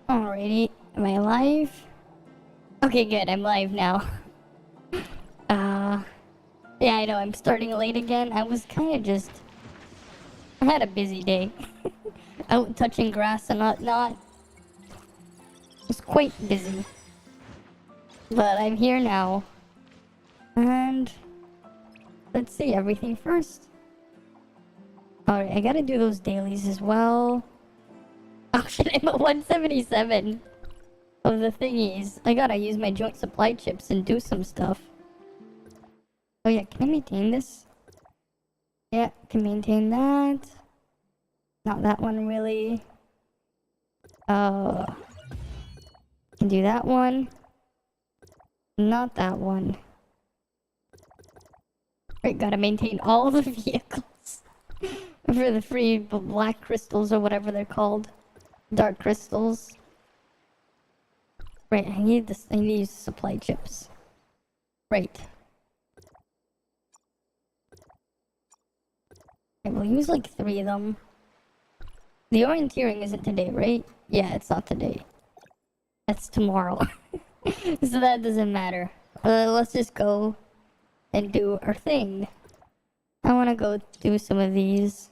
Alrighty, am I live? Okay, good, I'm live now. Yeah, I know, I'm starting late again. I was kinda just... I had a busy day. Out touching grass and whatnot. It was quite busy. But I'm here now. And... let's see, everything first. Alright, I gotta do those dailies as well. Oh shit, I'm at 177 of the thingies. I gotta use my joint supply chips and do some stuff. Oh yeah, can I maintain this? Yeah, can maintain that. Not that one really. Can do that one. Not that one. Right, gotta maintain all the vehicles. For the free black crystals or whatever they're called. Dark crystals. Right, I need this. I need to use supply chips. Right. Okay, we'll use like 3 of them. The orienteering isn't today, right? Yeah, it's not today. That's tomorrow. So that doesn't matter. Let's just go and do our thing. I want to go do some of these.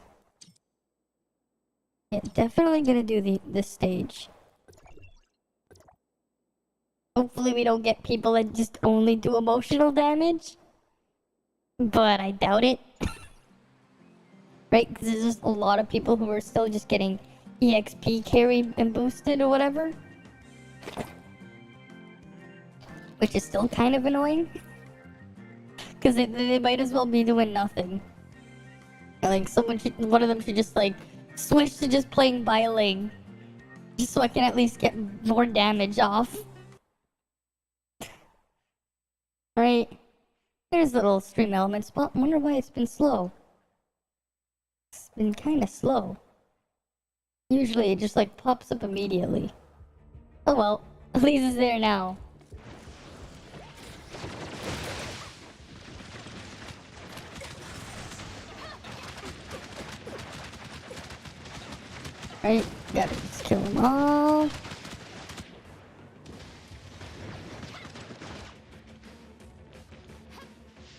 Yeah, definitely gonna do this stage. Hopefully we don't get people that just only do emotional damage. But I doubt it. Right? Because there's just a lot of people who are still just getting EXP carried and boosted or whatever. Which is still kind of annoying. Because they might as well be doing nothing. Like, one of them should just, like, switch to just playing Biling. Just so I can at least get more damage off. Right? There's little stream elements, but I wonder why it's been slow. It's been kind of slow. Usually it just, like, pops up immediately. Oh well, at least it's there now. Right, gotta just kill them all.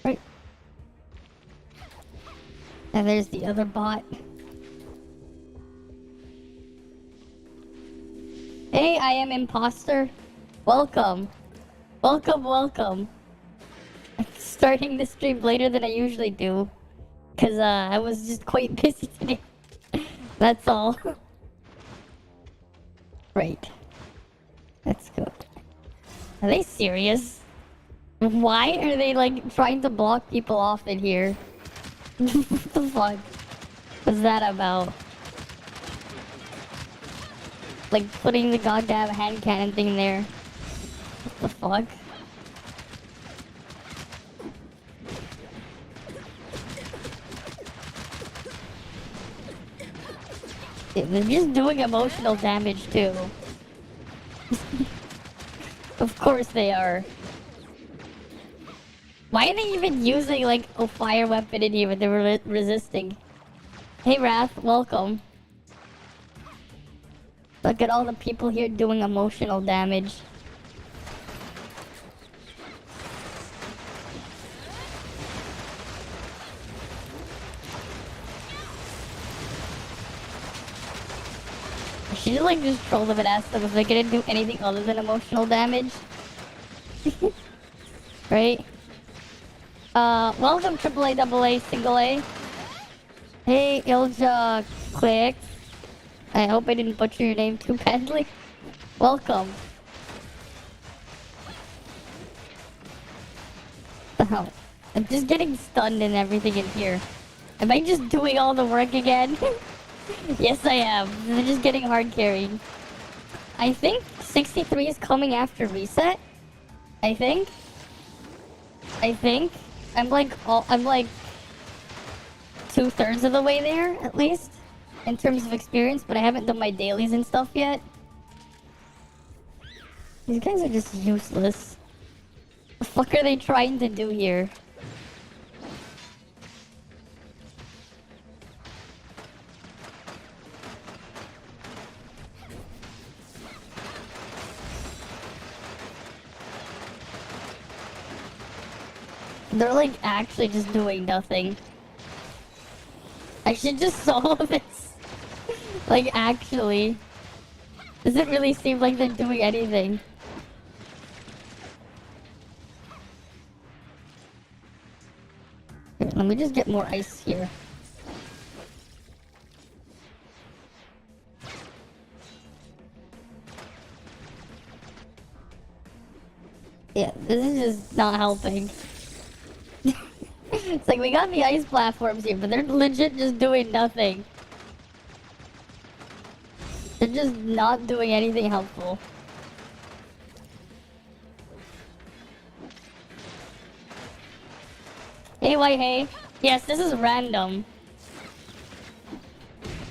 Right. And there's the other bot. Hey, I am imposter. Welcome. Welcome, welcome. I'm starting the stream later than I usually do. Cause I was just quite busy today. That's all. Right. Let's go. Are they serious? Why are they like trying to block people off in here? What the fuck was that about? Like putting the goddamn hand cannon thing there. What the fuck? They're just doing emotional damage too. Of course they are. Why are they even using like a fire weapon in here when they were resisting? Hey Wrath, welcome. Look at all the people here doing emotional damage. I should like just troll them and ask them if they gonna do anything other than emotional damage. Right? Welcome AAA, AA, single A. Hey, Ilja Click. I hope I didn't butcher your name too badly. Welcome. The hell? I'm just getting stunned and everything in here. Am I just doing all the work again? Yes, I am. They're just getting hard carried. I think 63 is coming after reset. I think. I'm like 2/3 of the way there, at least. In terms of experience, but I haven't done my dailies and stuff yet. These guys are just useless. What the fuck are they trying to do here? They're like actually just doing nothing. I should just solo this. Like actually. Doesn't really seem like they're doing anything. Here, let me just get more ice here. Yeah, this is just not helping. It's like we got the ice platforms here, but they're legit just doing nothing. They're just not doing anything helpful. Hey, white, hey. Yes, this is random.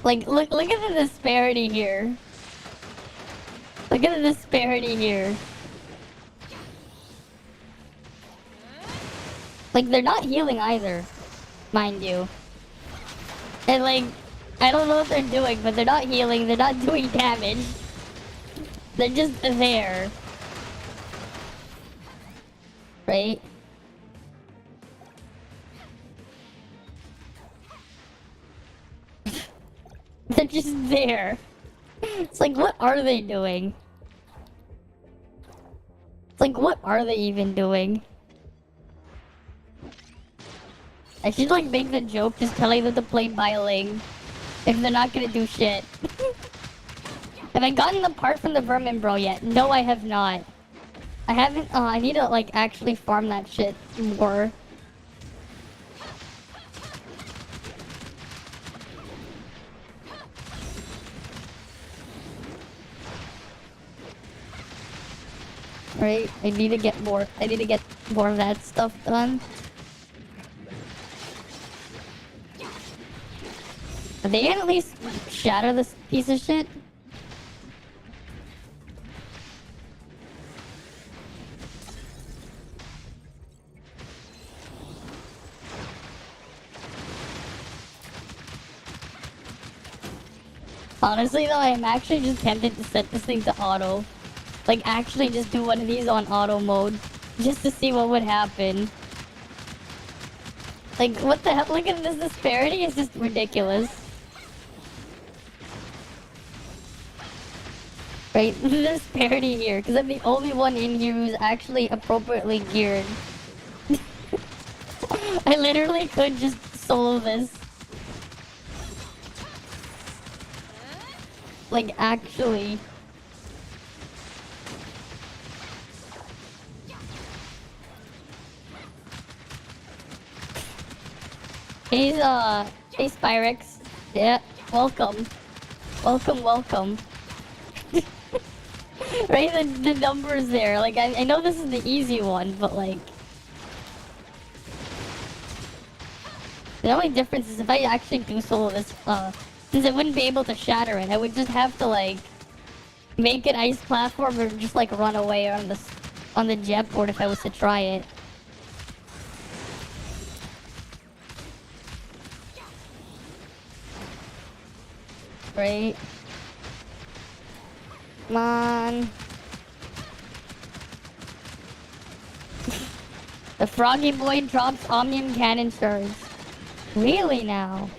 Like, look at the disparity here. Look at the disparity here. Like, they're not healing either, mind you. And like, I don't know what they're doing, but they're not healing, they're not doing damage. They're just there. Right? They're just there. It's like, what are they doing? It's like, what are they even doing? I should like make the joke just telling them to play Bioling if they're not gonna do shit. Have I gotten the part from the vermin bro yet? No, I have not. I haven't. I need to like actually farm that shit more. Right? I need to get more. I need to get more of that stuff done. Are they gonna at least shatter this piece of shit? Honestly though, I'm actually just tempted to set this thing to auto. Like actually just do one of these on auto mode. Just to see what would happen. Like what the hell? Look at this disparity, it's just ridiculous. Right, the disparity here, because I'm the only one in here who's actually appropriately geared. I literally could just solo this. Like, actually. Hey Spyrex. Yeah, welcome. Welcome, welcome. Right, the numbers there. Like, I know this is the easy one, but like... The only difference is if I actually do solo this, since I wouldn't be able to shatter it, I would just have to like... make an ice platform or just like run away on the jet board if I was to try it. Right? Come on. The Froggy Boy drops Omnium Cannon shards. Really now?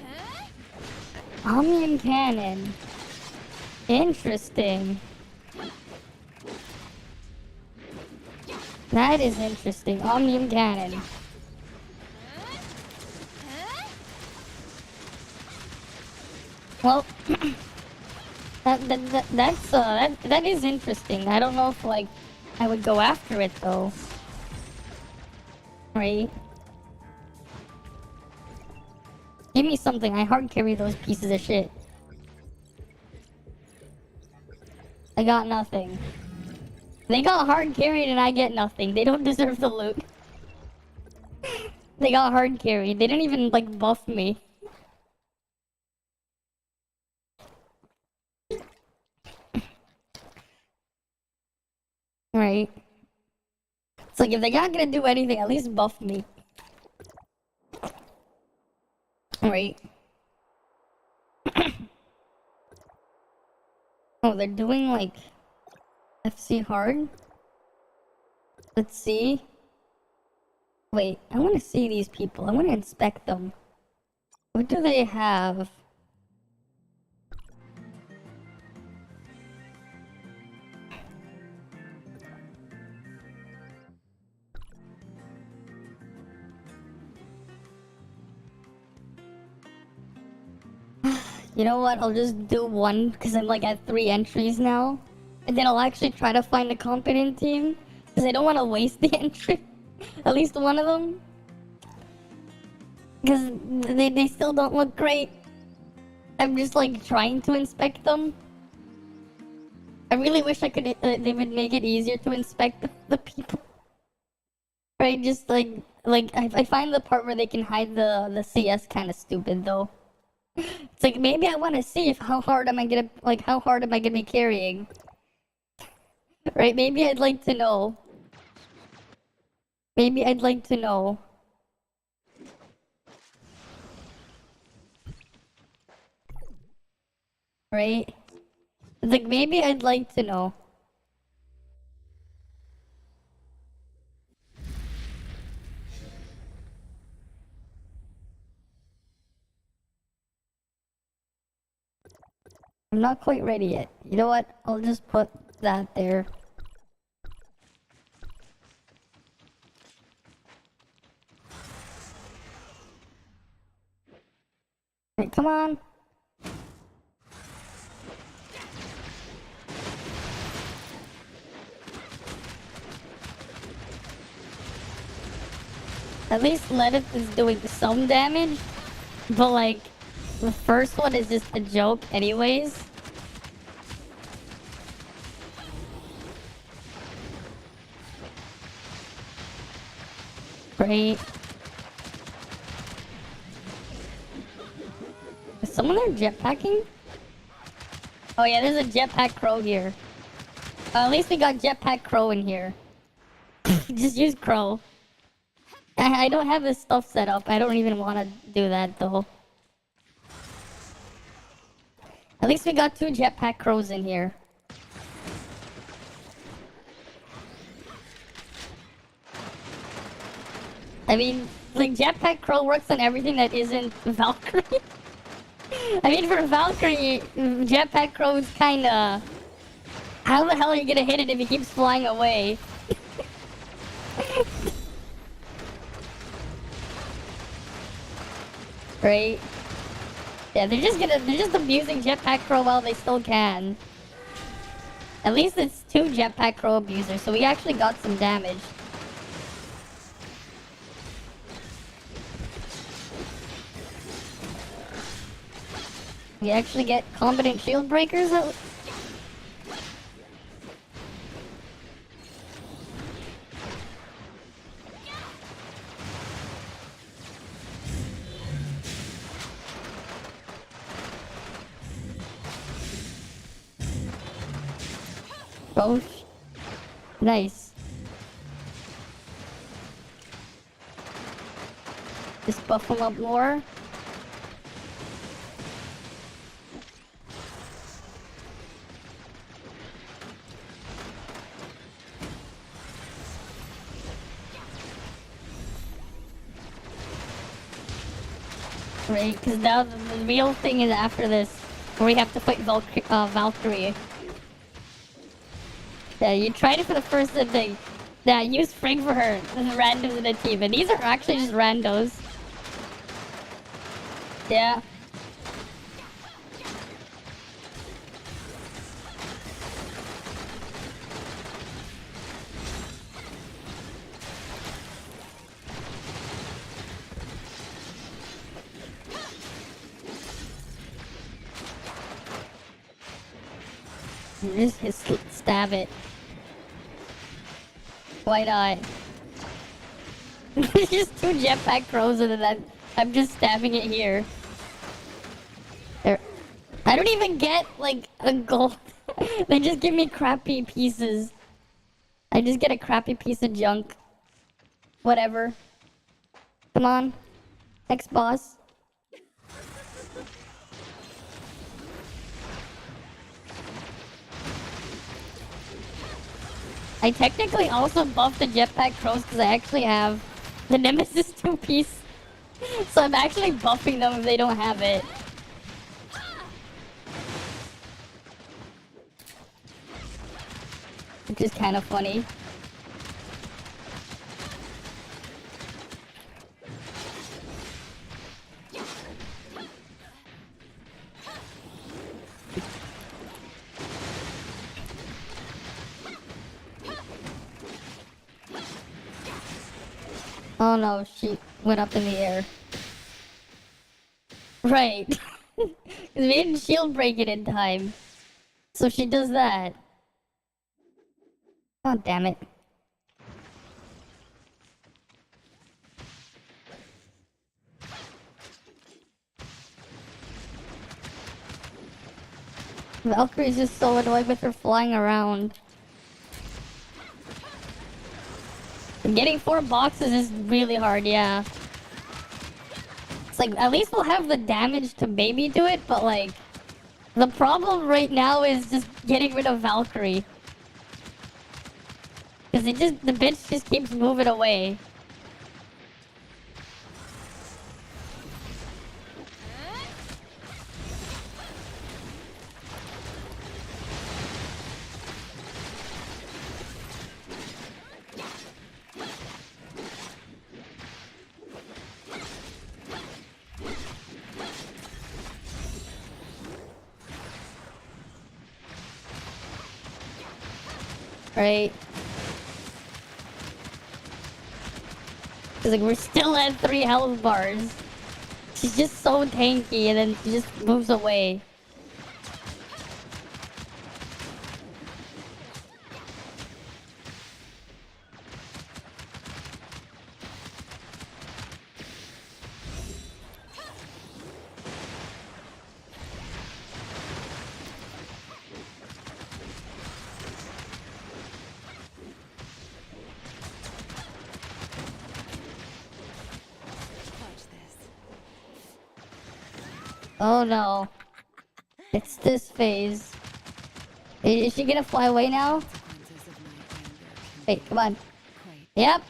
Omnium Cannon. Interesting. That is interesting. Omnium Cannon. Well, that is interesting. I don't know if like I would go after it though. Right? Give me something. I hard carry those pieces of shit. I got nothing. They got hard carried and I get nothing. They don't deserve the loot. They got hard carried. They didn't even like buff me. Right. It's like if they're not gonna do anything, at least buff me. Right. Oh, they're doing like FC hard. Let's see. Wait, I want to see these people. I want to inspect them. What do they have? You know what? I'll just do one because I'm like at 3 entries now. And then I'll actually try to find a competent team because I don't want to waste the entry. At least one of them. Because they still don't look great. I'm just like trying to inspect them. I really wish I could, they would make it easier to inspect the people. Right, just I find the part where they can hide the CS kind of stupid though. It's like maybe I want to see if how hard am I gonna be carrying. Right, maybe I'd like to know. Maybe I'd like to know. Right? It's like maybe I'd like to know. I'm not quite ready yet. You know what? I'll just put that there. Hey, come on. At least Lettuce is doing some damage, but like, the first one is just a joke anyways. Great. Is someone there jetpacking? Oh yeah, there's a jetpack crow here. At least we got jetpack crow in here. Just use crow. I don't have this stuff set up. I don't even want to do that though. At least we got 2 jetpack crows in here. I mean, like jetpack crow works on everything that isn't Valkyrie. I mean, for Valkyrie, jetpack crow is kinda... How the hell are you gonna hit it if it keeps flying away? Right? Yeah, they're just abusing jetpack crow while they still can. At least it's 2 jetpack crow abusers, so we actually got some damage. We actually get competent shield breakers. Both. Nice. Just buff them up more. Right, because now the real thing is after this, where we have to fight Valkyrie. Yeah, you tried it for the first thing. Yeah, use Frigg for her, the randoms in the team, and these are actually just randos. Yeah. Just stab it. Why not? Just 2 jetpack crows and then I'm just stabbing it here. There. I don't even get like a gold. They just give me crappy pieces. I just get a crappy piece of junk. Whatever. Come on. Next boss. I technically also buffed the jetpack crows because I actually have The Nemesis 2-piece. So I'm actually buffing them if they don't have it. Which is kind of funny. Oh no, she went up in the air. Right. Because we didn't shield break it in time. So she does that. Oh, damn it. Valkyrie's just so annoyed with her flying around. Getting 4 boxes is really hard, yeah. It's like, at least we'll have the damage to maybe do it, but like... The problem right now is just getting rid of Valkyrie. Because the bitch just keeps moving away. Right? Cause like we're still at 3 health bars. She's just so tanky and then she just moves away. Oh no. It's this phase. Is she gonna fly away now? Wait, come on. Yep.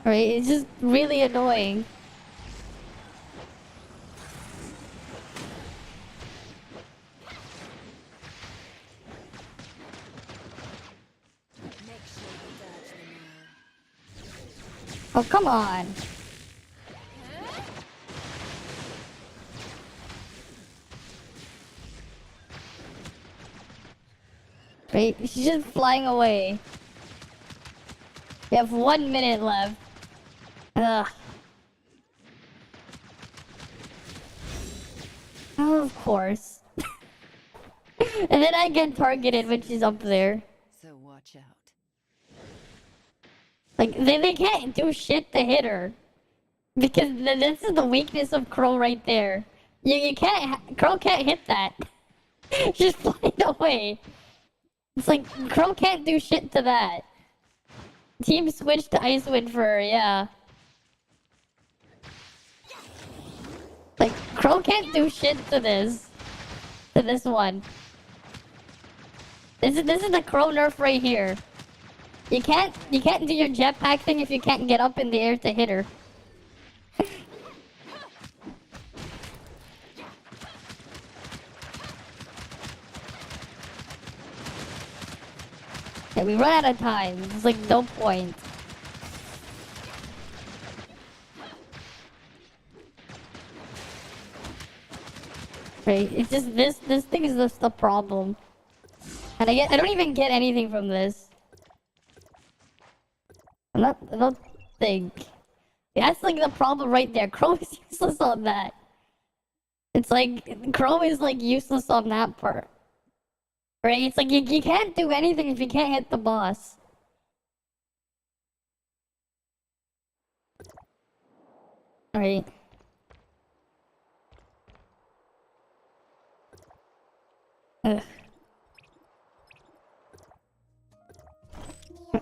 Right, it's just really annoying. Oh, come on. Wait, she's just flying away. We have 1 minute left. Ugh. Oh, of course. And then I get targeted when she's up there. So watch out. Like, they can't do shit to hit her. Because this is the weakness of Crow right there. You can't, Crow can't hit that. She's flying away. It's like, Crow can't do shit to that. Team switched to Icewind for her, yeah. Like, Crow can't do shit to this. To this one. This is the Crow nerf right here. You can't do your jetpack thing if you can't get up in the air to hit her. Yeah, we run out of time. It's like no point. Right, it's just this thing is just the problem. And I don't even get anything from this. I don't think. That's like the problem right there. Crow is useless on that. It's like, Crow is like useless on that part. Right? It's like you can't do anything if you can't hit the boss. Right. Ugh.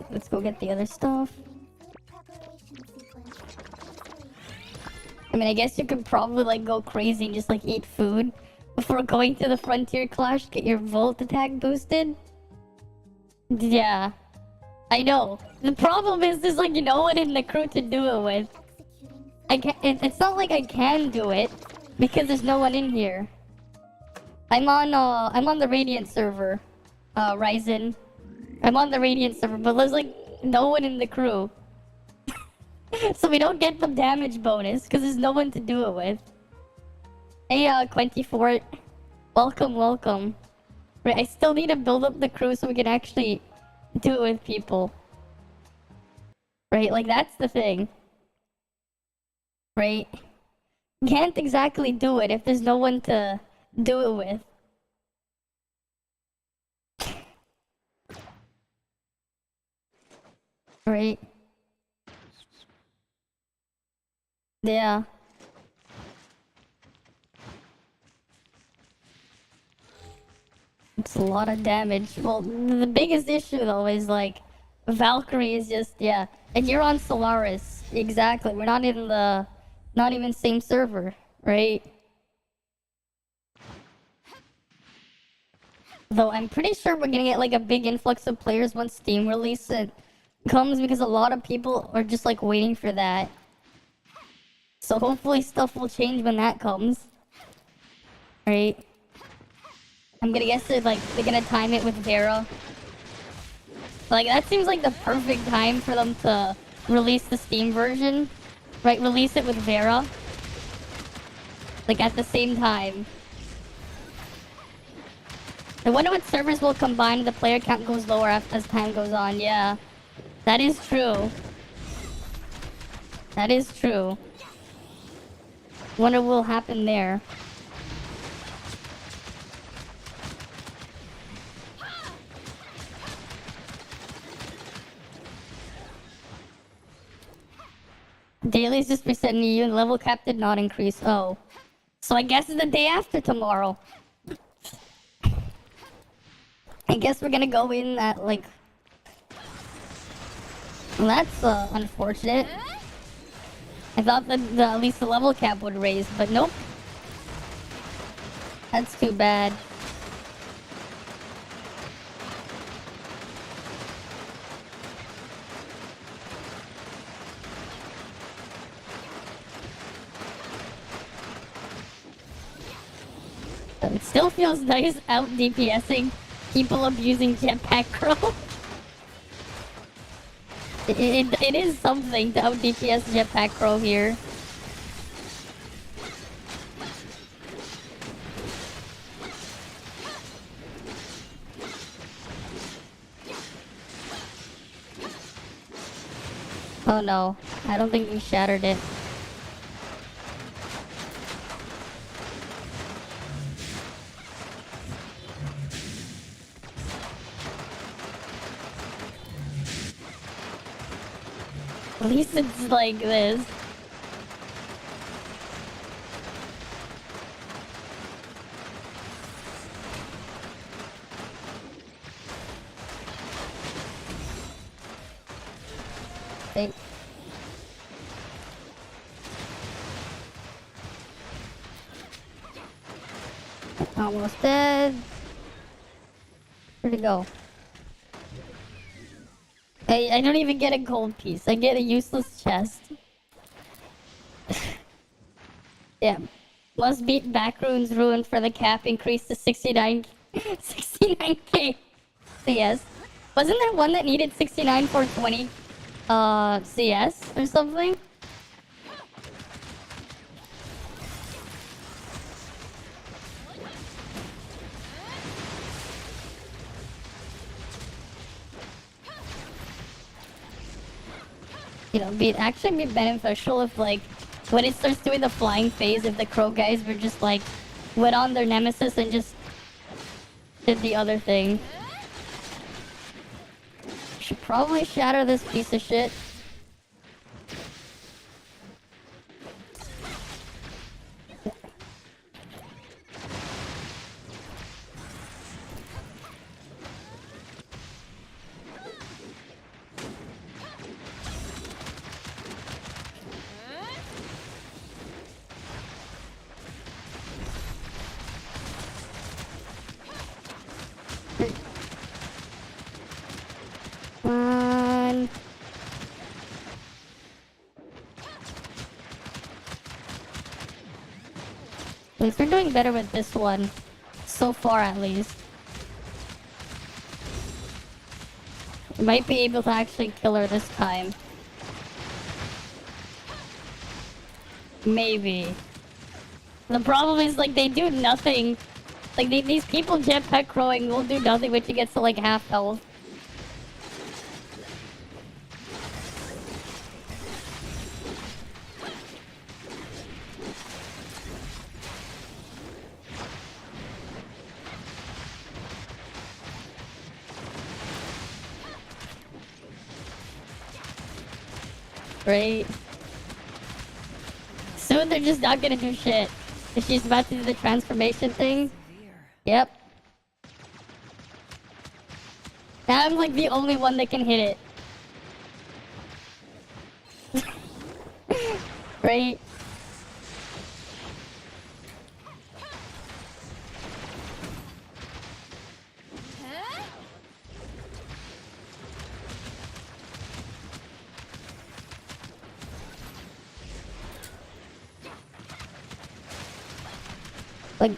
let's go get the other stuff. I mean, I guess you could probably like go crazy and just like eat food before going to the Frontier Clash to get your Volt attack boosted. Yeah, I know. The problem is there's like no one in the crew to do it with. I can't. It's not like I can do it because there's no one in here. I'm on the Radiant server, Ryzen. I'm on the Radiant server, but there's like no one in the crew. So we don't get the damage bonus because there's no one to do it with. Hey, Quenty4, welcome, welcome. Right, I still need to build up the crew so we can actually do it with people. Right, like that's the thing. Right? Can't exactly do it if there's no one to do it with. Right? Yeah. It's a lot of damage. Well, the biggest issue though is like Valkyrie is just, yeah. And you're on Solaris. Exactly. We're not in the, not even same server, right? Though I'm pretty sure we're gonna get like a big influx of players once Steam release it comes because a lot of people are just like waiting for that. So hopefully stuff will change when that comes. Right? I'm gonna guess they're gonna time it with Vera. Like that seems like the perfect time for them to release the Steam version. Right, release it with Vera. Like at the same time. I wonder what servers will combine if the player count goes lower as time goes on. Yeah. That is true. That is true. Wonder what will happen there. Dailies just reset in EU and level cap did not increase. Oh. So I guess it's the day after tomorrow. I guess we're gonna go in at like... Well, that's unfortunate. I thought that at least the level cap would raise, but nope. That's too bad. It still feels nice out DPSing people abusing Jetpack Crow. It is something to out DPS Jetpack Crow here. Oh no, I don't think we shattered it. At least it's like this. Okay. Almost dead. Where'd it go? I don't even get a gold piece. I get a useless chest. Yeah. Must beat Backroon's Ruin for the cap increase to 69k. CS. Wasn't there one that needed 69 for 20 CS or something? You know, actually be beneficial if, like, when it starts doing the flying phase, if the crow guys were just, like, went on their nemesis and just did the other thing. Should probably shatter this piece of shit. Come on. At least we're doing better with this one. So far, at least. We might be able to actually kill her this time. Maybe. The problem is, like, they do nothing. Like, these people jetpack crowing will do nothing when she gets to, like, half health. Right? Soon they're just not gonna do shit. If she's about to do the transformation thing. Yep. Now I'm like the only one that can hit it. Right? Like,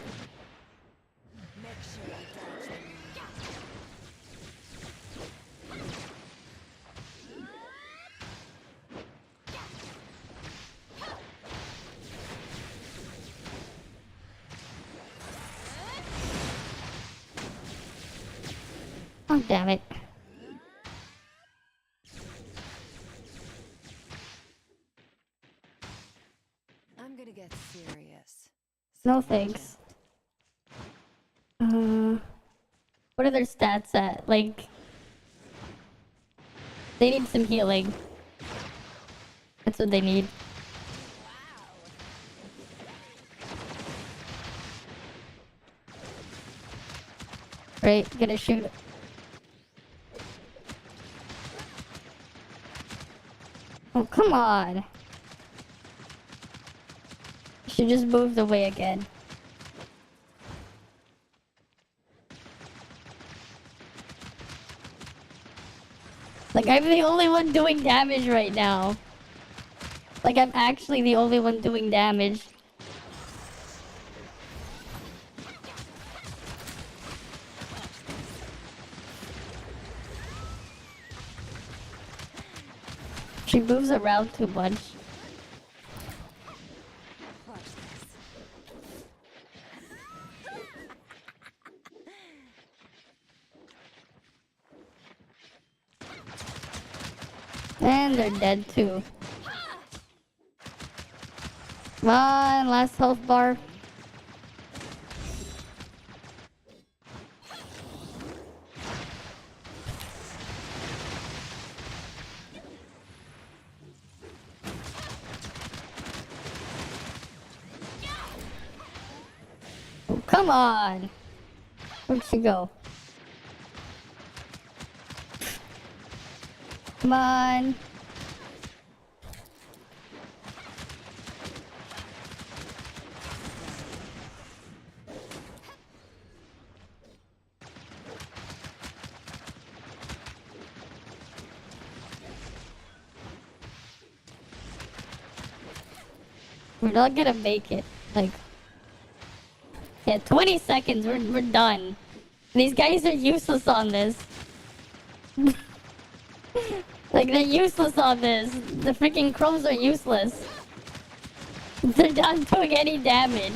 oh damn it. I'm gonna get serious. No thanks. What are their stats at? Like, they need some healing. That's what they need. Right, gonna shoot. Oh, come on. She just moved away again. Like, I'm the only one doing damage right now. Like, I'm actually the only one doing damage. She moves around too much. And they're dead too. Come on, last health bar. Oh, come on. Where'd she go? Come on. We're not gonna make it. Like, yeah, 20 seconds, we're done. These guys are useless on this. Like, they're useless on this. The freaking crows are useless. They're not doing any damage.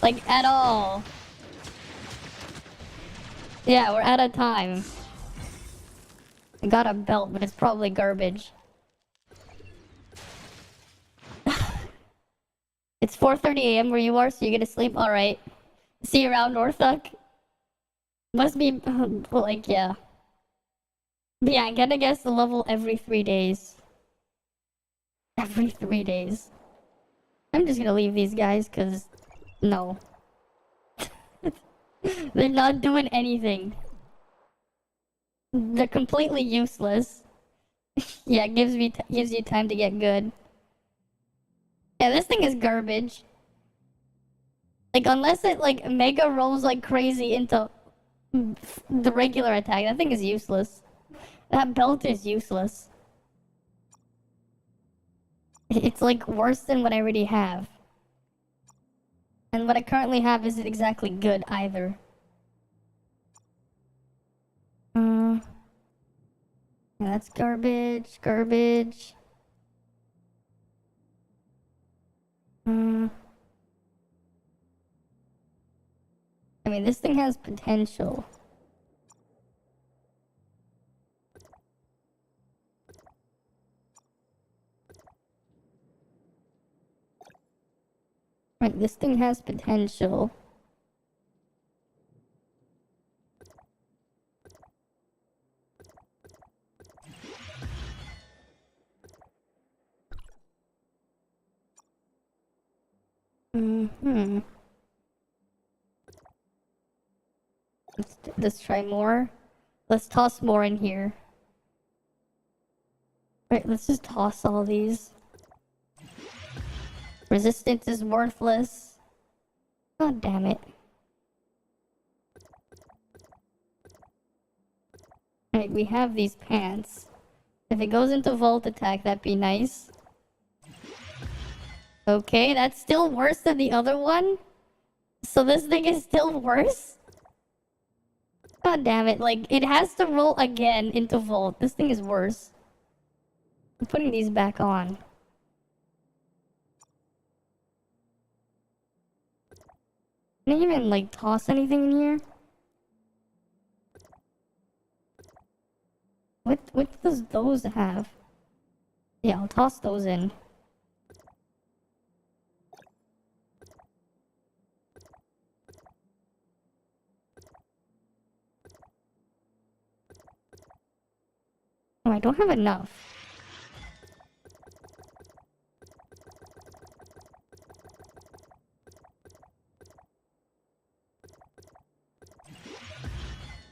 Like, at all. Yeah, we're out of time. I got a belt, but it's probably garbage. It's 4:30 a.m. where you are, so you're gonna sleep? Alright. See you around, Orthuk? Must be, like, yeah. But yeah, I'm gonna guess the level every 3 days. Every 3 days. I'm just gonna leave these guys, cause... no. They're not doing anything. They're completely useless. Yeah, it gives you time to get good. Yeah, this thing is garbage. Like, unless it, like, mega rolls like crazy into The regular attack, that thing is useless. That belt is useless. It's like worse than what I already have. And what I currently have isn't exactly good either. Yeah, that's garbage, garbage. I mean, this thing has potential. Right, this thing has potential. Let's try more. Let's toss more in here. Right, let's just toss all these. Resistance is worthless. God damn it. Right, we have these pants. If it goes into Vault Attack, that'd be nice. Okay, that's still worse than the other one? So this thing is still worse? God damn it, like, it has to roll again into Vault. This thing is worse. I'm putting these back on. Can I even, like, toss anything in here? What does those have? Yeah, I'll toss those in. Oh, I don't have enough.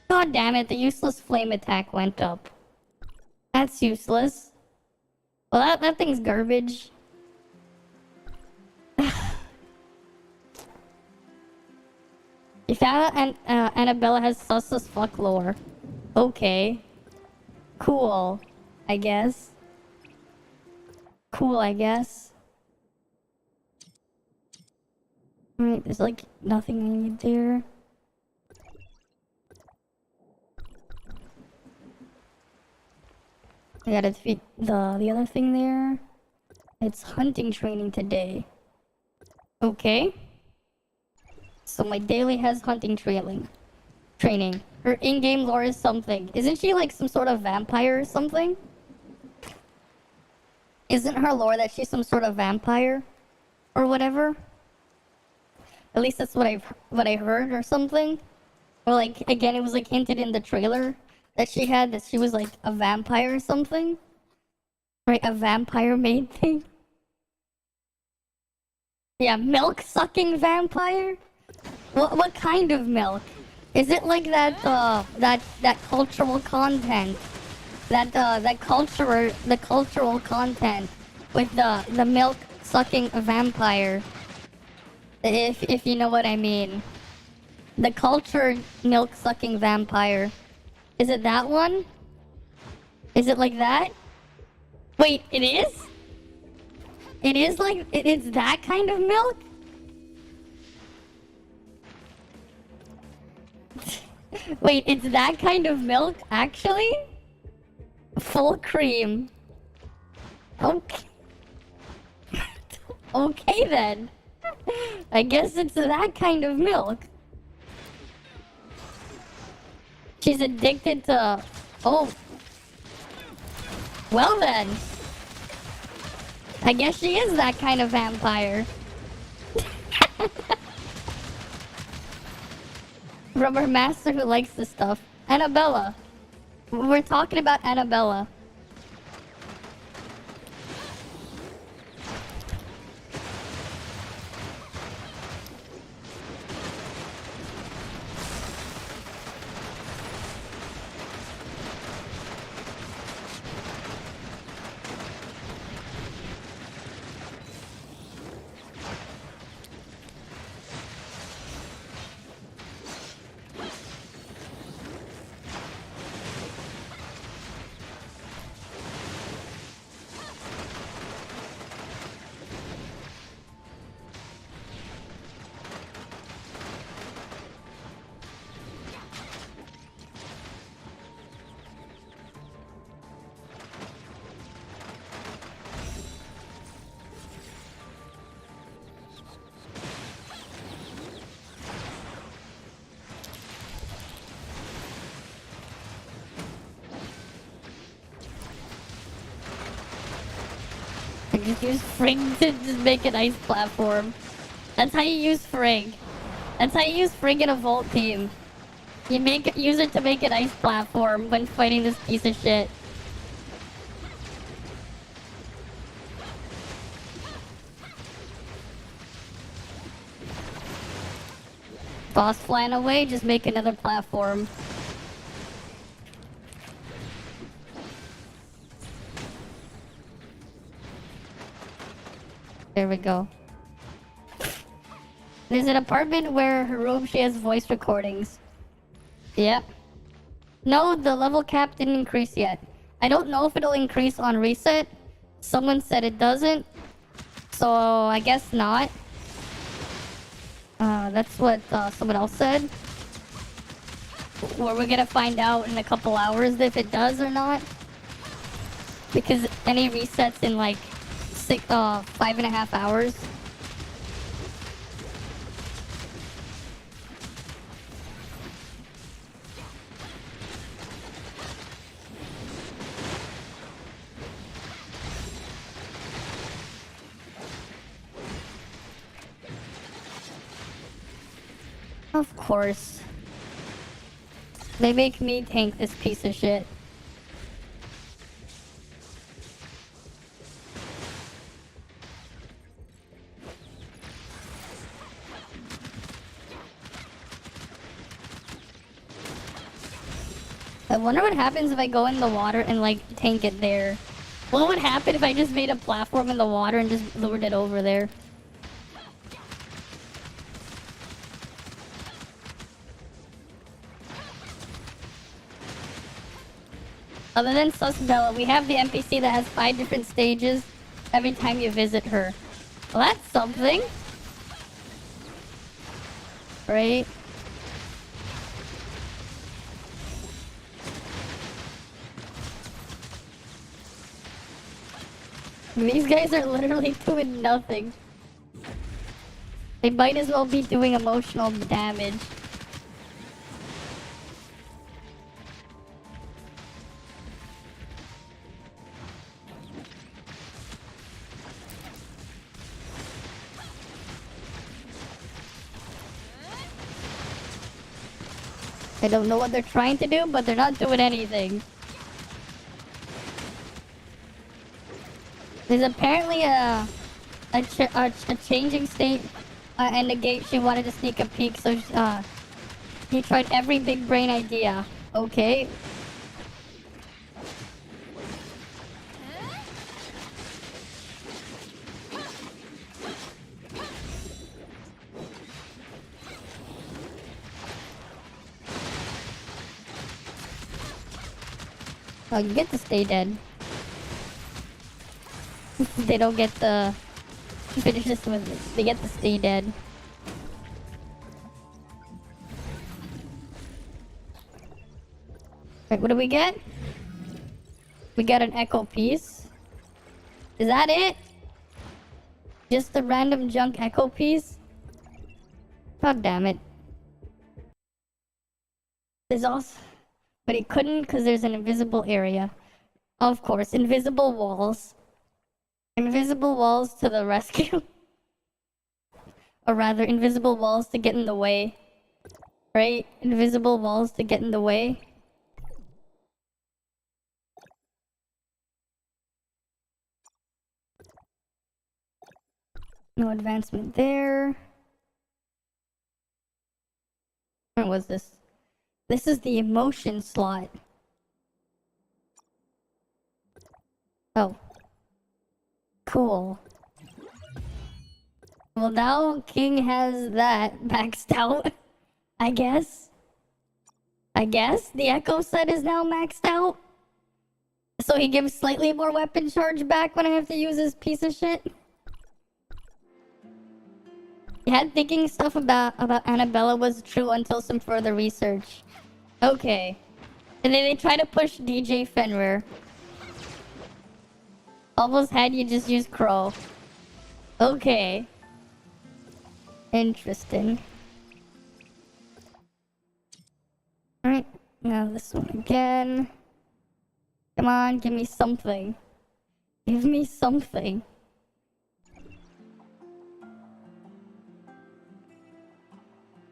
God damn it, the useless flame attack went up. That's useless. Well, that thing's garbage. You found out Annabella has sus as fuck lore. Okay. Cool, I guess. Cool, I guess. Alright, there's like nothing I need there. I gotta defeat the other thing there. It's hunting training today. Okay. So my daily has hunting training. Her in-game lore is something. Isn't she like some sort of vampire or something? Isn't her lore that she's some sort of vampire? Or whatever? At least that's what I heard or something. Or like, again, it was like hinted in the trailer that she was like a vampire or something. Right, a vampire maid thing. Yeah, milk-sucking vampire? What kind of milk? Is it like that cultural content? The cultural content with the milk-sucking vampire. If you know what I mean. The cultured milk-sucking vampire. Is it that one? Is it like that? Wait, it is? It is like, it's that kind of milk? Wait, it's that kind of milk, actually? Full cream. Okay. Okay then. I guess it's that kind of milk. She's addicted to... Oh. Well then. I guess she is that kind of vampire. From her master who likes this stuff. Annabella. We're talking about Annabella. Like, just use Frig to just make an ice platform. That's how you use Frig. That's how you use Frig in a Vault team. You use it to make an ice platform when fighting this piece of shit. Boss flying away, just make another platform. There we go. There's an apartment where her room, she has voice recordings. Yep. No, the level cap didn't increase yet. I don't know if it'll increase on reset. Someone said it doesn't. So I guess not. That's what someone else said. Well, we're gonna find out in a couple hours if it does or not. Because any resets in like 5.5 hours. Of course. They make me tank this piece of shit. I wonder what happens if I go in the water and like tank it there. What would happen if I just made a platform in the water and just lured it over there? Other than Susbella, we have the NPC that has 5 different stages every time you visit her. Well, that's something. Right? These guys are literally doing nothing. They might as well be doing emotional damage. I don't know what they're trying to do, but they're not doing anything. There's apparently a changing state and a gate. She wanted to sneak a peek, so he tried every big brain idea. Okay. Oh, you get to stay dead. They don't get the finish this with it. They get to stay dead. Wait, what do we get? We got an echo piece. Is that it? Just a random junk echo piece? God damn it. There's also... But he couldn't because there's an invisible area. Of course, invisible walls. Invisible walls to the rescue. Or rather, invisible walls to get in the way. Right? Invisible walls to get in the way. No advancement there. Where was this? This is the emotion slot. Oh. Cool. Well, now King has that maxed out. I guess. The Echo set is now maxed out. So he gives slightly more weapon charge back when I have to use this piece of shit. You had thinking stuff about Annabella was true until some further research. Okay. And then they try to push DJ Fenrir. Almost had you just use Crow. Okay. Interesting. Alright, now this one again. Come on, give me something. Give me something.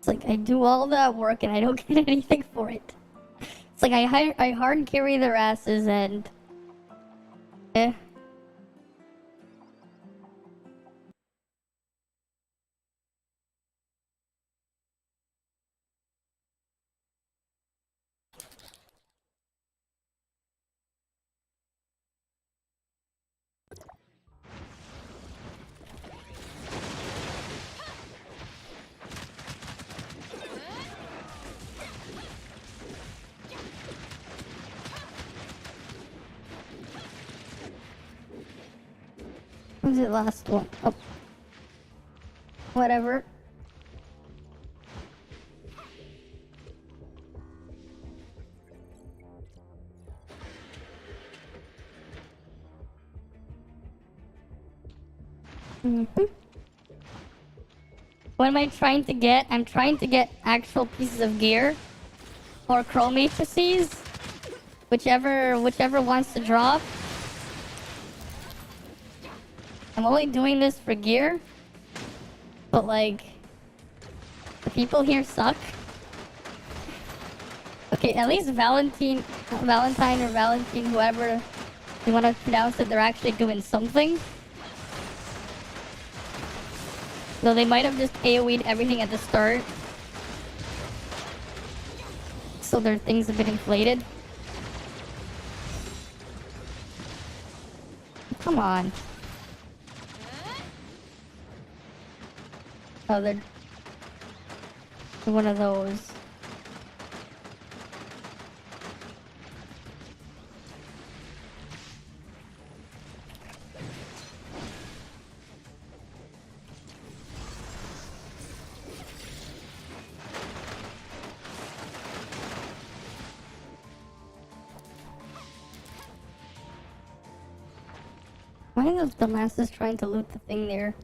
It's like I do all that work and I don't get anything for it. It's like I hard carry their asses and... Eh. What was the last one? Oh. Whatever. What am I trying to get? I'm trying to get actual pieces of gear. Or crow matrices. Whichever wants to drop. I'm only doing this for gear. But like... The people here suck. Okay, at least Valentine or Valentine, whoever you want to pronounce it, they're actually doing something. Though they might have just AoE'd everything at the start. So their thing's a bit inflated. Come on. Oh, they're one of those. Why are the dumbasses trying to loot the thing there?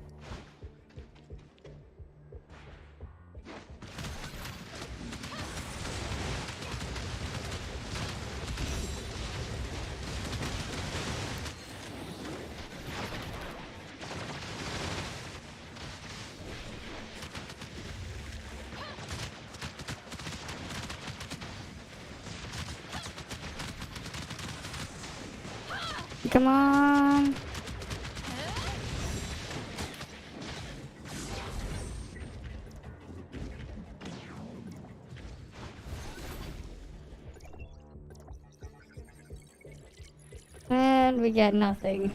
Come on. And we get nothing.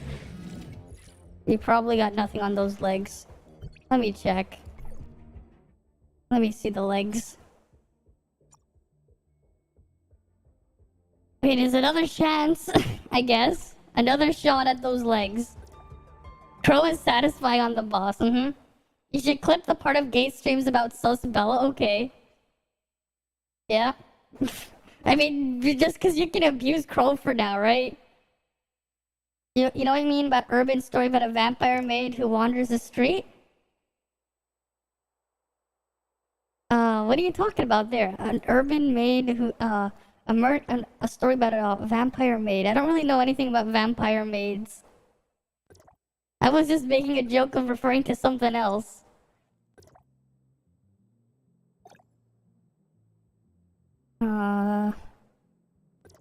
We probably got nothing on those legs. Let me check. Let me see the legs. Wait, is another chance? I guess. Another shot at those legs. Crow is satisfying on the boss. You should clip the part of gay streams about Sus Bella. Okay. Yeah. I mean, just because you can abuse Crow for now, right? You know what I mean about urban story about a vampire maid who wanders the street? What are you talking about there? An urban maid who, a story about a vampire maid. I don't really know anything about vampire maids. I was just making a joke of referring to something else.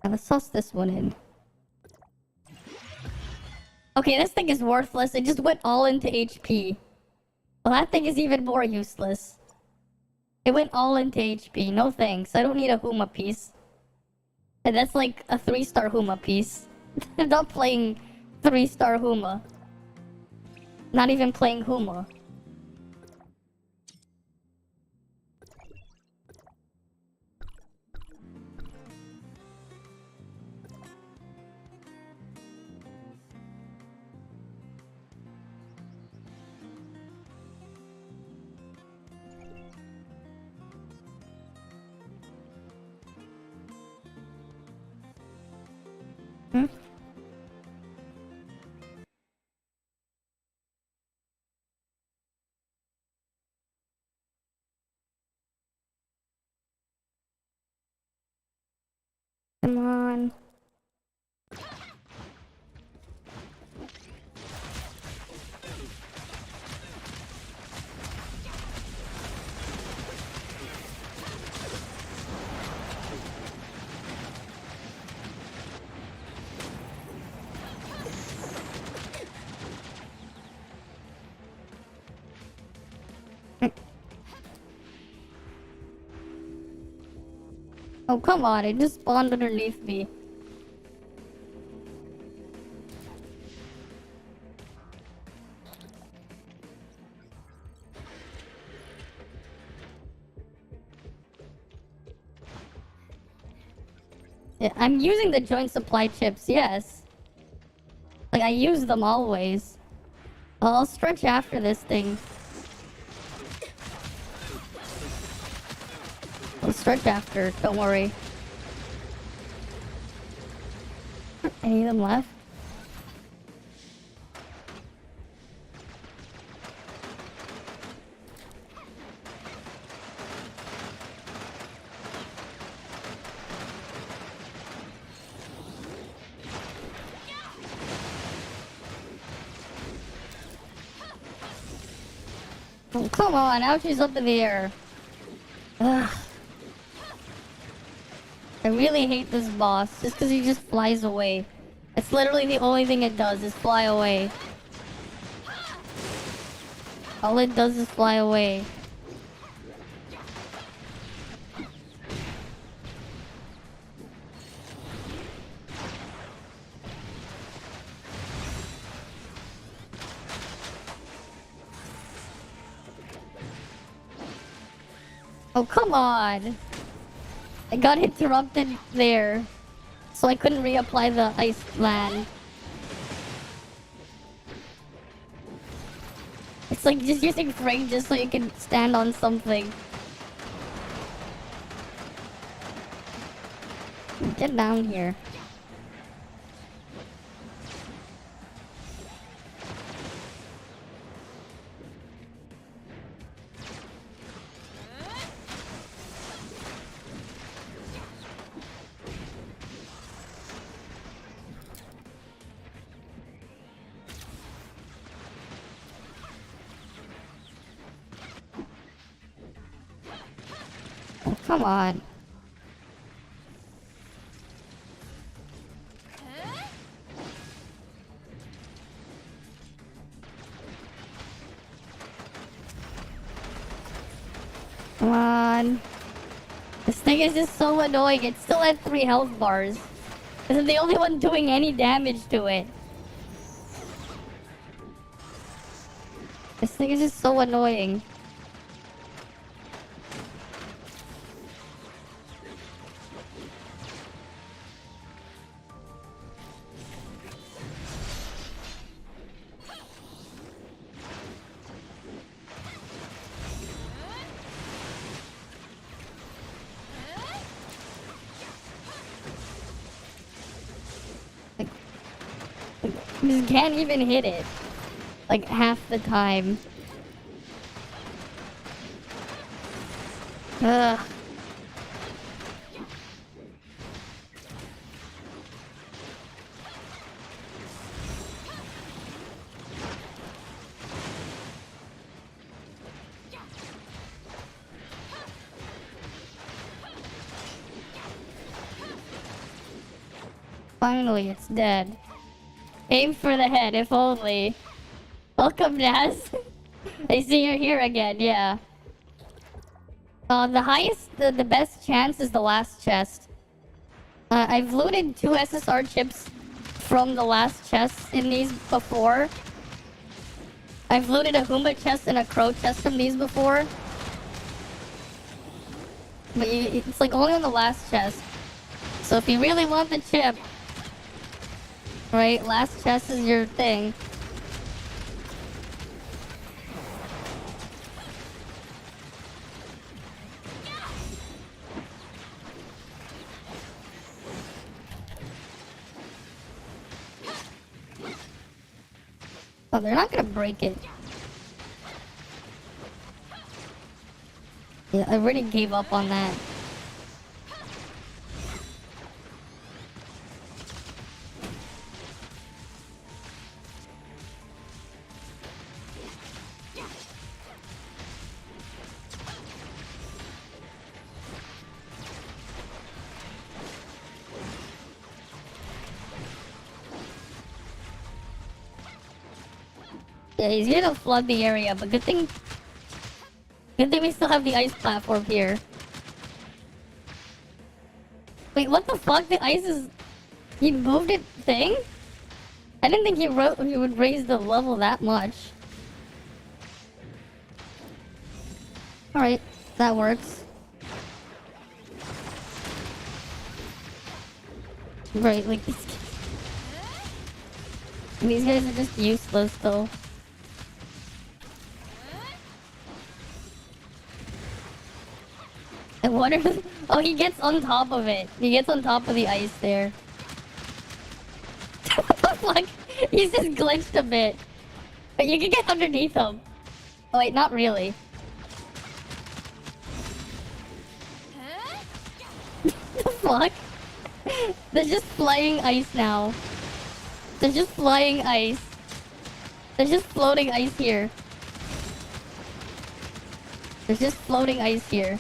Let's toss this one in. Okay, this thing is worthless. It just went all into HP. Well, that thing is even more useless. It went all into HP. No thanks. I don't need a Huma piece. And that's like a 3-star Huma piece. I'm not playing 3-star Huma. Not even playing Huma. Come on. Oh, come on, it just spawned underneath me. Yeah, I'm using the joint supply chips, yes. Like, I use them always. I'll stretch after this thing. I'll stretch after, don't worry. Any of them left? Oh, come on, now she's up in the air. Ugh. I really hate this boss, just because he just flies away. It's literally the only thing it does, is fly away. All it does is fly away. Oh, come on! I got interrupted there, so I couldn't reapply the ice land. It's like just using frame just so you can stand on something. Get down here. Oh, come on. Come on. This thing is just so annoying. It's still at 3 health bars. This is the only one doing any damage to it. This thing is just so annoying. Just can't even hit it. Like half the time. Ugh. Finally, it's dead. Aim for the head, if only. Welcome, Naz. I see you're here again, yeah. The highest, the best chance is the last chest. I've looted 2 SSR chips from the last chest in these before. I've looted a Hoomba chest and a Crow chest from these before. But it's like only on the last chest. So if you really want the chip, right, last chest is your thing. Oh, they're not gonna break it. Yeah, I already gave up on that. Yeah, he's gonna flood the area, but good thing we still have the ice platform here. Wait, what the fuck? The ice is... He moved it thing? I didn't think he would raise the level that much. Alright, that works. Right, like these guys are just useless though. I wonder if... Oh, he gets on top of it. He gets on top of the ice there. What the fuck? He's just glitched a bit. But you can get underneath him. Oh wait, not really. What the fuck? There's just flying ice now. There's just flying ice. There's just floating ice here. There's just floating ice here.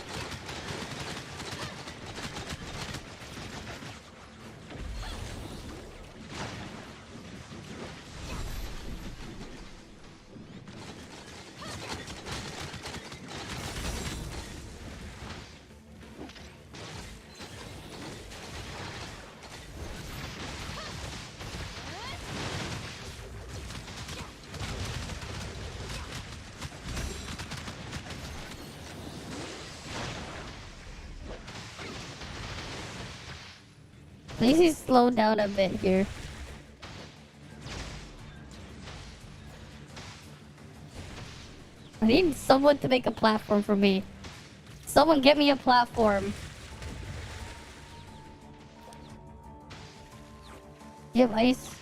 At least he's slowed down a bit here. I need someone to make a platform for me. Someone get me a platform. Do you have ice?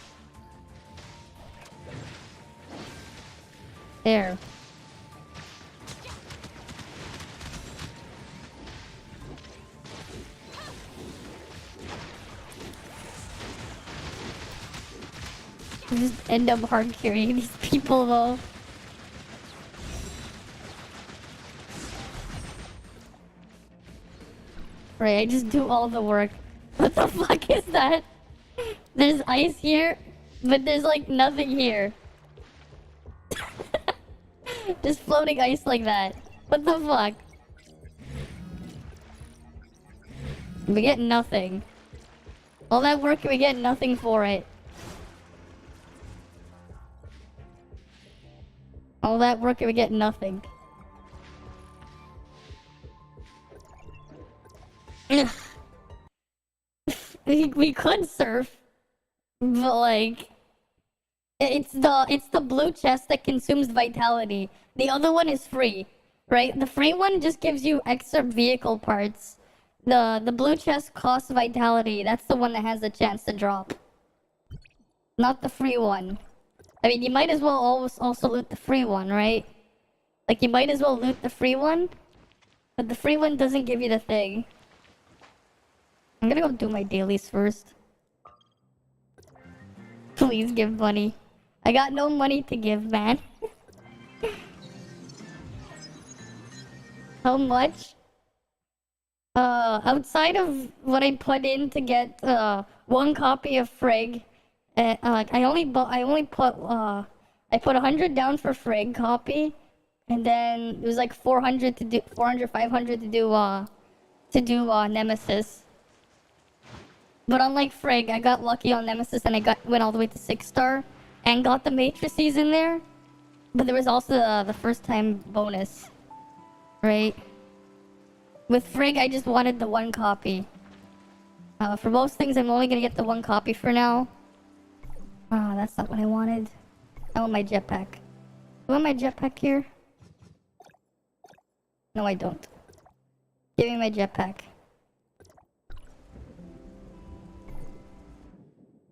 There. I just end up hard carrying these people though. Right, I just do all the work. What the fuck is that? There's ice here, but there's like nothing here. Just floating ice like that. What the fuck? We get nothing. All that work, we get nothing for it. All that work and we get nothing. we could surf, but like it's the blue chest that consumes vitality. The other one is free, right? The free one just gives you extra vehicle parts. The blue chest costs vitality. That's the one that has a chance to drop. Not the free one. I mean, you might as well also loot the free one, right? Like, you might as well loot the free one, but the free one doesn't give you the thing. I'm gonna go do my dailies first. Please give money. I got no money to give, man. How much? Outside of what I put in to get, one copy of Frigg, like I put 100 down for Frigg copy, and then it was like 400 to do 400, 500 to do Nemesis. But unlike Frigg, I got lucky on Nemesis and went all the way to 6-star and got the matrices in there. But there was also the first time bonus, right? With Frigg, I just wanted the one copy. For most things, I'm only gonna get the one copy for now. Ah, that's not what I wanted. I want my jetpack. Do I want my jetpack here? No, I don't. Give me my jetpack.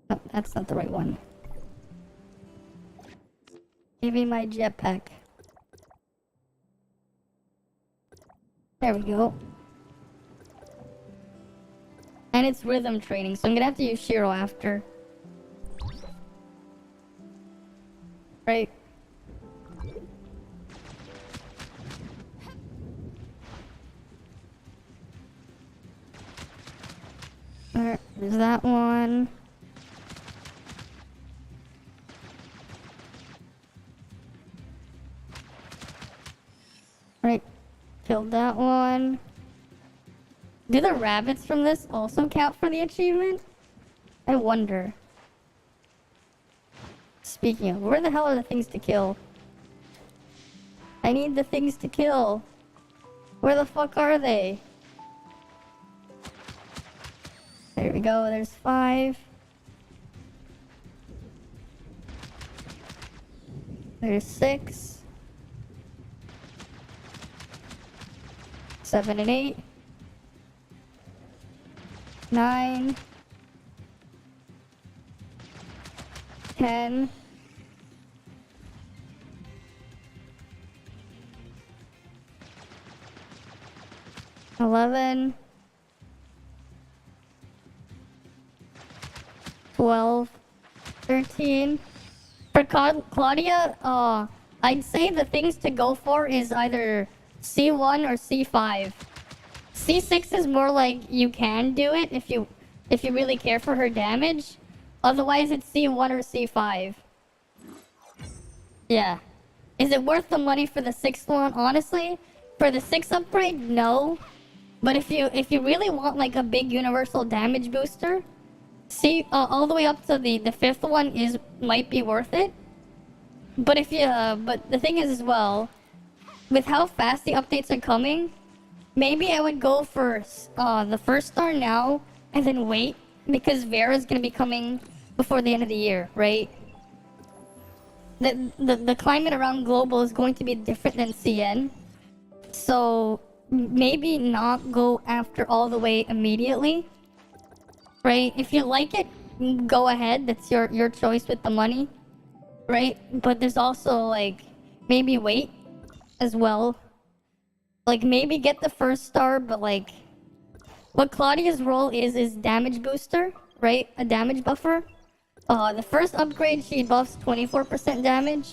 No, that's not the right one. Give me my jetpack. There we go. And it's rhythm training, so I'm gonna have to use Shiro after. Right. There's that one. Right. Killed that one. Do the rabbits from this also count for the achievement? I wonder. Speaking of, where the hell are the things to kill? I need the things to kill. Where the fuck are they? There we go, there's 5. There's 6. 7 and 8. 9. 10. 11. 12. 13. For Claudia, I'd say the things to go for is either C1 or C5. C6 is more like you can do it if you really care for her damage. Otherwise, it's C1 or C5. Yeah. Is it worth the money for the 6th one? Honestly, for the 6th upgrade, no. But if you really want like a big universal damage booster, see all the way up to the 5th one might be worth it. But but the thing is as well, with how fast the updates are coming, maybe I would go for the 1st star now and then wait, because Vera's gonna be coming before the end of the year, right? The climate around global is going to be different than CN, so maybe not go after all the way immediately, right? If you like it, go ahead. That's your choice with the money, right? But there's also like maybe wait as well. Like maybe get the 1st star, but like what Claudia's role is damage booster, right? A damage buffer. The 1st upgrade she buffs 24% damage,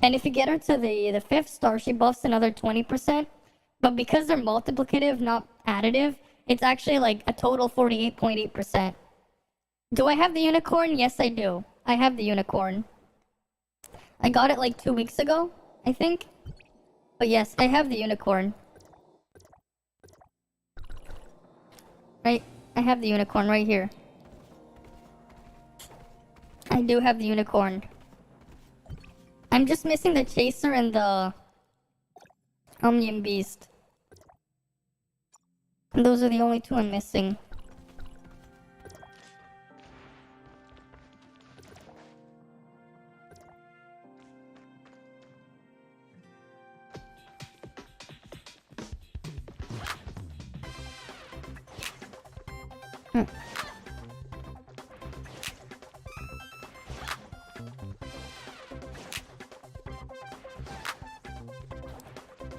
and if you get her to the 5th star, she buffs another 20%. But because they're multiplicative, not additive, it's actually like a total 48.8%. Do I have the unicorn? Yes, I do. I have the unicorn. I got it like 2 weeks ago, I think. But yes, I have the unicorn. Right? I have the unicorn right here. I do have the unicorn. I'm just missing the chaser and the Omnium Beast. And those are the only 2 I'm missing.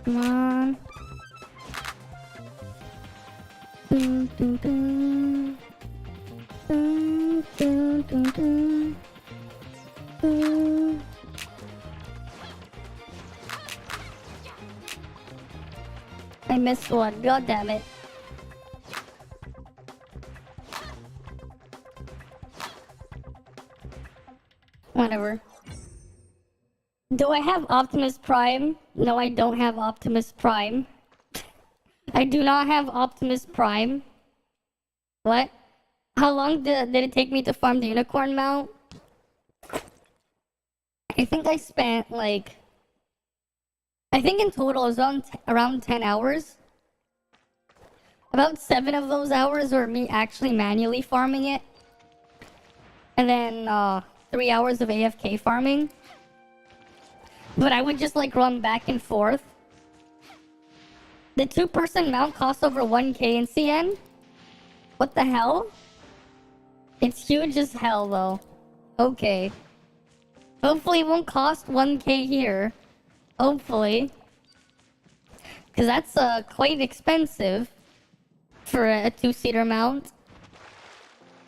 Come on. Dun, dun, dun. Dun, dun, dun, dun. Dun. I missed one. God damn it. Whatever. Do I have Optimus Prime? No, I don't have Optimus Prime. I do not have Optimus Prime. What? How long did it take me to farm the unicorn mount? I think I spent like... I think in total it was around 10 hours. About 7 of those hours were me actually manually farming it. And then 3 hours of AFK farming. But I would just like run back and forth. The 2-person mount costs over 1k in CN? What the hell? It's huge as hell though. Okay. Hopefully it won't cost 1k here. Hopefully. Because that's quite expensive for a 2-seater mount.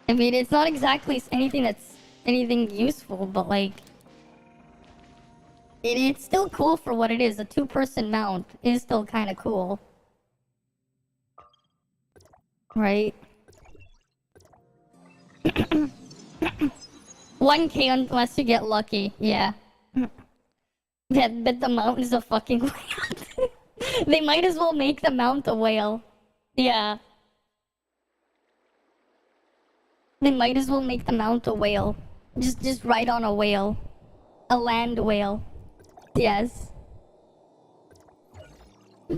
I mean, it's not exactly anything useful, but like... It's still cool for what it is. A 2-person mount is still kind of cool. Right? 1k unless you get lucky. Yeah. Bet the mount is a fucking whale. They might as well make the mount a whale. Yeah. They might as well make the mount a whale. Just ride on a whale. A land whale. Yes.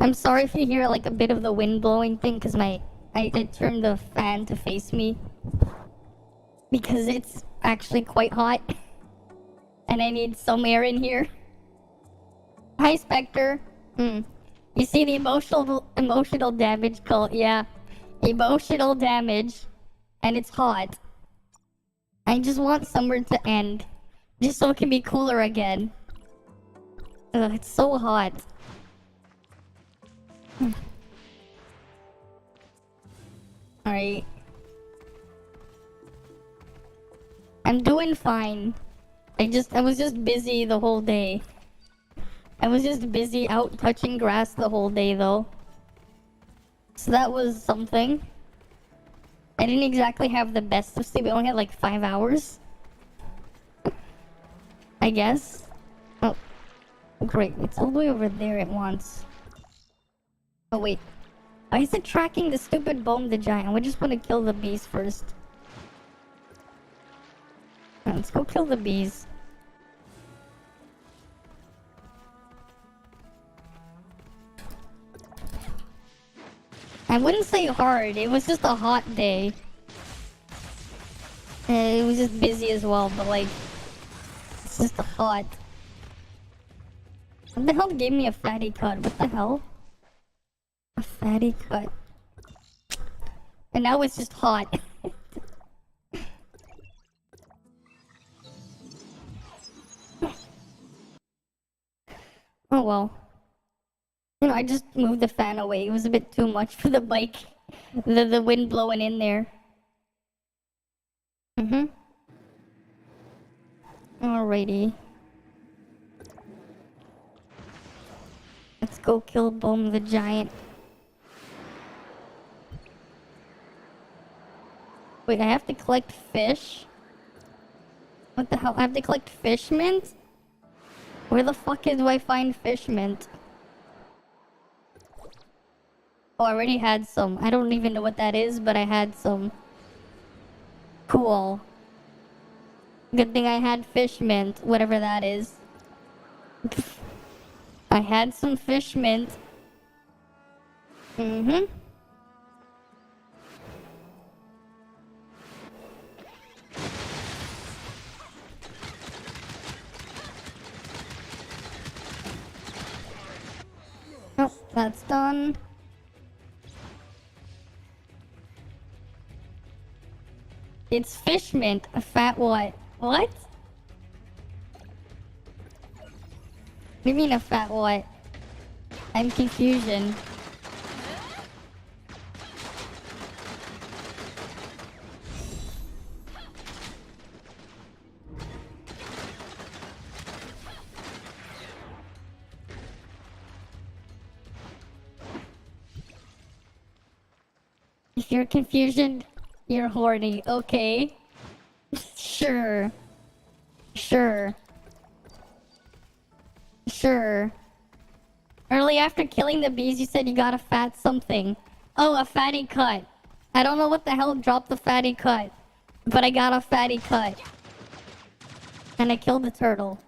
I'm sorry if you hear like a bit of the wind blowing thing, because I turned the fan to face me. Because it's actually quite hot. And I need some air in here. Hi, Spectre. You see the emotional damage called, yeah. Emotional damage. And it's hot. I just want summer to end. Just so it can be cooler again. Ugh, it's so hot. Alright. I'm doing fine. I was just busy the whole day. I was just busy out touching grass the whole day though. So that was something. I didn't exactly have the best of sleep. I only had like 5 hours. I guess. Oh. Great. It's all the way over there at once. Oh wait. Why is it tracking the stupid Bone the Giant? We just want to kill the bees first. Let's go kill the bees. I wouldn't say hard, it was just a hot day. It was just busy as well, but like... It's just hot. What the hell gave me a fatty cut? What the hell? A fatty cut. And now it's just hot. Oh well. You know, I just moved the fan away. It was a bit too much for the bike. The wind blowing in there. Alrighty. Let's go kill Bone the Giant. Wait, I have to collect fish? What the hell? I have to collect fish mint? Where the fuck do I find fish mint? Oh, I already had some. I don't even know what that is, but I had some. Cool. Good thing I had fish mint, whatever that is. I had some fish mint. Oh, that's done. It's fish mint. A fat what? What? What do you mean a fat what? I'm confusion. If you're confusion, you're horny. Okay. Sure. Sure. Sure. Early after killing the bees, you said you got a fat something. Oh, a fatty cut. I don't know what the hell dropped the fatty cut. But I got a fatty cut. And I killed the turtle.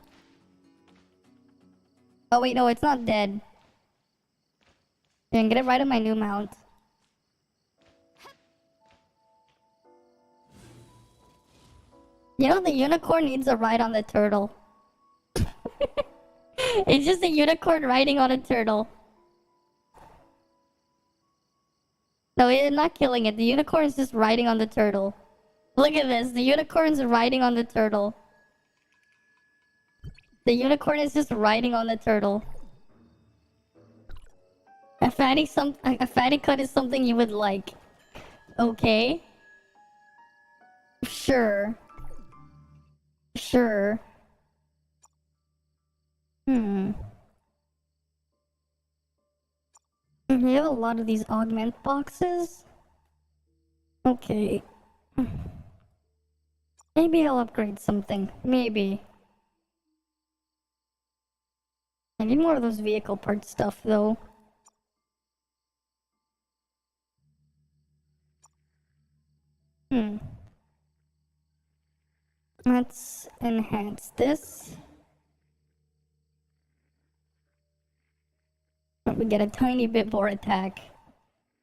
Oh wait, no, it's not dead. Yeah, get it right on my new mount. You know, the unicorn needs a ride on the turtle. It's just a unicorn riding on a turtle. No, you're not killing it. The unicorn's just riding on the turtle. Look at this. The unicorn's riding on the turtle. The unicorn is just riding on the turtle. A fatty cut is something you would like. Okay. Sure. Sure. You have a lot of these augment boxes. Okay. Maybe I'll upgrade something. Maybe. I need more of those vehicle parts stuff, though. Let's enhance this. We get a tiny bit more attack.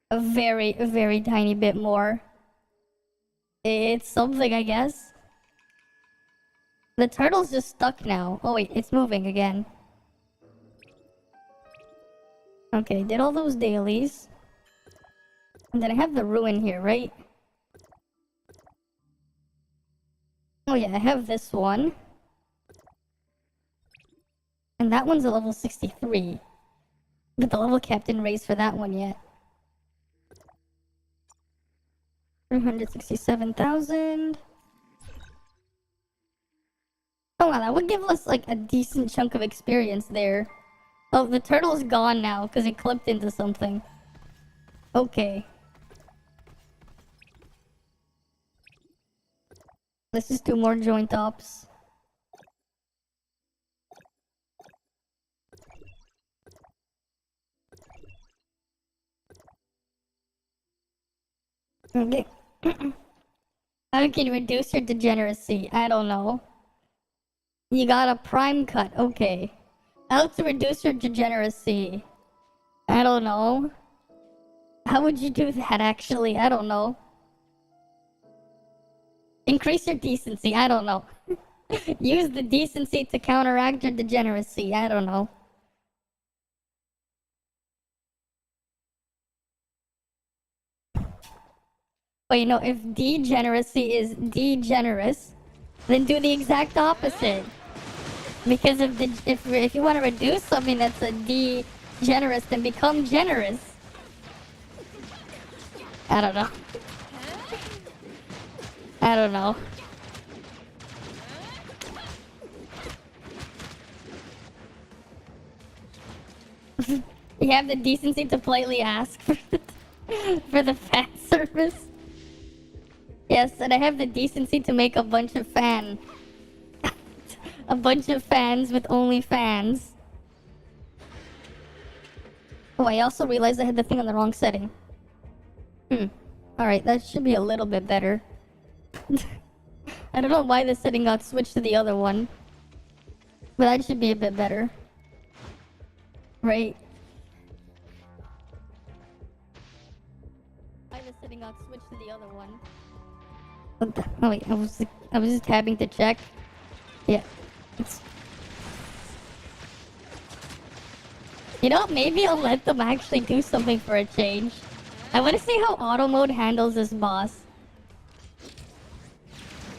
A very, very tiny bit more. It's something, I guess. The turtle's just stuck now. Oh wait, it's moving again. Okay, did all those dailies. And then I have the ruin here, right? Oh yeah, I have this one. And that one's a level 63. But the level cap didn't raise for that one yet. 367,000. Oh wow, that would give us like a decent chunk of experience there. Oh, the turtle's gone now because it clipped into something. Okay. Let's just do more joint ops. Okay. How can you reduce your degeneracy? I don't know. You got a prime cut. Okay. How to reduce your degeneracy? I don't know. How would you do that actually? I don't know. Increase your decency. I don't know. Use the decency to counteract your degeneracy. I don't know. But you know, if degeneracy is degenerous, then do the exact opposite. Because if you want to reduce something that's a degenerous, then become generous. I don't know. I don't know. You have the decency to politely ask for the fan service. Yes, and I have the decency to make a bunch of fans with only fans. Oh, I also realized I had the thing on the wrong setting. Alright, that should be a little bit better. I don't know why the setting got switched to the other one. But that should be a bit better. Right? Why the setting got switched to the other one. Oh wait, I was just tabbing to check. Yeah. You know, maybe I'll let them actually do something for a change. I want to see how auto mode handles this boss.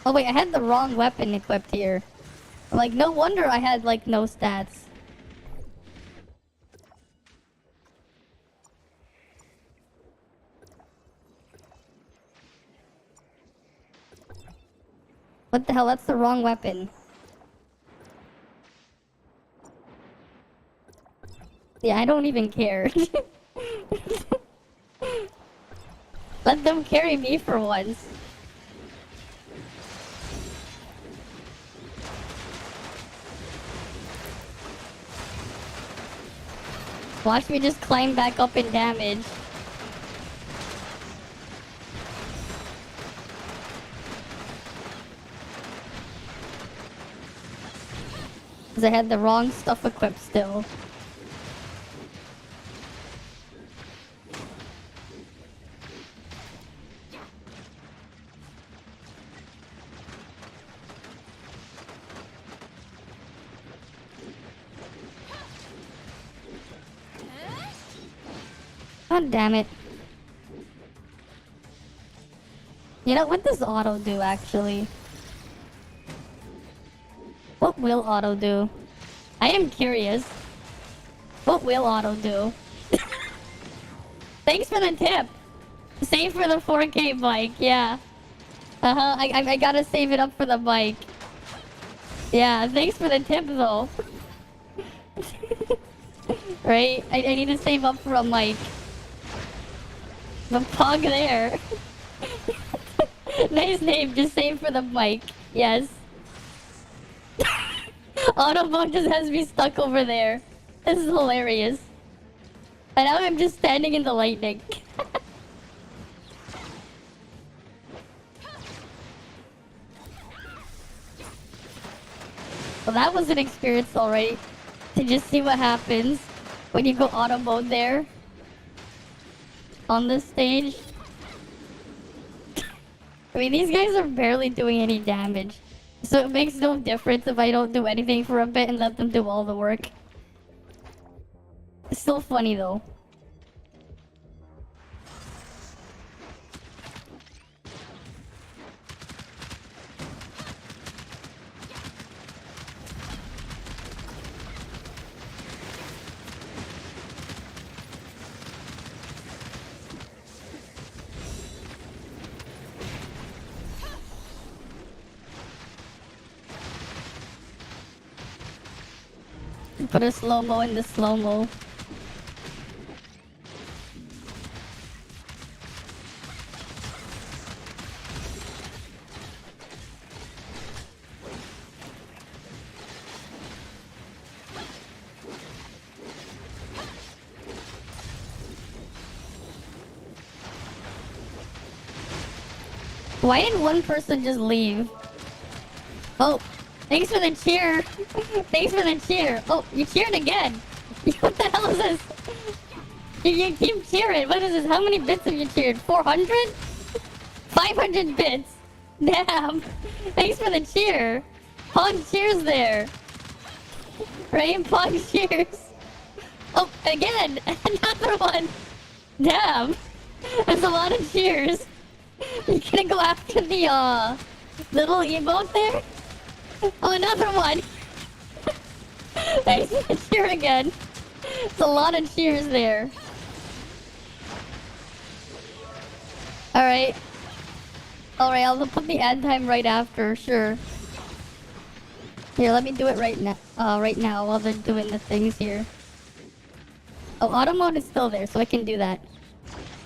Oh wait, I had the wrong weapon equipped here. Like, no wonder I had, like, no stats. What the hell? That's the wrong weapon. Yeah, I don't even care. Let them carry me for once. Watch me just climb back up in damage. Because I had the wrong stuff equipped still. God damn it. You know, what does auto do actually? What will auto do? I am curious. What will auto do? Thanks for the tip. Save for the 4K bike, yeah. I gotta save it up for the bike. Yeah, thanks for the tip though. Right? I need to save up for a mic. The pug there. Nice name, just save for the mic. Yes. Autobot just has me stuck over there. This is hilarious. And now I'm just standing in the lightning. Well, that was an experience already. To just see what happens when you go auto mode there. On this stage. I mean, these guys are barely doing any damage. So it makes no difference if I don't do anything for a bit and let them do all the work. It's still funny though. Put a slow-mo in the slow-mo. Why did one person just leave? Oh, thanks for the cheer. Thanks for the cheer. Oh, you cheered again. What the hell is this? You keep cheering. What is this? How many bits have you cheered? 400? 500 bits. Damn. Thanks for the cheer. Pog cheers there. Right? Pog cheers. Oh, again. Another one. Damn. There's a lot of cheers. You gonna go after the little emote there? Oh, another one! Thanks for the cheer again. It's a lot of cheers there. Alright. Alright, I'll put the ad time right after, sure. Here, let me do it right now. Right now while they're doing the things here. Oh, auto mode is still there, so I can do that.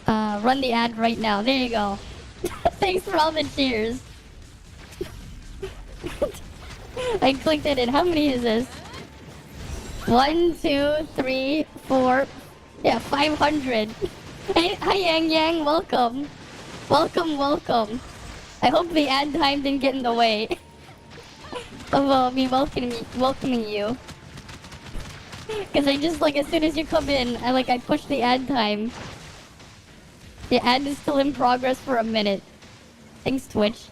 Run the ad right now. There you go. Thanks for all the cheers. I clicked it in. How many is this? 1, 2, 3, 4. Yeah, 500. Hey, hi Yang Yang, welcome. Welcome, welcome. I hope the ad time didn't get in the way of me welcoming you. Cause I just like as soon as you come in, I push the ad time. The ad is still in progress for a minute. Thanks, Twitch.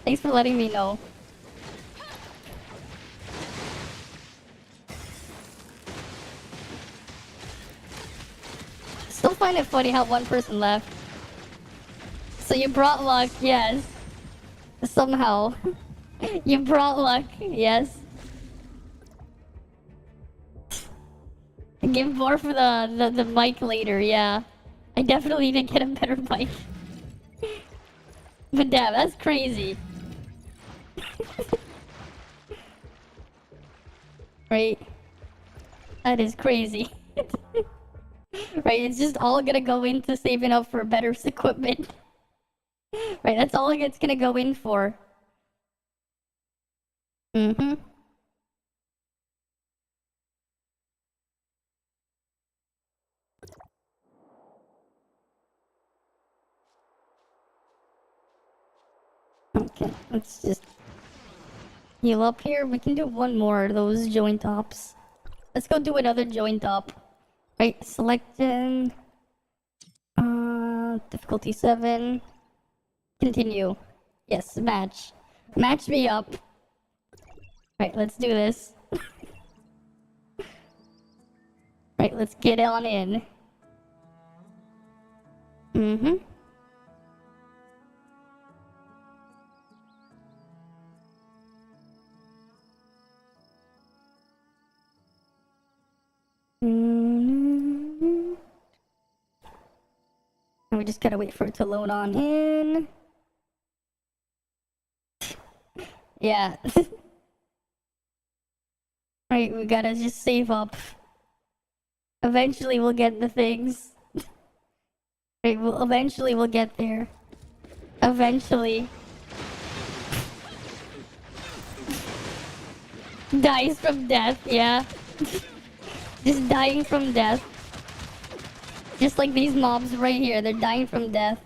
Thanks for letting me know. Still find it funny how one person left. So you brought luck, yes. Somehow. You brought luck, yes. Give more for the mic later, yeah. I definitely need to get a better mic. But damn, that's crazy. Right? That is crazy. Right, it's just all gonna go into saving up for better equipment. Right, that's all it's gonna go in for. Mm-hmm. Okay, let's just heal up here. We can do one more of those joint tops. Let's go do another joint top. Right, selecting difficulty 7. Continue. Yes, match. Match me up. Right, let's do this. Right, let's get on in. Mm-hmm. Mm-hmm. And we just gotta wait for it to load on in. Yeah. Right, we gotta just save up. Eventually we'll get the things. Right, eventually we'll get there. Eventually. Dies from death, yeah. Just dying from death. Just like these mobs right here, they're dying from death.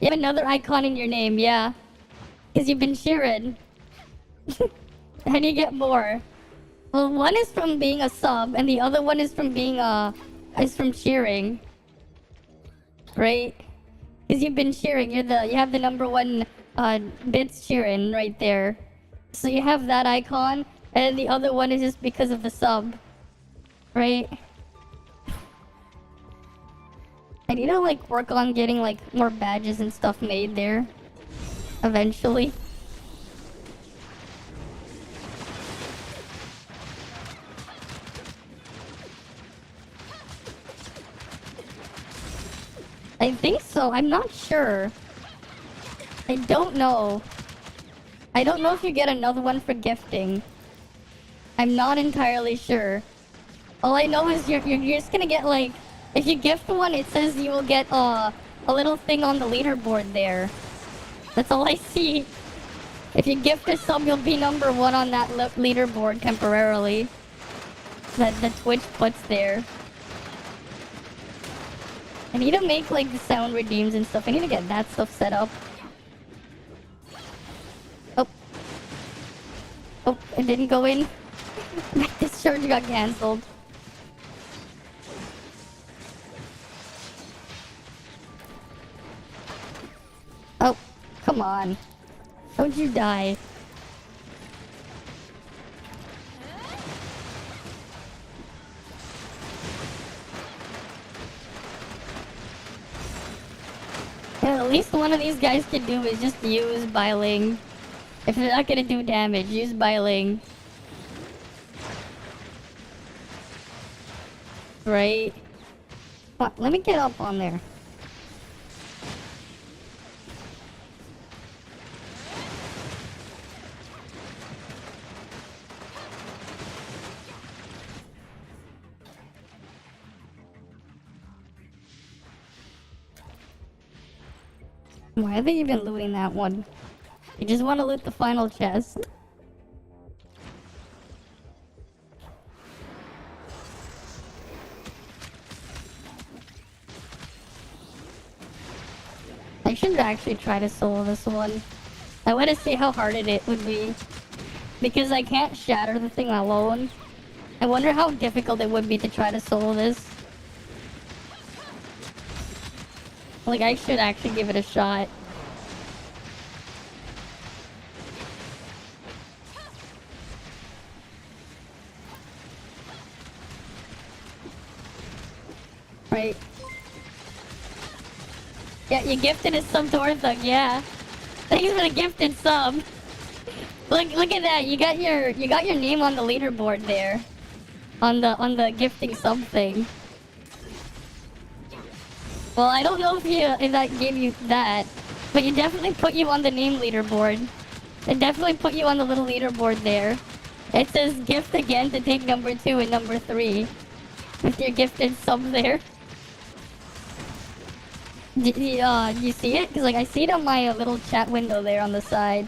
You have another icon in your name, yeah. Because you've been cheering. How do you get more? Well, one is from being a sub, and the other one is from being is from cheering. Right? Because you've been cheering. You have the number one bits cheering right there. So you have that icon, and the other one is just because of the sub. Right? I need to like work on getting like more badges and stuff made there. Eventually. I think so. I'm not sure. I don't know. I don't know if you get another one for gifting. I'm not entirely sure. All I know is you're just gonna get like, if you gift one, it says you will get a little thing on the leaderboard there. That's all I see. If you gift a sub, you'll be number one on that leaderboard temporarily. That the Twitch puts there. I need to make like the sound redeems and stuff. I need to get that stuff set up. Oh. Oh, it didn't go in. My discharge got cancelled. Oh, come on. Don't you die. Yeah, at least one of these guys can do is just use Biling. If they're not gonna do damage, use Biling. Right? Come on, let me get up on there. Why are they even looting that one? You just want to loot the final chest. I should actually try to solo this one. I want to see how hard it would be. Because I can't shatter the thing alone. I wonder how difficult it would be to try to solo this. Like, I should actually give it a shot. Right. Yeah, you gifted a sub to Orthug, yeah. Thanks for the gifted sub. Look at that, you got your name on the leaderboard there. On the gifting sub thing. Well, I don't know if that gave you that, but it definitely put you on the name leaderboard. It definitely put you on the little leaderboard there. It says gift again to take number 2 and number 3. With your gifted sub there. You see it? Because like I see it on my little chat window there on the side.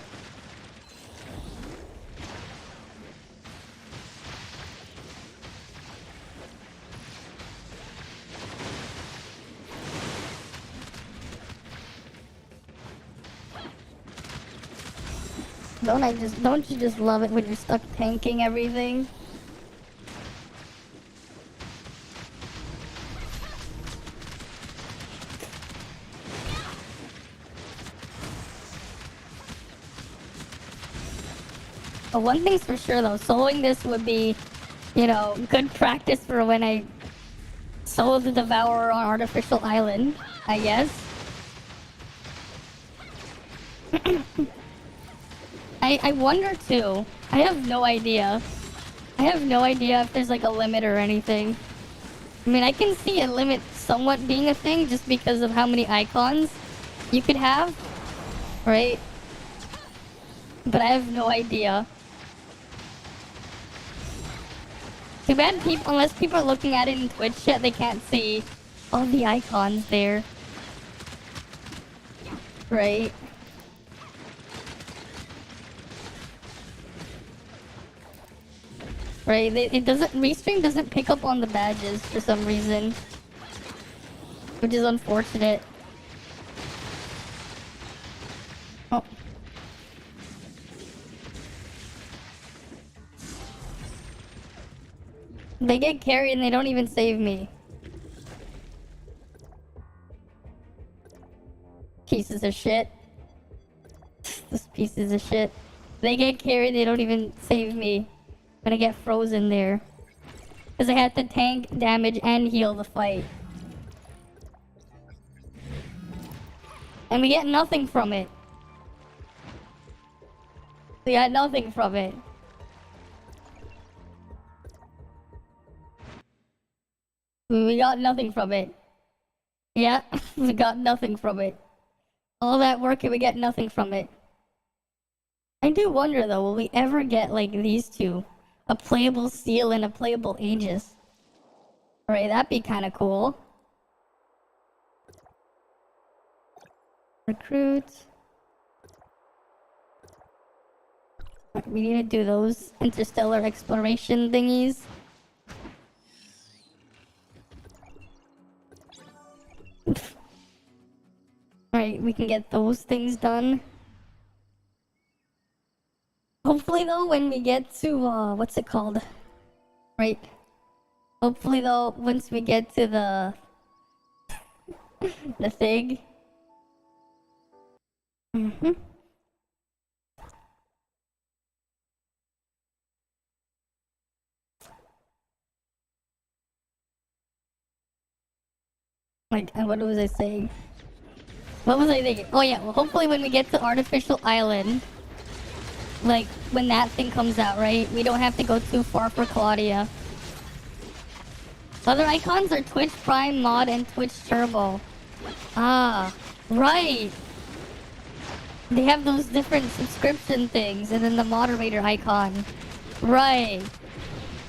Don't you just love it when you're stuck tanking everything? But one thing's for sure though, soloing this would be, you know, good practice for when I solo the Devourer on Artificial Island, I guess. I wonder too. I have no idea. I have no idea if there's like a limit or anything. I mean, I can see a limit somewhat being a thing just because of how many icons you could have, right? But I have no idea. Too bad unless people are looking at it in Twitch chat, they can't see all the icons there. Right? Right, Restream doesn't pick up on the badges for some reason. Which is unfortunate. Oh. They get carried and they don't even save me. Pieces of shit. Those pieces of shit. They get carried, they don't even save me. I'm gonna get frozen there. Because I had to tank, damage, and heal the fight. And we get nothing from it. We got nothing from it. We got nothing from it. Yeah, we got nothing from it. All that work and we get nothing from it. I do wonder though, will we ever get like these two? A playable Seal and a playable Aegis. Right, that'd be kinda cool. Recruit. We need to do those interstellar exploration thingies. Right, we can get those things done. Hopefully though, when we get to, what's it called? Right. Hopefully though, once we get to the thing. Like, what was I saying? What was I thinking? Oh yeah, well hopefully when we get to Artificial Island, like, when that thing comes out, right? We don't have to go too far for Claudia. Other icons are Twitch Prime, Mod, and Twitch Turbo. Ah, right! They have those different subscription things, and then the moderator icon. Right.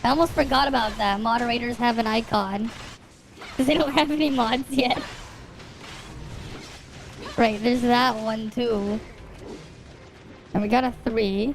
I almost forgot about that. Moderators have an icon. Because they don't have any mods yet. Right, there's that one too. And we got a 3.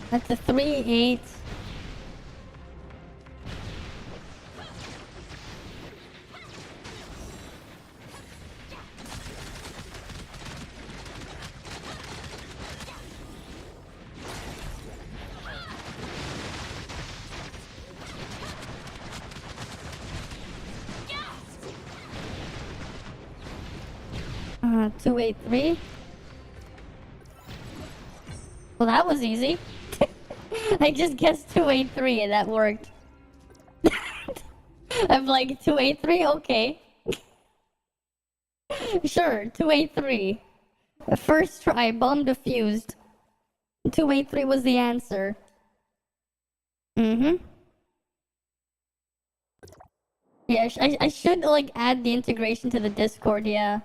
That's a 3-8. Uh, 283. Well, that was easy. I just guessed 283 and that worked. I'm like, 283? Okay. Sure, 283. First try, bomb defused. 283 was the answer. Mm-hmm. Yeah, I should, like, add the integration to the Discord, yeah.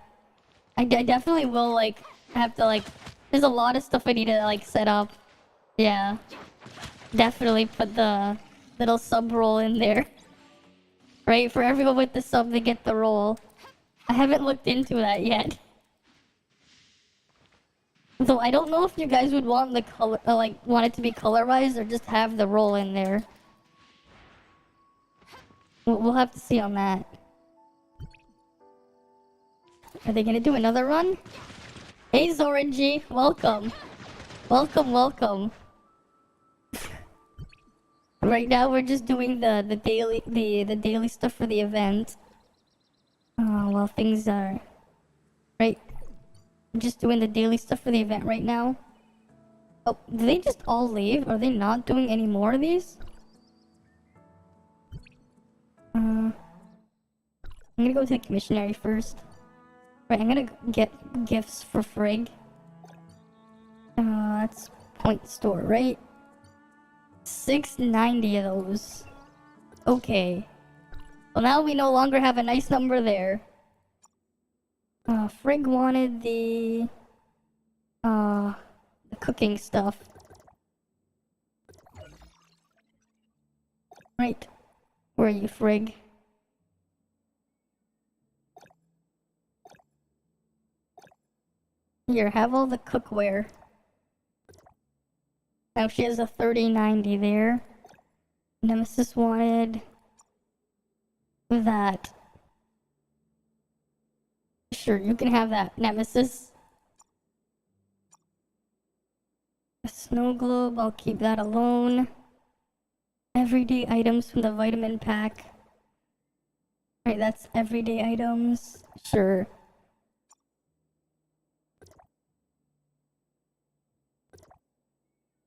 I definitely will, like, have to, like... There's a lot of stuff I need to, like, set up. Yeah. Definitely put the little sub role in there. Right? For everyone with the sub, they get the role. I haven't looked into that yet. So I don't know if you guys would want the color, like, want it to be colorized or just have the role in there. We'll have to see on that. Are they gonna do another run? Hey Zoranji, welcome. Welcome, welcome. Right now we're just doing the daily stuff for the event. Well things are right. I'm just doing the daily stuff for the event right now. Oh, did they just all leave? Are they not doing any more of these? I'm gonna go to the commissionary first. Right, I'm gonna get gifts for Frigg. That's point store, right? 690 of those. Okay. Well, now we no longer have a nice number there. Frigg wanted the cooking stuff. Right. Where are you, Frigg? Here, have all the cookware. Now she has a 3090 there. Nemesis wanted that. Sure, you can have that, Nemesis. A snow globe, I'll keep that alone. Everyday items from the vitamin pack. Right, that's everyday items. Sure.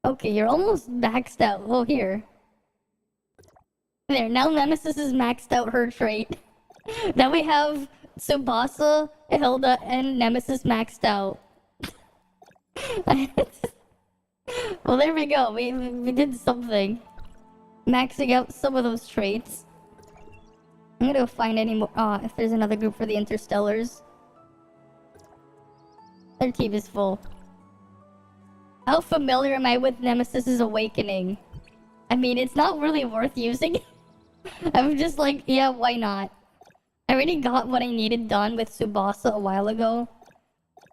Okay, you're almost maxed out. Well, here. There, now Nemesis is maxed out her trait. Now we have Tsubasa, Hilda, and Nemesis maxed out. Well, there we go. We did something. Maxing out some of those traits. I'm gonna go find any more. If there's another group for the Interstellars. Their team is full. How familiar am I with Nemesis's Awakening? I mean, it's not really worth using. I'm just like, yeah, why not? I already got what I needed done with Tsubasa a while ago.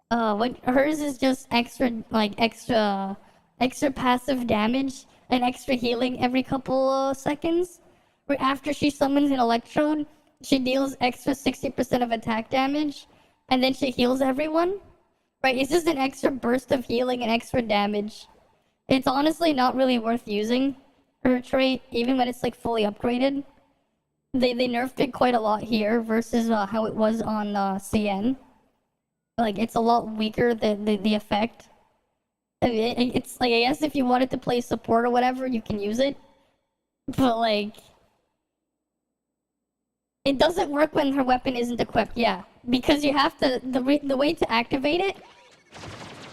What hers is just extra passive damage and extra healing every couple seconds. Where after she summons an electrode, she deals extra 60% of attack damage, and then she heals everyone. Right, it's just an extra burst of healing and extra damage. It's honestly not really worth using her trait, even when it's like fully upgraded. They nerfed it quite a lot here versus how it was on CN. Like, it's a lot weaker, the effect. It's like, I guess if you wanted to play support or whatever, you can use it. But like, it doesn't work when her weapon isn't equipped, yeah. Because you have to, the way to activate it,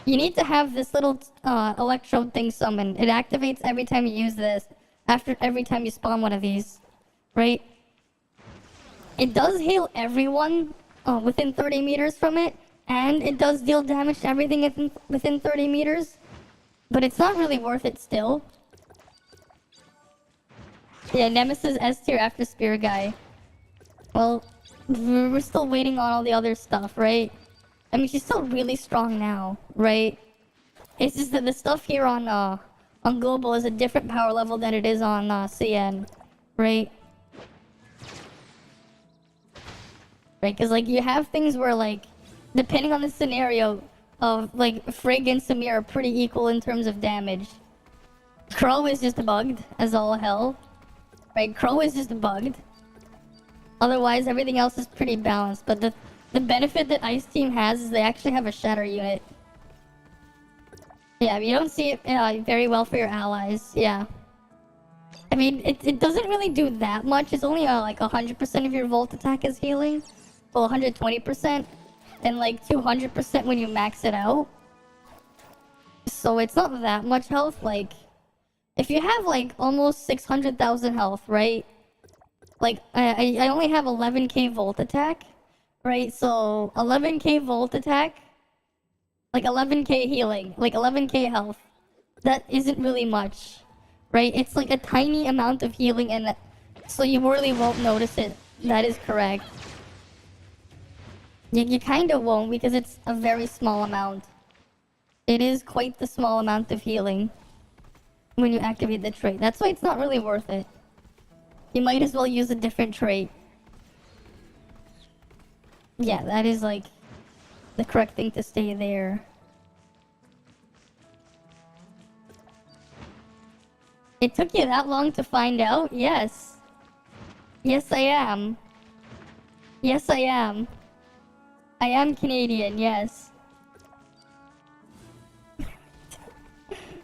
you need to have this little electrode thing summoned. It activates every time you use this, after every time you spawn one of these, right? It does heal everyone within 30 meters from it, and it does deal damage to everything within 30 meters, but it's not really worth it still. Yeah, Nemesis S tier after Spear Guy. Well, we're still waiting on all the other stuff, right? I mean, she's still really strong now, right? It's just that the stuff here on Global is a different power level than it is on CN, right? Right, because like you have things where like, depending on the scenario, like Frigg and Samir are pretty equal in terms of damage. Crow is just bugged as all hell, right? Crow is just bugged. Otherwise, everything else is pretty balanced. But the benefit that Ice Team has is they actually have a shatter unit. Yeah, you don't see it very well for your allies. Yeah. I mean, it doesn't really do that much. It's only like 100% of your volt attack is healing. Well, 120%. And like 200% when you max it out. So it's not that much health. Like, if you have like almost 600,000 health, right? Like, I only have 11k volt attack, right? So 11k volt attack, like 11k healing, like 11k health. That isn't really much, right? It's like a tiny amount of healing, and so you really won't notice it. That is correct. You kind of won't, because it's a very small amount. It is quite the small amount of healing when you activate the trait. That's why it's not really worth it. You might as well use a different trait. Yeah, that is like the correct thing to stay there. It took you that long to find out? Yes. Yes, I am. Yes, I am. I am Canadian, yes.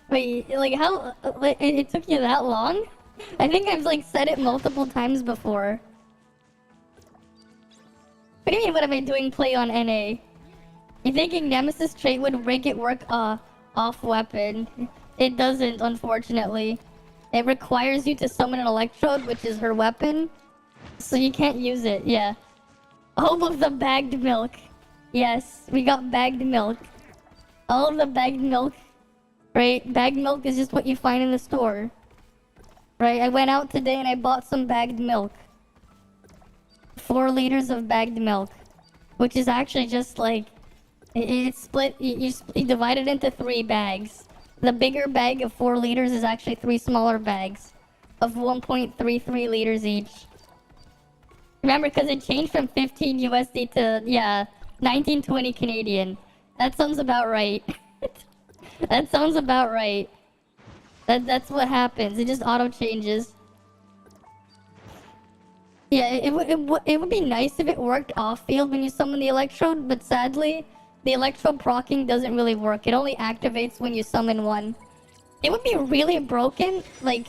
Wait, like how... Like, it took you that long? I think I've like said it multiple times before. What do you mean, what am I doing play on NA? You thinking Nemesis trait would make it work off weapon? It doesn't, unfortunately. It requires you to summon an electrode, which is her weapon. So you can't use it, yeah. All of the bagged milk. Yes, we got bagged milk. All of the bagged milk. Right? Bagged milk is just what you find in the store. Right? I went out today and I bought some bagged milk. 4 liters of bagged milk. Which is actually just like It's split, you divide it into 3 bags. The bigger bag of 4 liters is actually 3 smaller bags of 1.33 liters each. Remember, because it changed from 15 USD to, yeah, 1920 Canadian. That sounds about right. That sounds about right. That's what happens. It just auto changes. Yeah, it would be nice if it worked off field when you summon the electrode, but sadly, the electrode proccing doesn't really work. It only activates when you summon one. It would be really broken, like,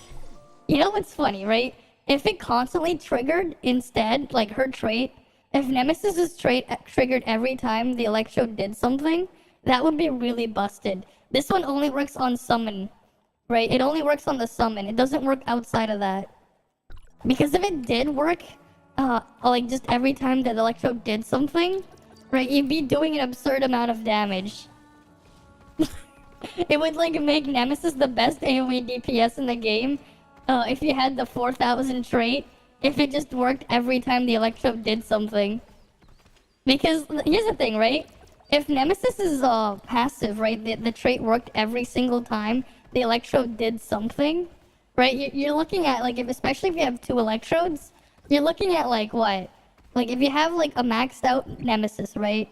you know what's funny, right? If it constantly triggered instead, like her trait, if Nemesis's trait triggered every time the electrode did something, that would be really busted. This one only works on summon, right? It only works on the summon. It doesn't work outside of that. Because if it did work, like just every time that the electrode did something, right, you'd be doing an absurd amount of damage. It would like make Nemesis the best AoE DPS in the game, if you had the 4000 trait, if it just worked every time the electrode did something. Because here's the thing, right? If Nemesis is passive, right, the trait worked every single time the electrode did something, right? You're looking at, like, especially if you have 2 electrodes, you're looking at, like, what? Like, if you have, like, a maxed out Nemesis, right?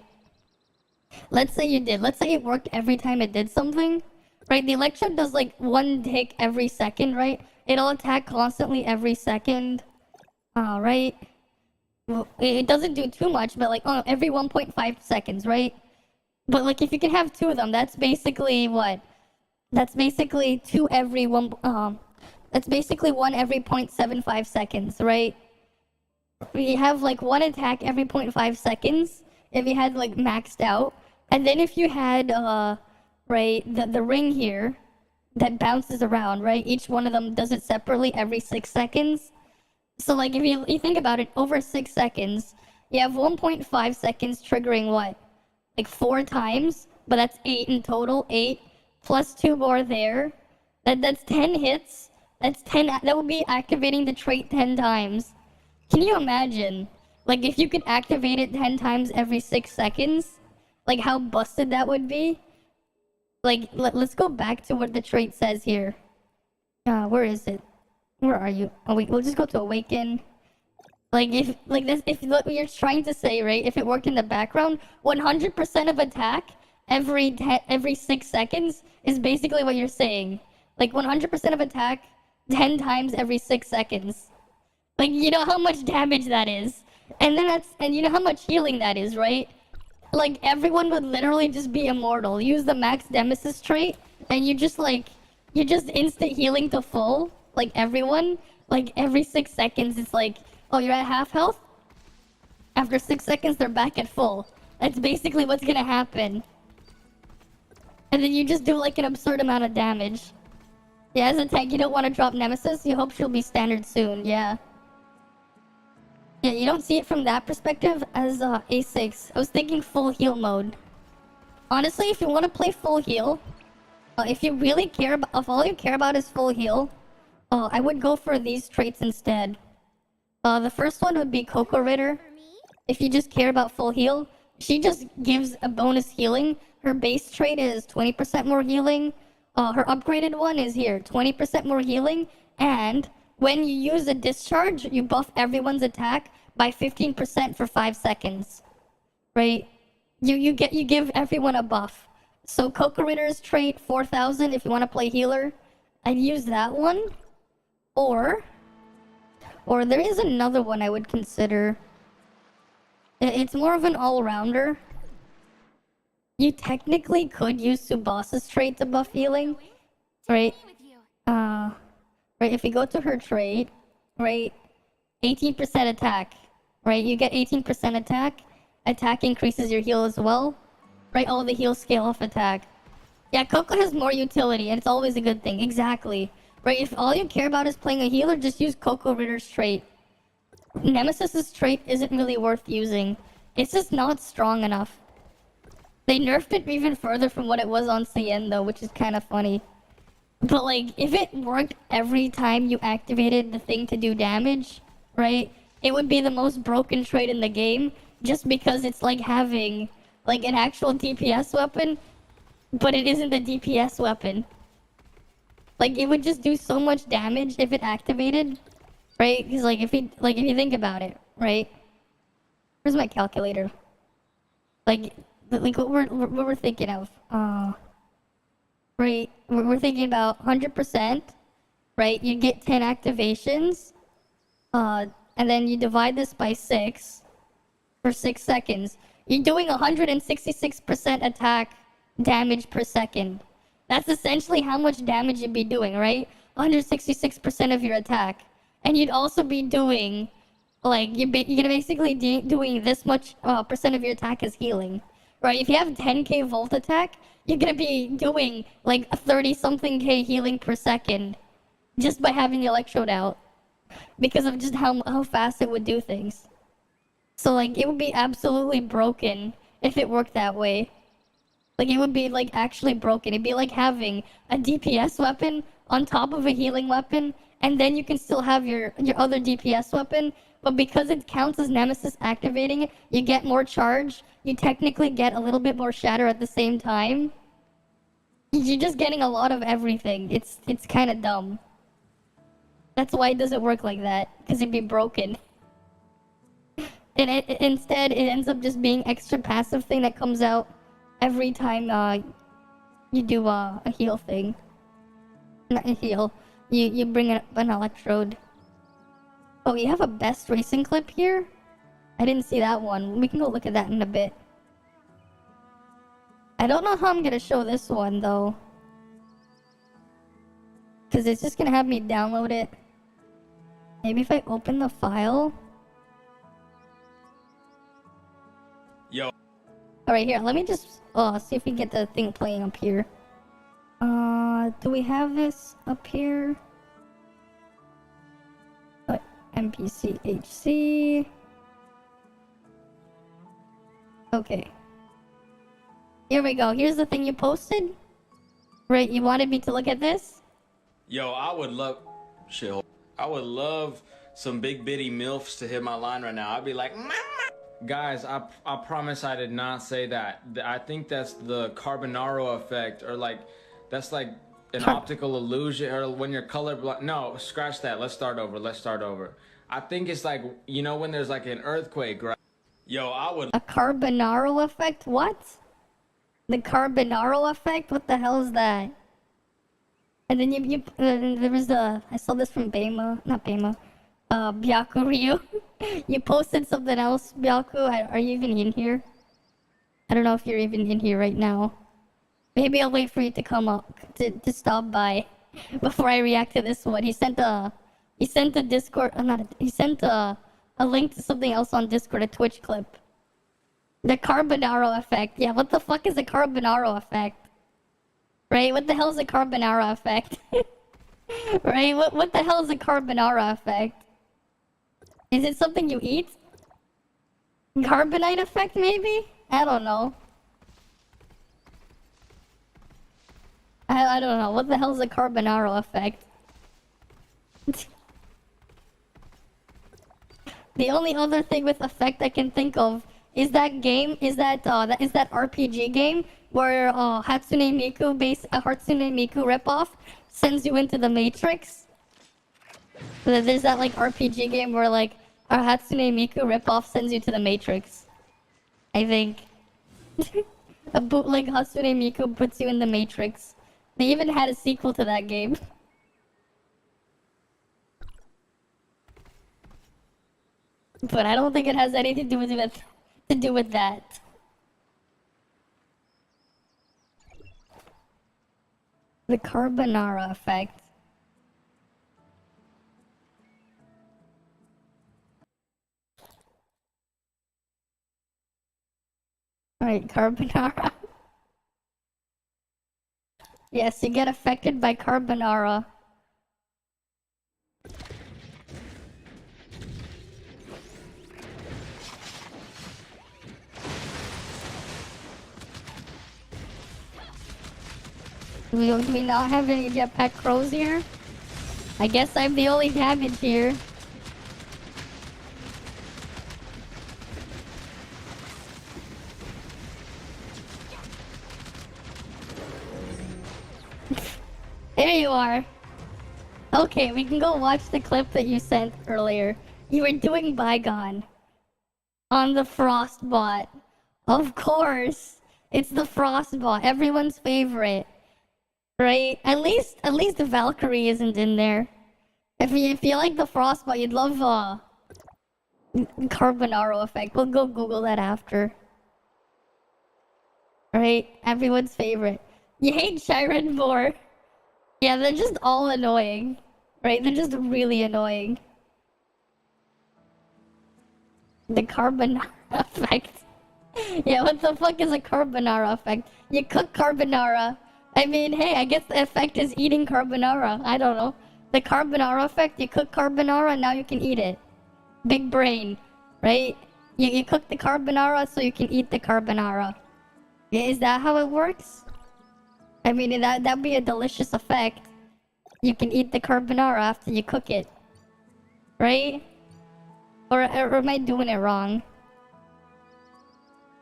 Let's say it worked every time it did something, right? The electrode does, like, 1 tick every second, right? It'll attack constantly every second, right? Well, it doesn't do too much, but, like, every 1.5 seconds, right? But, like, if you can have 2 of them, that's basically what? That's basically 2 every 1, that's basically 1 every 0.75 seconds, right? You have like 1 attack every 0.5 seconds if you had like maxed out. And then if you had, right, the ring here that bounces around, right? Each one of them does it separately every 6 seconds. So like if you think about it, over 6 seconds, you have 1.5 seconds triggering what? Like 4 times, but that's 8 in total, 8 plus 2 more there. That's 10 hits. That's 10, that would be activating the trait 10 times. Can you imagine? Like, if you could activate it 10 times every 6 seconds? Like, how busted that would be? Like, let's go back to what the trait says here. Where is it? Where are you? Oh, wait, we'll just go to Awaken. Like, if what you're trying to say, right? If it worked in the background, 100% of attack every 6 seconds is basically what you're saying. Like, 100% of attack 10 times every 6 seconds. Like, you know how much damage that is. And you know how much healing that is, right? Like, everyone would literally just be immortal. Use the max Nemesis trait, and you're just instant healing to full. Like, everyone. Like, every 6 seconds, it's like, oh, you're at half health? After 6 seconds, they're back at full. That's basically what's gonna happen. And then you just do, like, an absurd amount of damage. Yeah, as a tank, you don't want to drop Nemesis. You hope she'll be standard soon, yeah. Yeah, you don't see it from that perspective as A6. I was thinking full heal mode. Honestly, if you want to play full heal, if you really care about, if all you care about is full heal, I would go for these traits instead. The first one would be Coco Ritter. If you just care about full heal, she just gives a bonus healing. Her base trait is 20% more healing. Her upgraded one is here, 20% more healing, and when you use a discharge, you buff everyone's attack by 15% for 5 seconds. Right? You give everyone a buff. So Coco Ritter's trait 4000 if you want to play healer. I'd use that one. Or there is another one I would consider. It's more of an all-rounder. You technically could use Subasa's trait to buff healing, right? Right, if you go to her trait, right, 18% attack, right? You get 18% attack. Attack increases your heal as well, right? All the heals scale off attack. Yeah, Coco has more utility, and it's always a good thing. Exactly. Right, if all you care about is playing a healer, just use Coco Ritter's trait. Nemesis's trait isn't really worth using. It's just not strong enough. They nerfed it even further from what it was on CN though, which is kind of funny. But like, if it worked every time you activated the thing to do damage, right? It would be the most broken trait in the game, just because it's like having like an actual DPS weapon, but it isn't a DPS weapon. Like, it would just do so much damage if it activated, right? Because like if you think about it, right? Where's my calculator? Like what we're thinking of, right? We're thinking about 100%, right? You get 10 activations, and then you divide this by 6 for 6 seconds. You're doing 166% attack damage per second. That's essentially how much damage you'd be doing, right? 166% of your attack. And you'd also be doing, like, you're gonna basically doing this much percent of your attack as healing. Right? If you have 10k volt attack, you're gonna be doing, like, 30-something k healing per second just by having the electrode out. Because of just how fast it would do things. So, like, it would be absolutely broken if it worked that way. Like, it would be, like, actually broken. It'd be like having a DPS weapon on top of a healing weapon, and then you can still have your other DPS weapon, but because it counts as Nemesis activating, you get more charge. You technically get a little bit more shatter at the same time. You're just getting a lot of everything. It's kind of dumb. That's why it doesn't work like that, because it'd be broken. And instead, it ends up just being extra passive thing that comes out every time you do a heal thing. Not a heal. You bring up an electrode. Oh, you have a best racing clip here? I didn't see that one. We can go look at that in a bit. I don't know how I'm gonna show this one though. Because it's just gonna have me download it. Maybe if I open the file. Yo. Alright, here, let me just see if we can get the thing playing up here. Do we have this up here? NPC HC. Okay. Here we go. Here's the thing you posted. Right, you wanted me to look at this? Yo, I would love... Shit. I would love some big bitty MILFs to hit my line right now. I'd be like, Mama! Guys, I promise I did not say that. I think that's the Carbonaro effect, or like, that's like an optical illusion, or when you're colorblind. No, scratch that. Let's start over. I think it's like, you know, when there's like an earthquake, right? Yo, I would... A Carbonaro effect? What? The Carbonaro effect? What the hell is that? And then there was I saw this from not Bema, Byaku Ryu. You posted something else, Byaku. Are you even in here? I don't know if you're even in here right now. Maybe I'll wait for you to come up, to stop by, before I react to this one. He sent a Discord, he sent a link to something else on Discord, a Twitch clip. The Carbonaro effect. Yeah, what the fuck is a Carbonaro effect? Right? What the hell is a Carbonara effect? Right? What the hell is a Carbonara effect? Is it something you eat? Carbonite effect, maybe? I don't know. I don't know. What the hell is a Carbonara effect? The only other thing with effect I can think of is that RPG game where Hatsune Miku ripoff sends you into the Matrix. There's that like RPG game where like a Hatsune Miku ripoff sends you to the Matrix. I think. A bootleg Hatsune Miku puts you in the Matrix. They even had a sequel to that game. But I don't think it has anything to do with that. The Carbonara effect. Alright, Carbonara. Yes, you get affected by Carbonara. Do we not have any jetpack crows here? I guess I'm the only damage here. you are. Okay, we can go watch the clip that you sent earlier. You were doing Bygone on the Frostbot. Of course, it's the Frostbot, everyone's favorite, right? At least the Valkyrie isn't in there. If you like the Frostbot, you'd love Carbonaro effect. We'll go Google that after. Right? Everyone's favorite. You hate Shyren more. Yeah, they're just all annoying. Right? They're just really annoying. The carbonara effect. Yeah, what the fuck is a carbonara effect? You cook carbonara. I mean, hey, I guess the effect is eating carbonara. I don't know. The carbonara effect, you cook carbonara, now you can eat it. Big brain, right? You cook the carbonara so you can eat the carbonara. Is that how it works? I mean, that'd be a delicious effect. You can eat the carbonara after you cook it. Right? Or am I doing it wrong?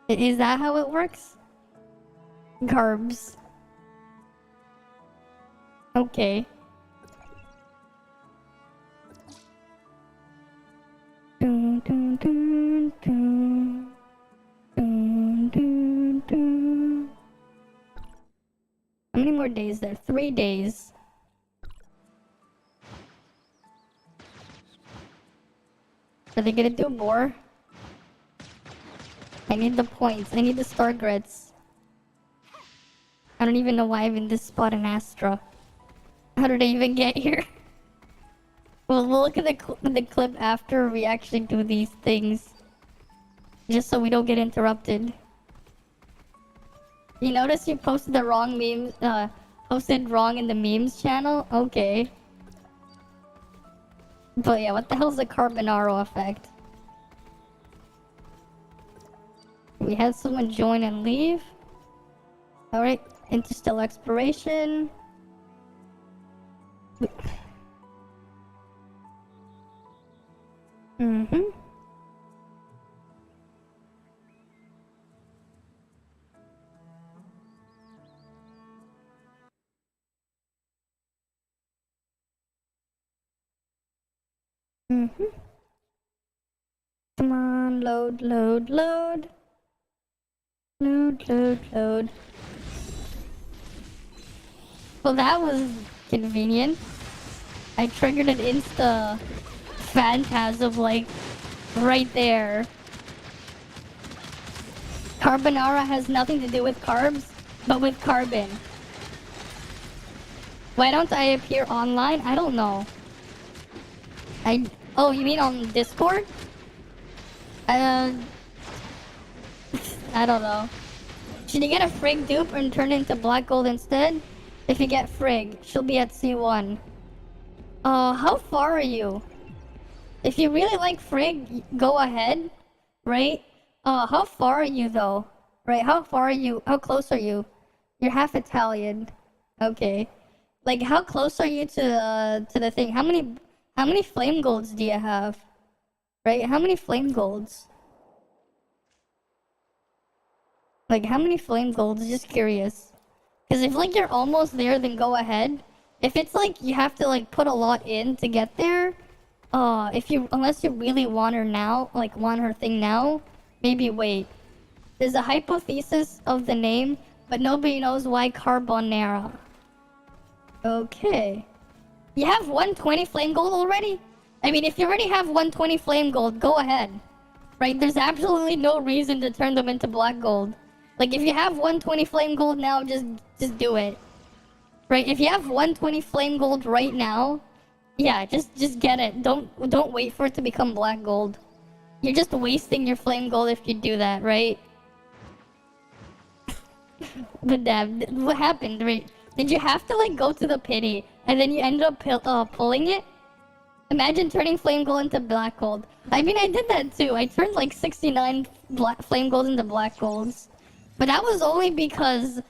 Is that how it works? Carbs. Okay. Dun, dun, dun, dun. Dun, dun, dun. How many more days there? 3 days. Are they gonna do more? I need the points. I need the star grids. I don't even know why I'm in this spot in Astra. How did I even get here? We'll look at the clip after we actually do these things. Just so we don't get interrupted. You notice you posted the wrong memes, posted wrong in the memes channel? Okay. But yeah, what the hell's the Carbonaro effect? We had someone join and leave. Alright, interstellar exploration. Mm-hmm. Mm-hmm. Come on, load, load, load. Load, load, load. Well, that was convenient. I triggered an insta phantasm, like, right there. Carbonara has nothing to do with carbs, but with carbon. Why don't I appear online? I don't know. Oh, you mean on Discord? I don't know. Should you get a Frigg dupe and turn it into black gold instead? If you get Frigg, she'll be at C1. How far are you? If you really like Frigg, go ahead, right? How far are you though? Right, how far are you? How close are you? You're half Italian. Okay. Like, how close are you to the thing? How many flame golds do you have? Right, how many flame golds? Like, how many flame golds? Just curious. Because if, like, you're almost there, then go ahead. If it's, like, you have to, like, put a lot in to get there, unless you really want her now, like, want her thing now, maybe wait. There's a hypothesis of the name, but nobody knows why Carbonara. Okay. You have 120 flame gold already? I mean, if you already have 120 flame gold, go ahead. Right? There's absolutely no reason to turn them into black gold. Like, if you have 120 flame gold now, just do it. Right? If you have 120 flame gold right now, yeah, just get it. Don't wait for it to become black gold. You're just wasting your flame gold if you do that, right? But what happened, right? Did you have to, like, go to the pity and then you ended up pulling it? Imagine turning flame gold into black gold. I mean, I did that too. I turned like 69 flame golds into black golds. But that was only because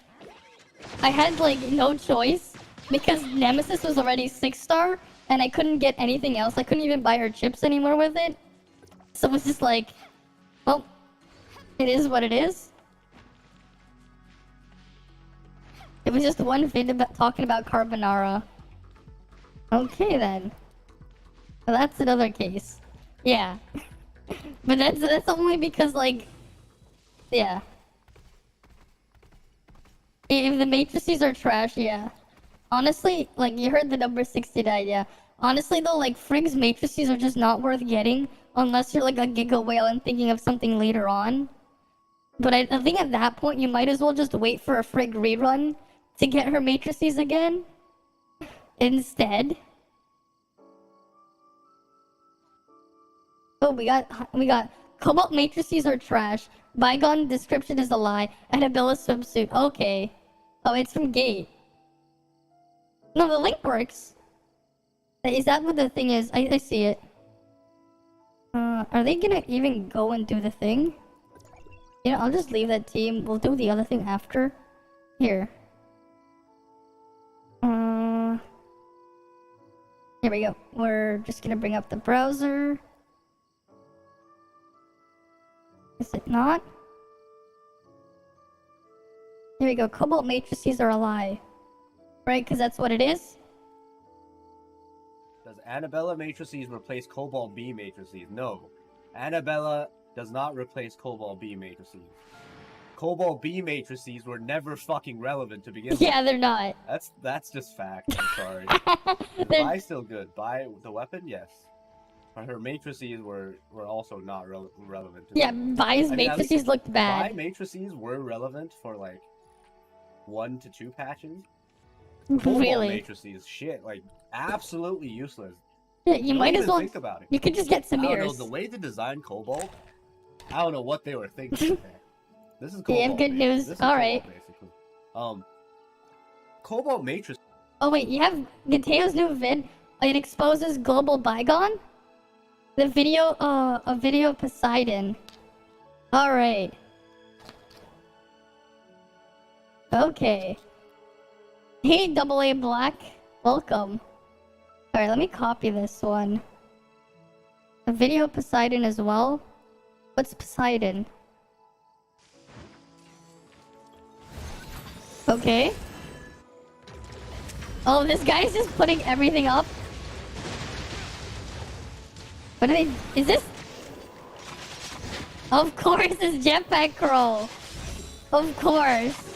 I had, like, no choice. Because Nemesis was already 6-star and I couldn't get anything else. I couldn't even buy her chips anymore with it. So it was just like, well, it is what it is. It was just one vid about talking about Carbonara. Okay then. Well, that's another case. Yeah. But that's only because like, yeah. If the matrices are trash, yeah. Honestly, like you heard the number 69, yeah. Honestly though, like Frigg's matrices are just not worth getting unless you're like a giga whale and thinking of something later on. But I think at that point you might as well just wait for a Frigg rerun to get her matrices again. Instead. Oh, we got Cobalt matrices are trash. Bygone description is a lie. Annabella swimsuit. Okay. Oh, it's from Gate. No, the link works. Is that what the thing is? I see it. Are they gonna even go and do the thing? You know, I'll just leave that team. We'll do the other thing after. Here. Here we go. We're just gonna bring up the browser. Is it not? Here we go. Cobalt matrices are a lie. Right? Because that's what it is? Does Annabella matrices replace Cobalt B matrices? No. Annabella does not replace Cobalt B matrices. Cobalt B matrices were never fucking relevant to begin with. Yeah, they're not. That's just fact. I'm sorry. Is Buy still good? Buy the weapon? Yes. But her matrices were also not relevant. Yeah, Buy's matrices looked bad. Buy matrices were relevant for like 1 to 2 patches. Really? Matrices, shit, like absolutely useless. Yeah, you might as well think about it. You could just get some I don't ears. know, the way they designed Cobalt, I don't know what they were thinking. This is Cobalt. You have good news. All right. Basically. Cobalt matrix. Oh wait, you have Gateo's new vid. It exposes global bygone. The video, a video of Poseidon. All right. Okay. Hey, AA Black. Welcome. Alright, let me copy this one. A video of Poseidon as well. What's Poseidon? Okay. Oh, this guy's just putting everything up. What are they? Is this? Of course, it's Jetpack Crow. Of course.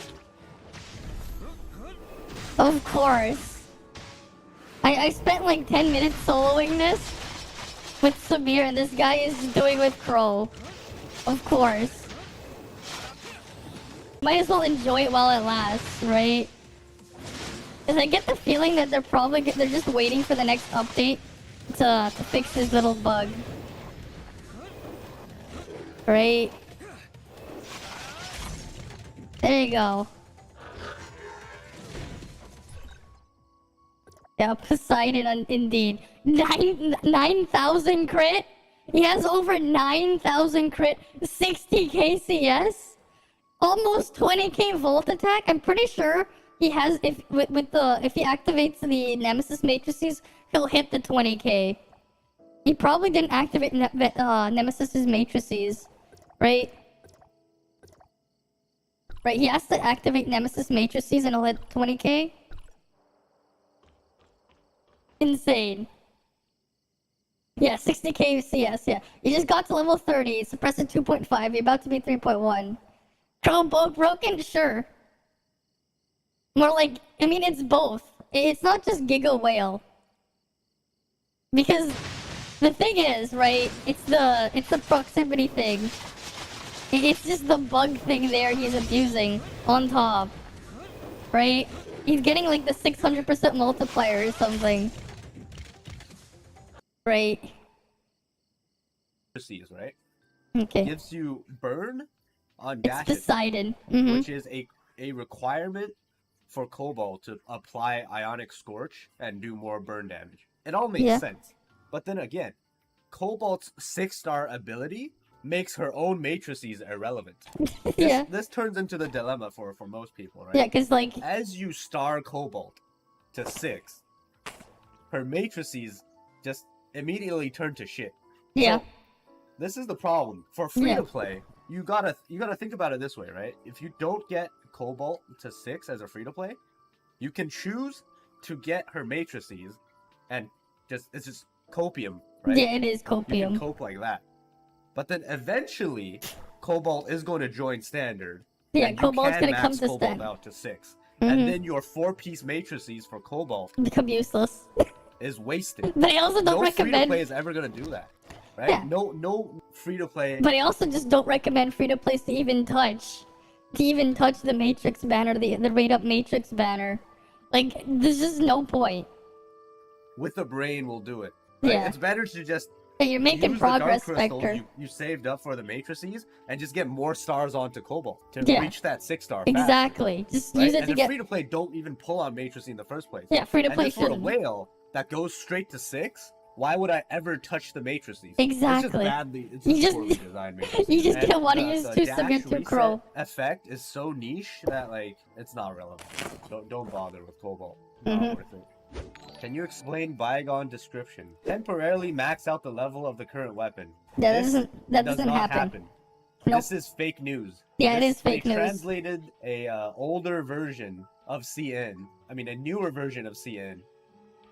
Of course. I spent like 10 minutes soloing this with Samir, and this guy is doing with Crow. Of course. Might as well enjoy it while it lasts, right? Because I get the feeling that they're just waiting for the next update to fix this little bug. Right? There you go. Yeah, Poseidon, indeed. 9,000 crit? He has over 9,000 crit, 60k CS, almost 20k volt attack. I'm pretty sure he has, if he activates the Nemesis matrices, he'll hit the 20k. He probably didn't activate Nemesis's matrices, right? Right, he has to activate Nemesis matrices and he'll hit 20k. Insane. Yeah, 60k CS, yeah. You just got to level 30, suppressed at 2.5, you're about to be 3.1. Chrome broken? Sure. More like, I mean, it's both. It's not just Giga Whale. Because the thing is, right, it's the proximity thing. It's just the bug thing there he's abusing on top. Right? He's getting like the 600% multiplier or something. Right. Right? Okay. Gives you burn on It's gadgets, Poseidon. which is a requirement for Cobalt to apply Ionic Scorch and do more burn damage. It all makes sense. But then again, Cobalt's 6-star ability makes her own matrices irrelevant. This turns into the dilemma for most people, right? Yeah, because like... As you star Cobalt to 6, her matrices just immediately turn to shit. Yeah. So, this is the problem. For free-to-play, you gotta think about it this way, right? If you don't get Cobalt to 6 as a free-to-play, you can choose to get her matrices and it's just copium, right? Yeah, it is You can copium. cope like that. But then eventually, Cobalt is going to join standard. Yeah, and Cobalt's you can gonna max come to Cobalt stand. out to 6. Mhm. And then your 4-piece matrices for Cobalt Become useless. is wasted. But I also don't No recommend. free-to-play is ever going to do that. Right? Yeah. No free-to-play. But I also just don't recommend free-to-plays to even touch the Matrix banner, the rate-up Matrix banner. Like, there's just no point. With the brain will do it. Right? Yeah. It's better to just Hey, you're making use progress, the dark crystals Vector. you saved up for the matrices and just get more stars onto Cobalt to Yeah. reach that 6-star. Exactly. Just Right? use it And to the get. free-to-play don't even pull on matrices in the first place. Yeah, free-to-play And then for a shouldn't. whale that goes straight to 6, why would I ever touch the matrices? Exactly. It's just badly. It's You just just- poorly designed matrices. You just And don't want to the- use the two dash submit to reset Crow. effect is so niche that like it's not relevant. Don't bother with Cobalt. Mhm. Not worth it. Can you explain bygone description? Temporarily max out the level of the current weapon. That This that does doesn't not happen. Nope. This is fake news. Yeah, it is fake they news. translated a older version of CN. I mean, a newer version of CN.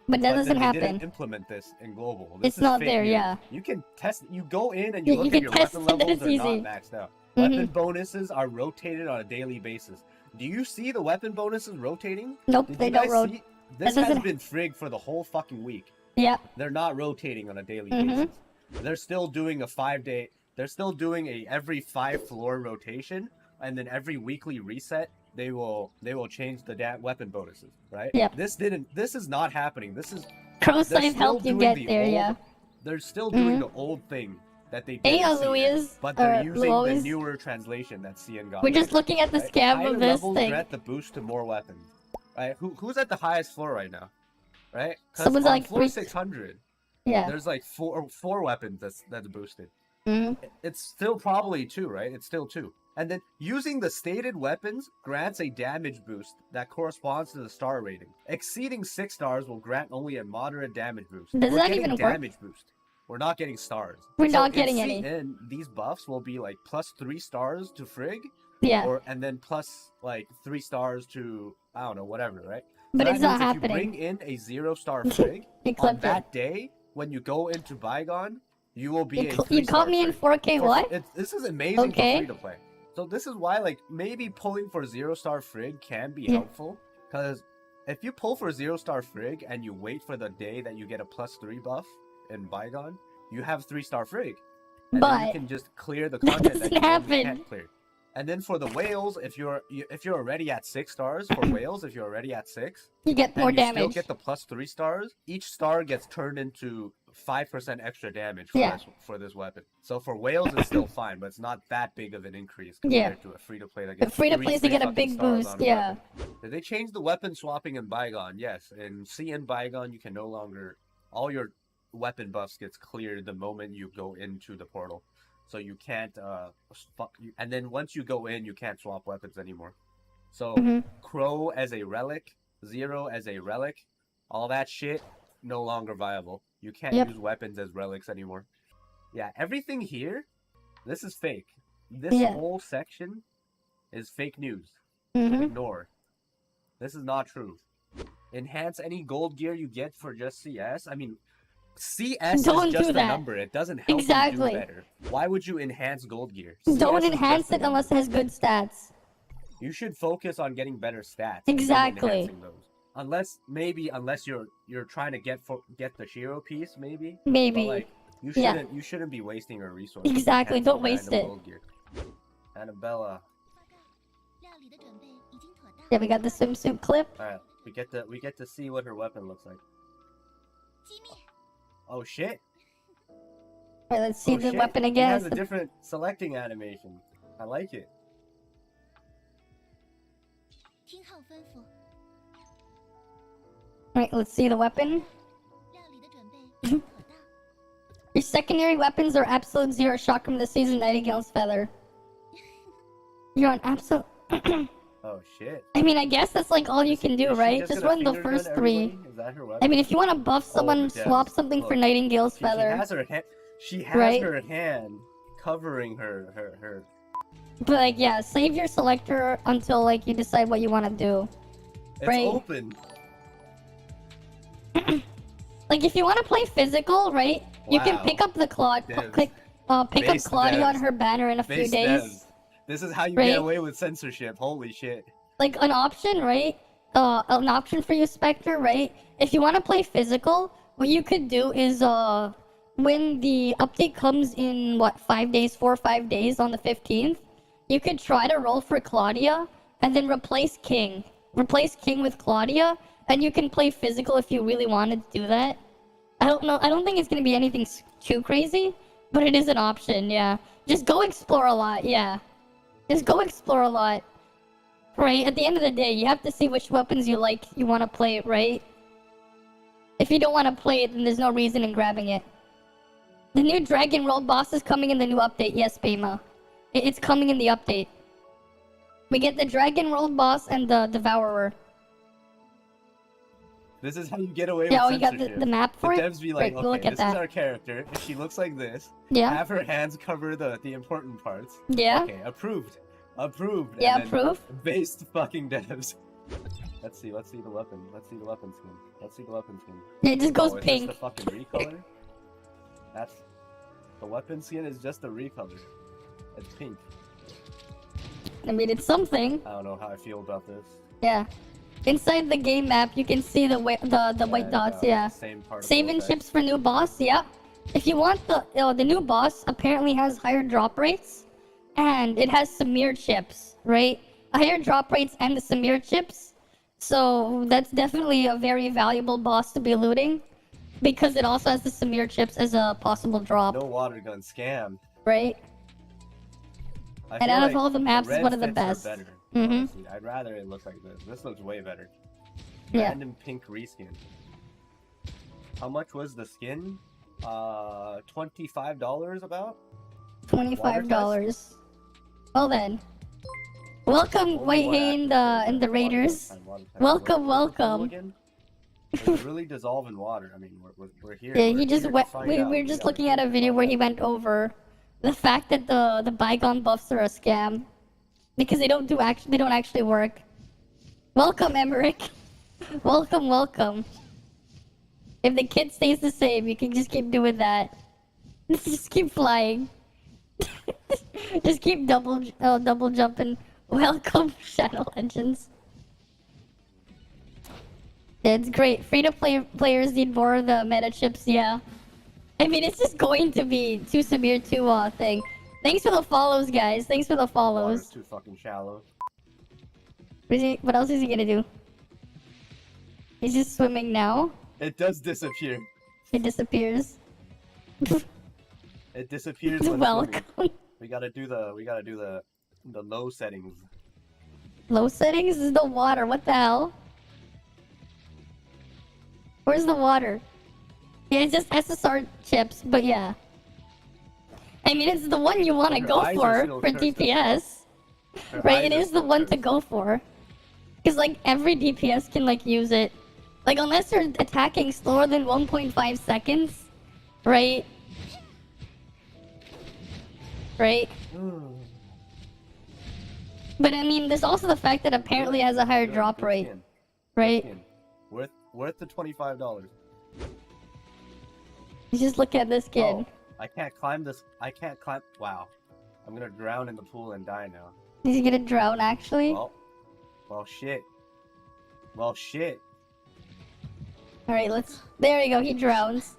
But that But doesn't then they happen. didn't implement this in global. This It's is not fake there, news. yeah. You can test. You go in and you Yeah, look you at can your test weapon it, that levels. it's They're easy. not maxed out. Mhm. Weapon bonuses are rotated on a daily basis. Do you see the weapon bonuses rotating? Nope, Did they you don't guys rotate. see? This That has doesn't- been frigged for the whole fucking week. Yeah. They're not rotating on a daily Mhm. basis. They're still doing a 5-day. They're still doing a every 5-floor rotation, and then every weekly reset. They will change the weapon bonuses, right? Yep. This is not happening. This is Crow they're Scythe still helped you doing get the there, old- yeah. They're still doing Mhm. the old thing that they did. Hey, in CN, Louise, but they're or using Louise. the newer translation that CN got. We're rid just of, looking at the right? scam Higher of this levels thing. grant the boost to more weapons. Right? Who's at the highest floor right now? Right? 'Cause Someone's on like floor three- 600. Yeah. There's like four weapons that's boosted. Mhm. It's still probably 2, right? It's still 2. And then using the stated weapons grants a damage boost that corresponds to the star rating. Exceeding 6 stars will grant only a moderate damage boost. Does We're that getting even work? damage boost. We're not getting stars. We're So not in getting any. CN, these buffs will be like plus 3 stars to Frigg, Yeah. and then plus like 3 stars to I don't know, whatever, right? But So it's that not means if happening. you bring in a 0-star Frigg You on clipped it. that day, when you go into Bygone, you will be You, a you 3-star caught me in Frigg. 4K, what? This is amazing Okay. for free to play. So this is why, like, maybe pulling for 0-star Frigg can be Yeah. helpful. Because if you pull for 0-star Frigg and you wait for the day that you get a plus 3 buff in Bygone, you have 3-star Frigg. And then you But can just clear the that content that doesn't you normally happen. can't clear. And then for the whales, if you're already at 6 stars for whales, if you're already at 6, you get more and you still damage. get the plus 3 stars, each star gets turned into 5% extra damage for, Yeah. for this weapon. So for whales, it's still fine, but it's not that big of an increase Yeah. compared to a free-to-play that The gets free-to-plays to three get a fucking big stars boost, on a yeah. weapon. Did they change the weapon swapping in Bygone? Yes. In CN Bygone, you can no longer... All your weapon buffs gets cleared the moment you go into the portal. So you can't... and then once you go in, you can't swap weapons anymore. So Mhm. Crow as a relic, Zero as a relic, all that shit, no longer viable. You can't Yep. use weapons as relics anymore. Yeah, everything here, this is fake. This Yeah. whole section is fake news. Mhm. Ignore. This is not true. Enhance any gold gear you get for just CS. I mean, CS Don't is just do a that. number. It doesn't help Exactly. you do better. Why would you enhance gold gear? Don't CS is enhance just a it unless it number. has good stats. You should focus on getting better stats. than Exactly. enhancing those. Unless you're trying to get the Shiro piece, maybe. Maybe. But like you Yeah. shouldn't be wasting our resources. Exactly, enhancing don't waste random it. gold gear. Annabella. 料理的准备已经妥当。 Yeah, we got the swimsuit clip. Alright, we get to see what her weapon looks like. 机密， Oh shit! Alright, let's see Oh, the shit. weapon It again. has a different selecting animation. I like it. 听号吩咐， Alright, let's see the weapon. 料理的准备已经妥当。 Your secondary weapons are absolute zero shock from the season Nightingale's feather. You're on absolute. Oh shit. I mean, I guess that's like all you can do, Is she right? just Just gonna run the finger gun first 3. everybody? Is that her weapon? I mean, if you want to buff someone, the swap devs. something for Look, Nightingale's She feather. has her hand. She has Right? her hand covering her. But like, yeah, save your selector until like you decide what you want to do. It's Right. open. Like Like if you want to play physical, right? You can Wow. pick up the Claude, Devs. pick up Base Claudia on devs. her banner in a few Base days. devs. This is how you Right? get away with censorship. Holy shit. Like an option, right? An option for you, Spectre, right? If you want to play physical, what you could do is when the update comes in 4 or 5 days on the 15th, you could try to roll for Claudia and then replace King with Claudia, and you can play physical if you really wanted to do that. I don't think it's gonna be anything too crazy, but it is an option. Yeah, just go explore a lot. Yeah, just go explore a lot. Right, at the end of the day, you have to see which weapons you want to play it, right? If you don't want to play it, then there's no reason in grabbing it. The new Dragon World boss is coming in the new update. Yes, Bema. It's coming in the update. We get the Dragon World boss and the Devourer. This is how you get away Yeah, with you got censorship. the map for the it? devs be like, Right, we'll look okay, at this is that. our character. She looks like this. Yeah. Have her hands cover the important parts. Yeah. Okay, approved. Approved. Yeah, And then approved. Based fucking devs. Let's see the weapon. Let's see the weapon skin. Let's see the weapon skin. It just goes oh, it's pink. just the fucking recolor? That's... The weapon skin is just a recolor. It's pink. I mean, it's something. I don't know how I feel about this. Yeah. Inside the game map, you can see the white dots. Yeah. Same particle Saving effect. chips for new boss. Yeah. If you want the new boss, apparently has higher drop rates, and it has Samir chips, right? Higher drop rates and the Samir chips. So that's definitely a very valuable boss to be looting, because it also has the Samir chips as a possible drop, No water gun scam. right? I And feel out of like all the maps, red one of the fits are best. better, Mhm. honestly. I'd rather it look like this. This looks way better. Yeah. Random pink reskin. How much was the skin? $25 about? $25. Well then. Welcome, Only White one Hay active and the water Raiders. time, water time. Welcome, What's the total welcome. again? It's really dissolve in water. I mean, we're here. Yeah, we're he just here to went. find We out. were We just are looking here at a to video find where out. he went over the fact that the bygone buffs are a scam because they don't actually work. Welcome, Emmerich. Welcome, welcome. If the kid stays the same, you can just keep doing that. Just keep flying. Just keep double jumping. Welcome, Shadow Legends. Yeah, it's great. Free-to-play players need more of the meta chips, yeah. I mean, it's just going to be too severe to thing. Thanks for the follows, guys. Thanks for the Water's follows. too fucking shallow. What else is he gonna do? He's just swimming now. It does disappear. He disappears. It disappears when Welcome. swimming. We gotta do the low settings. Low settings is the water. What the hell? Where's the water? Yeah, it's just SSR chips, but yeah. I mean, it's the one you want to Her go eyes are still for cursed. DPS. Her Right, eyes it are is the still one to cursed. go for. Because, like, every DPS can, like, use it. Like, unless you're attacking slower than 1.5 seconds, right? Right? But, I mean, there's also the fact that apparently it has a higher Good, drop good rate, skin, good right? skin. Worth the $25. You just look at this kid. Oh, I can't climb this. I can't climb. Wow. I'm gonna drown in the pool and die now. He's gonna drown, actually. Well, shit. Well, shit. Alright, there we go, he drowns.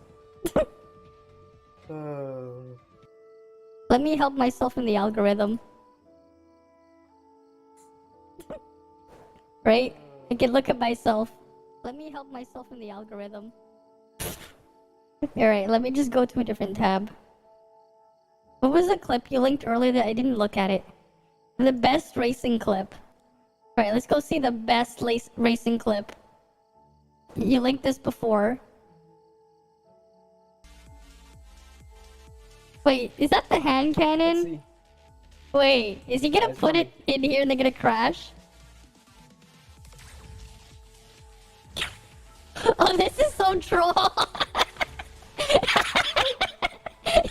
Let me help myself in the algorithm. Right? I can look at myself. Let me help myself in the algorithm. Alright, let me just go to a different tab. What was the clip you linked earlier that I didn't look at it? The best racing clip. Alright, let's go see the best racing clip. You linked this before. Wait, is that the hand Let's cannon? see. Wait, is he gonna Guys, put let it in here and they're gonna crash? Oh, this is so troll!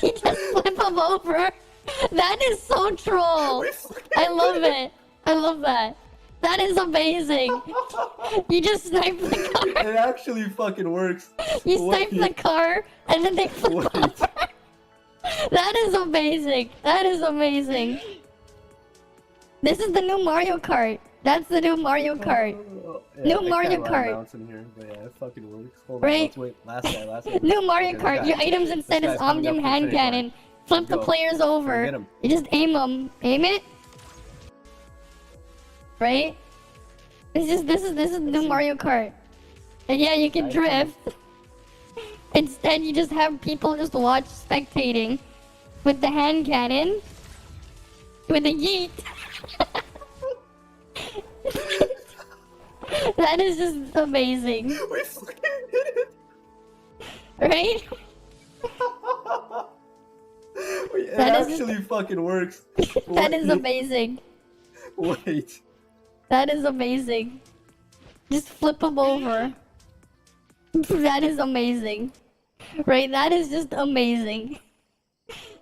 He just flip him over. That is so troll. I love it. I love that. That is amazing. You just snipe the car. It actually fucking works. You snipe Wait. the car, and then they flip Wait. over. That is amazing. That is amazing. This is the new Mario Kart. That's the new Mario Kart. New I Mario can't ride Kart. mounts in here, but yeah, it fucking works. Hold Right. on, let's wait. Last guy. New Mario Okay, Kart. this Your guy. items instead This is guy's coming Omnium up to hand finish line. cannon. Flip the Go. players over. Get him. You just aim them. Aim it. Right? This is the new Mario Kart. And yeah, you can I see. drift. Instead, you just have people just watch spectating with the hand cannon. With a yeet. That is just amazing. We fucking did it! Right? It That is- actually fucking works. That is Wait. amazing. Wait. That is amazing. Just flip them over. That is amazing. Right? That is just amazing.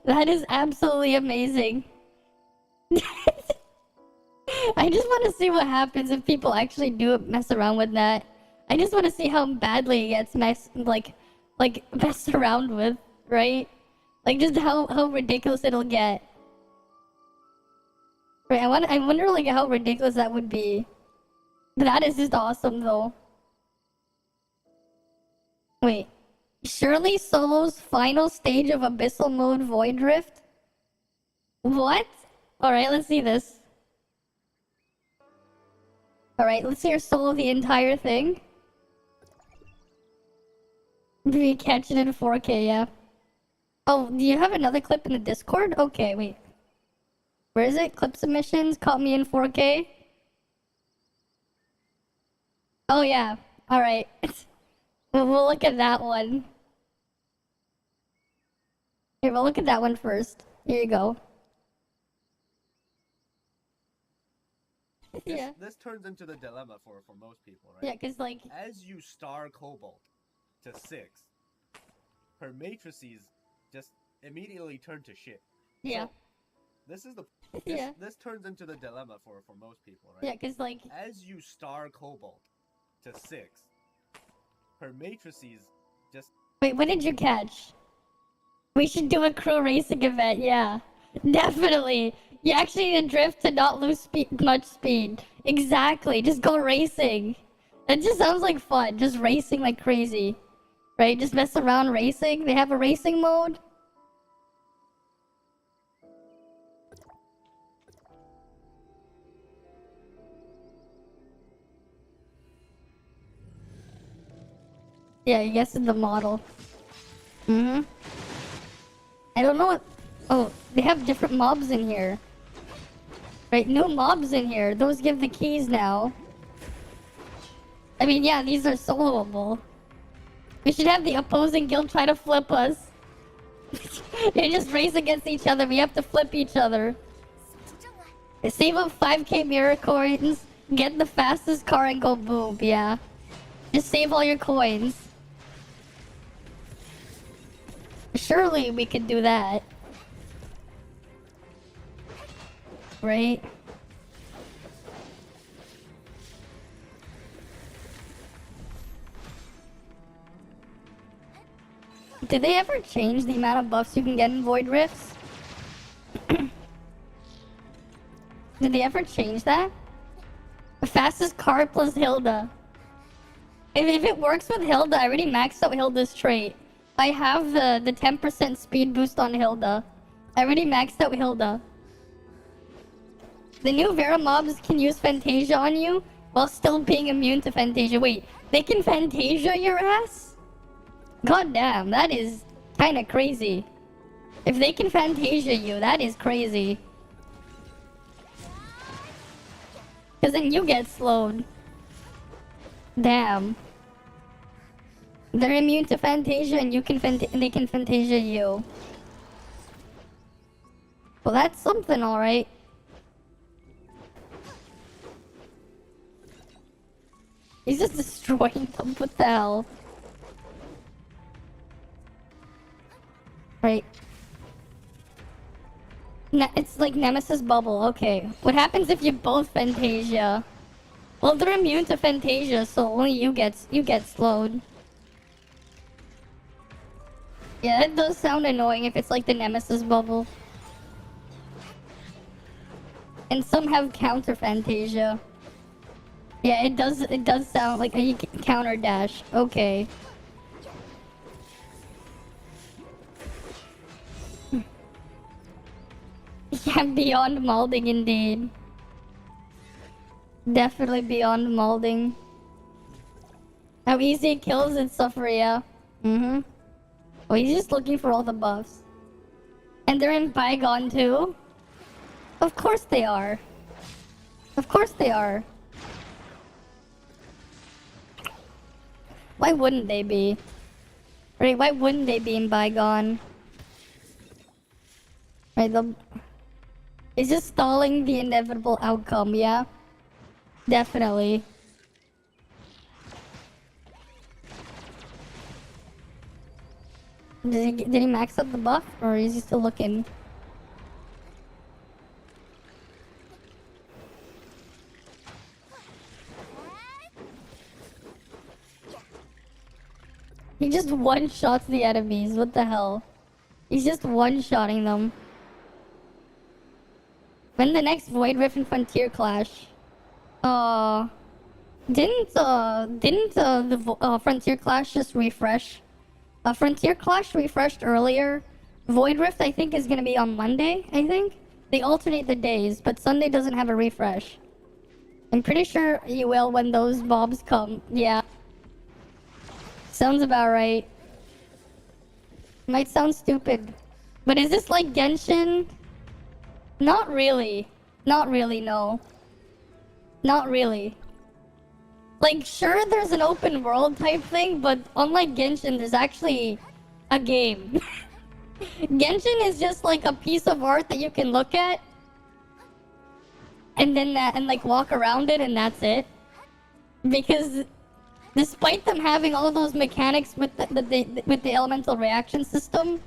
That is absolutely amazing. I just want to see what happens if people actually do mess around with that. I just want to see how badly it gets messed around with, right? Like just how ridiculous it'll get. Right? I wonder like how ridiculous that would be. That is just awesome though. Wait. Surely Solo's final stage of Abyssal Mode Void Rift? What? Alright, let's see this. Alright, let's hear Solo the entire thing. We catch it in 4K, yeah. Oh, do you have another clip in the Discord? Okay, wait. Where is it? Clip submissions? Caught me in 4K? Oh, yeah. Alright. We'll look at that one. Here, we'll look at that one first. Here you go. Yeah. This turns into the dilemma for most people, right? Yeah, because, like... As you star Cobalt to 6, her matrices just immediately turn to shit. Yeah. So, this is the Yeah. This turns into the dilemma for most people, right? Yeah, because, like... As you star Cobalt to 6, her matrices just Wait, what did you catch? We should do a crew racing event, yeah. Definitely. You actually need to drift to not lose much speed. Exactly, just go racing. It just sounds like fun, just racing like crazy. Right, just mess around racing. They have a racing mode. Yeah, I guess in the model. Mm-hmm. I don't know what... Oh, they have different mobs in here. Right, new mobs in here. Those give the keys now. I mean, yeah, these are soloable. We should have the opposing guild try to flip us. They just race against each other. We have to flip each other. Save up 5k mirror coins, get the fastest car, and go boom, yeah. Just save all your coins. Surely we could do that. Right? Did they ever change the amount of buffs you can get in Void Rifts? Did they ever change that? The fastest car plus Hilda. If it works with Hilda, I already maxed out Hilda's trait. I have the 10% speed boost on Hilda. I already maxed out Hilda. The new Vera mobs can use Fantasia on you while still being immune to Fantasia. Wait, they can Fantasia your ass? God damn, that is kinda crazy. If they can Fantasia you, that is crazy. Cause then you get slowed. Damn. They're immune to Fantasia and you can they can Fantasia you. Well, that's something, alright. He's just destroying them. What the hell? Right. It's like Nemesis Bubble. Okay. What happens if you both Fantasia? Well, they're immune to Fantasia, so only you get slowed. Yeah, it does sound annoying if it's like the Nemesis bubble. And some have counter Fantasia. Yeah, it does sound like a counter dash. Okay. Yeah, beyond molding indeed. Definitely beyond molding. How easy it kills and suffer, yeah. Mm-hmm. Oh, he's just looking for all the buffs. And they're in Bygone too? Of course they are. Of course they are. Why wouldn't they be? Right, why wouldn't they be in Bygone? Right, it's just stalling the inevitable outcome, yeah? Definitely. Did he max up the buff, or is he still looking? He just one-shots the enemies, what the hell? He's just one-shotting them. When the next Void Rift and Frontier clash? Didn't the Frontier clash just refresh? Frontier clash refreshed earlier. Void Rift, I think, is gonna be on Monday, I think? They alternate the days, but Sunday doesn't have a refresh. I'm pretty sure you will when those mobs come, yeah. Sounds about right. Might sound stupid. But is this like Genshin? Not really. Not really, no. Not really. Like, sure, there's an open world type thing, but unlike Genshin, there's actually a game. Genshin is just like a piece of art that you can look at, and then like walk around it, and that's it. Because despite them having all those mechanics with the elemental reaction system,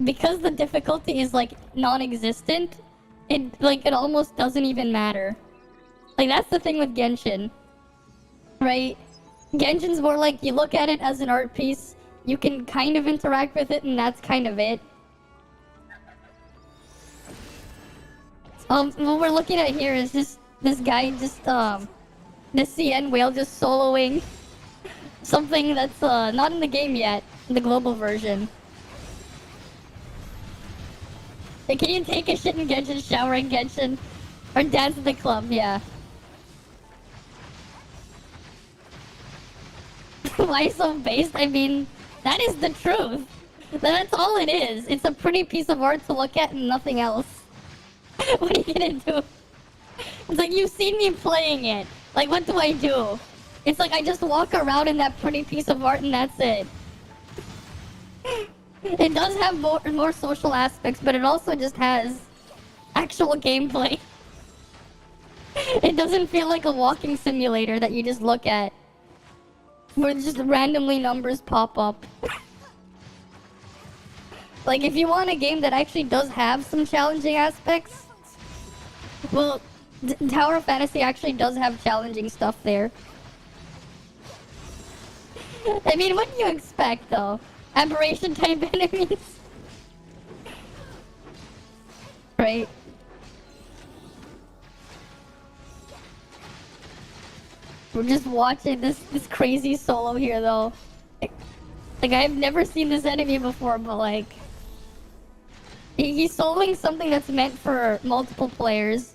because the difficulty is like non-existent, it almost doesn't even matter. Like, that's the thing with Genshin. Right? Genshin's more like you look at it as an art piece, you can kind of interact with it, and that's kind of it. What we're looking at here is just this guy just the CN whale just soloing something that's not in the game yet, the global version. Hey, can you take a shit in Genshin, shower in Genshin, or dance at the club? Yeah. Why so based? I mean, that is the truth. That's all it is. It's a pretty piece of art to look at and nothing else. What are you gonna do? It's like, you've seen me playing it. Like, what do I do? It's like I just walk around in that pretty piece of art and that's it. It does have more social aspects, but it also just has actual gameplay. It doesn't feel like a walking simulator that you just look at, where just randomly numbers pop up. Like, if you want a game that actually does have some challenging aspects, well, Tower of Fantasy actually does have challenging stuff there. I mean, what do you expect, though? Aberration type enemies? Right? We're just watching this crazy solo here, though. Like, I've never seen this enemy before, but like, he's soloing something that's meant for multiple players.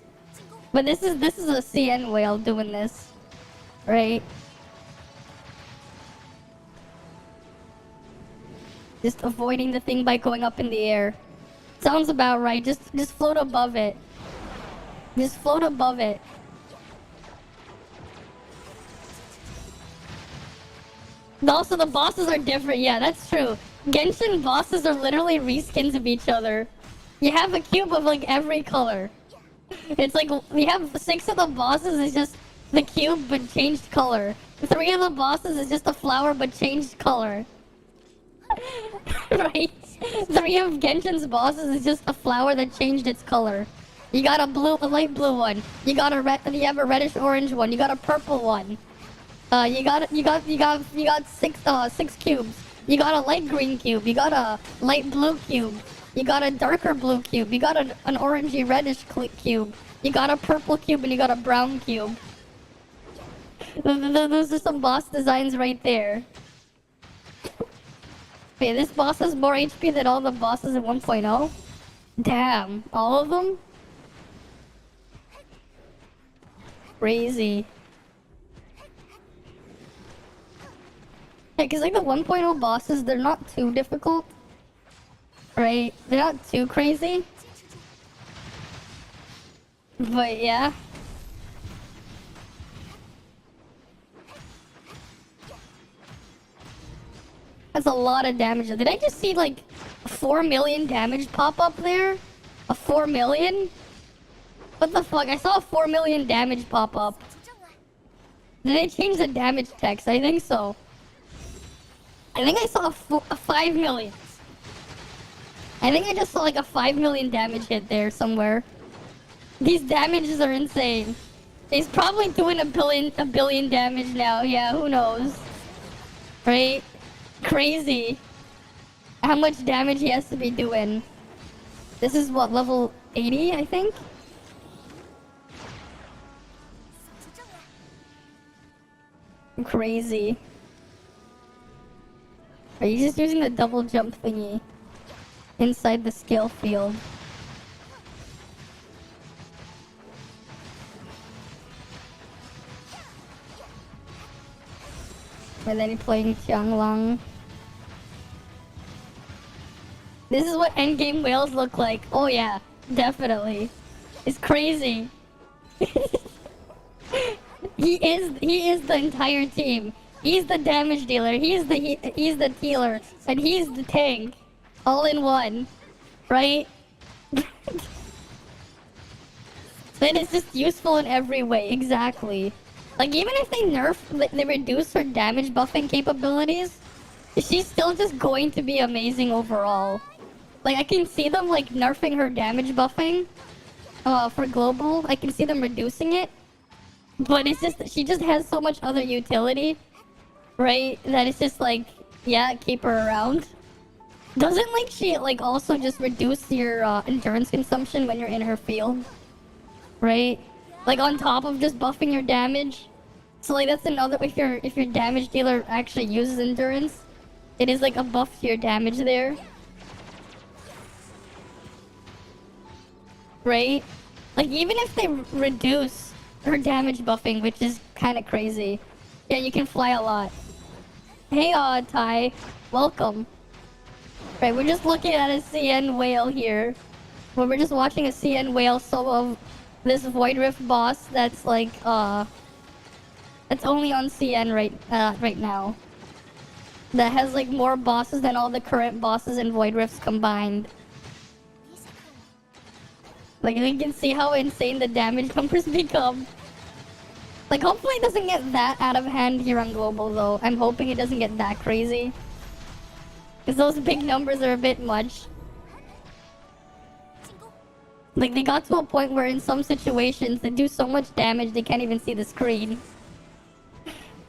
But this is a CN whale doing this, right? Just avoiding the thing by going up in the air. Sounds about right. Just float above it. Just float above it. Also, the bosses are different. Yeah, that's true. Genshin bosses are literally reskins of each other. You have a cube of like every color. It's like we have 6 of the bosses is just the cube but changed color. 3 of the bosses is just a flower but changed color. Right? 3 of Genshin's bosses is just a flower that changed its color. You got a light blue one. You got a red. You have a reddish orange one. You got a purple one. You got six cubes. You got a light green cube. You got a light blue cube. You got a darker blue cube. You got an orangey reddish cube. You got a purple cube and you got a brown cube. Those are some boss designs right there. Wait, this boss has more HP than all the bosses in 1.0? Damn, all of them? Crazy. Yeah, cause like the 1.0 bosses, they're not too difficult. Right? They're not too crazy. But yeah. That's a lot of damage. Did I just see like 4 million damage pop up there? A 4 million? What the fuck? I saw a 4 million damage pop up. Did they change the damage text? I think so. I think I saw a 5 million. I think I just saw like a 5 million damage hit there somewhere. These damages are insane. He's probably doing a billion damage now. Yeah, who knows? Right? Crazy. How much damage he has to be doing. This is what, level 80, I think? Crazy. Are you just using the double jump thingy inside the skill field? And then you're playing Qianglong. This is what endgame whales look like. Oh yeah, definitely. It's crazy. He is the entire team. He's the damage dealer. He's the healer, and he's the tank, all in one, right? Then it's just useful in every way. Exactly. Like even if they reduce her damage buffing capabilities, she's still just going to be amazing overall. Like I can see them like nerfing her damage buffing, for global. I can see them reducing it, but it's just she just has so much other utility, right? That it's just like, yeah, keep her around. Doesn't like she like also just reduce your endurance consumption when you're in her field, right? Like on top of just buffing your damage. So like that's another, if your damage dealer actually uses endurance, it is like a buff to your damage there. Right? Like even if they reduce her damage buffing, which is kind of crazy. Yeah, you can fly a lot. Hey Ty, welcome. Right, we're just looking at a CN whale here. Well, we're just watching a CN whale solo this Void Rift boss that's like that's only on CN right now. That has like more bosses than all the current bosses in Void Rifts combined. Like you can see how insane the damage numbers become. Like hopefully it doesn't get that out of hand here on global though. I'm hoping it doesn't get that crazy. Because those big numbers are a bit much. Like they got to a point where in some situations they do so much damage they can't even see the screen.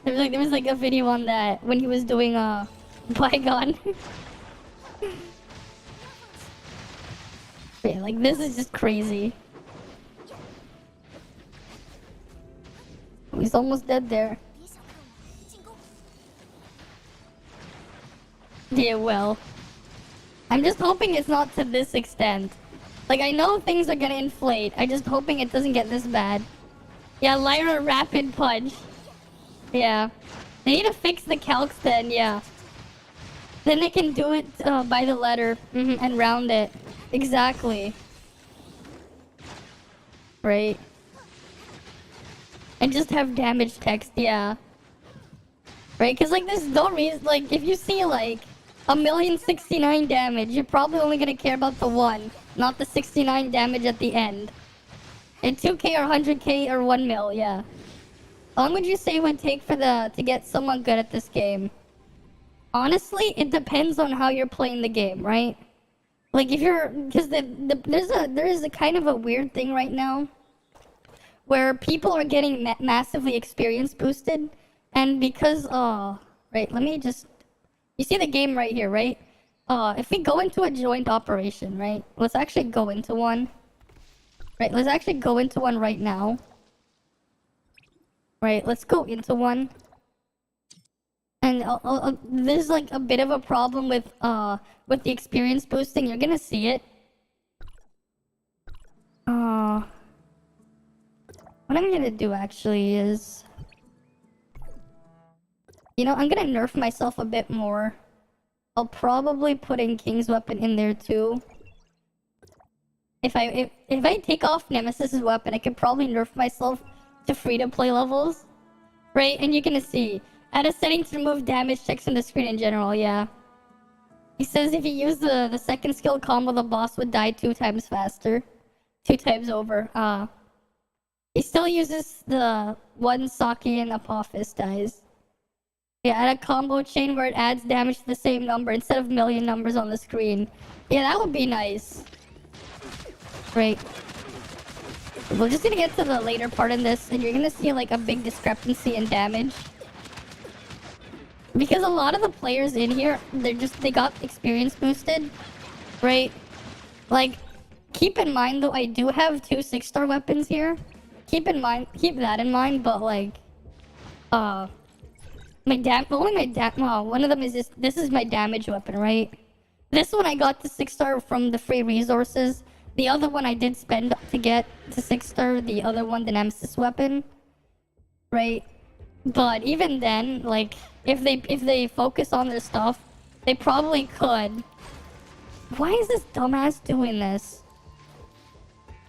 There was like a video on that when he was doing a Bygone. Yeah, like this is just crazy. He's almost dead there. Yeah, well. I'm just hoping it's not to this extent. Like, I know things are gonna inflate. I'm just hoping it doesn't get this bad. Yeah, Lyra Rapid Punch. Yeah. They need to fix the calcs then, yeah. Then they can do it by the letter and round it. Exactly. Right. And just have damage text, yeah. Right, because like there's no reason, like if you see like 1,069,000 damage, you're probably only gonna care about the one, not the 69 damage at the end. And 2k or 100k or 1 mil, yeah. How long would you say it would take for to get someone good at this game? Honestly, it depends on how you're playing the game, right? Like if you're, because there is a kind of a weird thing right now where people are getting massively experience boosted, and because right, let me just, you see the game right here, right? If we go into a joint operation, right? Let's actually go into one. Right, let's actually go into one right now. Right, let's go into one. And there's like a bit of a problem with the experience boosting. You're gonna see it. What I'm gonna do actually is, you know, I'm gonna nerf myself a bit more. I'll probably put in King's Weapon in there too. If I take off Nemesis's weapon, I could probably nerf myself to free-to-play levels. Right, and you're gonna see. Add a setting to remove damage checks on the screen in general, yeah. He says if you use the second skill combo, the boss would die 2 times faster. 2 times over. He still uses the one Saki and Apophis dies. Yeah, add a combo chain where it adds damage to the same number instead of million numbers on the screen. Yeah, that would be nice. Right. We're just gonna get to the later part in this, and you're gonna see like a big discrepancy in damage. Because a lot of the players in here, they got experience boosted, right? Like, keep in mind though, I do have 2 6-star weapons here. Keep that in mind, but like, one of them is this is my damage weapon, right? This one I got to 6-star from the free resources. The other one I did spend to get to 6-star, the other one, the Nemesis weapon, right? But even then, like, if they focus on their stuff, they probably could. Why is this dumbass doing this?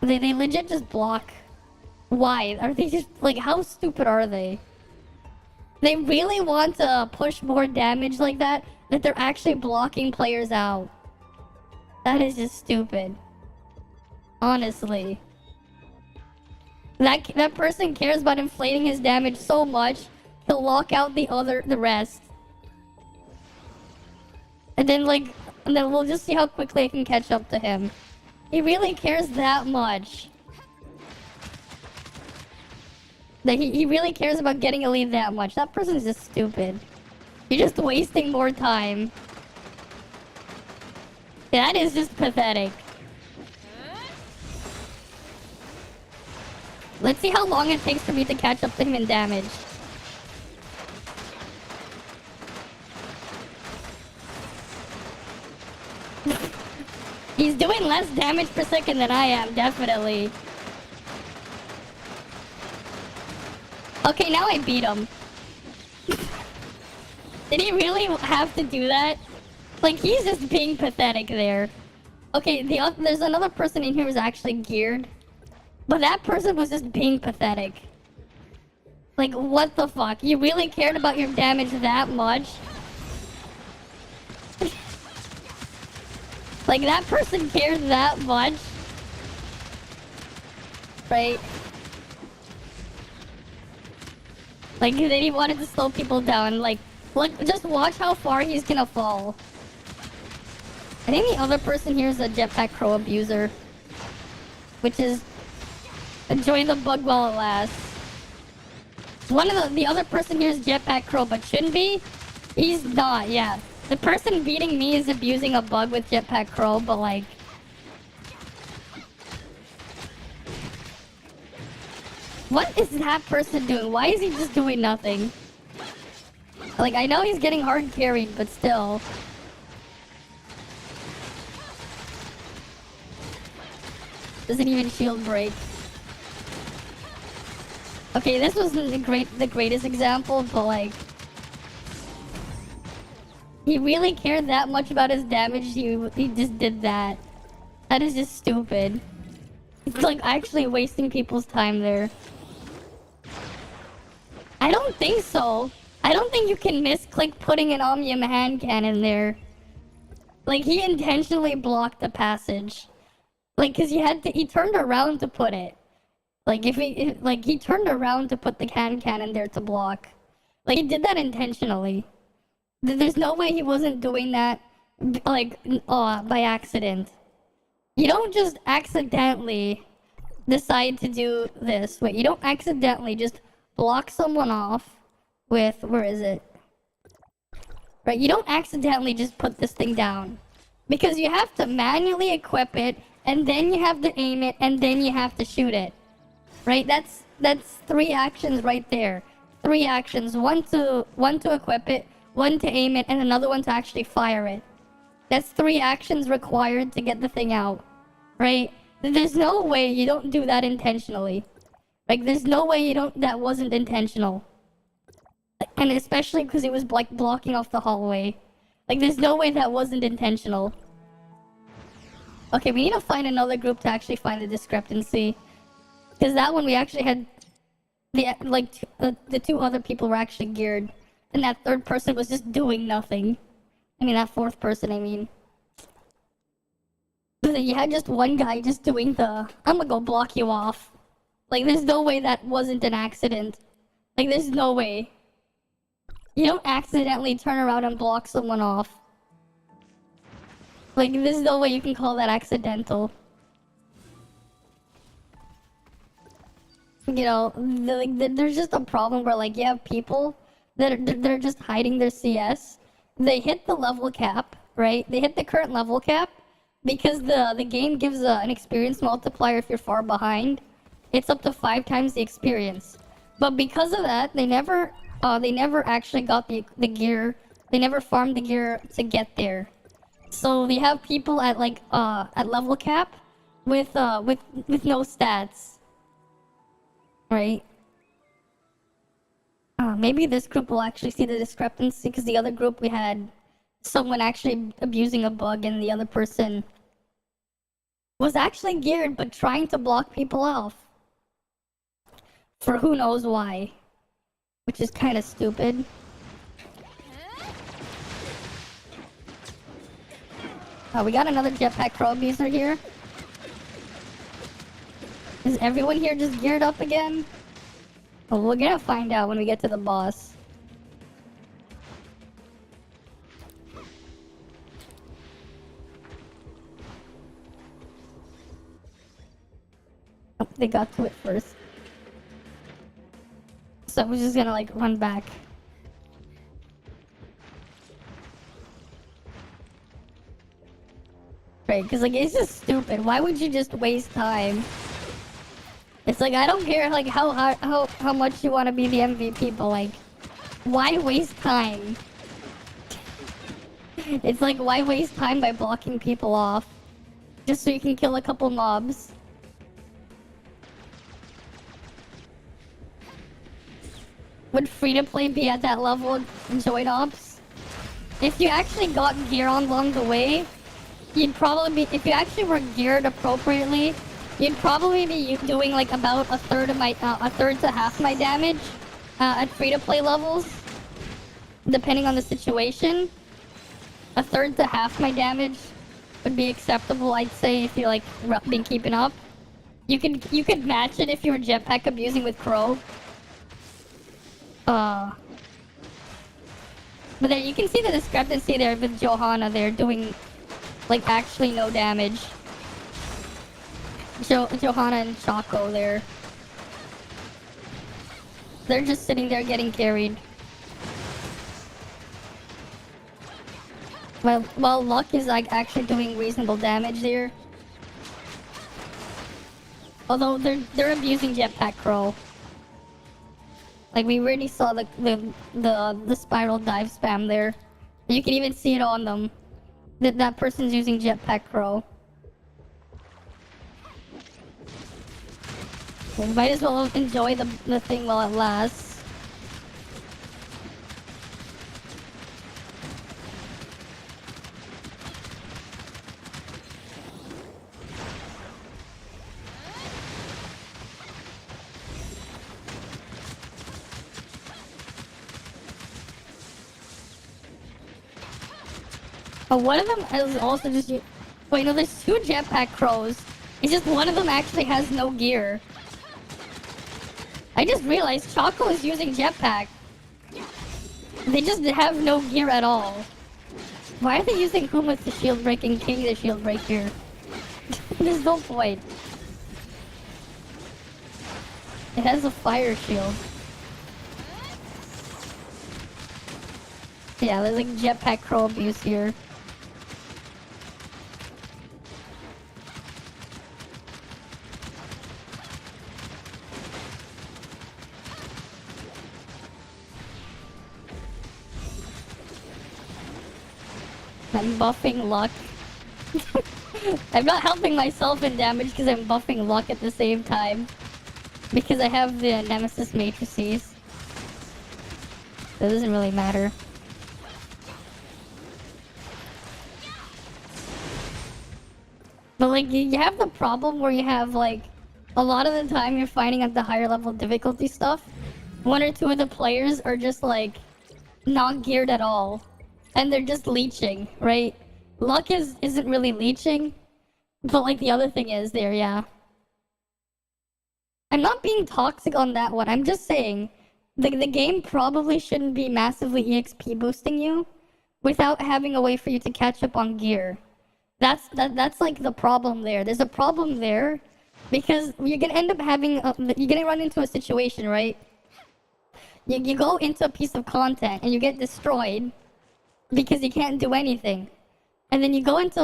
They legit just block. Why? Are they just, like, how stupid are they? They really want to push more damage like that they're actually blocking players out. That is just stupid. Honestly. That person cares about inflating his damage so much to lock out the rest. And then we'll just see how quickly I can catch up to him. He really cares that much. That he really cares about getting a lead that much. That person's just stupid. You're just wasting more time. That is just pathetic. Let's see how long it takes for me to catch up to him in damage. He's doing less damage per second than I am, definitely. Okay, now I beat him. Did he really have to do that? Like, he's just being pathetic there. Okay, there's another person in here who's actually geared. But that person was just being pathetic. Like, what the fuck? You really cared about your damage that much? Like, that person cared that much? Right? Like, then he wanted to slow people down. Like, look, just watch how far he's gonna fall. I think the other person here is a Jetpack Crow abuser. Which is... enjoy the bug while it lasts. The other person here is Jetpack Crow, but shouldn't be? He's not, yeah. The person beating me is abusing a bug with Jetpack Crow, but like... what is that person doing? Why is he just doing nothing? Like, I know he's getting hard carried, but still. Doesn't even shield break. Okay, this wasn't the greatest example, but like... he really cared that much about his damage, he just did that. That is just stupid. It's like actually wasting people's time there. I don't think so. I don't think you can misclick putting an Omnium hand cannon there. Like, he intentionally blocked the passage. Like, cause he turned around to put it. Like, he turned around to put the hand cannon there to block. Like, he did that intentionally. There's no way he wasn't doing that like, by accident. You don't just accidentally decide to do this. Wait, you don't accidentally just block someone off with, where is it? Right, you don't accidentally just put this thing down. Because you have to manually equip it, and then you have to aim it, and then you have to shoot it. Right, that's 3 actions right there. 3 actions, one to equip it, one to aim it, and another one to actually fire it. That's 3 actions required to get the thing out, right? There's no way you don't do that intentionally. Like, there's no way that wasn't intentional. And especially because it was, like, blocking off the hallway. Like, there's no way that wasn't intentional. Okay, we need to find another group to actually find the discrepancy. Because that one we actually had, the 2 other people were actually geared. And that 3rd person was just doing nothing. I mean, that 4th person, I mean. So you had just one guy just doing the, I'm gonna go block you off. Like, there's no way that wasn't an accident. Like, there's no way. You don't accidentally turn around and block someone off. Like, there's no way you can call that accidental. You know, there's just a problem where, like, you have people they're just hiding their CS. They hit the level cap, right? They hit the current level cap because the game gives an experience multiplier if you're far behind. It's up to 5 times the experience. But because of that, they never actually got the gear. They never farmed the gear to get there. So they have people at at level cap with no stats. Right? Maybe this group will actually see the discrepancy because the other group we had someone actually abusing a bug and the other person was actually geared but trying to block people off. For who knows why. Which is kind of stupid. We got another jetpack crow abuser here. Is everyone here just geared up again? Well, we're gonna find out when we get to the boss. Oh, they got to it first. So we're just gonna run back. Right, because it's just stupid. Why would you just waste time? It's I don't care how much you want to be the MVP, but why waste time? It's why waste time by blocking people off? Just so you can kill a couple mobs. Would free-to-play be at that level in Joint Ops? If you actually got gear on along the way, you'd probably be, if you actually were geared appropriately, you'd probably be doing about a third to half my damage at free-to-play levels, depending on the situation. A third to half my damage would be acceptable, I'd say, if you're been keeping up. You could match it if you were jetpack abusing with Crow. But there you can see the discrepancy there with Johanna there doing actually no damage. Johanna and Choco there. They're just sitting there getting carried. Well, Luck is actually doing reasonable damage there. Although they're abusing Jetpack Crow. We already saw the spiral dive spam there. You can even see it on them. That person's using Jetpack Crow. We might as well enjoy the thing while it lasts. But one of them is also just... Wait, no, there's 2 Jetpack Crows. It's just one of them actually has no gear. I just realized Choco is using Jetpack. They just have no gear at all. Why are they using Kumas to shield break and King to shield break here? There's no point. It has a fire shield. Yeah, there's like jetpack crow abuse here. I'm buffing luck. I'm not helping myself in damage because I'm buffing luck at the same time. Because I have the Nemesis matrices. So it doesn't really matter. But like, you have the problem where you have like, a lot of the time you're fighting at the higher level difficulty stuff. One or two of the players are just like, not geared at all. And they're just leeching, right? Luck isn't really leeching. But like the other thing is there, yeah. I'm not being toxic on that one. I'm just saying the game probably shouldn't be massively EXP boosting you without having a way for you to catch up on gear. That's like the problem there. There's a problem there because you're gonna end up having you're gonna run into a situation, right? You go into a piece of content and you get destroyed because you can't do anything, and then you go into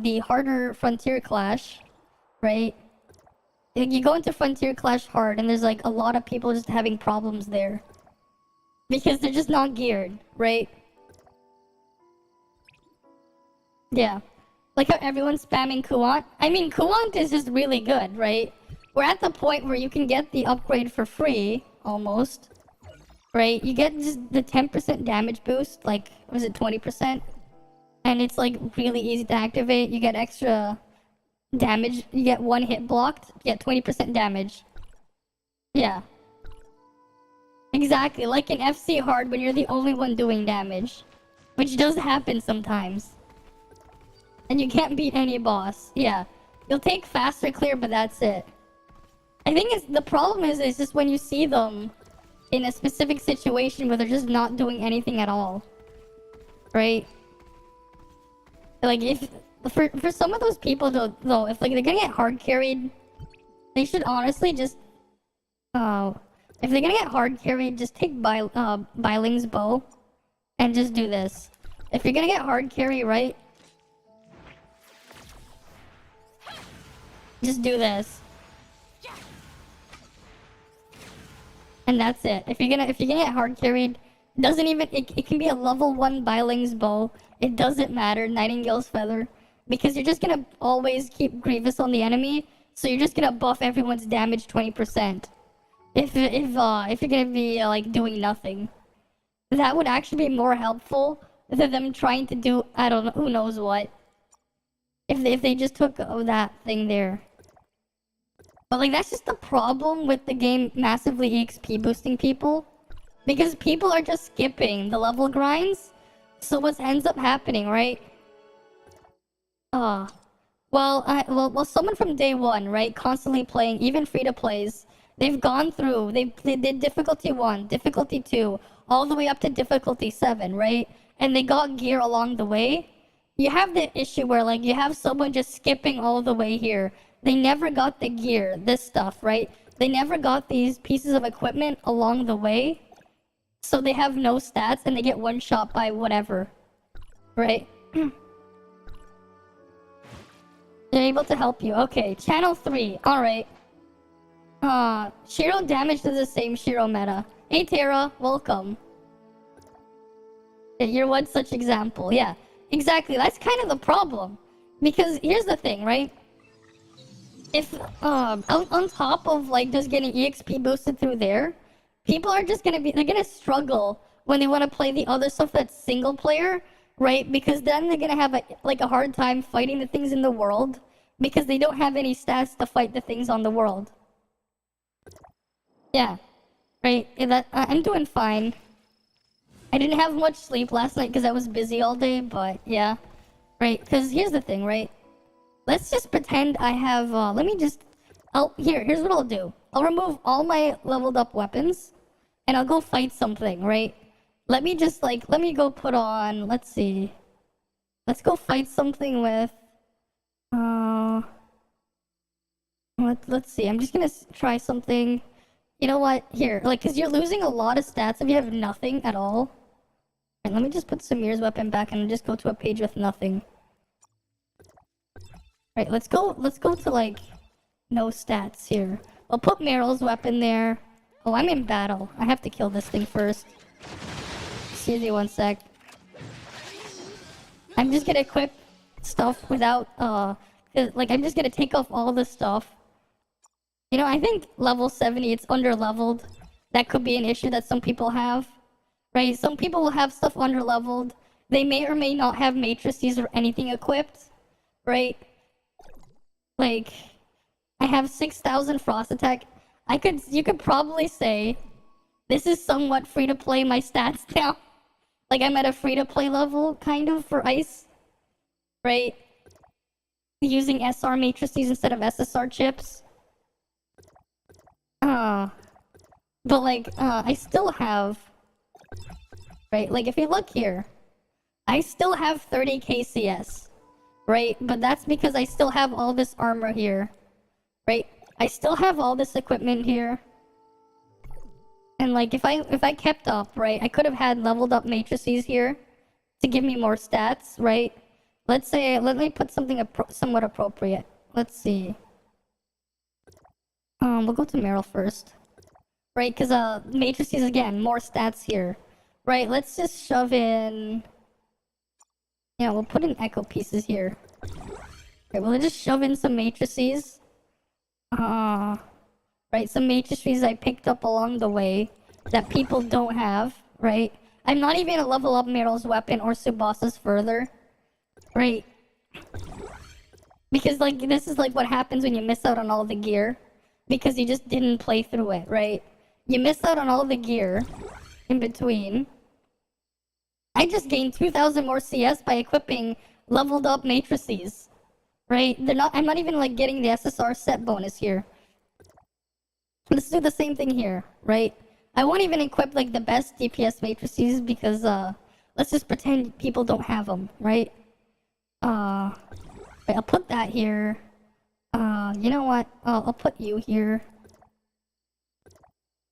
the harder Frontier Clash, right? You go into Frontier Clash hard, and there's like a lot of people just having problems there. Because they're just not geared, right? Yeah. Like how everyone's spamming Kuant. I mean, Kuant is just really good, right? We're at the point where you can get the upgrade for free, almost. Right? You get just the 10% damage boost, like, was it 20%? And it's like really easy to activate. You get extra damage. You get one hit blocked, you get 20% damage. Yeah. Exactly, like in FC hard when you're the only one doing damage. Which does happen sometimes. And you can't beat any boss. Yeah. You'll take faster clear, but that's it. I think the problem is just when you see them in a specific situation where they're just not doing anything at all. Right? Like if for some of those people though, if like they're gonna get hard carried, they should honestly just if they're gonna get hard carried, just take Biling's bow and just do this. If you're gonna get hard carry, right? Just do this. And that's it. If you're gonna get hard carried, doesn't even it can be a level 1 Biling's bow. It doesn't matter, Nightingale's feather. Because you're just gonna always keep Grievous on the enemy, so you're just gonna buff everyone's damage 20%. If you're gonna be like doing nothing, that would actually be more helpful than them trying to do I don't know who knows what. If they just took that thing there. But like that's just the problem with the game massively EXP boosting people, because people are just skipping the level grinds. So what ends up happening, right? Well, someone from day one, right, constantly playing, even free-to-plays, they've gone through, they did difficulty 1, difficulty 2, all the way up to difficulty 7, right? And they got gear along the way. You have the issue where, like, you have someone just skipping all the way here. They never got the gear, this stuff, right? They never got these pieces of equipment along the way. So they have no stats, and they get one shot by whatever, right? They're able to help you. Okay, channel 3. Alright. Shiro damage does the same Shiro meta. Hey Tara, welcome. Yeah, you're one such example. Yeah, exactly. That's kind of the problem. Because here's the thing, right? If, on top of, like, just getting EXP boosted through there, people are just they're gonna struggle when they want to play the other stuff that's single player, right? Because then they're gonna have a hard time fighting the things in the world because they don't have any stats to fight the things on the world. Yeah, right. I'm doing fine. I didn't have much sleep last night because I was busy all day, but yeah, right. Because here's the thing, right? Let's just pretend I have. Here's what I'll do. I'll remove all my leveled up weapons, and I'll go fight something, right? Let me go put on, let's see. Let's go fight something with... Let's see. I'm just gonna try something. You know what? Here. Like, because you're losing a lot of stats if you have nothing at all. And let me just put Samir's weapon back and just go to a page with nothing. Right, let's go to, like, no stats here. I'll put Meryl's weapon there. Oh, I'm in battle. I have to kill this thing first. Excuse me 1 sec. I'm just gonna equip stuff without, like, I'm just gonna take off all the stuff. You know, I think level 70, it's under-leveled. That could be an issue that some people have. Right? Some people will have stuff under-leveled. They may or may not have matrices or anything equipped. Right? Like, I have 6,000 frost attack. You could probably say this is somewhat free to play my stats now. Like, I'm at a free to play level, kind of, for ice. Right? Using SR matrices instead of SSR chips. But, like, I still have... Right? Like, if you look here, I still have 30 KCS. Right? But that's because I still have all this armor here. Right? I still have all this equipment here. And like, if I kept up, right, I could have had leveled up matrices here to give me more stats, right? Let's say, let me put something somewhat appropriate. Let's see. We'll go to Meryl first. Right, because matrices, again, more stats here. Right, let's just shove in... Yeah, we'll put in echo pieces here. Okay, we'll just shove in some matrices. Right, some matrices I picked up along the way that people don't have, right? I'm not even gonna level up Meryl's weapon or Subasa's further, right? Because, like, this is like what happens when you miss out on all the gear. Because you just didn't play through it, right? You miss out on all the gear in between. I just gained 2,000 more CS by equipping leveled up matrices. Right? I'm not even, like, getting the SSR set bonus here. Let's do the same thing here, right? I won't even equip, like, the best DPS matrices because, let's just pretend people don't have them, right? Right, I'll put that here. You know what? I'll put you here.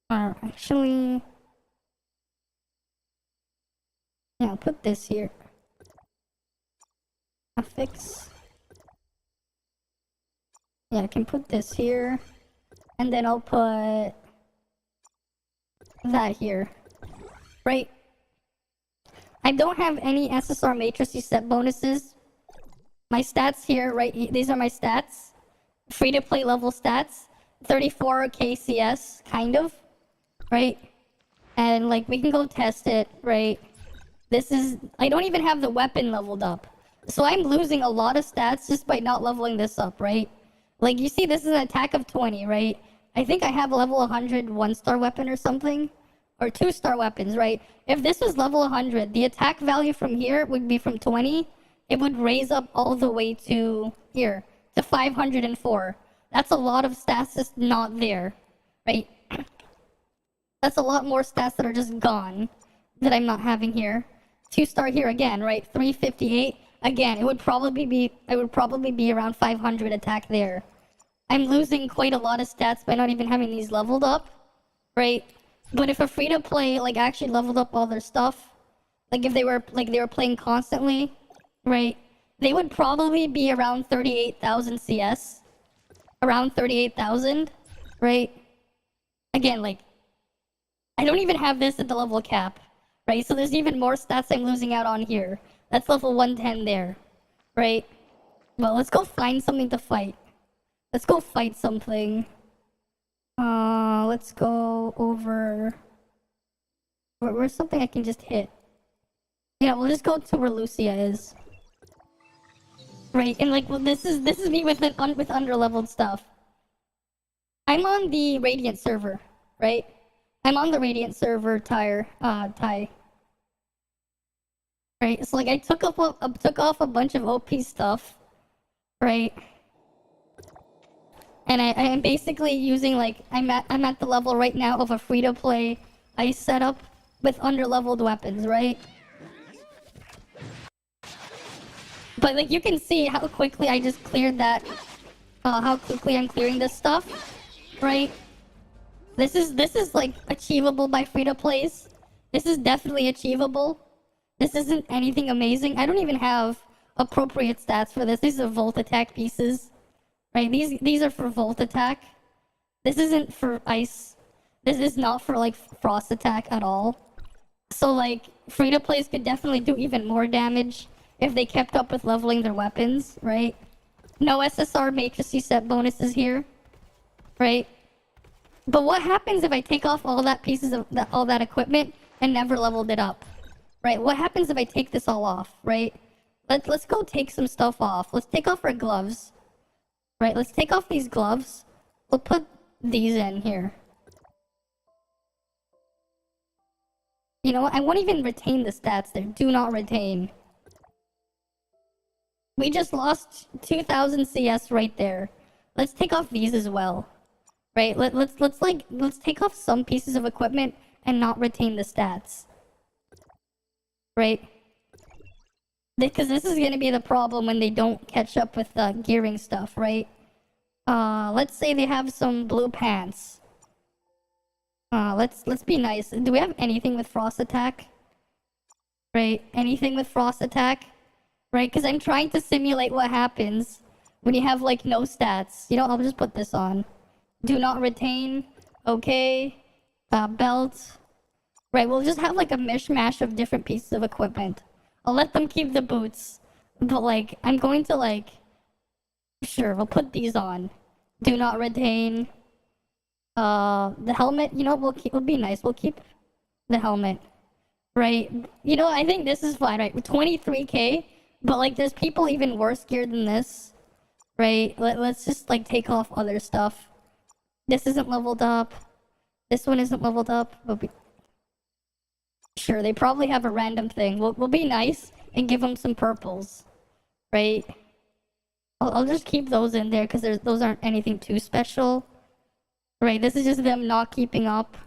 Actually... Yeah, I'll put this here. Affix. Yeah, I can put this here. And then I'll put... that here. Right? I don't have any SSR matrices set bonuses. My stats here, right? These are my stats. Free to play level stats. 34 KCS, kind of. Right? And, like, we can go test it, right? This is... I don't even have the weapon leveled up. So I'm losing a lot of stats just by not leveling this up, right? Like, you see, this is an attack of 20, right? I think I have a level 100 1-star weapon or something. Or 2-star weapons, right? If this was level 100, the attack value from here would be from 20. It would raise up all the way to here, to 504. That's a lot of stats just not there, right? That's a lot more stats that are just gone that I'm not having here. 2-star here again, right? 358. Again, it would probably be around 500 attack there. I'm losing quite a lot of stats by not even having these leveled up, right? But if a free-to-play, like, actually leveled up all their stuff, like, if they were playing constantly, right, they would probably be around 38,000 CS. Around 38,000, right? Again, like, I don't even have this at the level cap, right? So there's even more stats I'm losing out on here. That's level 110 there, right? Well, let's go find something to fight. Let's go fight something. Let's go over... Where's something I can just hit? Yeah, we'll just go to where Lucia is. Right, and like, well, this is me with underleveled stuff. I'm on the Radiant server, right? I'm on the Radiant server, Ty. Right, so like, I took off a bunch of OP stuff, right? And I am basically using, like, I'm at the level right now of a free-to-play ice setup. with underleveled weapons, right? I'm basically using, like, I'm at the level right now of a free-to-play ice setup with underleveled weapons, right? I'm basically using, like, I'm at the level right now of a free-to-play ice setup with underleveled weapons, right? I'm basically using, like, I'm at the level right now of a free-to-play ice setup with underleveled weapons, right? But like you can see how quickly I just cleared that, how quickly I'm clearing this stuff, right? This is like achievable by free-to-plays. This is definitely achievable. This isn't anything amazing. I don't even have appropriate stats for this. These are volt attack pieces, right? These are for volt attack. This isn't for ice. This is not for like frost attack at all. So like free-to-plays could definitely do even more damage if they kept up with leveling their weapons, right? No SSR matrices set bonuses here, right? But what happens if I take off all that pieces of all that equipment and never leveled it up, right? What happens if I take this all off, right? Let's go take some stuff off. Let's take off our gloves, right? Let's take off these gloves. We'll put these in here. You know what? I won't even retain the stats there. Do not retain. We just lost 2,000 CS right there. Let's take off these as well. Right? Let's take off some pieces of equipment and not retain the stats. Right? Because this is gonna be the problem when they don't catch up with the gearing stuff, right? Let's say they have some blue pants. Let's be nice. Do we have anything with frost attack? Right? Anything with frost attack? Right? Because I'm trying to simulate what happens when you have like no stats. You know, I'll just put this on. Do not retain. Okay. Belt. Right, we'll just have like a mishmash of different pieces of equipment. I'll let them keep the boots. But like, I'm going to like... Sure, we'll put these on. Do not retain. The helmet, you know, we'll be nice. We'll keep the helmet. Right? You know, I think this is fine, right? 23k. But like, there's people even worse geared than this. Right? Let's just like take off other stuff. This isn't leveled up. This one isn't leveled up. Sure, they probably have a random thing. We'll be nice and give them some purples. Right? I'll just keep those in there because those aren't anything too special. Right, this is just them not keeping up.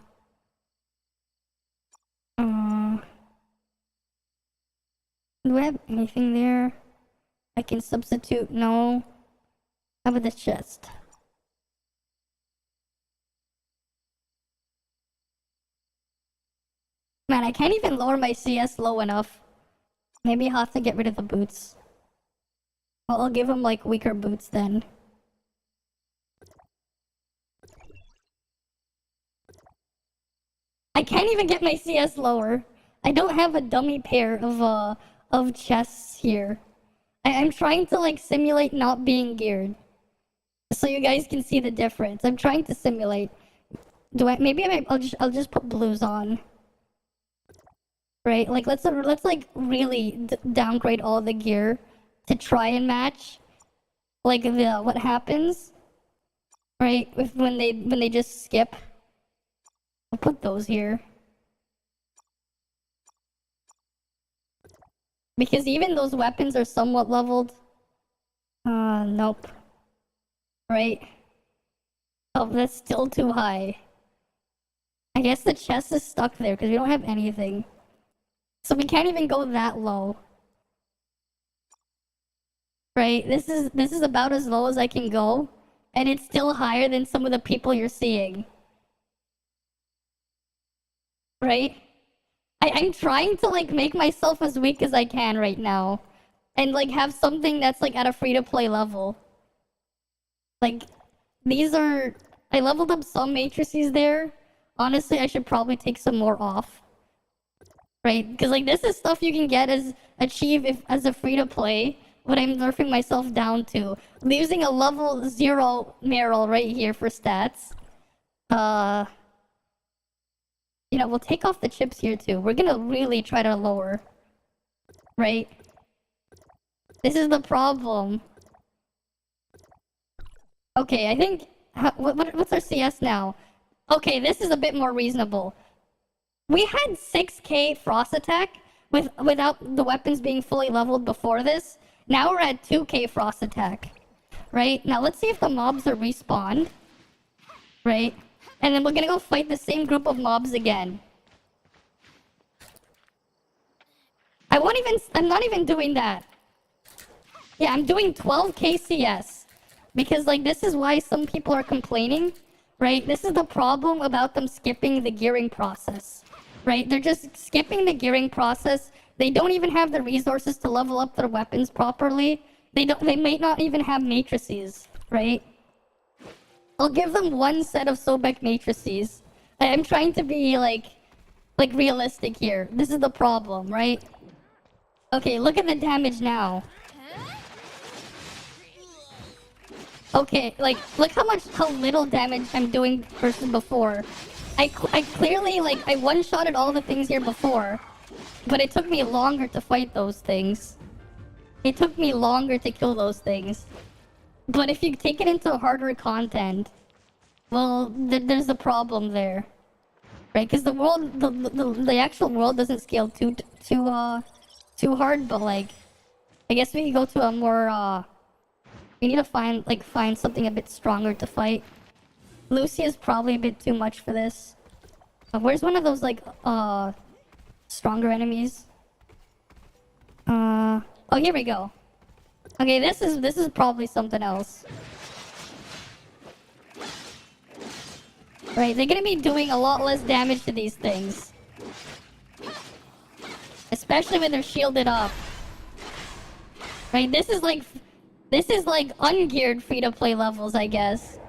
Do I have anything there I can substitute? No. How about this chest? Man, I can't even lower my CS low enough. Maybe I'll have to get rid of the boots. Well, I'll give him like weaker boots then. I can't even get my CS lower. I don't have a dummy pair of chests here. I'm trying to like simulate not being geared, so you guys can see the difference. I'm trying to simulate. I'll just put blues on. Right, like let's like really downgrade all the gear to try and match like what happens, right? When they just skip. I'll put those here because even those weapons are somewhat leveled. Nope. Right. Oh, that's still too high. I guess the chest is stuck there because we don't have anything. So we can't even go that low. Right? This is about as low as I can go. And it's still higher than some of the people you're seeing. Right? I'm trying to like make myself as weak as I can right now. And like have something that's like at a free-to-play level. Like, I leveled up some matrices there. Honestly, I should probably take some more off. Right? Because like this is stuff you can get as a free-to-play, what I'm nerfing myself down to. I'm using a level 0 Meryl right here for stats. You know, we'll take off the chips here too. We're gonna really try to lower. Right? This is the problem. Okay, I think... What's our CS now? Okay, this is a bit more reasonable. We had 6k frost attack without the weapons being fully leveled before this. Now we're at 2k frost attack. Right? Now let's see if the mobs are respawned. Right? And then we're gonna go fight the same group of mobs again. I'm not even doing that. Yeah, I'm doing 12 KCS. Because, like, this is why some people are complaining, right? This is the problem about them skipping the gearing process, right? They're just skipping the gearing process. They don't even have the resources to level up their weapons properly. They may not even have matrices, right? I'll give them one set of Sobek matrices. I'm trying to be, like realistic here. This is the problem, right? Okay, look at the damage now. Okay, like, look how little damage I'm doing versus before. I clearly, like, I one-shotted all the things here before, but it took me longer to fight those things. It took me longer to kill those things. But if you take it into harder content, well, there's a problem there. Right? Because the world, the actual world doesn't scale too hard, but, like, I guess we can go to a more, we need to find something a bit stronger to fight. Lucy is probably a bit too much for this. Where's one of those, like, stronger enemies? Oh, here we go. Okay, this is probably something else. Right, they're gonna be doing a lot less damage to these things. Especially when they're shielded up. Right, this is like ungeared free-to-play levels, I guess.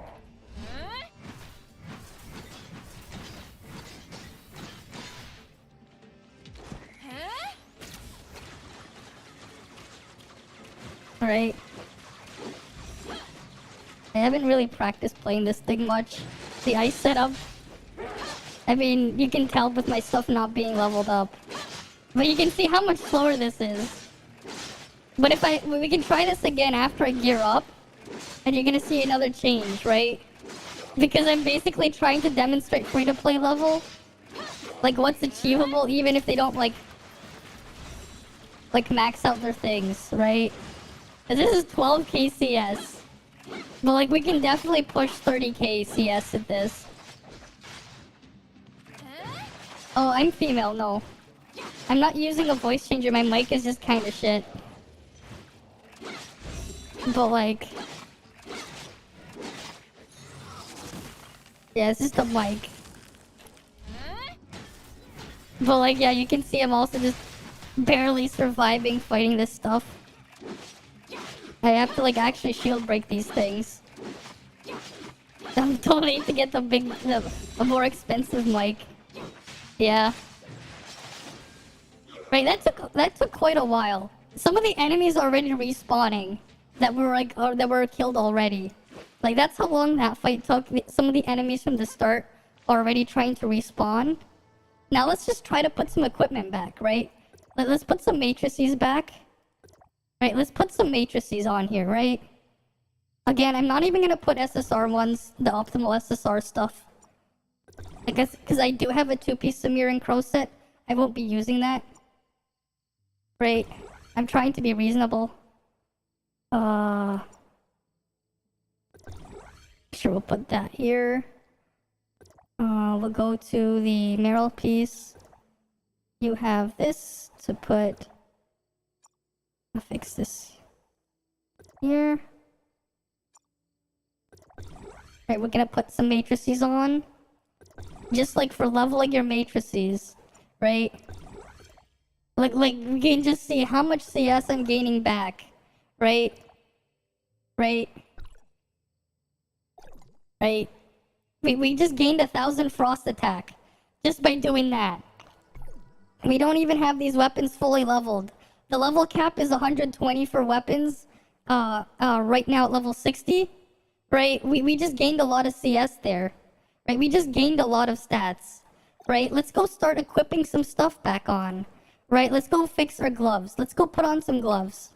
Right. I haven't really practiced playing this thing much. The ice setup. I mean, you can tell with my stuff not being leveled up. But you can see how much slower this is. But we can try this again after I gear up. And you're gonna see another change, right? Because I'm basically trying to demonstrate free-to-play level. Like, what's achievable even if they don't, like max out their things, right? This is 12 KCS. But, like, we can definitely push 30 KCS at this. Oh, I'm female, no. I'm not using a voice changer, my mic is just kinda shit. But, like... yeah, it's just a mic. But, like, yeah, you can see I'm also just barely surviving fighting this stuff. I have to, like, actually shield break these things. I'm totally need to get a more expensive mic. Yeah. Right, that took quite a while. Some of the enemies are already respawning that were killed already. Like, that's how long that fight took. Some of the enemies from the start are already trying to respawn. Now let's just try to put some equipment back, right? Let's put some matrices back. Right, let's put some matrices on here, right? Again, I'm not even gonna put SSR ones, the optimal SSR stuff. I guess, because I do have a 2-piece Samir and Crow set. I won't be using that. Right, I'm trying to be reasonable. Sure, we'll put that here. We'll go to the Meryl piece. You have this to put... I'll fix this here. Alright, we're gonna put some matrices on. Just like for leveling your matrices, right? Like you can just see how much CS I'm gaining back, right? Right? Right? We just gained 1,000 frost attack just by doing that. We don't even have these weapons fully leveled. The level cap is 120 for weapons, right now at level 60, right? We just gained a lot of CS there, right? We just gained a lot of stats, right? Let's go start equipping some stuff back on, right? Let's go fix our gloves. Let's go put on some gloves,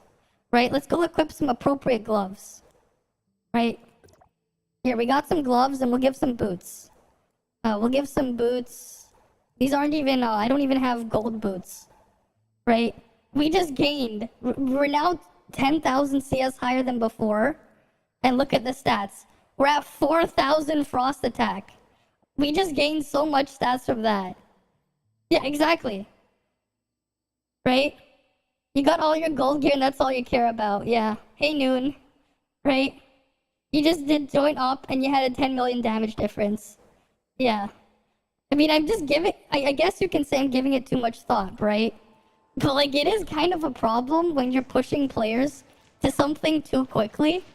right? Let's go equip some appropriate gloves, right? Here, we got some gloves and we'll give some boots. We'll give some boots. These aren't even, I don't even have gold boots, right? We just gained. We're now 10,000 CS higher than before. And look at the stats. We're at 4,000 frost attack. We just gained so much stats from that. Yeah, exactly. Right? You got all your gold gear and that's all you care about. Yeah. Hey, Noon. Right? You just did joint up and you had a 10 million damage difference. Yeah. I mean, I'm just giving... I guess you can say I'm giving it too much thought, right? But, like, it is kind of a problem when you're pushing players to something too quickly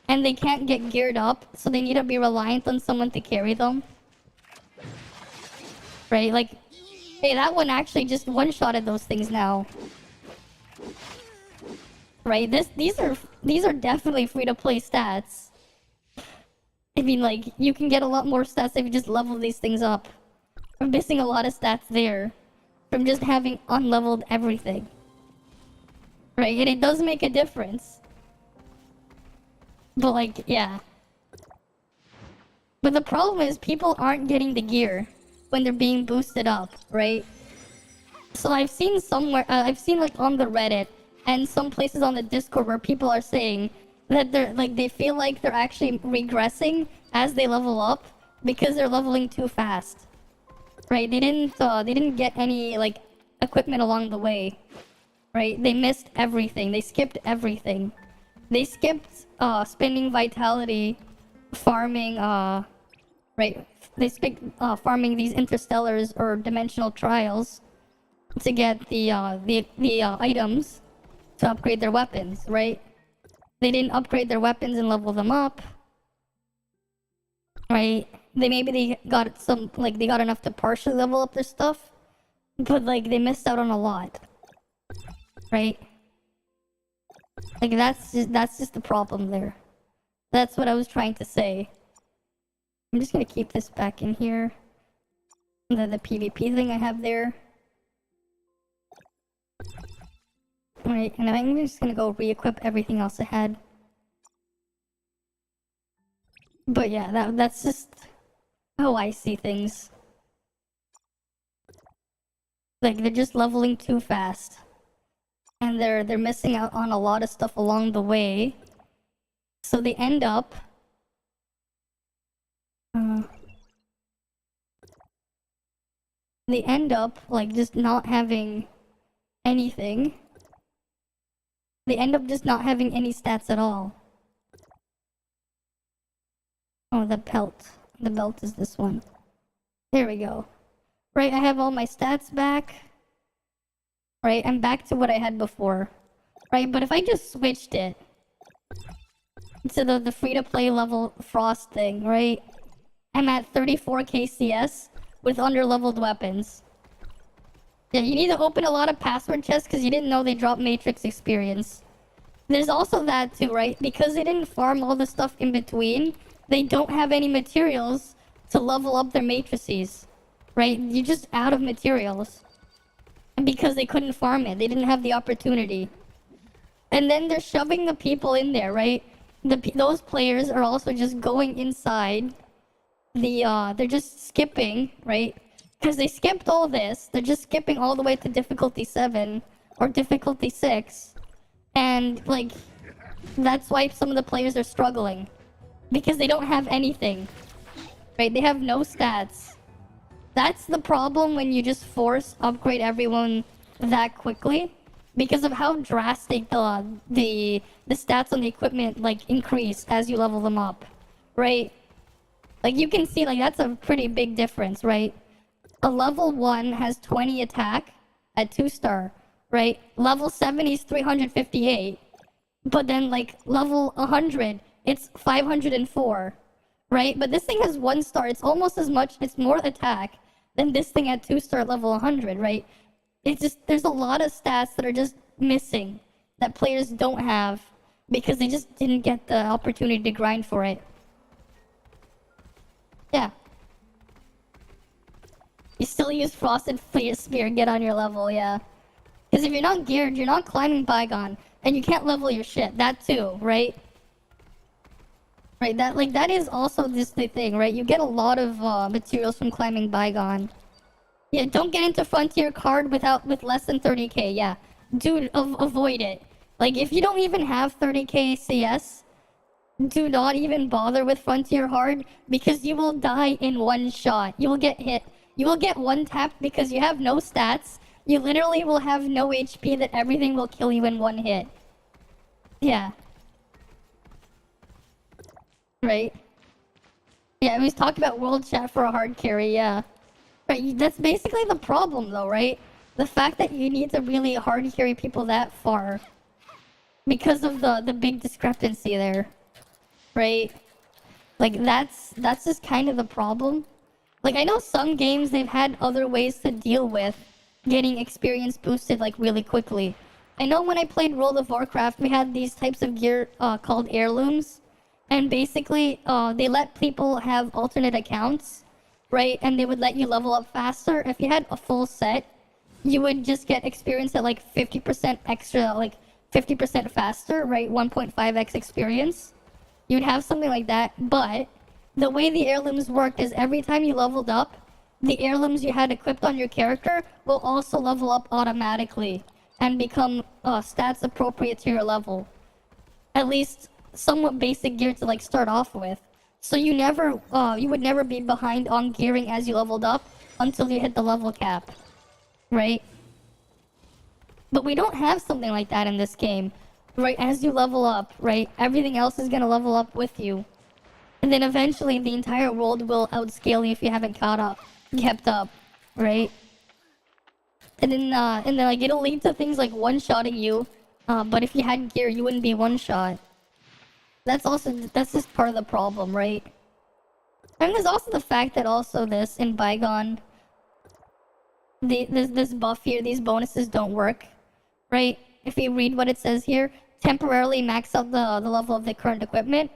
and they can't get geared up, so they need to be reliant on someone to carry them. Right? Like, hey, that one actually just one-shotted those things now. Right? These are definitely free-to-play stats. I mean, like, you can get a lot more stats if you just level these things up. I'm missing a lot of stats there from just having unleveled everything. Right? And it does make a difference. But, like, yeah. But the problem is people aren't getting the gear when they're being boosted up, right? So I've seen somewhere, I've seen like on the Reddit and some places on the Discord where people are saying that they're like, they feel like they're actually regressing as they level up because they're leveling too fast. Right? They didn't get any like equipment along the way. Right? They missed everything. They skipped everything. They skipped spending vitality, farming right? They skipped farming these interstellars or dimensional trials to get the items to upgrade their weapons, right? They didn't upgrade their weapons and level them up. Right? They got some, like, they got enough to partially level up their stuff, but, like, they missed out on a lot. Right? Like, that's just the problem there. That's what I was trying to say. I'm just gonna keep this back in here. The PvP thing I have there. Right, and I'm just gonna go re-equip everything else I had. But yeah, that's just how I see things. Like, they're just leveling too fast. And they're missing out on a lot of stuff along the way. So they end up... like, just not having anything. They end up just not having any stats at all. Oh, the belt. The belt is this one. There we go. Right, I have all my stats back. Right, I'm back to what I had before. Right, but if I just switched it to the free-to-play level Frost thing, right? I'm at 34k CS with under-leveled weapons. Yeah, you need to open a lot of password chests because you didn't know they dropped Matrix experience. There's also that too, right? Because they didn't farm all the stuff in between, they don't have any materials to level up their matrices. Right? You're just out of materials. And because they couldn't farm it, they didn't have the opportunity. And then they're shoving the people in there, right? Those players are also just going inside they're just skipping, right? Because they skipped all this. They're just skipping all the way to difficulty 7 or difficulty 6. And, like, that's why some of the players are struggling. Because they don't have anything. Right? They have no stats. That's the problem when you just force upgrade everyone that quickly. Because of how drastic the stats on the equipment, like, increase as you level them up. Right? Like, you can see, like, that's a pretty big difference, right? A level 1 has 20 attack at 2-star, right? Level 70 is 358. But then, like, level 100, it's 504, right? But this thing has 1-star. It's almost as much, it's more attack than this thing at 2-star level 100, right? It's just, there's a lot of stats that are just missing that players don't have because they just didn't get the opportunity to grind for it. Yeah. You still use Frosted Spear, get on your level, yeah. Because if you're not geared, you're not climbing Bygone, and you can't level your shit. That too, right? Right, that is also just the thing, right? You get a lot of materials from climbing Bygone. Yeah, don't get into Frontier card with less than 30k, yeah. Dude, avoid it. Like, if you don't even have 30k CS, do not even bother with Frontier hard, because you will die in one shot. You will get hit. You will get one tapped because you have no stats. You literally will have no HP that everything will kill you in one hit. Yeah. Right? Yeah, we was talking about world chat for a hard carry, yeah. Right, that's basically the problem though, right? The fact that you need to really hard carry people that far because of the big discrepancy there. Right? Like that's just kind of the problem. Like I know some games they've had other ways to deal with getting experience boosted like really quickly. I know when I played World of Warcraft we had these types of gear called heirlooms. And basically, they let people have alternate accounts, right? And they would let you level up faster. If you had a full set, you would just get experience at like 50% extra, like 50% faster, right? 1.5x experience. You'd have something like that. But the way the heirlooms worked is every time you leveled up, the heirlooms you had equipped on your character will also level up automatically and become stats appropriate to your level. At least somewhat basic gear to like start off with. So you would never be behind on gearing as you leveled up until you hit the level cap, right? But we don't have something like that in this game, right? As you level up, right, everything else is gonna level up with you, and then eventually the entire world will outscale you if you haven't kept up, right? And then like it'll lead to things like one-shotting you, but if you had gear, you wouldn't be one-shot. That's just part of the problem, right? And there's also the fact that also this in Bygone, this buff here, these bonuses don't work, right? If you read what it says here, temporarily max out the level of the current equipment,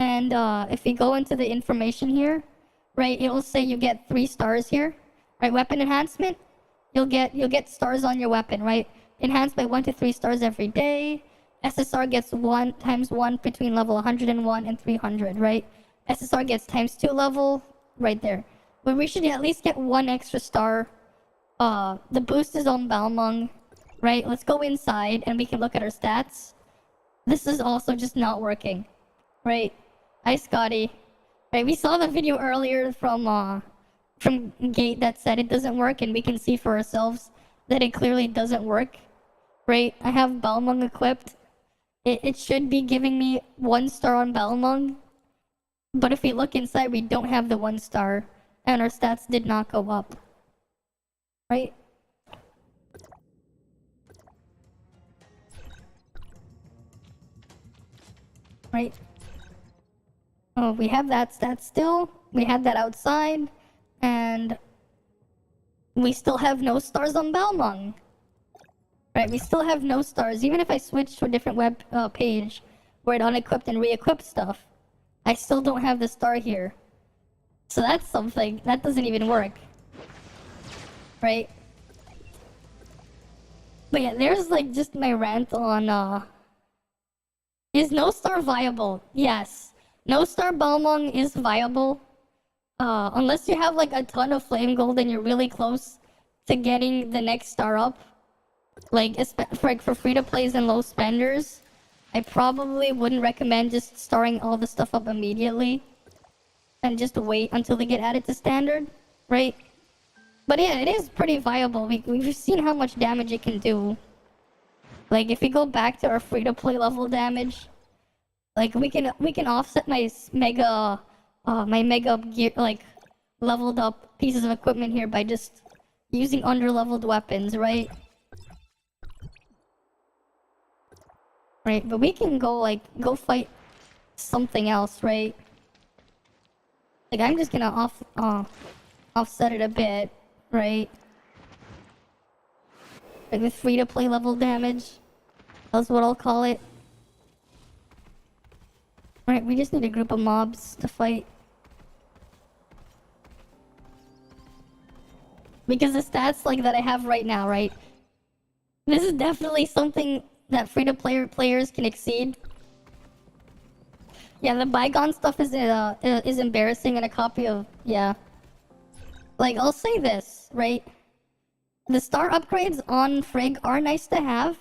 and if you go into the information here, right, it will say you get 3 stars here, right? Weapon enhancement, you'll get stars on your weapon, right? Enhanced by 1 to 3 stars every day. SSR gets 1 times 1 between level 101 and 300, right? SSR gets times 2 level, right there. But we should at least get 1 extra star. The boost is on Balmung, right? Let's go inside and we can look at our stats. This is also just not working, right? Hi, Scotty. Right, we saw the video earlier from Gate that said it doesn't work, and we can see for ourselves that it clearly doesn't work, right? I have Balmung equipped. It should be giving me 1 star on Balmung, but if we look inside, we don't have the 1 star, and our stats did not go up, right? Right? Oh, we have that stat still. We had that outside, and we still have no stars on Balmung. Right, we still have no stars. Even if I switch to a different web page where it unequipped and re-equipped stuff, I still don't have the star here. So that's something. That doesn't even work. Right? But yeah, there's like just my rant on is no star viable? Yes. No star Balmung is viable. Unless you have like a ton of flame gold and you're really close to getting the next star up. Like for free-to-plays and low spenders, I probably wouldn't recommend just starring all the stuff up immediately and just wait until they get added to standard, right? But yeah, it is pretty viable. We've seen how much damage it can do. Like if we go back to our free-to-play level damage, like we can offset my mega gear, like leveled up pieces of equipment here by just using under-leveled weapons, right? Right, but we can go fight something else, right? Like I'm just gonna offset it a bit, right? Like with free-to-play level damage, that's what I'll call it. Right, we just need a group of mobs to fight. Because the stats like that I have right now, right? This is definitely something that free-to-play players can exceed. Yeah, the Bygone stuff is embarrassing, and a copy of, yeah. Like, I'll say this, right? The star upgrades on Frigg are nice to have,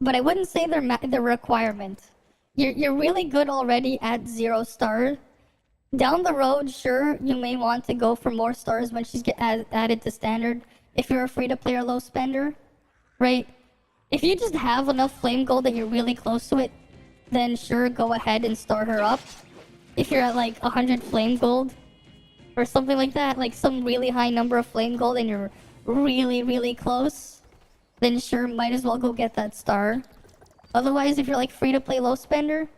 but I wouldn't say they're a requirement. You're really good already at 0 star. Down the road, sure, you may want to go for more stars when she's added to standard if you're a free-to-play or low spender, right? If you just have enough flame gold that you're really close to it, then sure, go ahead and start her up. If you're at like 100 flame gold or something like that, like some really high number of flame gold and you're really, really close, then sure, might as well go get that star. Otherwise, if you're like free-to-play low spender,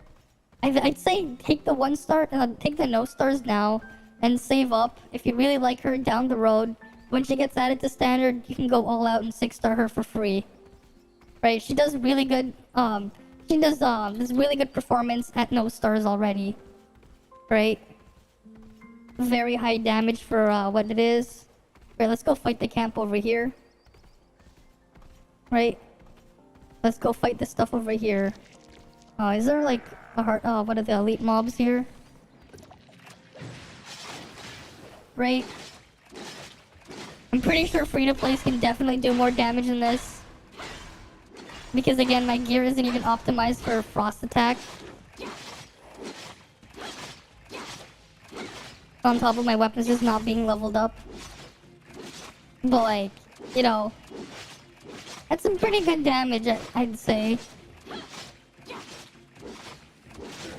I'd say take the 1 star, take the no stars now and save up. If you really like her down the road, when she gets added to standard, you can go all out and 6-star her for free. Right? She does really good, she does this really good performance at no stars already. Right? Very high damage for what it is. Right, let's go fight the camp over here. Right? Let's go fight this stuff over here. Is there like a heart? What are the elite mobs here? Right? I'm pretty sure free-to-plays can definitely do more damage than this. Because again, my gear isn't even optimized for frost attack. On top of my weapons just not being leveled up. But like, you know, that's some pretty good damage, I'd say.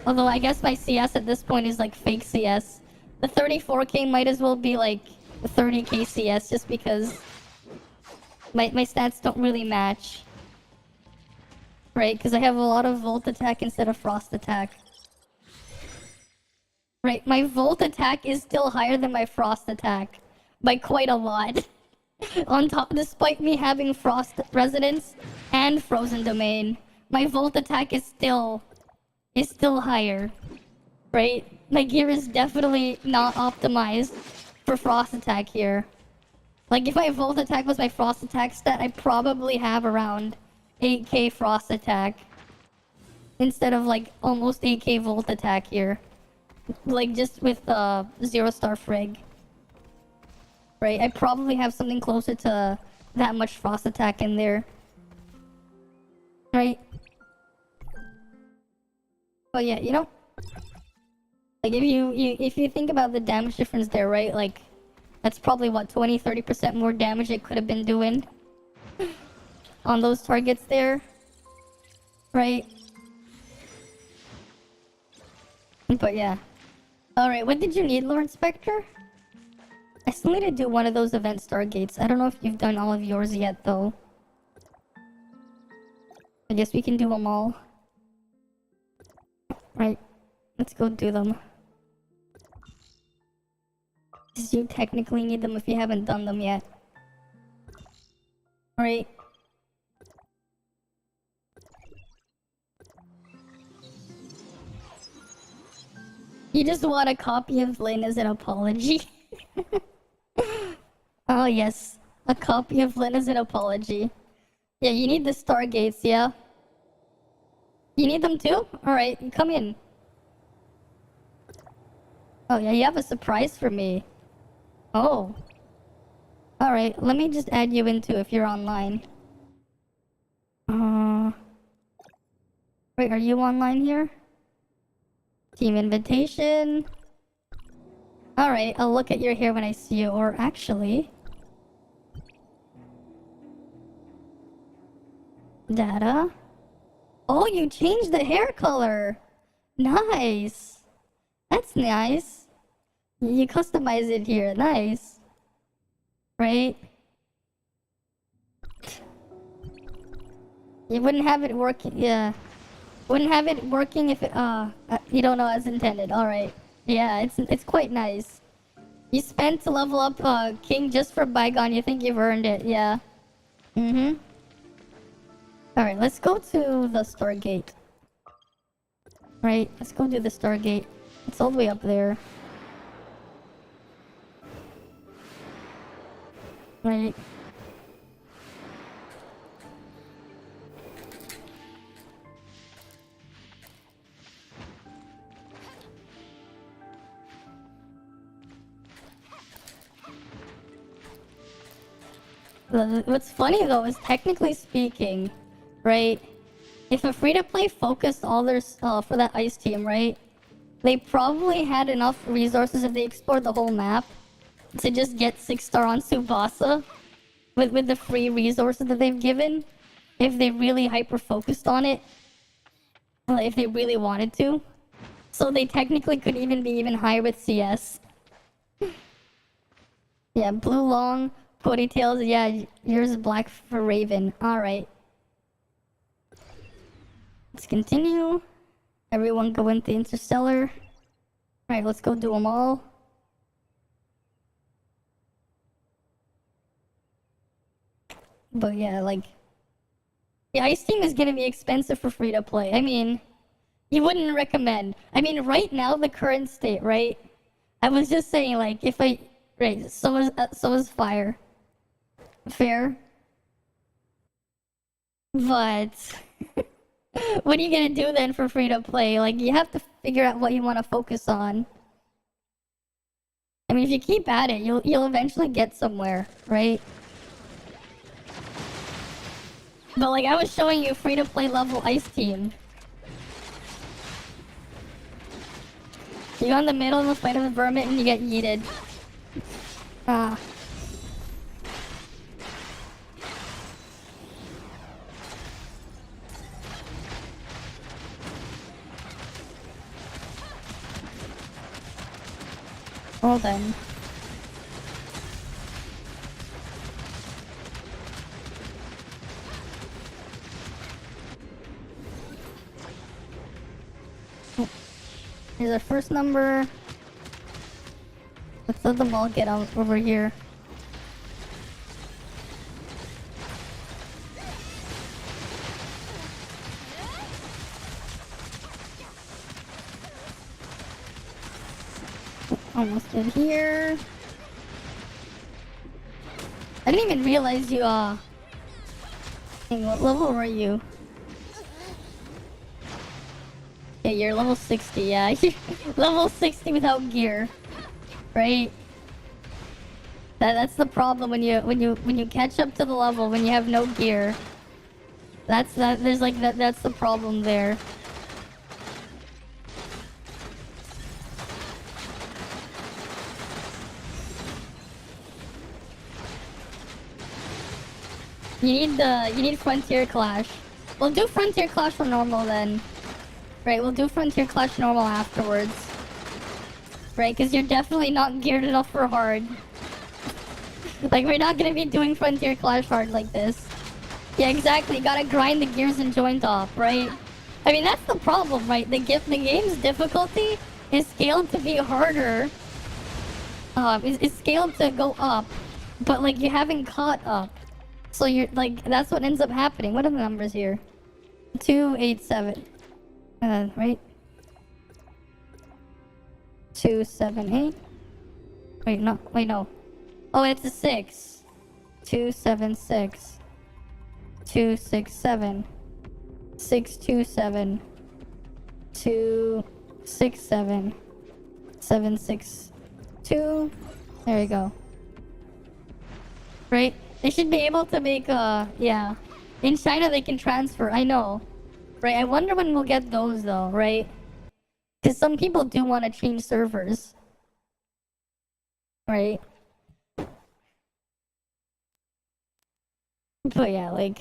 Although I guess my CS at this point is like fake CS. The 34k might as well be like 30k CS just because my stats don't really match. Right, because I have a lot of volt attack instead of frost attack. Right, my volt attack is still higher than my frost attack. By quite a lot. On top, despite me having frost resonance and frozen domain, my volt attack is still higher. Right? My gear is definitely not optimized for frost attack here. Like if my volt attack was my frost attack stat, I'd probably have around 8k frost attack instead of like almost 8k volt attack here, like just with 0-star frig. Right, I probably have something closer to that much frost attack in there. Right? But yeah, you know, like if you think about the damage difference there, right? Like that's probably what 20-30% more damage it could have been doing on those targets there, right? But yeah. Alright, what did you need, Lord Spectre? I still need to do one of those event stargates. I don't know if you've done all of yours yet, though. I guess we can do them all. Right, let's go do them. 'Cause you technically need them if you haven't done them yet. Alright. You just want a copy of Lynn as an apology? Oh yes, a copy of Lynn as an apology. Yeah, you need the stargates, yeah? You need them too? Alright, come in. Oh yeah, you have a surprise for me. Oh. Alright, let me just add you in too if you're online. Wait, are you online here? Team invitation. Alright, I'll look at your hair when I see you, or actually... Data. Oh, you changed the hair color! Nice! That's nice. You customize it here, nice. Right? You wouldn't have it working, yeah. Wouldn't have it working if it, you don't know as intended, alright. Yeah, it's quite nice. You spent to level up King just for Bygone, you think you've earned it, yeah. Mm-hmm. Alright, let's go to the Stargate. Right, let's go do the Stargate. It's all the way up there. Right. What's funny though is technically speaking, right? If a free-to-play focused all their for that ice team, right? They probably had enough resources if they explored the whole map to just get 6-star on Tsubasa. with the free resources that they've given, if they really hyper focused on it, if they really wanted to. So they technically could even be even higher with CS. Yeah, blue long, ponytails, yeah, yours is black for Raven. Alright. Let's continue. Everyone go into Interstellar. Alright, let's go do them all. But yeah, like... The Ice Team is gonna be expensive for free to play. I mean... You wouldn't recommend. I mean, right now, the current state, right? I was just saying, like, if I... Right, so is Fire. Fair. But... what are you gonna do then for free to play? Like, you have to figure out what you want to focus on. I mean, if you keep at it, you'll eventually get somewhere, right? But like, I was showing you free to play level Ice Team. You go in the middle of the fight of the vermin and you get yeeted. Ah. Well then. Here's our first number. Let's let them all get out over here. Almost in here. I didn't even realize you, Dang, what level were you? Yeah, you're level 60, yeah. You're level 60 without gear. Right? That's the problem when you catch up to the level when you have no gear. That's the problem there. You need Frontier Clash. We'll do Frontier Clash for normal then. Right, we'll do Frontier Clash normal afterwards. Right, because you're definitely not geared enough for hard. Like, we're not gonna be doing Frontier Clash hard like this. Yeah, exactly, you gotta grind the gears and joint off, right? I mean, that's the problem, right? The game's difficulty is scaled to be harder. It's scaled to go up. But, like, you haven't caught up. So you're, like, that's what ends up happening. What are the numbers here? 287. Right? 278. Wait, no. Oh, it's a 6. 276. 267. 627. 267. 762. There you go. Right? They should be able to make, yeah. In China, they can transfer. I know. Right? I wonder when we'll get those, though, right? Because some people do want to change servers. Right? But yeah, like...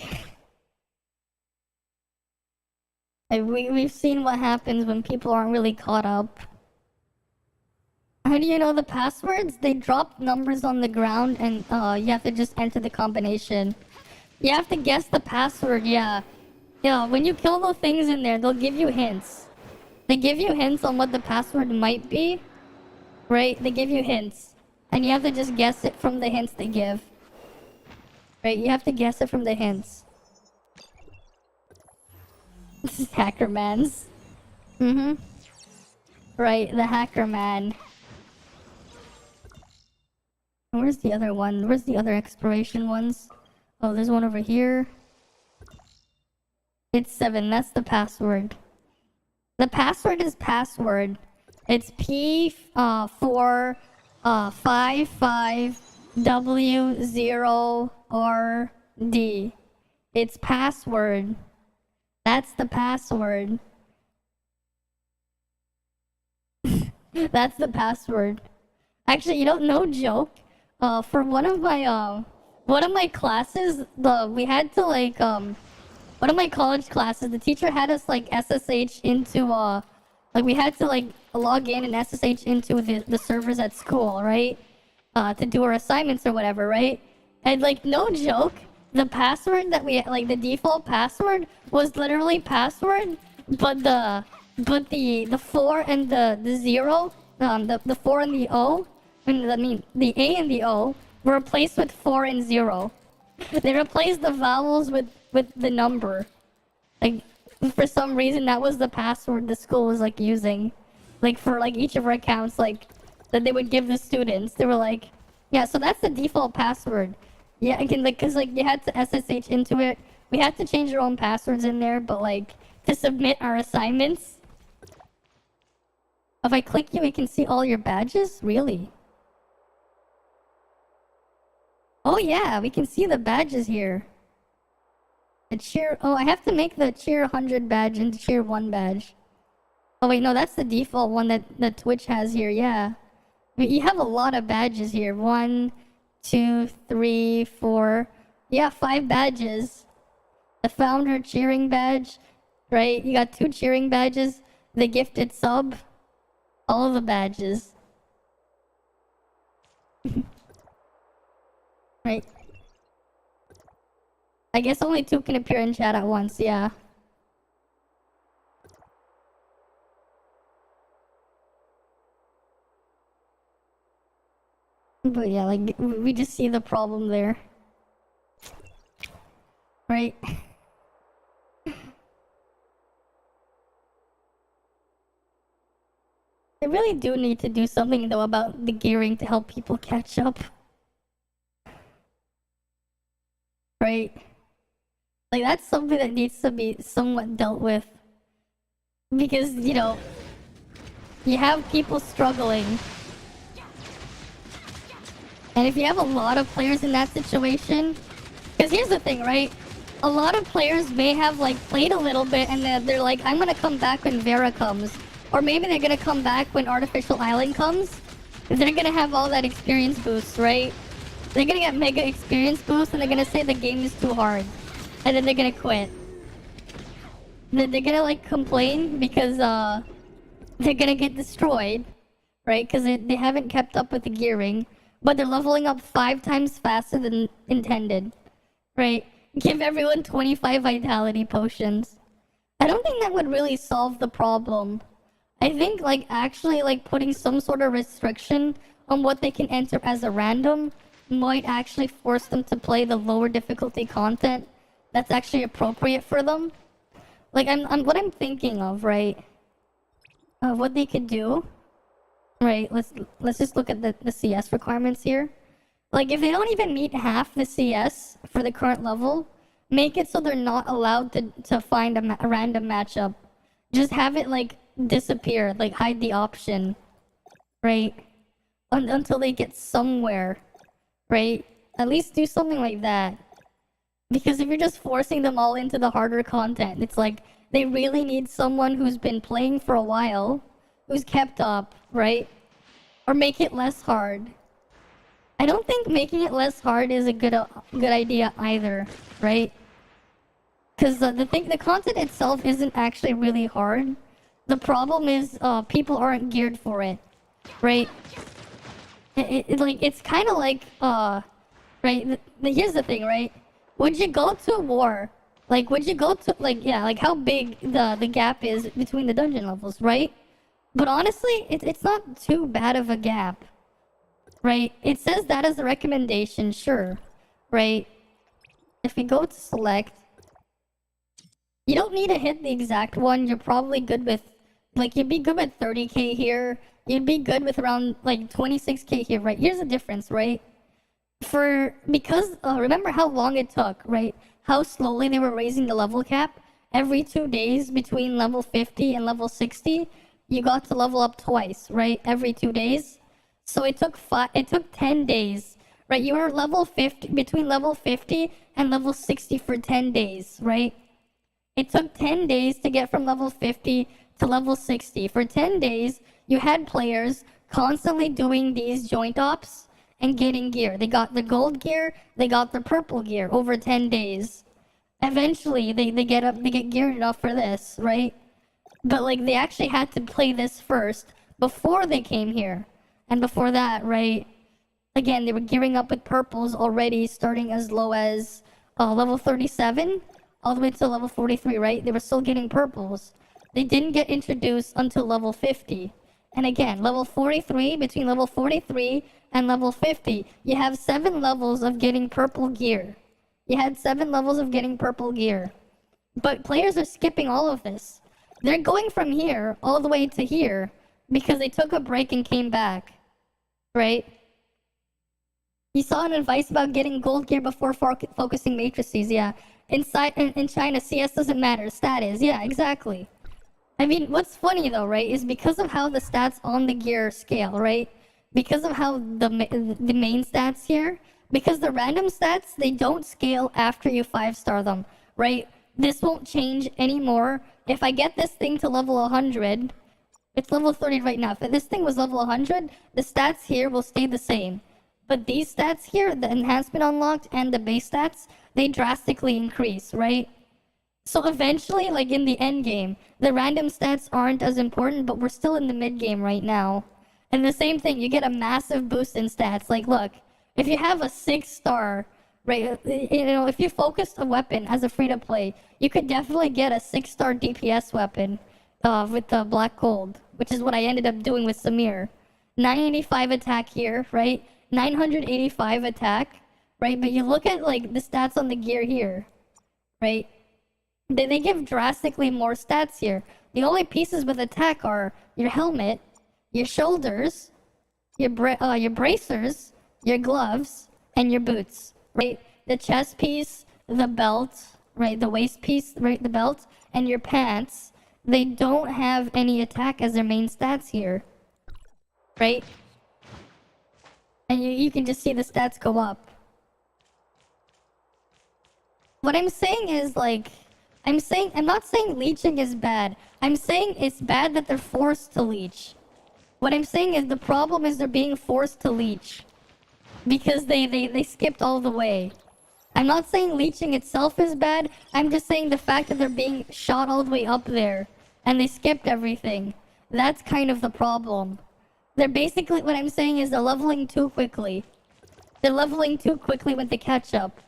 we've seen what happens when people aren't really caught up. How do you know the passwords? They drop numbers on the ground and you have to just enter the combination. You have to guess the password, yeah. Yeah, when you kill those things in there, they'll give you hints. They give you hints on what the password might be. Right? They give you hints. And you have to just guess it from the hints they give. Right? You have to guess it from the hints. This is Hacker Man's. Right, the Hacker Man. Where's the other one? Where's the other exploration ones? Oh, there's one over here. It's 7. That's the password. The password is password. It's P455W0RD. It's password. That's the password. That's the password. Actually, you don't know, joke. For one of one of my classes, we had to like one of my college classes, the teacher had us like SSH into like we had to like log in and SSH into the servers at school, right? To do our assignments or whatever, right? And like no joke, the password that we like the default password was literally password, but the 4 and the 0, the 4 and the O, I mean the A and the O were replaced with 4 and 0. They replaced the vowels with the number. Like for some reason that was the password the school was like using, like for like each of our accounts, like that they would give the students. They were like, yeah, so that's the default password. Yeah, again, like cause like you had to SSH into it. We had to change our own passwords in there, but like to submit our assignments. If I click you, we can see all your badges? Really? Oh yeah, we can see the badges here. The cheer, oh, I have to make the cheer 100 badge into cheer 1 badge. Oh wait, no, that's the default one that Twitch has here, yeah. But you have a lot of badges here. 1, 2, 3, 4. Yeah, 5 badges. The founder cheering badge, right? You got 2 cheering badges. The gifted sub. All of the badges. Right. I guess only 2 can appear in chat at once, yeah. But yeah, like, we just see the problem there. Right? They really do need to do something, though, about the gearing to help people catch up. Right? Like, that's something that needs to be somewhat dealt with. Because, you know, you have people struggling. And if you have a lot of players in that situation... Because here's the thing, right? A lot of players may have, like, played a little bit and then they're like, I'm gonna come back when Vera comes. Or maybe they're gonna come back when Artificial Island comes. They're gonna have all that experience boost, right? They're gonna get mega experience boost and they're gonna say the game is too hard. And then they're gonna quit. They're gonna like complain because they're gonna get destroyed. Right? Because they haven't kept up with the gearing. But they're leveling up 5 times faster than intended. Right? Give everyone 25 vitality potions. I don't think that would really solve the problem. I think like actually like putting some sort of restriction on what they can enter as a random might actually force them to play the lower difficulty content that's actually appropriate for them. Like what I'm thinking of, right? What they could do. Right, let's just look at the CS requirements here. Like if they don't even meet half the CS for the current level, make it so they're not allowed to find a random matchup. Just have it like disappear, like hide the option, right? Until they get somewhere, right? At least do something like that. Because if you're just forcing them all into the harder content, it's like they really need someone who's been playing for a while, who's kept up, right? Or make it less hard. I don't think making it less hard is a good idea either, right? Because the content itself isn't actually really hard. The problem is people aren't geared for it, right? It's kind of like right. Here's the thing, right? Would you go to a war? Like, would you go to like how big the gap is between the dungeon levels, right? But honestly, it's not too bad of a gap, right? It says that as a recommendation, sure, right? If we go to select, you don't need to hit the exact one. You're probably good with, like, you'd be good with 30k here. You'd be good with around, like, 26k here, right? Here's the difference, right? Because, remember how long it took, right? How slowly they were raising the level cap? Every 2 days between level 50 and level 60, you got to level up twice, right? Every 2 days. So it took 10 days, right? You were level 50, between level 50 and level 60 for 10 days, right? It took 10 days to get from level 50 to level 60. For 10 days, you had players constantly doing these joint ops and getting gear. They got the gold gear, they got the purple gear over 10 days. Eventually, they get geared enough for this, right? But like they actually had to play this first before they came here. And before that, right? Again, they were gearing up with purples already, starting as low as level 37 all the way to level 43, right? They were still getting purples. They didn't get introduced until level 50. And again, level 43, between level 43 and level 50, you have 7 levels of getting purple gear. You had 7 levels of getting purple gear. But players are skipping all of this. They're going from here all the way to here because they took a break and came back, right? You saw an advice about getting gold gear before focusing matrices, yeah. In China, CS doesn't matter, stat is, yeah, exactly. I mean, what's funny though, right, is because of how the stats on the gear scale, right? Because of how the main stats here, because the random stats, they don't scale after you 5-star them, right? This won't change anymore. If I get this thing to level 100, it's level 30 right now. If this thing was level 100, the stats here will stay the same. But these stats here, the enhancement unlocked and the base stats, they drastically increase, right? So eventually, like in the end game, the random stats aren't as important, but we're still in the mid game right now. And the same thing, you get a massive boost in stats. Like, look, if you have a 6-star, right, you know, if you focused a weapon as a free-to-play, you could definitely get a 6-star DPS weapon with the black gold, which is what I ended up doing with Samir. 985 attack here, right? 985 attack, right? But you look at like the stats on the gear here, right? They give drastically more stats here. The only pieces with attack are your helmet, your shoulders, your bracers, your gloves, and your boots, right? The chest piece, the belt, right? The waist piece, right? The belt, and your pants. They don't have any attack as their main stats here, right? And you can just see the stats go up. What I'm saying is like, I'm not saying leeching is bad. I'm saying it's bad that they're forced to leech. What I'm saying is the problem is they're being forced to leech. Because they skipped all the way. I'm not saying leeching itself is bad. I'm just saying the fact that they're being shot all the way up there. And they skipped everything. That's kind of the problem. They're basically, what I'm saying is they're leveling too quickly. They're leveling too quickly with the catch-up.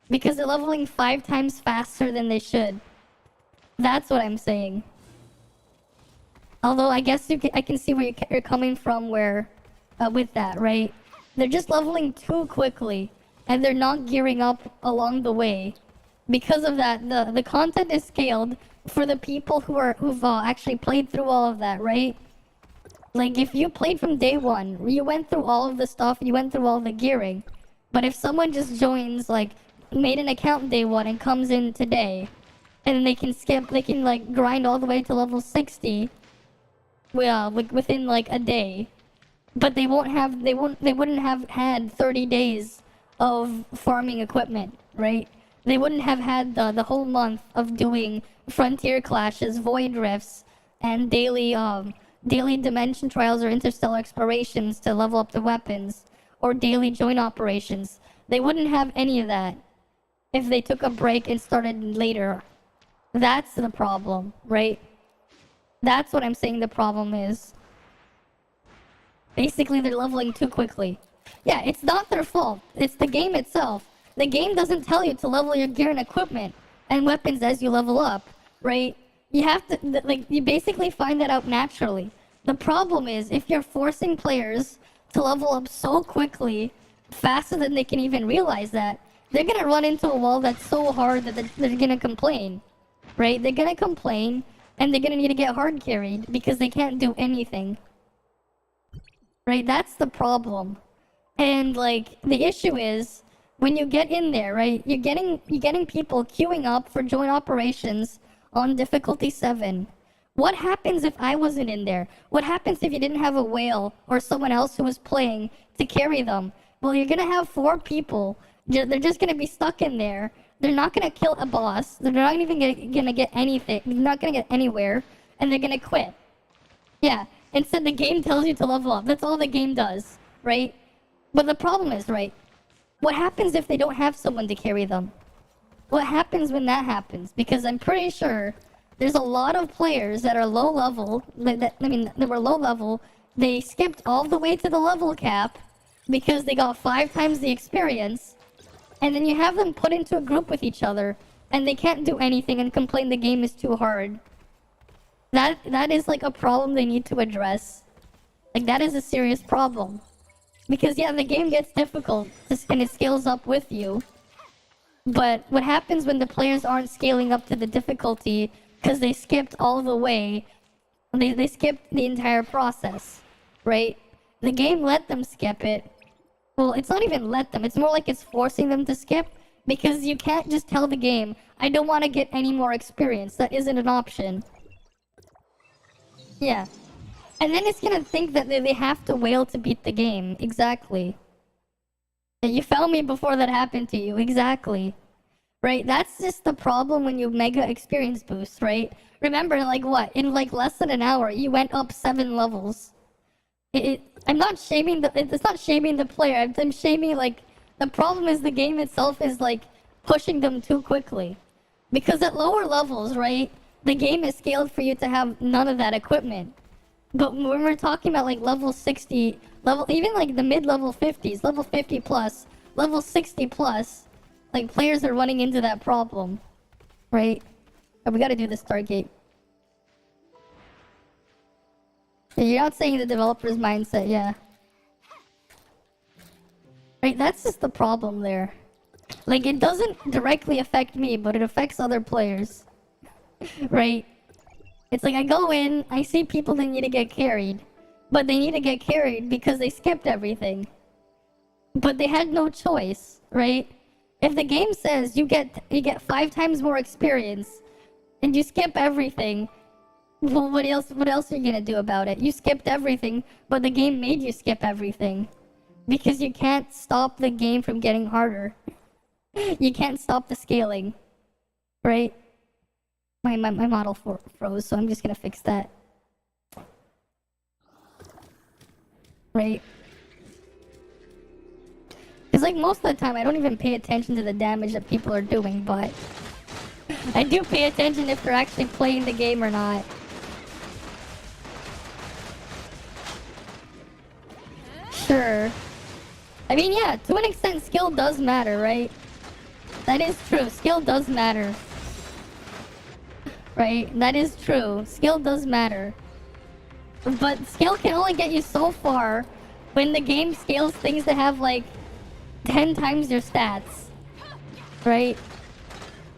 Because they're leveling 5 times faster than they should. That's what I'm saying. Although I guess I can see where you're coming from with that, right? They're just leveling too quickly. And they're not gearing up along the way. Because of that, the content is scaled for the people who've actually played through all of that, right? Like, if you played from day one, you went through all of the stuff, you went through all the gearing. But if someone just joins, like, made an account day one and comes in today, and they can like, grind all the way to level 60, well, like, within, like, a day. But they wouldn't have had 30 days of farming equipment, right? They wouldn't have had the whole month of doing frontier clashes, void rifts, and daily dimension trials or interstellar explorations to level up the weapons, or daily joint operations. They wouldn't have any of that if they took a break and started later. That's the problem, right? That's what I'm saying the problem is. Basically, they're leveling too quickly. Yeah, it's not their fault. It's the game itself. The game doesn't tell you to level your gear and equipment and weapons as you level up, right? You have to, like, you basically find that out naturally. The problem is, if you're forcing players to level up so quickly, faster than they can even realize that, they're gonna run into a wall that's so hard that they're gonna complain, right? They're gonna complain, and they're gonna need to get hard carried because they can't do anything. Right? That's the problem. And, like, the issue is, when you get in there, right, you're getting people queuing up for joint operations on difficulty 7. What happens if I wasn't in there? What happens if you didn't have a whale or someone else who was playing to carry them? Well, you're gonna have 4 people. They're just gonna be stuck in there. They're not gonna kill a boss. They're not even gonna get anything. They're not gonna get anywhere. And they're gonna quit. Yeah. Instead, the game tells you to level up. That's all the game does, right? But the problem is, right, what happens if they don't have someone to carry them? What happens when that happens? Because I'm pretty sure there's a lot of players that are low level, they were low level, they skipped all the way to the level cap because they got 5 times the experience, and then you have them put into a group with each other, and they can't do anything and complain the game is too hard. That is like a problem they need to address. Like, that is a serious problem. Because yeah, the game gets difficult and it scales up with you. But what happens when the players aren't scaling up to the difficulty because they skipped all the way, they skipped the entire process, right? The game let them skip it. Well, it's not even let them, it's more like it's forcing them to skip, because you can't just tell the game, I don't want to get any more experience. That isn't an option. Yeah. And then it's gonna think that they have to wail to beat the game. Exactly. You found me before that happened to you. Exactly. Right? That's just the problem when you mega experience boost, right? Remember, like what? In like less than an hour, you went up 7 levels. I'm not shaming it's not shaming the player. I'm shaming, like, the problem is the game itself is like pushing them too quickly. Because at lower levels, right, the game is scaled for you to have none of that equipment. But when we're talking about like level 60, even like the mid-level 50s, level 50 plus, level 60 plus, like players are running into that problem, right? Oh, we gotta do the Stargate. Yeah, you're not saying the developer's mindset, yeah. Right, that's just the problem there. Like, it doesn't directly affect me, but it affects other players. Right? It's like I go in, I see people that need to get carried. But they need to get carried because they skipped everything. But they had no choice, right? If the game says you get 5 times more experience and you skip everything, well, what else are you gonna do about it? You skipped everything, but the game made you skip everything. Because you can't stop the game from getting harder. You can't stop the scaling. Right? My model froze, so I'm just gonna fix that. Right? Because like most of the time I don't even pay attention to the damage that people are doing, but I do pay attention if they're actually playing the game or not. Sure. I mean, yeah, to an extent, skill does matter, right? That is true. Skill does matter. Right? That is true. Skill does matter. But skill can only get you so far when the game scales things that have, like, 10 times your stats. Right?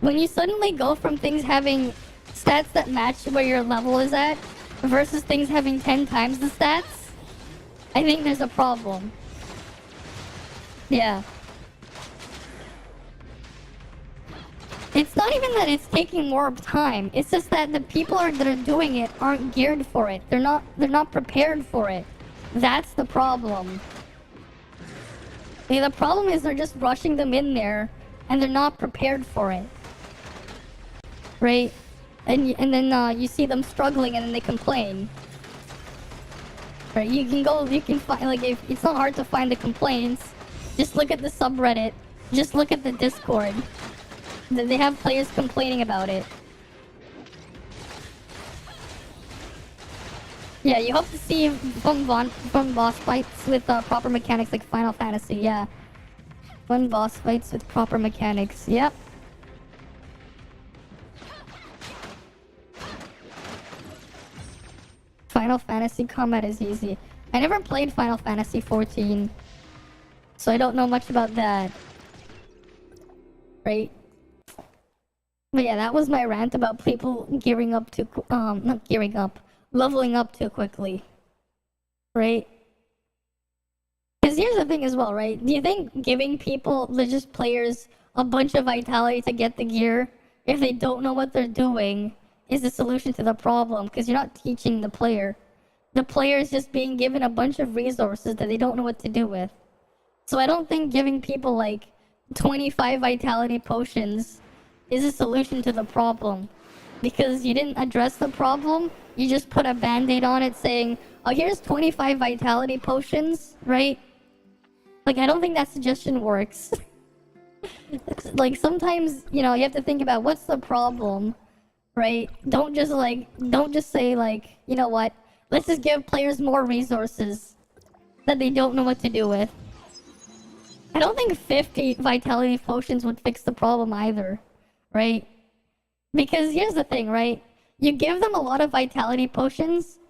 When you suddenly go from things having stats that match where your level is at versus things having 10 times the stats, I think there's a problem. Yeah. It's not even that it's taking more time. It's just that the people that are doing it aren't geared for it. They're not prepared for it. That's the problem. The problem is they're just rushing them in there and they're not prepared for it. Right? And then you see them struggling and then they complain. Right? You can find, like, if it's not hard to find the complaints. Just look at the subreddit. Just look at the Discord. They have players complaining about it. Yeah, you hope to see fun boss fights with proper mechanics like Final Fantasy, yeah. Fun boss fights with proper mechanics, yep. Final Fantasy combat is easy. I never played Final Fantasy 14. So I don't know much about that. Right? But yeah, that was my rant about people gearing up too, not gearing up, leveling up too quickly. Right? Because here's the thing as well, right? Do you think giving people, just players, a bunch of vitality to get the gear, if they don't know what they're doing, is the solution to the problem? Because you're not teaching the player. The player is just being given a bunch of resources that they don't know what to do with. So I don't think giving people like 25 vitality potions is a solution to the problem. Because you didn't address the problem, you just put a band-aid on it saying, oh, here's 25 vitality potions, right? Like, I don't think that suggestion works. Like, sometimes, you know, you have to think about what's the problem, right? Don't just say, like, you know what? Let's just give players more resources that they don't know what to do with. I don't think 50 vitality potions would fix the problem either, right? Because here's the thing, right? You give them a lot of vitality potions,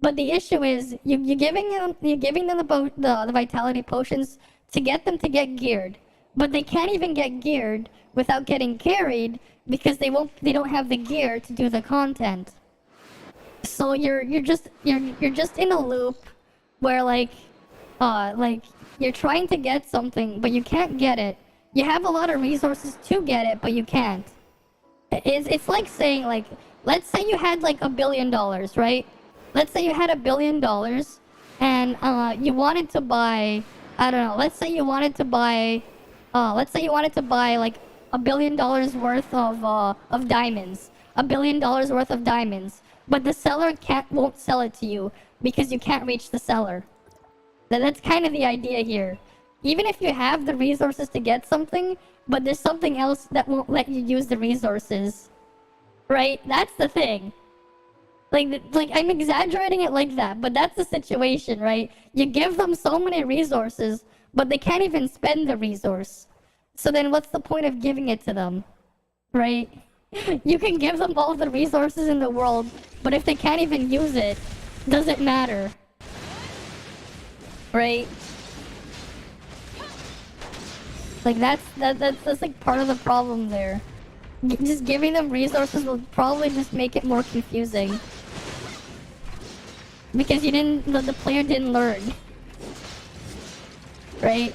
but the issue is you're giving them the vitality potions to get them to get geared, but they can't even get geared without getting carried because they don't have the gear to do the content. So you're just in a loop where like you're trying to get something but you can't get it. You have a lot of resources to get it but you can't. It's like saying, like, let's say you had like $1 billion, right? Let's say you had $1 billion and you wanted to buy, I don't know, let's say you wanted to buy like $1 billion worth of diamonds. $1 billion worth of diamonds. But the seller won't sell it to you because you can't reach the seller. That's kind of the idea here. Even if you have the resources to get something, but there's something else that won't let you use the resources. Right? That's the thing. Like I'm exaggerating it like that, but that's the situation, right? You give them so many resources, but they can't even spend the resource. So then what's the point of giving it to them? Right? You can give them all the resources in the world, but if they can't even use it, does it matter? Right? Like that's like part of the problem there. Just giving them resources will probably just make it more confusing. Because the player didn't learn. Right?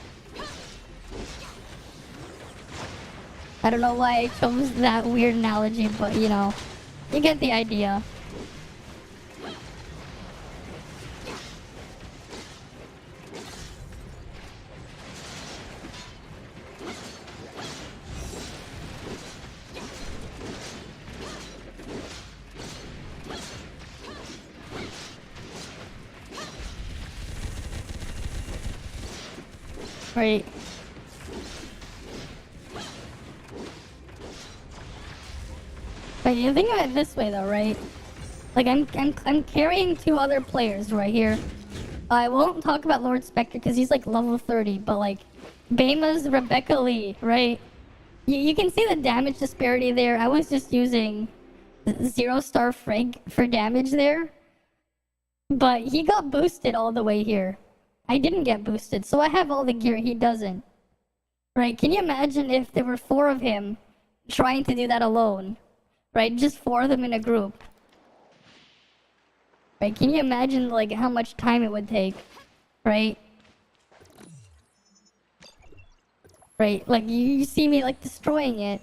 I don't know why I chose that weird analogy, but you know, you get the idea. Right. But you think of it this way though, right? Like I'm carrying 2 other players right here. I won't talk about Lord Spectre because he's like level 30, but like Bama's Rebecca Lee, right? You can see the damage disparity there. I was just using 0-star Frag for damage there. But he got boosted all the way here. I didn't get boosted, so I have all the gear he doesn't. Right? Can you imagine if there were 4 of him trying to do that alone? Right? Just 4 of them in a group. Right? Can you imagine like how much time it would take? Right? Right? Like you see me like destroying it.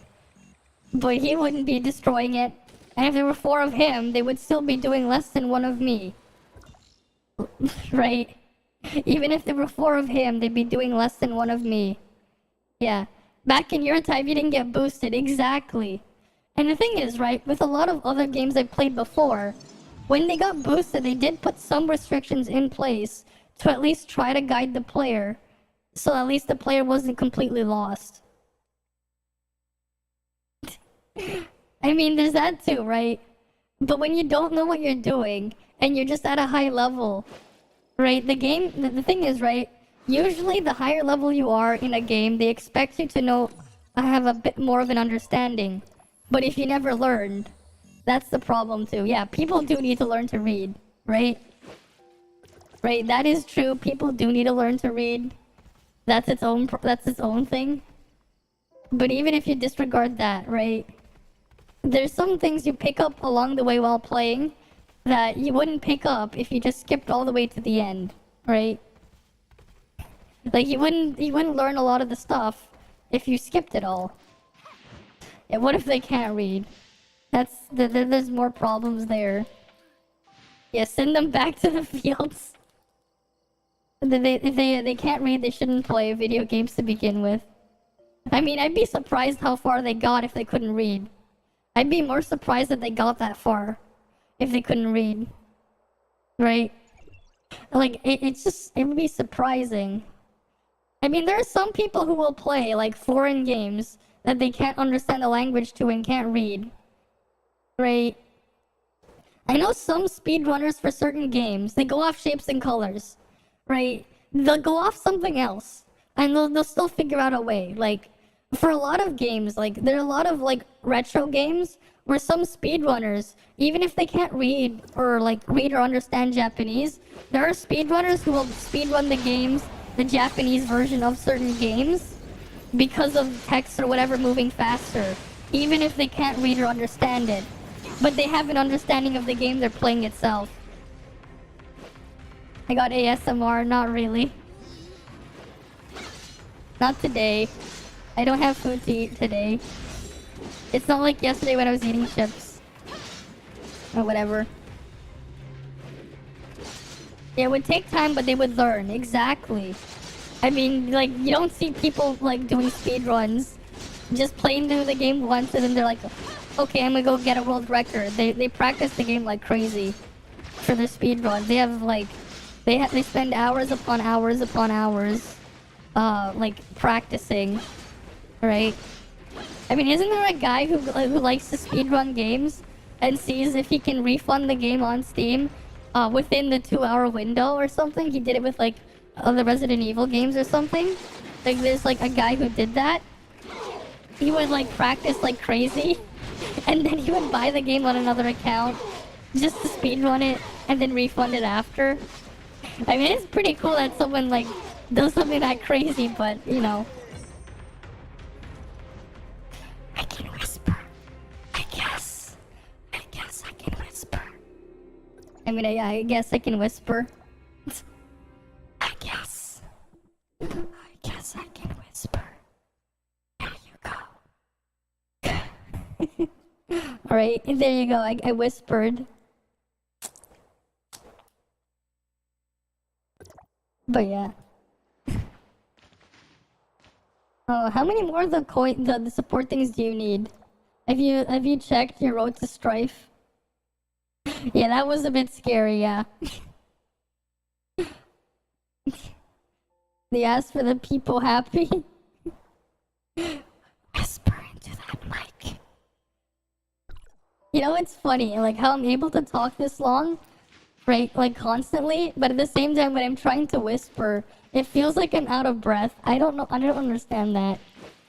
But he wouldn't be destroying it. And if there were 4 of him, they would still be doing less than 1 of me. Right? Even if there were 4 of him, they'd be doing less than 1 of me. Yeah. Back in your time, you didn't get boosted. Exactly. And the thing is, right, with a lot of other games I've played before, when they got boosted, they did put some restrictions in place to at least try to guide the player, so at least the player wasn't completely lost. I mean, there's that too, right? But when you don't know what you're doing, and you're just at a high level, right, the thing is, right, usually the higher level you are in a game, they expect you to have a bit more of an understanding. But if you never learned, that's the problem too. Yeah, people do need to learn to read, right? Right, that is true. People do need to learn to read. That's its own thing. But even if you disregard that, right? There's some things you pick up along the way while playing that you wouldn't pick up if you just skipped all the way to the end, right? Like you wouldn't learn a lot of the stuff if you skipped it all. Yeah, what if they can't read? There's more problems there. Yeah, send them back to the fields. If they can't read, they shouldn't play video games to begin with. I mean, I'd be surprised how far they got if they couldn't read. I'd be more surprised that they got that far if they couldn't read. Right? Like, it would be surprising. I mean, there are some people who will play, like, foreign games that they can't understand the language to and can't read. Right? I know some speedrunners for certain games, they go off shapes and colors. Right? They'll go off something else. And they'll still figure out a way. Like, for a lot of games, like, there are a lot of, like, retro games where some speedrunners, even if they can't read or, like, read or understand Japanese, there are speedrunners who will speedrun the games, the Japanese version of certain games, because of text or whatever moving faster, even if they can't read or understand it. But they have an understanding of the game they're playing itself. I got ASMR, not really. Not today. I don't have food to eat today. It's not like yesterday when I was eating chips. Or whatever. Yeah, it would take time, but they would learn. Exactly. I mean, like, you don't see people, like, doing speedruns. Just playing through the game once and then they're like, okay, I'm gonna go get a world record. They practice the game like crazy for their speedruns. They have, like, they spend hours upon hours upon hours, like, practicing, right? I mean, isn't there a guy who likes to speedrun games and sees if he can refund the game on Steam within the 2-hour window or something? He did it with, like, other Resident Evil games or something. Like, there's, like, a guy who did that. He would, like, practice like crazy, and then he would buy the game on another account just to speedrun it and then refund it after. I mean, it's pretty cool that someone, like, does something that crazy, but, you know. I can whisper. I guess I can whisper. I mean, I guess I can whisper. I guess I can whisper. There you go. Alright, there you go. I whispered. But yeah. Oh, how many more of the support things do you need? Have you checked your road to strife? Yeah, that was a bit scary, yeah. They asked for the people happy. Whisper into that mic. You know, it's funny, like how I'm able to talk this long, right? Like constantly, but at the same time when I'm trying to whisper, it feels like I'm out of breath. I don't know, I don't understand that.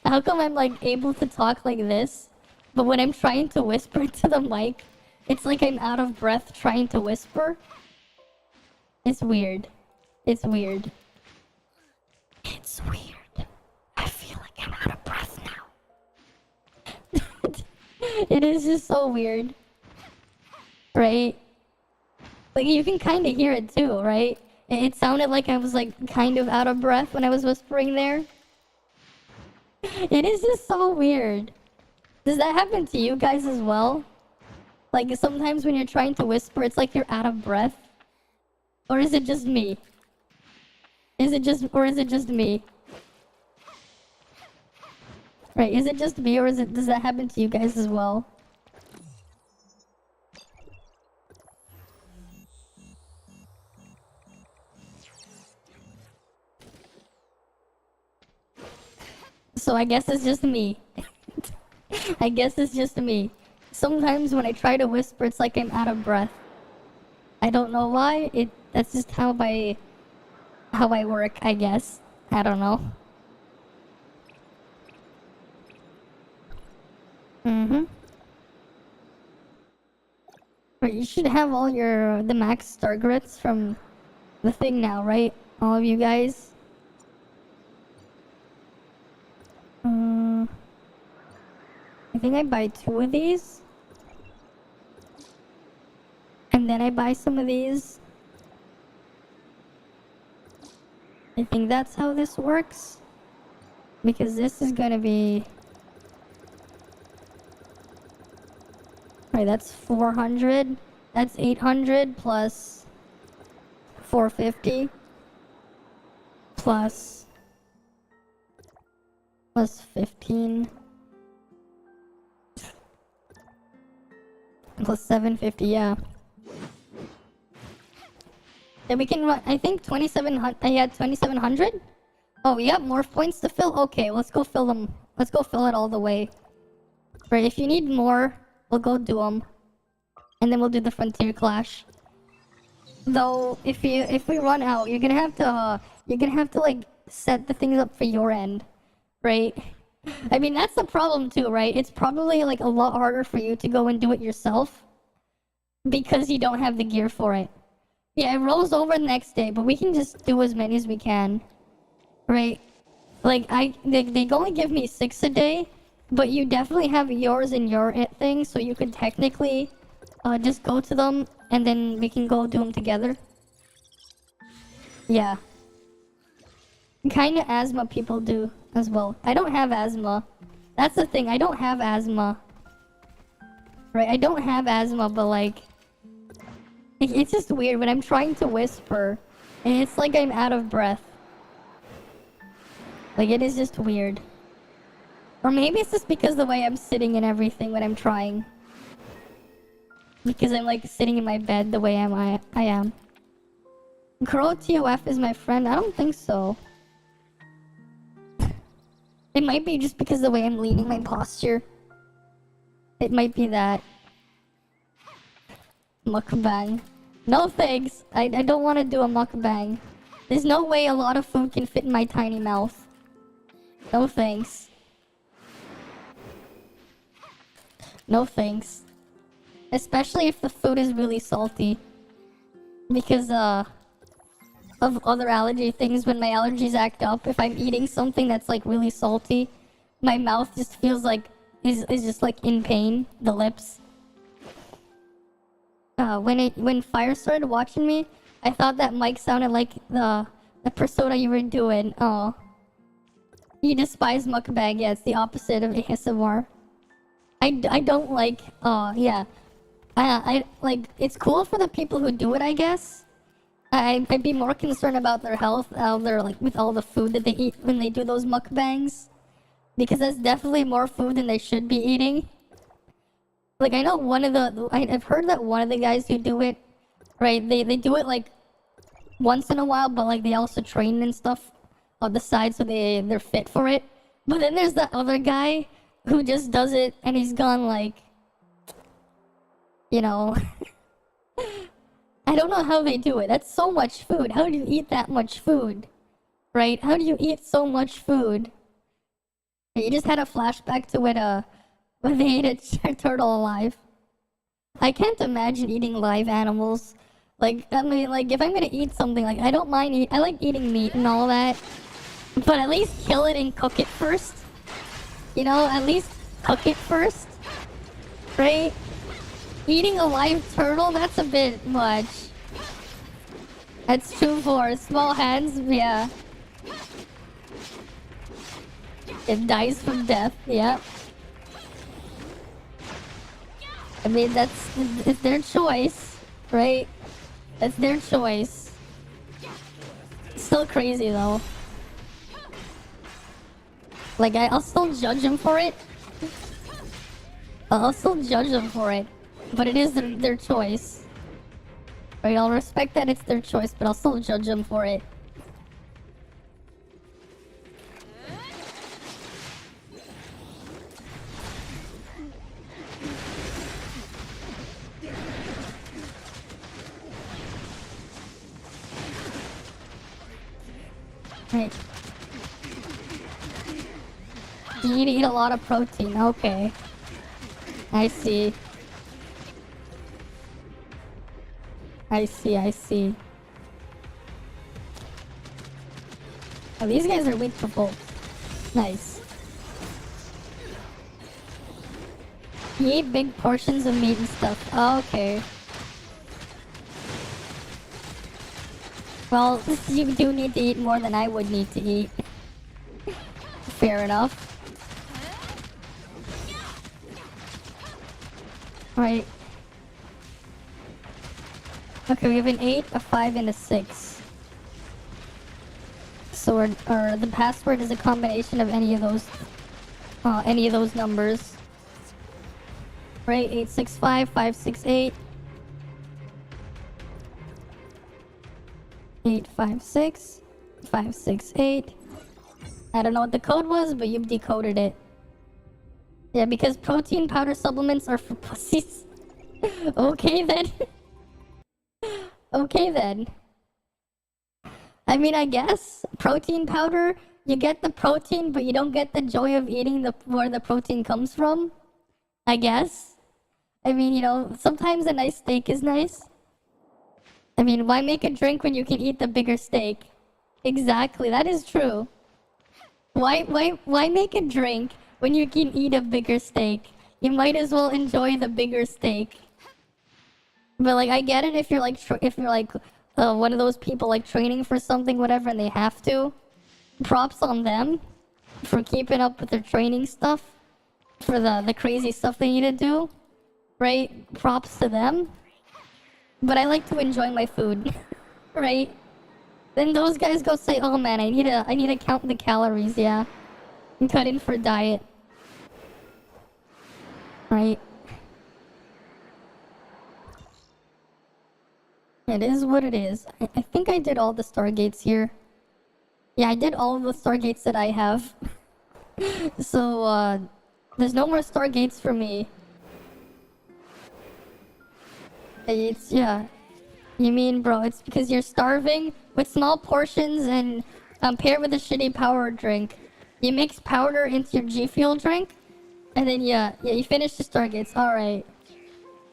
How come I'm like able to talk like this, but when I'm trying to whisper to the mic, it's like I'm out of breath trying to whisper? It's weird. It's weird. It's weird. I feel like I'm out of breath now. It is just so weird. Right? Like, you can kind of hear it too, right? It sounded like I was, like, kind of out of breath when I was whispering there. It is just so weird. Does that happen to you guys as well? Like, sometimes when you're trying to whisper, it's like you're out of breath? Or is it just me? Is it just me? Right, is it just me, or does that happen to you guys as well? So I guess it's just me. I guess it's just me. Sometimes when I try to whisper, it's like I'm out of breath. I don't know why. That's just how I work, I guess. I don't know. But you should have all the max star grits from the thing now, right? All of you guys. I think I buy 2 of these. And then I buy some of these. I think that's how this works. Because this is gonna be... Right, that's 400. That's 800 plus 450. Plus 15. Plus 750, yeah. Then we can run, I think 2700, yeah, 2700? Oh, we got more points to fill? Okay, let's go fill them. Let's go fill it all the way. Right, if you need more, we'll go do them. And then we'll do the Frontier Clash. Though, if we run out, you're gonna have to like set the things up for your end, right? I mean, that's the problem too, right? It's probably like a lot harder for you to go and do it yourself because you don't have the gear for it. Yeah, it rolls over the next day, but we can just do as many as we can, right? Like they only give me 6 a day, but you definitely have yours and your thing, so you could technically just go to them and then we can go do them together. Yeah. Kind of asthma people do as well. I don't have asthma. That's the thing. I don't have asthma. Right? I don't have asthma, but like, it's just weird when I'm trying to whisper, and it's like I'm out of breath. Like, it is just weird. Or maybe it's just because the way I'm sitting and everything when I'm trying. Because I'm like sitting in my bed the way I am. Crow TOF is my friend? I don't think so. It might be just because the way I'm leaning my posture. It might be that. Mukbang. No thanks. I don't want to do a mukbang. There's no way a lot of food can fit in my tiny mouth. No thanks. No thanks. Especially if the food is really salty. Because, of other allergy things, when my allergies act up, if I'm eating something that's like really salty, my mouth just feels like is just like in pain. The lips. When Fire started watching me, I thought that mic sounded like the persona you were doing. Oh, you despise mukbang. Yeah, it's the opposite of ASMR. I don't like. Yeah. I like. It's cool for the people who do it, I guess. I'd be more concerned about their health, they're like with all the food that they eat when they do those mukbangs, because that's definitely more food than they should be eating. Like, I know I've heard that one of the guys who do it, right? They do it like once in a while, but like they also train and stuff on the side so they're fit for it. But then there's that other guy who just does it and he's gone like, you know. I don't know how they do it. That's so much food. How do you eat that much food? Right? How do you eat so much food? You just had a flashback to when they ate a turtle alive. I can't imagine eating live animals. Like, I mean, like, if I'm gonna eat something, like, I don't mind I like eating meat and all that. But at least kill it and cook it first. You know, at least cook it first. Right? Eating a live turtle, that's a bit much. That's true for small hands, yeah. It dies from death, yeah. I mean, it's their choice, right? That's their choice. Still crazy though. Like, I'll still judge them for it. I'll still judge them for it. But it is their choice. Right, I'll respect that it's their choice, but I'll still judge them for it. Right. You need to eat a lot of protein, okay. I see. I see. Oh, these guys are weak to both. Nice. You eat big portions of meat and stuff. Oh, okay. Well, you do need to eat more than I would need to eat. Fair enough. Right. Okay, we have an 8, a 5, and a 6. So the password is a combination of any of those numbers. Right, 865 568 856 568 I don't know what the code was, but you've decoded it. Yeah, because protein powder supplements are for pussies. Okay then. Okay then. I mean, I guess protein powder, you get the protein, but you don't get the joy of eating where the protein comes from. I guess. I mean, you know, sometimes a nice steak is nice. I mean, why make a drink when you can eat the bigger steak? Exactly, that is true. Why make a drink when you can eat a bigger steak? You might as well enjoy the bigger steak. But like, I get it if you're like one of those people like training for something, whatever, and they have to. Props on them for keeping up with their training stuff, for the crazy stuff they need to do, right? Props to them. But I like to enjoy my food, right? Then those guys go say, "Oh man, I need to count the calories, yeah, and cut in for diet." Right? It is what it is. I think I did all the stargates here. Yeah, I did all of the stargates that I have. So, there's no more stargates for me. Yeah. You mean, bro, it's because you're starving with small portions and paired with a shitty power drink. You mix powder into your G Fuel drink, and then yeah, you finish the stargates. Alright.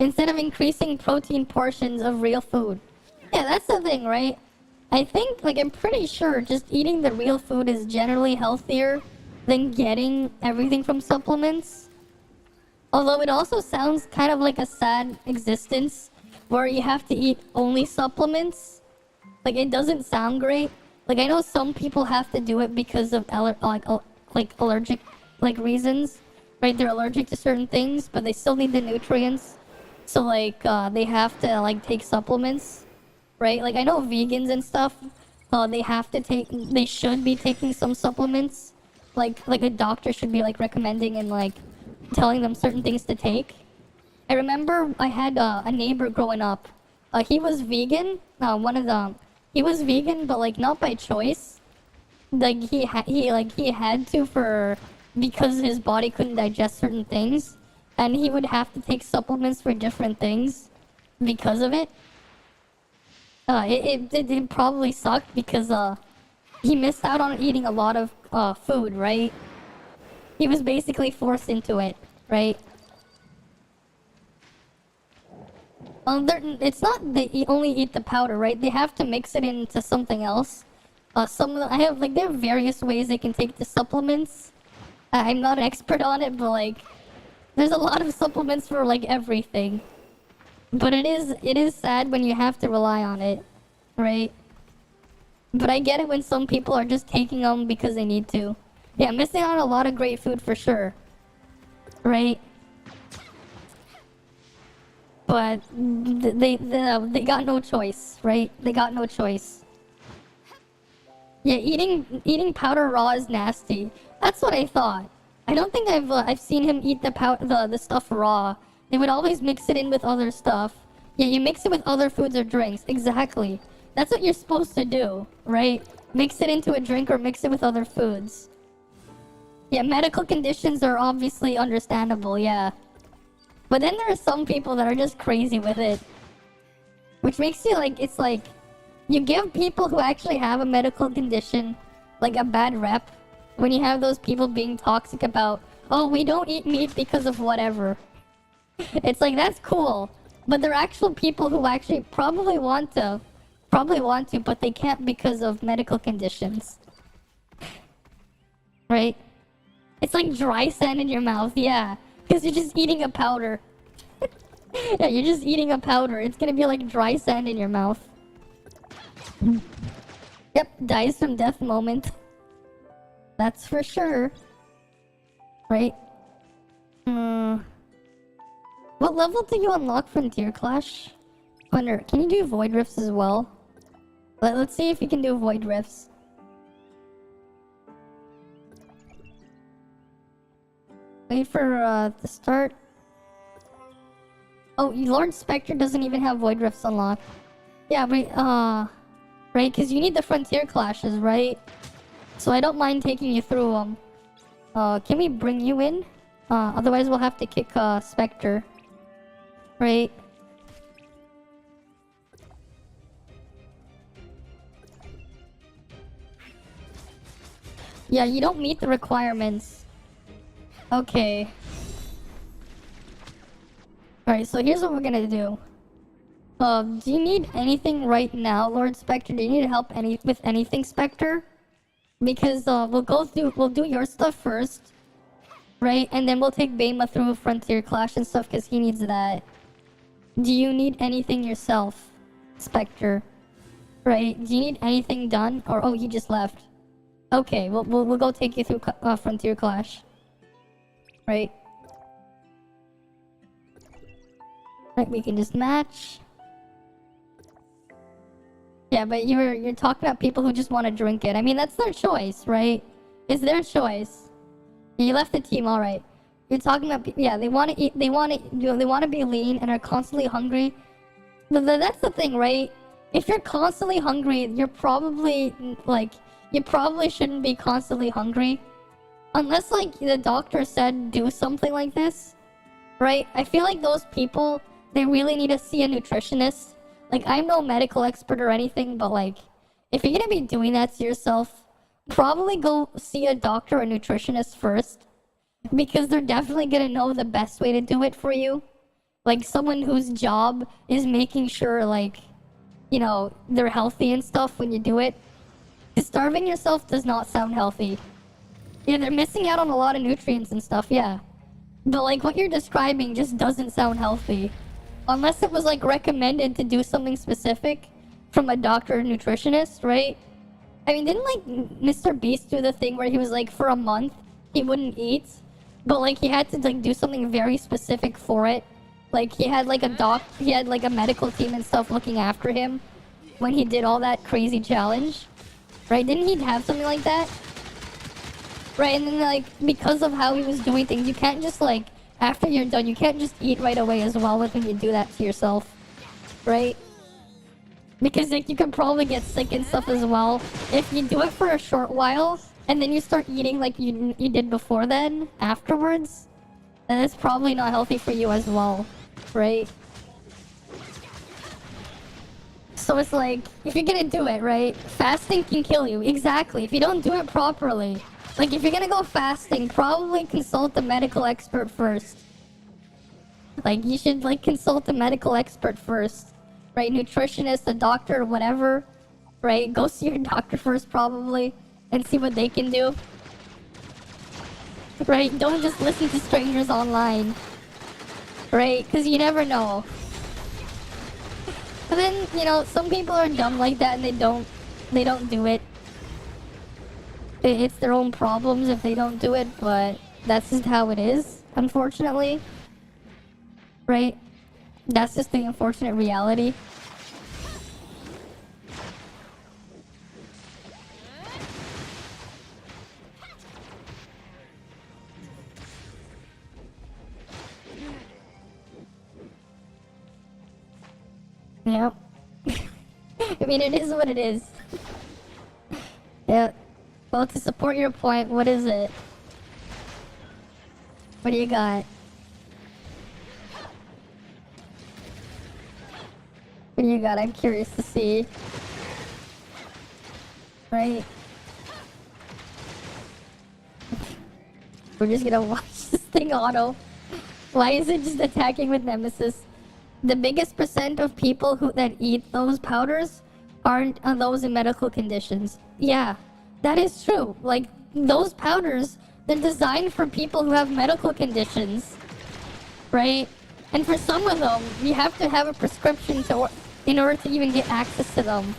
Instead of increasing protein portions of real food. Yeah, that's the thing, right? I think, like, I'm pretty sure just eating the real food is generally healthier than getting everything from supplements. Although it also sounds kind of like a sad existence where you have to eat only supplements. Like, it doesn't sound great. Like, I know some people have to do it because of allergic reasons, right? They're allergic to certain things, but they still need the nutrients. So like they have to like take supplements, right? Like I know vegans and stuff, they should be taking some supplements. Like a doctor should be like recommending and like telling them certain things to take. I remember I had a neighbor growing up. He was vegan. He was vegan, but like not by choice. Like he had to because his body couldn't digest certain things, and he would have to take supplements for different things because of it. It probably sucked because he missed out on eating a lot of food, right? He was basically forced into it, right? It's not they only eat the powder, right? They have to mix it into something else. There are various ways they can take the supplements. I'm not an expert on it, but like, there's a lot of supplements for like everything. But it is sad when you have to rely on it, right? But I get it when some people are just taking them because they need to. Yeah, missing out on a lot of great food for sure, right? But they got no choice, right? They got no choice. Yeah, eating powder raw is nasty. That's what I thought. I don't think I've seen him eat the stuff raw. They would always mix it in with other stuff. Yeah, you mix it with other foods or drinks. Exactly. That's what you're supposed to do, right? Mix it into a drink or mix it with other foods. Yeah, medical conditions are obviously understandable, yeah. But then there are some people that are just crazy with it. Which makes you like, it's like, you give people who actually have a medical condition, like a bad rep, when you have those people being toxic about, oh, we don't eat meat because of whatever. It's like, that's cool. But there are actual people who actually probably want to, but they can't because of medical conditions. Right? It's like dry sand in your mouth, yeah. Because you're just eating a powder. Yeah, you're just eating a powder. It's gonna be like dry sand in your mouth. Yep, dies from death moment. That's for sure. Right? What level do you unlock Frontier Clash? Wonder, can you do Void Rifts as well? Let's see if you can do Void Rifts. Wait for the start. Oh, Lord Spectre doesn't even have Void Rifts unlocked. Yeah, but right, because you need the Frontier Clashes, right? So I don't mind taking you through them. Can we bring you in? Otherwise we'll have to kick Spectre. Right? Yeah, you don't meet the requirements. Okay. Alright, so here's what we're gonna do. Do you need anything right now, Lord Spectre? Do you need help with anything, Spectre? Because we'll do your stuff first, right? And then we'll take Bema through Frontier Clash and stuff because he needs that. Do you need anything yourself, Spectre? Right? Do you need anything done? Or oh, he just left. Okay, we'll go take you through Frontier Clash. Right? Right, we can just match. Yeah, but you're talking about people who just want to drink it. I mean, that's their choice, right? It's their choice. You left the team, all right. You're talking about yeah, they want to eat, they want to be lean and are constantly hungry. That's the thing, right? If you're constantly hungry, you're probably like you probably shouldn't be constantly hungry, unless like the doctor said do something like this, right? I feel like those people they really need to see a nutritionist. Like, I'm no medical expert or anything, but like, if you're gonna be doing that to yourself, probably go see a doctor or nutritionist first. Because they're definitely gonna know the best way to do it for you. Like, someone whose job is making sure, like, you know, they're healthy and stuff when you do it. Starving yourself does not sound healthy. Yeah, they're missing out on a lot of nutrients and stuff, yeah. But like, what you're describing just doesn't sound healthy. Unless it was like recommended to do something specific from a doctor or nutritionist, right? I mean, didn't like Mr. Beast do the thing where he was like for a month he wouldn't eat, but like he had to like do something very specific for it. Like he had like a medical team and stuff looking after him when he did all that crazy challenge, right? Didn't he have something like that? Right, and then like because of how he was doing things, you can't just like after you're done, you can't just eat right away as well when you do that to yourself, right? Because like you could probably get sick and stuff as well if you do it for a short while and then you start eating like you did before then afterwards. Then it's probably not healthy for you as well, right? So it's like if you're gonna do it, right? Fasting can kill you. Exactly. If you don't do it properly. Like, if you're gonna go fasting, probably consult a medical expert first. Like, you should, like, consult a medical expert first. Right? Nutritionist, a doctor, whatever. Right? Go see your doctor first, probably. And see what they can do. Right? Don't just listen to strangers online. Right? Because you never know. But then, you know, some people are dumb like that and they don't do it. It's their own problems if they don't do it, but that's just how it is, unfortunately. Right? That's just the unfortunate reality. Yep. I mean, it is what it is. Yeah. Well, to support your point, what is it? What do you got? What do you got? I'm curious to see. Right? We're just gonna watch this thing auto. Why is it just attacking with Nemesis? The biggest percent of people that eat those powders aren't those in medical conditions. Yeah. That is true. Like, those powders, they're designed for people who have medical conditions, right? And for some of them, you have to have a prescription in order to even get access to them.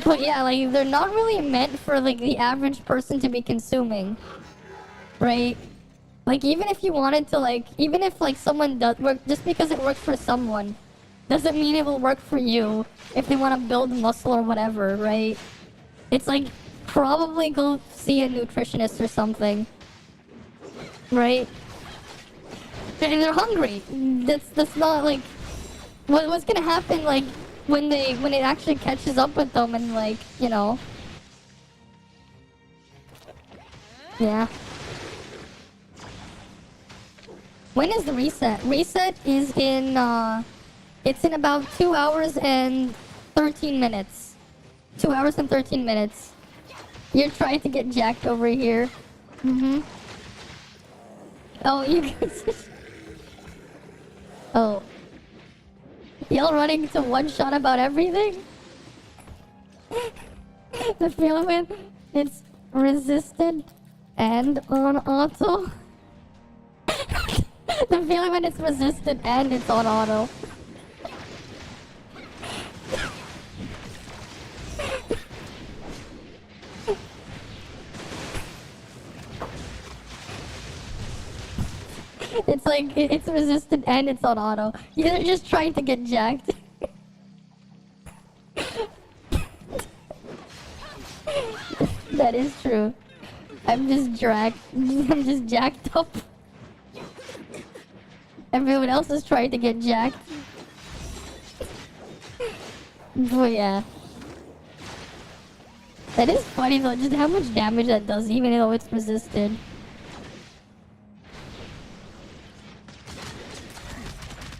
But yeah, like, they're not really meant for, like, the average person to be consuming, right? Like, even if you wanted to, like, even if, like, someone does work, just because it works for someone, doesn't mean it will work for you if they want to build muscle or whatever, right? It's like, probably go see a nutritionist or something, right? And they're hungry. That's not like what's gonna happen like when it actually catches up with them and like, you know, Yeah. When is the reset? Reset is in, it's in about 2 hours and 13 minutes. 2 hours and 13 minutes. You're trying to get jacked over here. Mm-hmm. Oh, you guys... Oh. Y'all running to one-shot about everything? The filament, it's resisted and on auto. The filament is resisted and it's on auto. It's like, it's resistant and it's on auto. You're just trying to get jacked. That is true. I'm just jacked up. Everyone else is trying to get jacked. But yeah. That is funny though, just how much damage that does, even though it's resisted.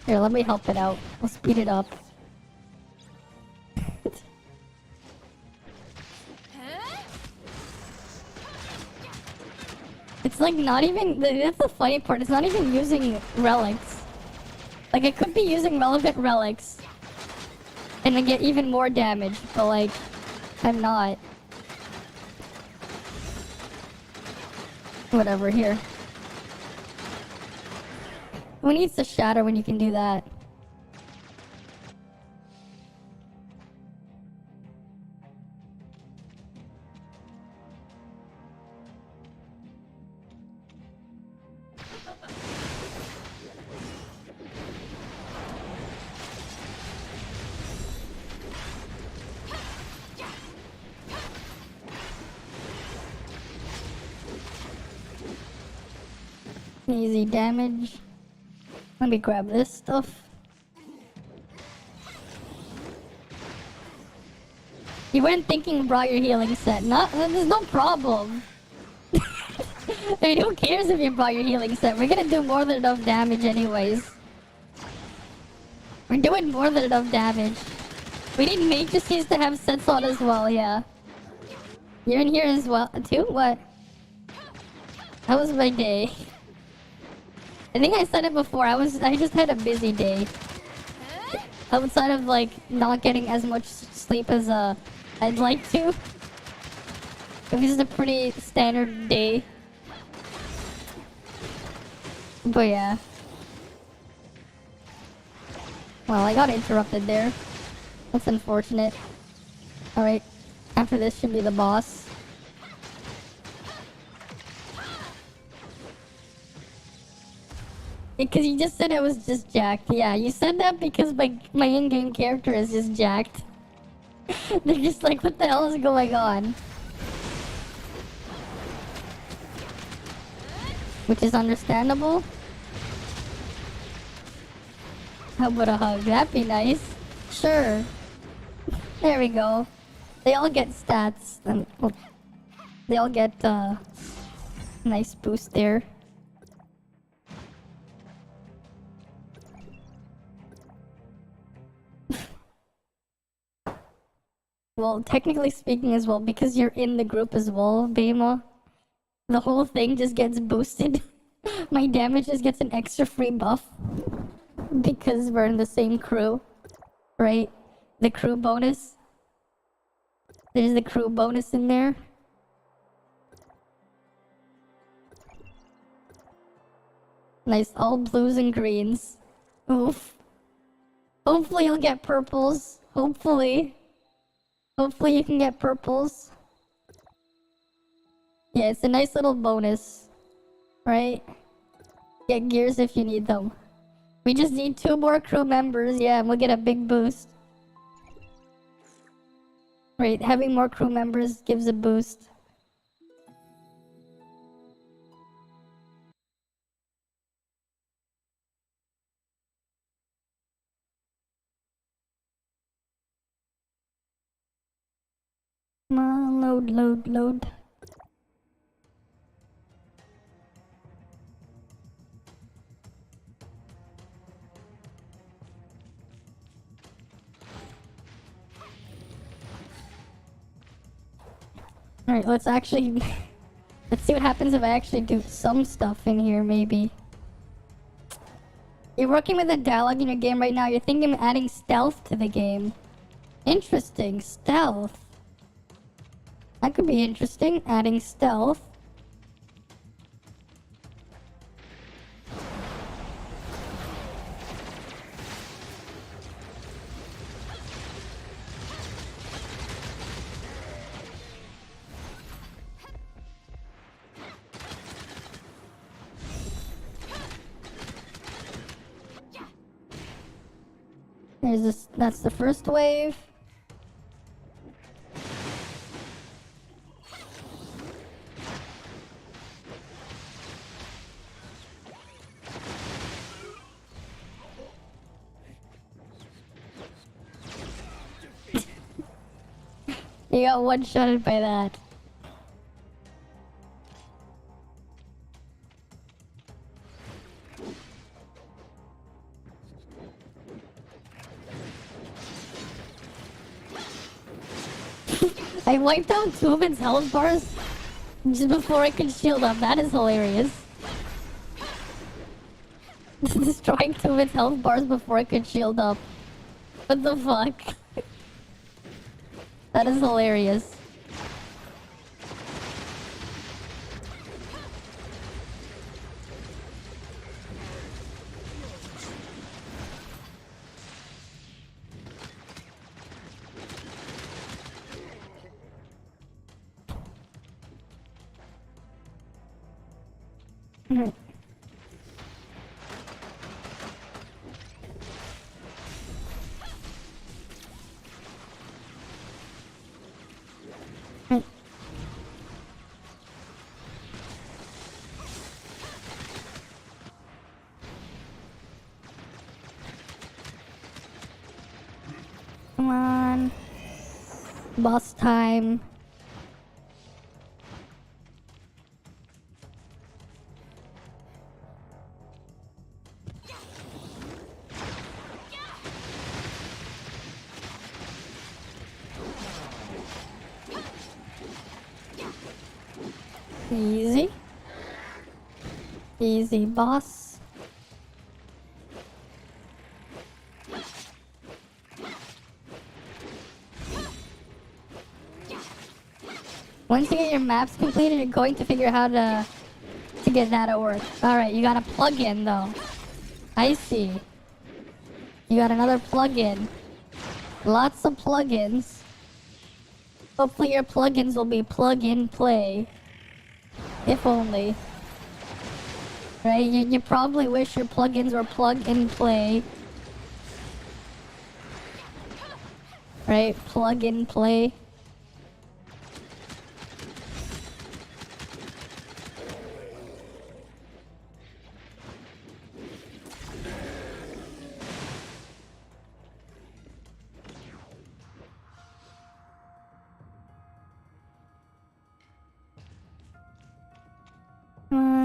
Here, let me help it out. I'll speed it up. It's like not even, that's the funny part, it's not even using relics. Like I could be using relevant relics and then get even more damage, but like, I'm not. Whatever, here. Who needs to shatter when you can do that? Easy damage. Let me grab this stuff. You weren't thinking about your healing set. There's no problem. I mean, who cares if you brought your healing set? We're gonna do more than enough damage anyways. We're doing more than enough damage. We need matrices to have sets on as well, yeah. You're in here as well, too? What? How was my day? I think I said it before, I just had a busy day. Outside of like not getting as much sleep as I'd like to. It was a pretty standard day. But yeah. Well, I got interrupted there. That's unfortunate. Alright, after this should be the boss. Because you just said I was just jacked. Yeah, you said that because my in-game character is just jacked. They're just like, what the hell is going on? Which is understandable. How about a hug? That'd be nice. Sure. There we go. They all get stats. And, well, they all get nice boost there. Well, technically speaking as well, because you're in the group as well, Bema, the whole thing just gets boosted. My damage just gets an extra free buff. Because we're in the same crew, right? The crew bonus. There's the crew bonus in there. Nice, all blues and greens. Oof. Hopefully you'll get purples. Hopefully. Hopefully you can get purples. Yeah, it's a nice little bonus. Right? Get gears if you need them. We just need 2 more crew members, yeah, and we'll get a big boost. Right, having more crew members gives a boost. Come on, load. Alright, let's actually... let's see what happens if I actually do some stuff in here, maybe. You're working with a dialogue in your game right now. You're thinking of adding stealth to the game. Interesting. Stealth. That could be interesting. Adding stealth. There's this. That's the first wave. You got one-shotted by that. I wiped out 2 of its health bars just before I could shield up. That is hilarious. Destroying 2 of its health bars before I could shield up. What the fuck? That is hilarious. Come on. Boss time. Easy. Easy, boss. Once you get your maps completed, you're going to figure out how to get that to work. Alright, you got a plug-in though. I see. You got another plug-in. Lots of plugins. Hopefully your plugins will be plug-in-play. If only. Right? You probably wish your plugins were plug-in-play. Right? Plug-in-play.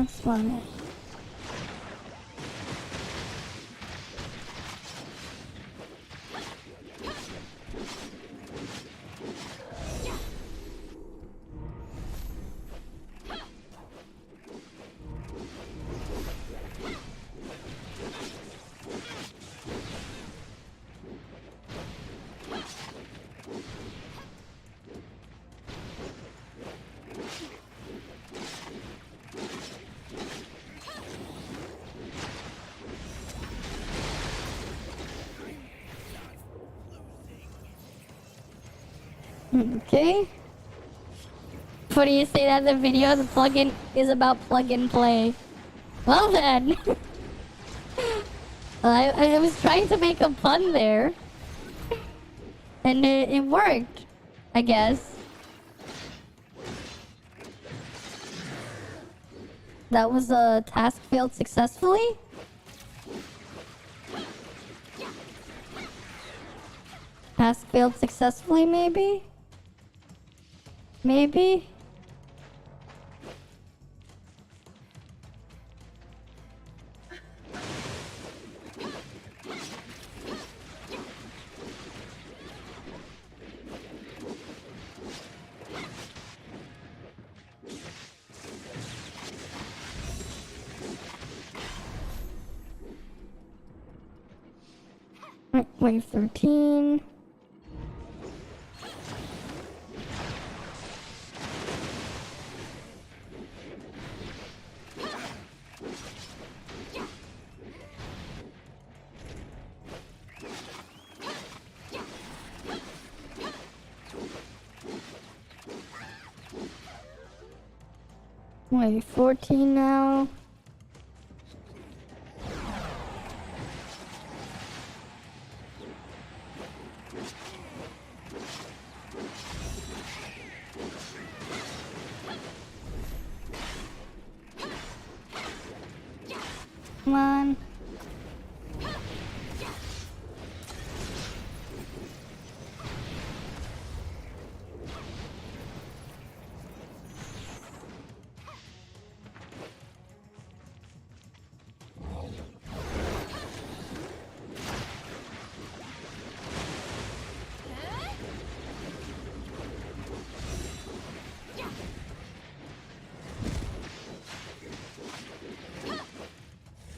Spawn it. Okay. What do you say that in the video? The plugin is about plug and play. Well then. I was trying to make a pun there. And it worked. I guess. That was a task failed successfully? Task failed successfully, maybe? Maybe? Right, wave 13. Wave 14 now. Come on.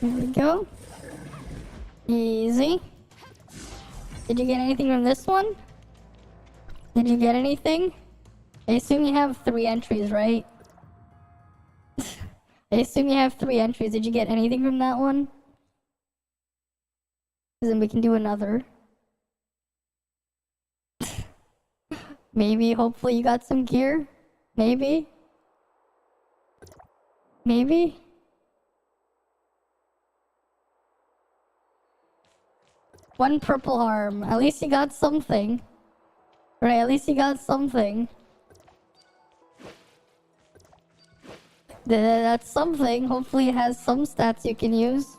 There we go. Easy. Did you get anything from this one? Did you get anything? I assume you have 3 entries, right? I assume you have 3 entries. Did you get anything from that one? 'Cause then we can do another. Maybe, hopefully you got some gear? Maybe? Maybe? One purple arm. At least you got something. Right, at least you got something. That's something. Hopefully it has some stats you can use.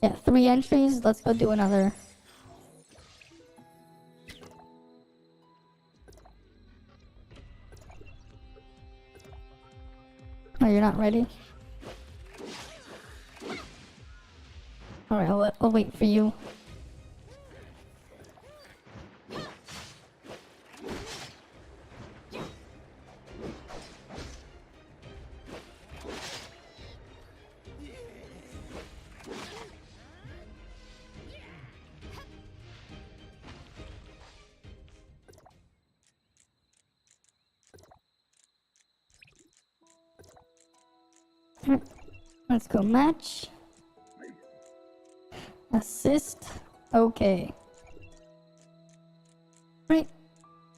Yeah, 3 entries. Let's go do another. Oh, you're not ready? Alright, I'll wait for you. Let's go match. Assist. Okay. Right.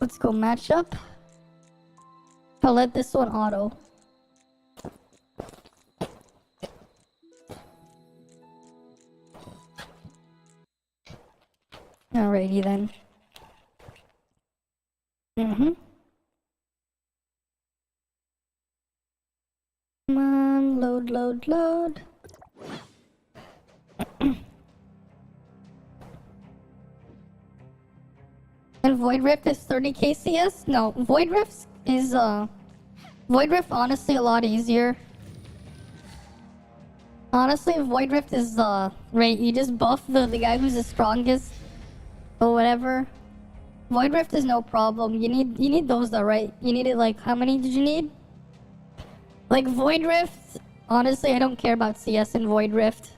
Let's go match up. I'll let this one auto. Alrighty then. Come on, load, load, load. And Void Rift is 30k CS? No, Void Rift is Void Rift honestly a lot easier. Honestly, Void Rift is right, you just buff the guy who's the strongest or whatever. Void Rift is no problem. You need those though, right? You needed like how many did you need? Like Void Rift, honestly I don't care about CS in Void Rift.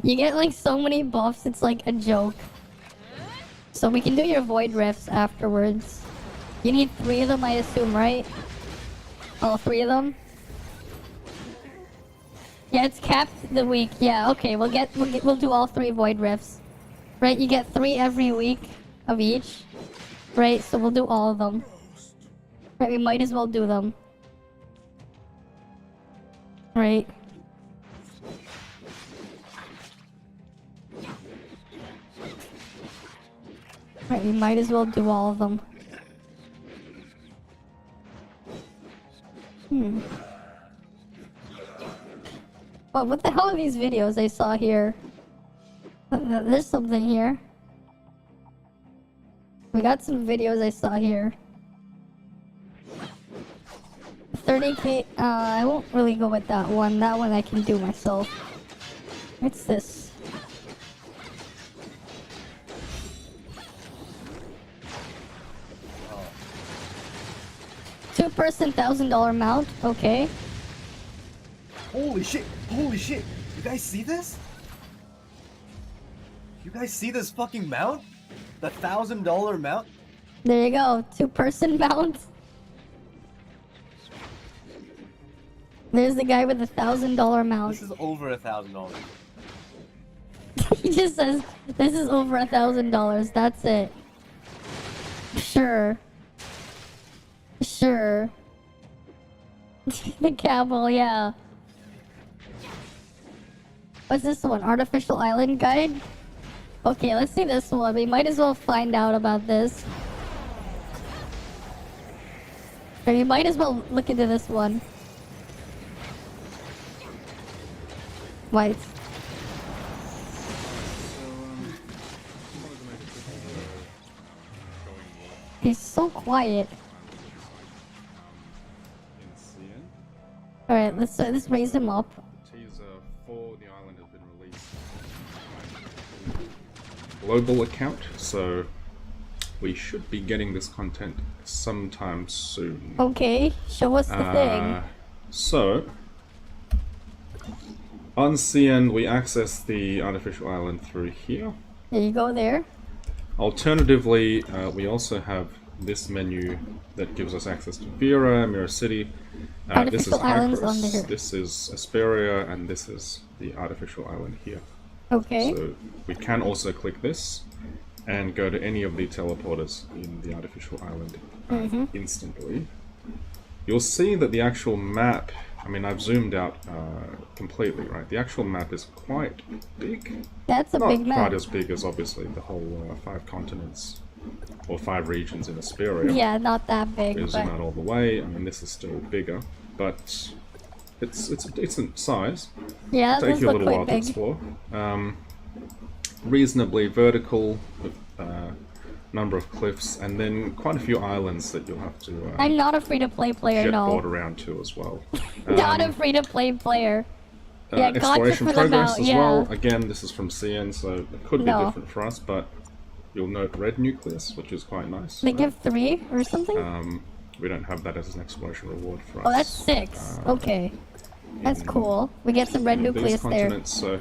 You get like so many buffs, it's like a joke. So we can do your Void Rifts afterwards. You need 3 of them, I assume, right? All 3 of them? Yeah, it's capped the week. Yeah, okay, we'll do all 3 Void Rifts. Right, you get 3 every week of each. Right, so we'll do all of them. Right, we might as well do them. Right. Right, we might as well do all of them. Well, what the hell are these videos I saw here? There's something here. We got some videos I saw here. 30k, I won't really go with that one. That one I can do myself. What's this? 2-person $1,000 mount, okay. Holy shit! Holy shit! You guys see this? You guys see this fucking mount? The $1,000 mount? There you go. 2-person mount. There's the guy with the $1,000 mount. This is over $1,000. He just says, this is over $1,000. That's it. Sure. Sure. The camel, yeah. What's this one? Artificial Island Guide? Okay, let's see this one. We might as well find out about this. Or you might as well look into this one. White. He's so quiet. Alright, let's raise him up. Teaser for the island has been released. Global account, so we should be getting this content sometime soon. Okay, show us the thing. So, on CN we access the artificial island through here. There you go there. Alternatively, we also have this menu that gives us access to Vera, Mirror City. This is Artificial islands on Hyperos, there. this is Asperia, and this is the artificial island here. Okay. So we can also click this and go to any of the teleporters in the artificial island instantly. You'll see that the actual map, I mean, I've zoomed out completely, right? The actual map is quite big. That's a Not big map. quite as big as obviously the whole 5 continents or 5 regions in Asperia. Yeah, not that big, We'll zoom but out all the way. I mean, this is still bigger, but it's a decent size. yeah, that Take does you a look little while quite to big. explore. Reasonably vertical with number of cliffs, and then quite a few islands that you'll have to I'm not a free-to-play player, jetboard no. around to as well. Not a free-to-play player. Yeah, gotcha Exploration for the progress mount, as yeah. well. Again, this is from CN, so it could be No. different for us, but you'll note red nucleus, which is quite nice. They give 3 or something? We don't have that as an exploration reward for us. Oh, that's 6. Okay. That's cool. We get some red in nucleus these there. continents, so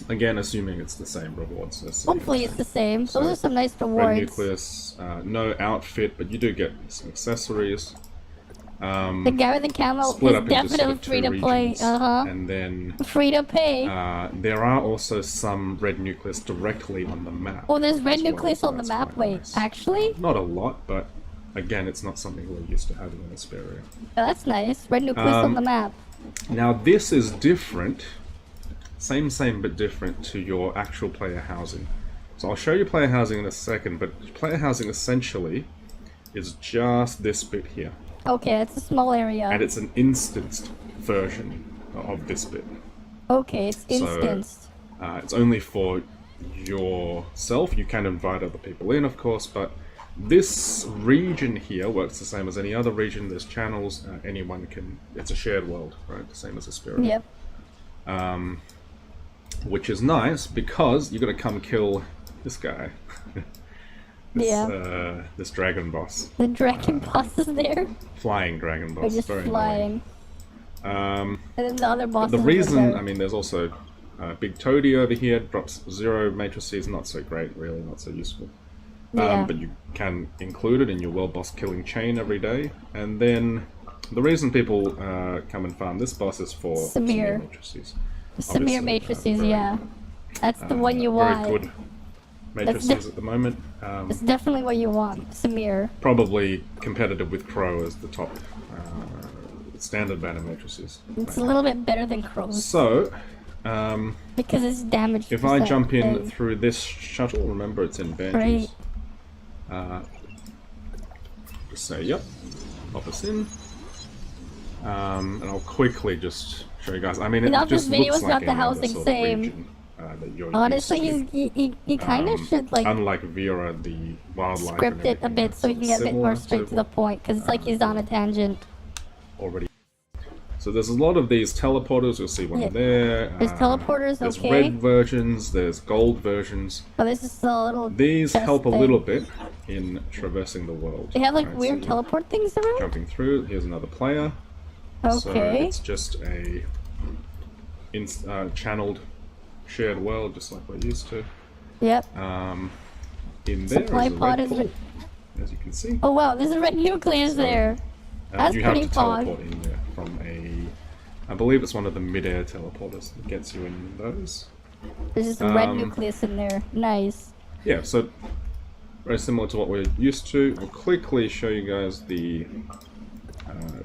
again, assuming it's the same rewards as Hopefully it's the same. So, Those are some nice red rewards. nucleus, no outfit, but you do get some accessories. The guy with the camel Split is up into sort definitely of 2 free to play. regions, Uh-huh. and then Free to pay. there are also some red nucleus directly on the map. Oh, there's red as well, nucleus so on the that's map. quite Wait, nice. actually? Not a lot, but again, it's not something we're used to having in Asperia. Oh, that's nice. Red nucleus on the map. Now this is different, same but different to your actual player housing. So I'll show you player housing in a second, but player housing essentially is just this bit here. Okay, it's a small area. And it's an instanced version of this bit. Okay, it's instanced. It's only for yourself. You can invite other people in, of course, but this region here works the same as any other region. There's channels, anyone can... It's a shared world, right? The same as a spirit. Yep. Which is nice, because you're gonna come kill this guy. This dragon boss. The dragon boss is there. Flying dragon boss. We're just Very flying. annoying. And then the other boss The is reason, there. I mean, there's also Big Toady over here, drops 0 matrices, not so great, really, not so useful. Yeah. But you can include it in your world boss killing chain every day. And then the reason people come and farm this boss is for Samir. matrices. Samir Obviously, matrices, very, yeah. That's the one you very want. good matrices at the moment. It's definitely what you want, Samir. Probably competitive with Crow as the top standard banner matrices. It's a little bit better than Crow's. So, Because it's damage. if I percent jump in thing. through this shuttle, remember it's in Right. Banshees. Just say, yep, pop us in. And I'll quickly just show you guys. I mean, it Not just this video looks is like not the any other housing, sort of same. region, that you're Honestly, used to. he kind of should like Unlike Vera, the wildlife script and it a everything bit so he can get a bit more similar straight to the point, because it's like he's on a tangent. already. So there's a lot of these teleporters. You'll see one Yeah. there. There's teleporters, There's okay. red versions. There's gold versions. But this is a little. These chest help a thing. little bit in traversing the world. They have like right? weird So teleport things around. jumping through. Here's another player. So Okay. it's just a channeled shared world, just like we're used to. Yep. In there Supply is a pod red is pool, red. as you can see. Oh wow, there's a red nucleus there. That's you have pretty to fun. teleport in there from I believe it's one of the mid-air teleporters that gets you in those. There's just a red nucleus in there. Nice. Yeah, so very similar to what we're used to. We'll quickly show you guys the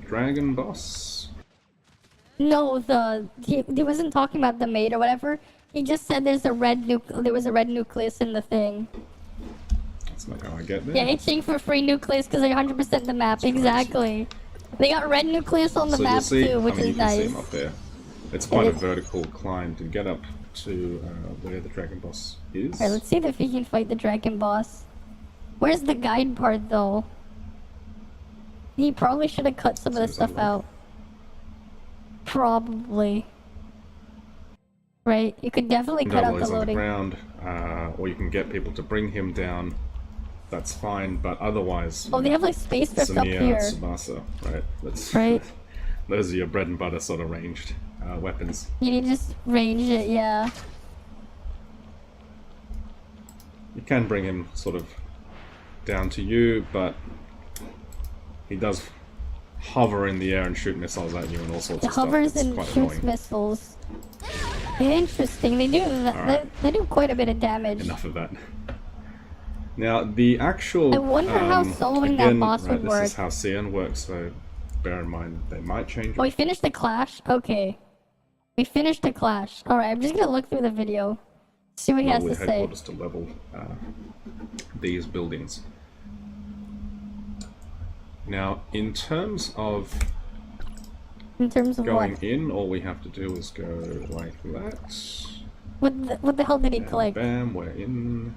dragon boss. No, he wasn't talking about the maid or whatever. He just said there was a red nucleus in the thing. That's not how I get there. Yeah, itching for free nucleus because they're 100% the map. Exactly. They got red nucleus on the So map you'll see, too, which you is can see nice. him up there. It's quite a vertical climb to get up to where the dragon boss is. Alright, let's see if we can fight the dragon boss. Where's the guide part though? He probably should have cut some of this stuff out. Probably. Right, you could definitely cut out the He's on the loading. ground, or you can get people to bring him down. That's fine, but otherwise... Oh, they have like space drift up Samir, here. Tsubasa, right? That's, Right. Those are your bread and butter sort of ranged weapons. You need to just range it, yeah. You can bring him sort of down to you, but he does hover in the air and shoot missiles at you and all sorts It of stuff. hovers It's and quite shoots annoying. missiles. Interesting, they do that. Alright. They do quite a bit of damage. Enough of that. Now, the actual... I wonder how soloing that again, boss would this work. is how CN works, so bear in mind they might change Oh, it. we finished the clash? Okay. We finished the clash. Alright, I'm just gonna look through the video. See what he has to say. Headquarters to level these buildings. Now, in terms of In terms of going what? in, all we have to do is go like that. What the hell did he And click? bam, we're in.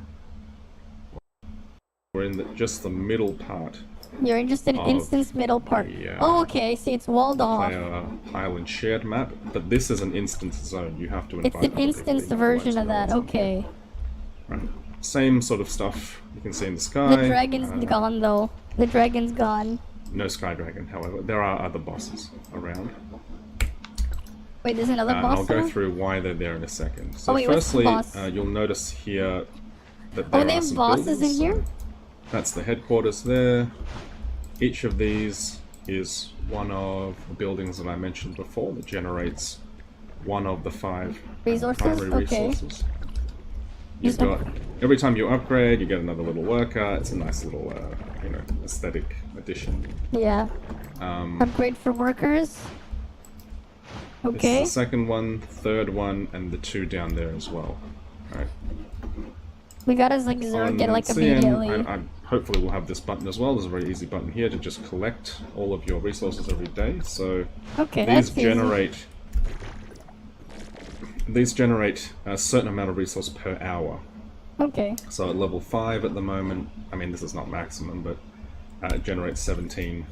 We're in just the middle part. You're interested in of instance middle part. the, Oh, okay, I see it's walled off. Player island shared map, but this is an instance zone. You have to invite It's an other people instance in, version of otherwise that, no one's on. okay. Right. Same sort of stuff you can see in the sky. The dragon's gone though. The dragon's gone. No sky dragon, however. There are other bosses around. Wait, there's another And boss I'll go now? through why they're there in a second. So Oh, wait, what's the firstly, boss? you'll notice here that Oh, there they are have some bosses in buildings, here? so that's the headquarters there. Each of these is one of the buildings that I mentioned before that generates one of the 5 Resources? primary Okay. resources. You've Just got, every time you upgrade, you get another little worker. It's a nice little, aesthetic addition. Yeah. Um, Upgrade for workers. This Okay. is the second one, third one, and the 2 down there as well. Alright. We got his like Zerg get like CN, immediately. I hopefully we'll have this button as well. There's a very easy button here to just collect all of your resources every day. So Okay, these that's easy. generate a certain amount of resource per hour. Okay. So at level 5 at the moment, I mean this is not maximum, but it generates 17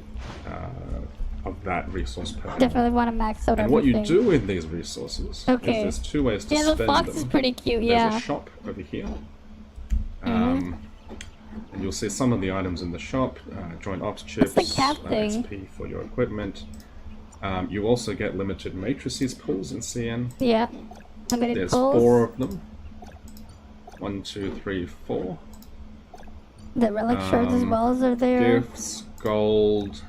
of that resource per hour. Definitely want to max out And what everything. you do with these resources Okay. is there's 2 ways to Yeah, the spend fox them. is pretty cute, There's yeah. a shop over here. Mm-hmm. And you'll see some of the items in the shop. Joint ops chips, What's the cat thing? XP for your equipment. You also get limited matrices pulls in CN. Yeah. Limited There's pulls. 4 of them. 1, 2, 3, 4. The relic shards as well as are there. Gifts, gold,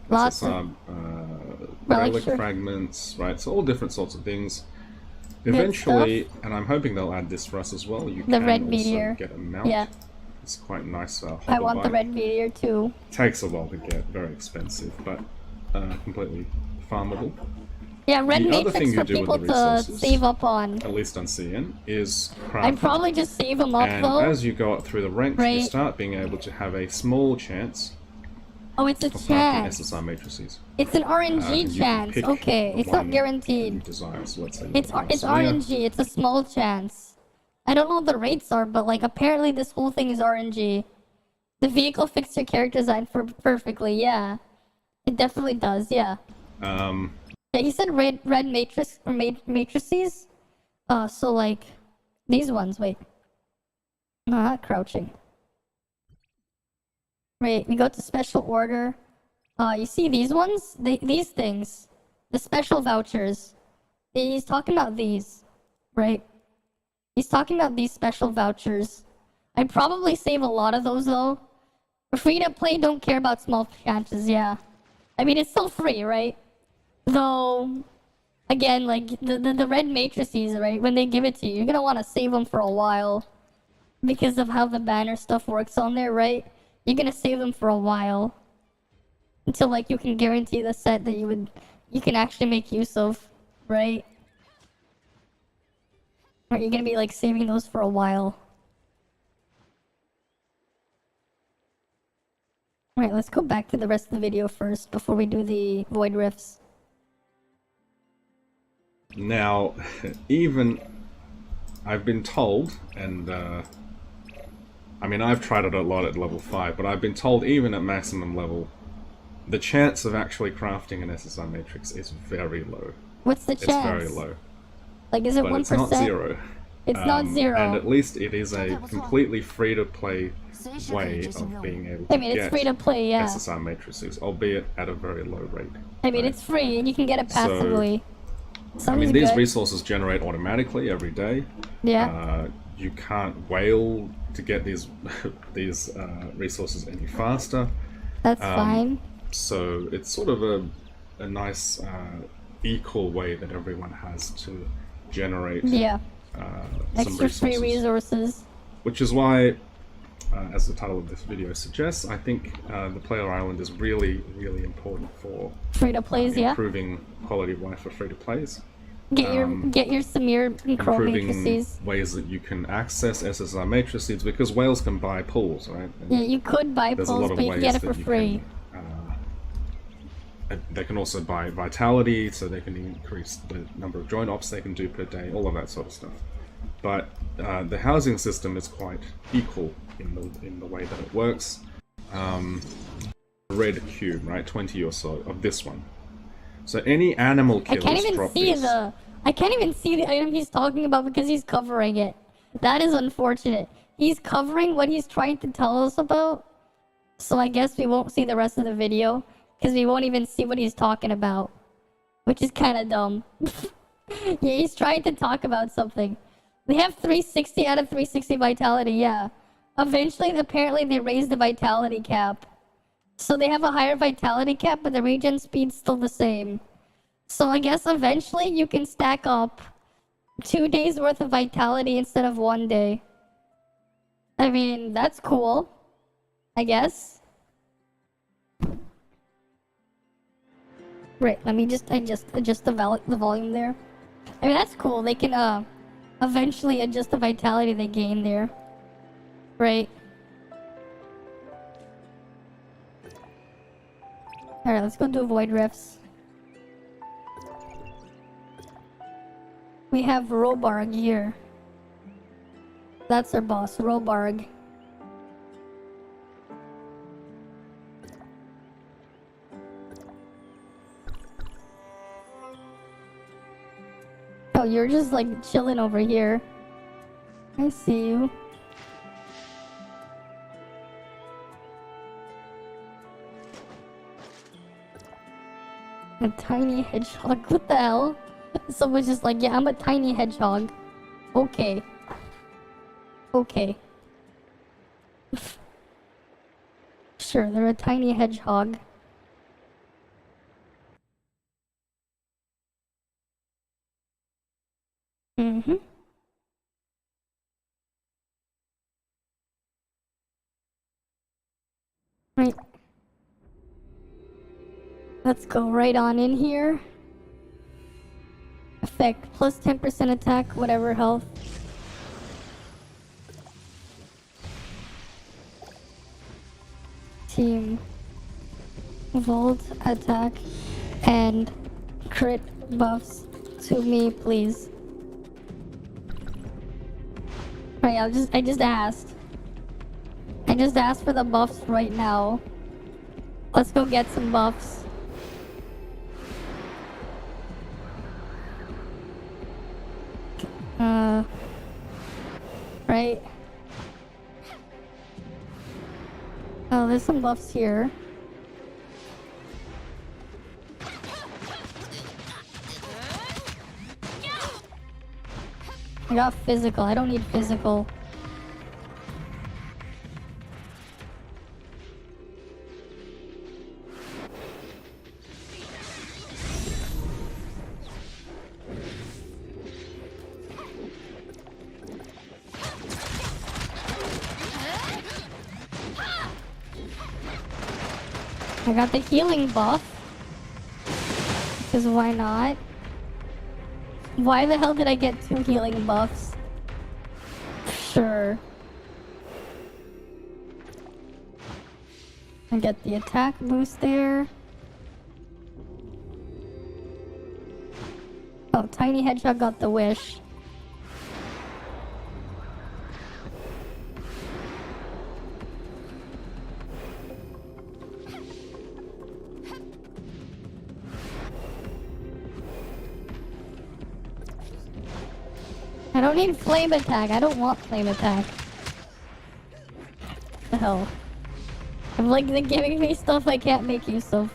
Lots some relic relic shard. fragments, right? So all different sorts of things. Eventually, and I'm hoping they'll add this for us as well, you The can red also meteor. get a mount. Yeah. It's quite nice. I want the hoverbike. red meteor too. Takes a while to get, very expensive, but completely farmable. Yeah, red The other matrix thing you for do with people the to resources- save up on. At least on CN, is craft. I'd probably just save them up And though. as you go up through the ranks, you Right. start being able to have a small chance Oh, it's a of crafting chance. SSR matrices. It's an You RNG can chance. pick Okay, it's not one guaranteed. you desire. So let's say you It's want it's Samir. RNG. It's a small chance. I don't know what the rates are, but like apparently this whole thing is RNG. The vehicle fits your character design for perfectly. Yeah, it definitely does. Yeah. Yeah, he said red matrix or matrices. So like these ones. Wait. No, not crouching. Wait, we go to special order. You see these ones? These things, the special vouchers. He's talking about these, right? He's talking about these special vouchers. I'd probably save a lot of those though. For free to play, don't care about small chances, yeah. I mean, it's still free, right? Though, again, like, the red matrices, right? When they give it to you, you're gonna want to save them for a while. Because of how the banner stuff works on there, right? You're gonna save them for a while. Until, like, you can guarantee the set that you can actually make use of, right? Or you're gonna be, like, saving those for a while. Alright, let's go back to the rest of the video first before we do the void rifts. Now, even I've been told, and I mean, I've tried it a lot at level 5, but I've been told even at maximum level, the chance of actually crafting an SSR matrix is very low. What's the chance? It's very low. Like, is it but 1%? It's not 0. It's not 0. And at least it is a completely free-to-play way of being able to it's get free to play, yeah. SSR matrices, albeit at a very low rate. I mean, it's free and you can get it passively. I mean, these resources generate automatically every day. Yeah. You can't whale to get these resources any faster. That's fine. So it's sort of a nice equal way that everyone has to generate some extra free resources. Which is why, as the title of this video suggests, I think the player island is really, really important for free-to-plays, improving quality of life for free-to-plays. Get your Samir and Chrome matrices. Ways that you can access SSR matrices, because whales can buy pools, right? And yeah, you could buy pools, but you can get it for free. They can also buy vitality, so they can increase the number of joint ops they can do per day, all of that sort of stuff. But the housing system is quite equal in the way that it works. Red cube, right? 20 or so of this one. So any animal killers drop this. I can't even see the item he's talking about because he's covering it. That is unfortunate. He's covering what he's trying to tell us about. So I guess we won't see the rest of the video because we won't even see what he's talking about. Which is kind of dumb. Yeah, he's trying to talk about something. They have 360 out of 360 vitality, yeah. Eventually, apparently, they raised the vitality cap. So they have a higher vitality cap, but the regen speed's still the same. So I guess eventually you can stack up 2 days worth of vitality instead of 1 day. I mean, that's cool. I guess. Right, let me just adjust the volume there. I mean, that's cool. They can eventually adjust the vitality they gain there. Right. Alright, let's go do void rifts. We have Robarg here. That's our boss, Robarg. Oh, you're just like chilling over here. I see you. A tiny hedgehog? What the hell? Someone's just like, yeah, I'm a tiny hedgehog. Okay. Okay. Sure, they're a tiny hedgehog. Mm-hmm. Right. Let's go right on in here. Effect plus 10% attack, whatever health. Team Volt attack and crit buffs to me, please. Right, I just asked. I just asked for the buffs right now. Let's go get some buffs. Right. Oh, there's some buffs here. I got physical. I don't need physical. I got the healing buff. Because why not? Why the hell did I get 2 healing buffs? Sure. I get the attack boost there. Oh, Tiny Hedgehog got the wish. I don't need flame attack. I don't want flame attack. The hell? I'm like, they're giving me stuff I can't make use of.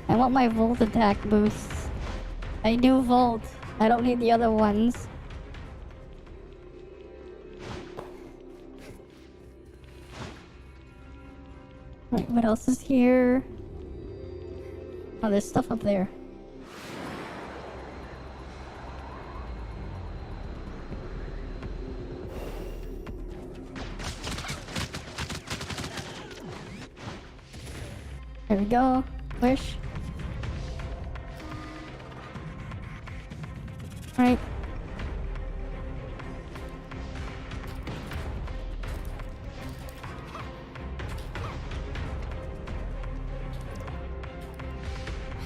I want my volt attack boosts. I do volt. I don't need the other ones. Right, what else is here? Oh, there's stuff up there. There we go. Wish. Right.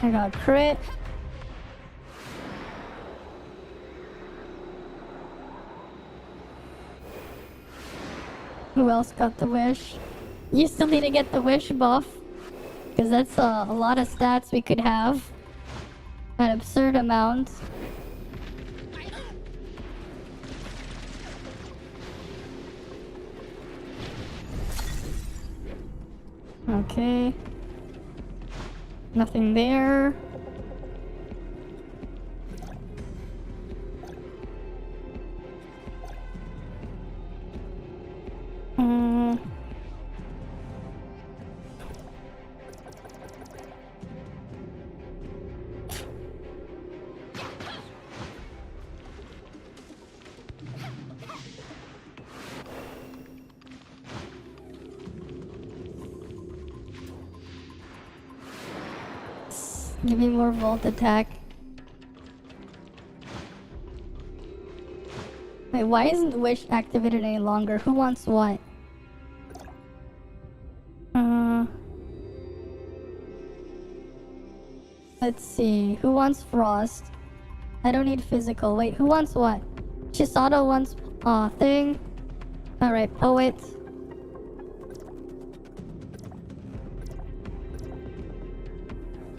I got crit. Who else got the wish? You still need to get the wish buff. Because that's a lot of stats we could have. An absurd amount. Okay. Nothing there. Give me more volt attack. Wait, why isn't the wish activated any longer? Who wants what? Let's see. Who wants frost? I don't need physical. Wait, who wants what? Chisato wants thing. Alright, poet.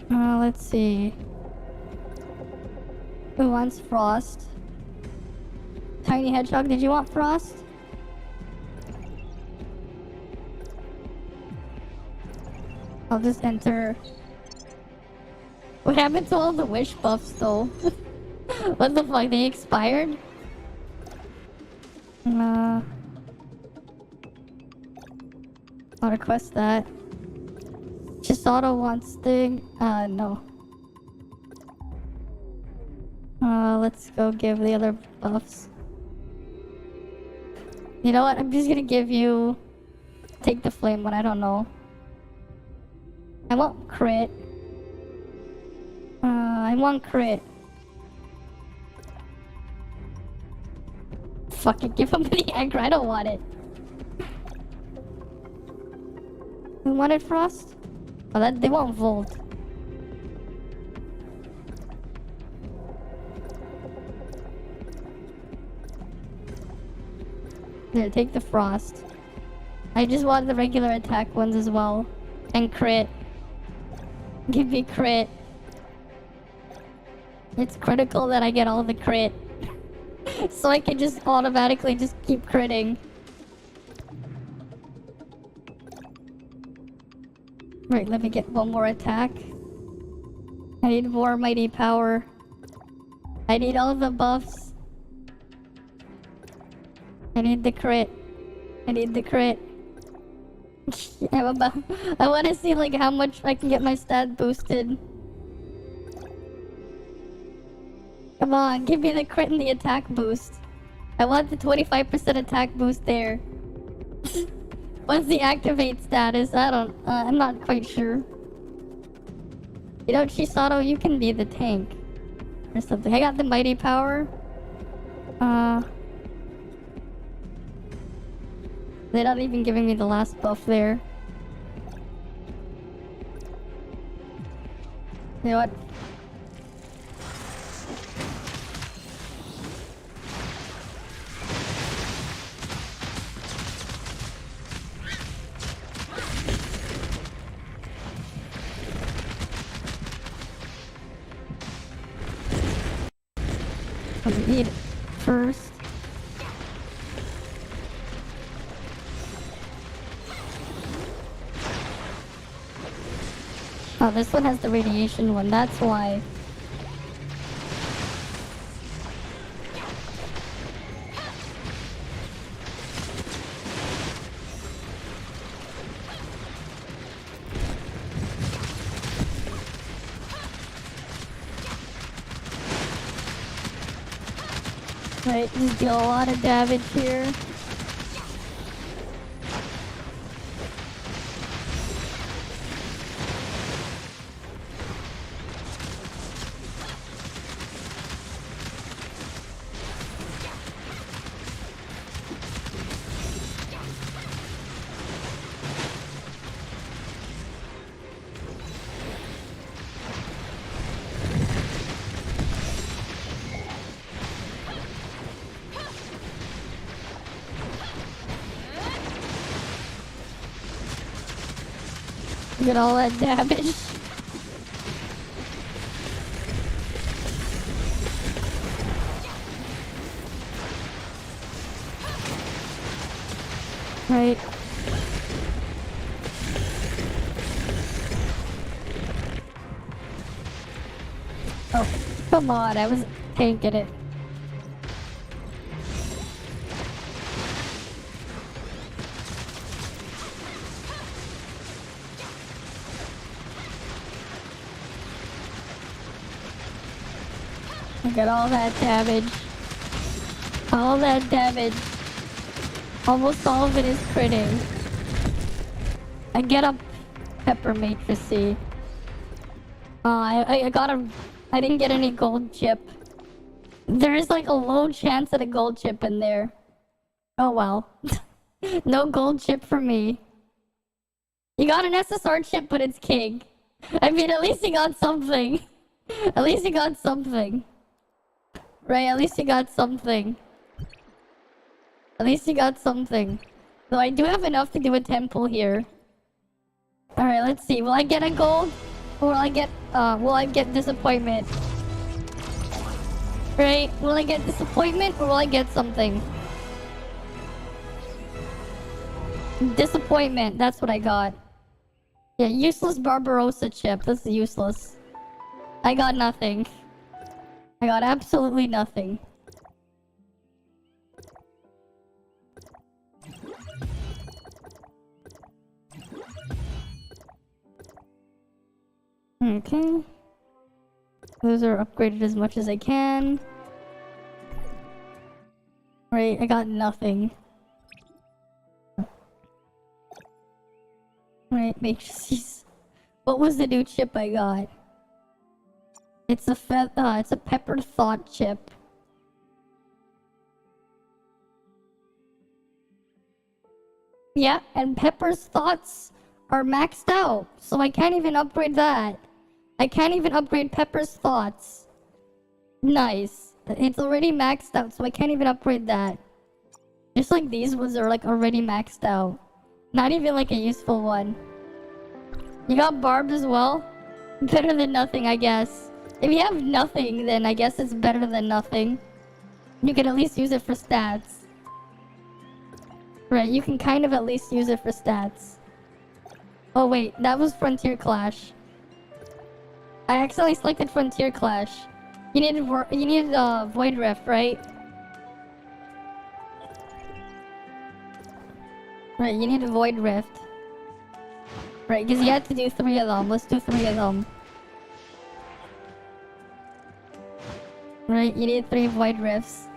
Let's see. Who wants frost? Tiny Hedgehog, did you want frost? I'll just enter. What happened to all the wish buffs though? What the fuck, they expired? I'll request that. Chisato wants thing. No. Let's go give the other buffs. You know what? I'm just gonna give you... Take the flame one, I don't know. I want crit. I want crit. Fuck it, give him the aggro, I don't want it. You wanted frost? Oh, that they want volt. Here, take the frost. I just want the regular attack ones as well. And crit. Give me crit. It's critical that I get all the crit. So I can just automatically just keep critting. Right, let me get one more attack. I need more mighty power. I need all the buffs. I need the crit. I need the crit. I want to see like how much I can get my stat boosted. Come on, give me the crit and the attack boost. I want the 25% attack boost there. What's the activate status? I'm not quite sure. You know, Chisato, you can be the tank. Or something. I got the mighty power. They're not even giving me the last buff there. You know what? I need it first. Oh, this one has the radiation one, that's why. Right, just deal a lot of damage here. Get all that damage. Right. Oh, come on, I was tanking it. Get all that damage. All that damage. Almost all of it is critting. I get a pepper matrices. I got a... I didn't get any gold chip. There is like a low chance at a gold chip in there. Oh well. No gold chip for me. You got an SSR chip, but it's king. I mean, at least you got something. At least you got something. Right, at least you got something. At least you got something. So I do have enough to do a temple here. Alright, let's see. Will I get a gold? Or will I get disappointment? Right? Will I get disappointment or will I get something? Disappointment, that's what I got. Yeah, useless Barbarossa chip. This is useless. I got nothing. I got absolutely nothing. Okay. Those are upgraded as much as I can. Right, I got nothing. Right, matrices. What was the new chip I got? It's a peppered thought chip. Yeah, and Pepper's thoughts are maxed out, so I can't even upgrade that. I can't even upgrade Pepper's thoughts. Nice. It's already maxed out, so I can't even upgrade that. Just like these ones are like already maxed out. Not even like a useful one. You got Barb as well? Better than nothing, I guess. If you have nothing, then I guess it's better than nothing. You can at least use it for stats. Right, you can kind of at least use it for stats. Oh wait, that was Frontier Clash. I accidentally selected Frontier Clash. You need Void Rift, right? Right, you need a Void Rift. Right, because you have to do 3 of them. Let's do 3 of them. Right, you need 3 Void Rifts.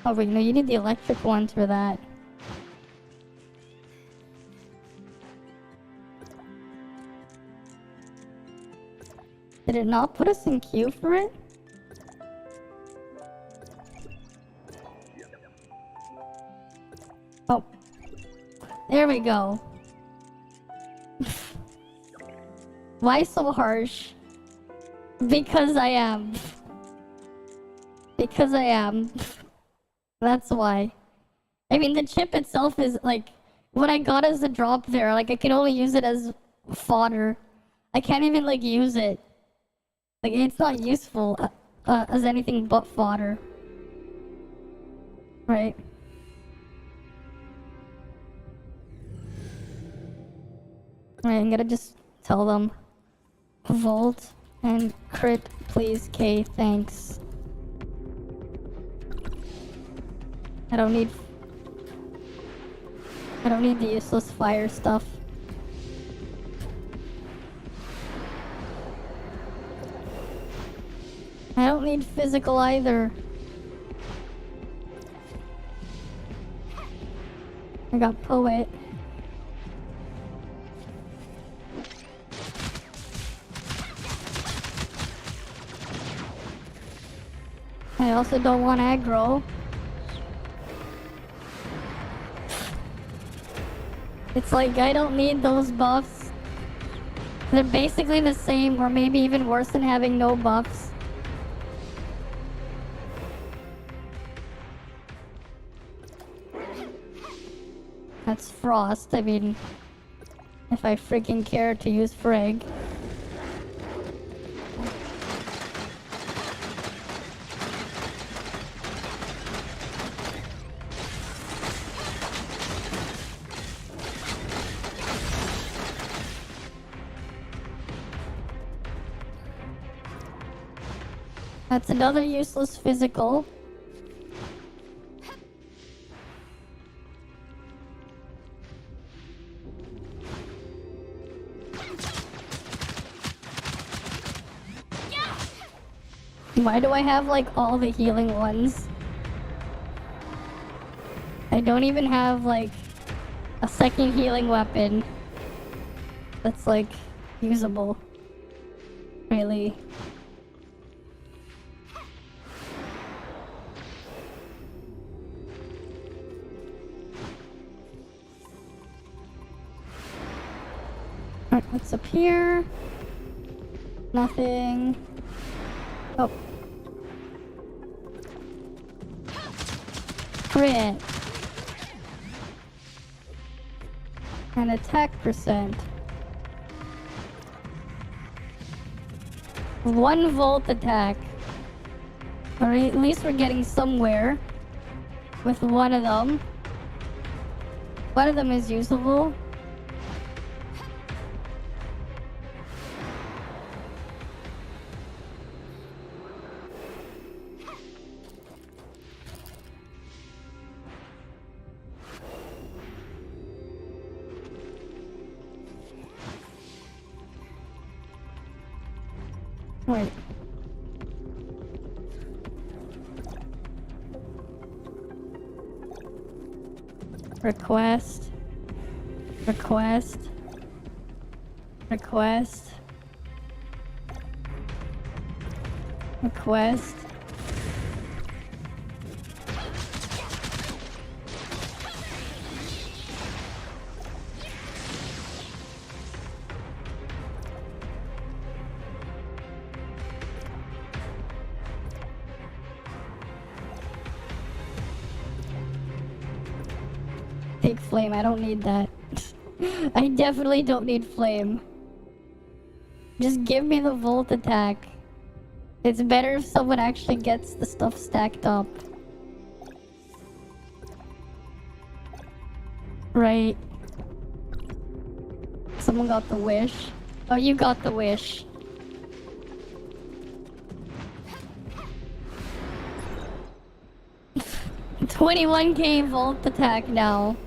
Oh wait, no, you need the electric ones for that. Did it not put us in queue for it? Oh. There we go. Why so harsh? Because I am. Because I am. That's why. I mean, the chip itself is like, what I got as a drop there, like I can only use it as fodder. I can't even like use it. Like it's not useful as anything but fodder. Right. Alright, I'm gonna just tell them. Volt and crit, please, K, thanks. I don't need the useless fire stuff. I don't need physical either. I got poet. I also don't want aggro. It's like, I don't need those buffs. They're basically the same, or maybe even worse than having no buffs. That's frost, I mean, if I freaking care to use frag. That's another useless physical. Why do I have like all the healing ones? I don't even have like a second healing weapon that's like usable. Really. Alright, what's up here? Nothing. Oh. Crit. And attack percent. 1 volt attack. Alright, at least we're getting somewhere with one of them. One of them is usable. Wait. Request. Request. Request. Request. Take flame, I don't need that. I definitely don't need flame. Just give me the Volt attack. It's better if someone actually gets the stuff stacked up. Right. Someone got the wish. Oh, you got the wish. $21K Volt attack now.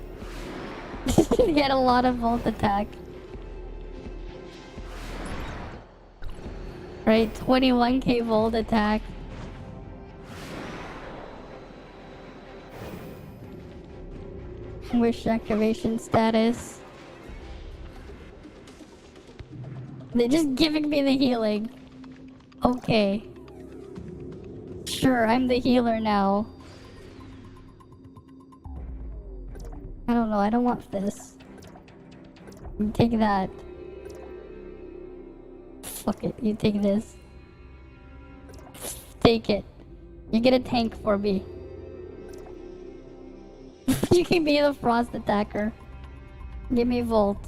He had a lot of Volt attack. Right, 21K Volt attack. Wish activation status. They're just giving me the healing. Okay. Sure, I'm the healer now. I don't know, I don't want this. You take that. Fuck it, you take this. Take it. You get a tank for me. You can be the frost attacker. Give me Volt.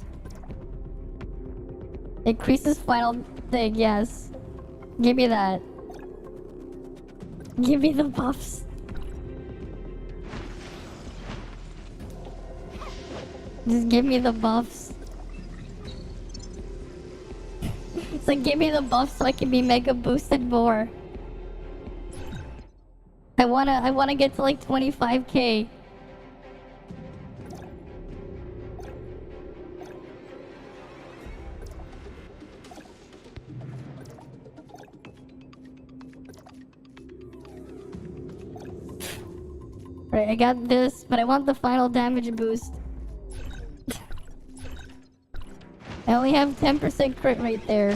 Increases final thing, yes. Give me that. Give me the buffs. Just give me the buffs. It's like, give me the buffs so I can be mega boosted more. I wanna get to like 25K. Right, I got this, but I want the final damage boost. I only have 10% crit rate there.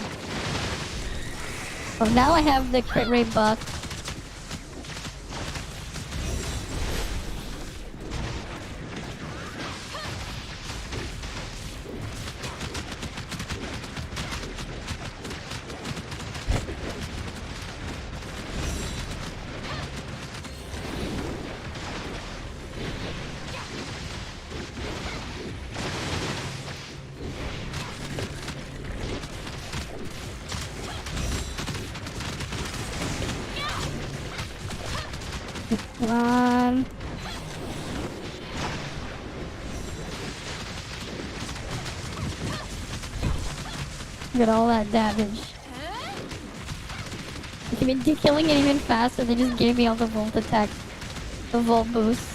Oh, now I have the crit rate buff. Come on. Look at all that damage. I can be killing it even faster. They just gave me all the Volt attack. The Volt boost.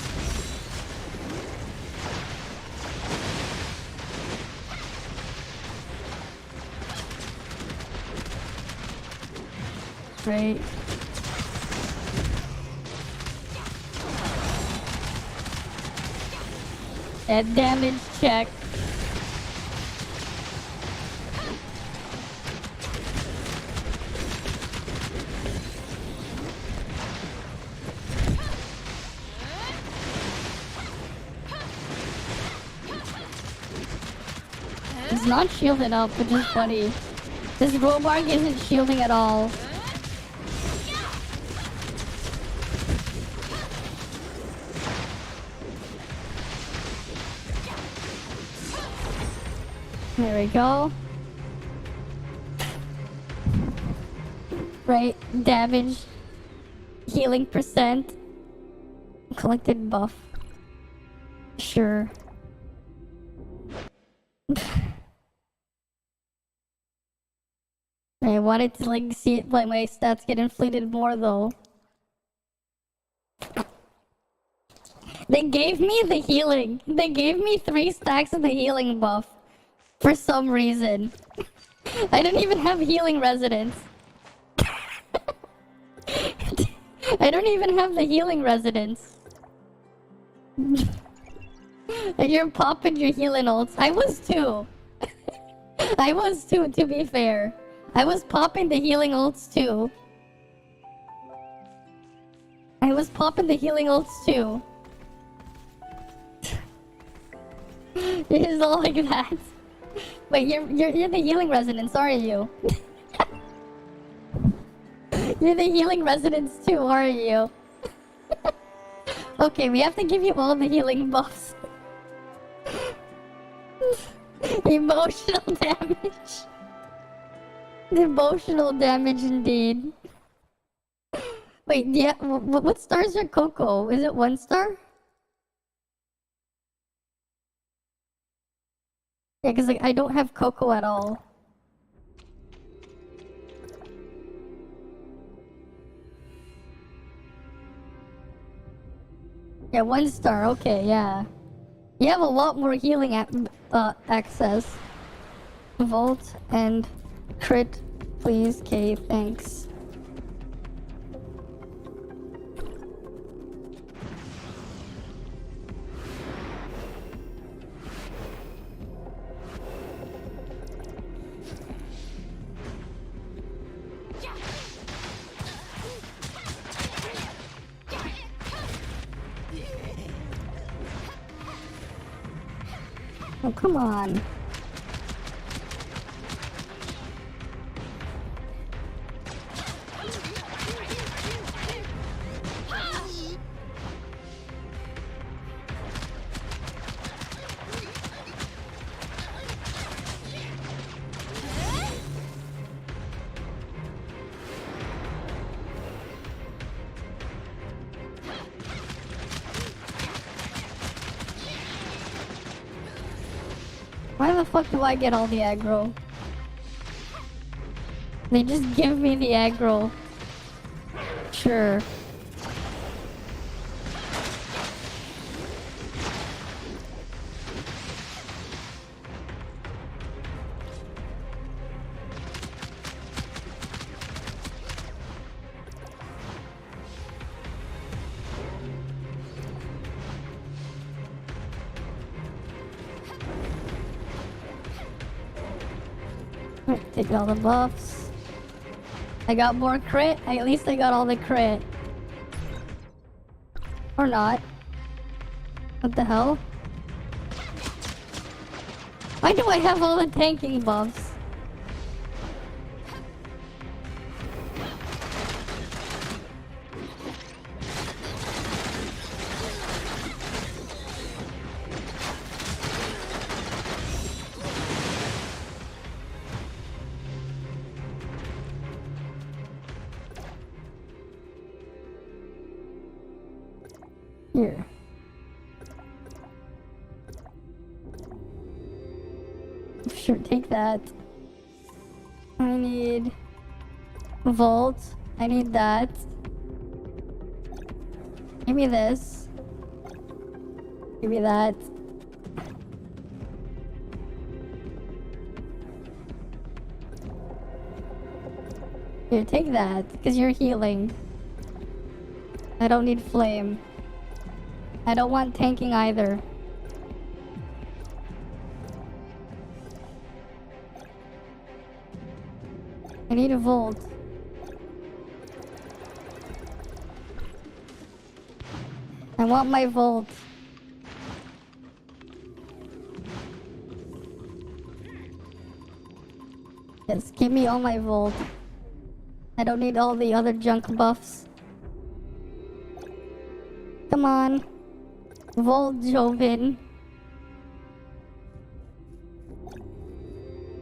Great. And damage check. It's not shielded up, which is funny. This Robark isn't shielding at all. There we go. Right, damage, healing percent, collected buff. Sure. I wanted to like see it, like my stats get inflated more though. They gave me the healing. They gave me 3 stacks of the healing buff. For some reason. I don't even have healing resonance. I don't even have the healing resonance. And you're popping your healing ults. I was too. I was too, to be fair. I was popping the healing ults too. I was popping the healing ults too. It is all like that. Wait, you're the healing resonance, aren't you? You're the healing resonance too, aren't you? Okay, we have to give you all the healing buffs. Emotional damage. Emotional damage indeed. Wait, yeah, what stars are Coco? Is it 1 star? Yeah, because like, I don't have Coco at all. Yeah, 1 star, okay, yeah. You have a lot more healing access. Vault and crit, please. Okay, thanks. Oh, come on. Why the fuck do I get all the aggro? They just give me the aggro. Sure. Take all the buffs. I got more crit. At least I got all the crit. Or not. What the hell? Why do I have all the tanking buffs? Here. Sure, take that. I need Vault. I need that. Give me this. Give me that. Here, take that, because you're healing. I don't need flame. I don't want tanking either. I need a Volt. I want my Volt. Yes, give me all my Volt. I don't need all the other junk buffs. Come on. Volt Joven.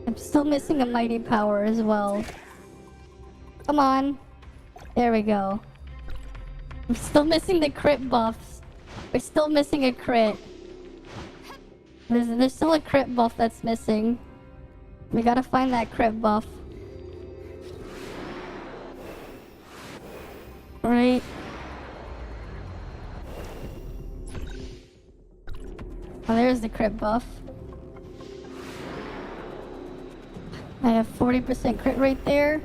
I'm still missing a mighty power as well. Come on. There we go. I'm still missing the crit buffs. We're still missing a crit. There's still a crit buff that's missing. We gotta find that crit buff. Right. Oh, there's the crit buff. I have 40% crit right there.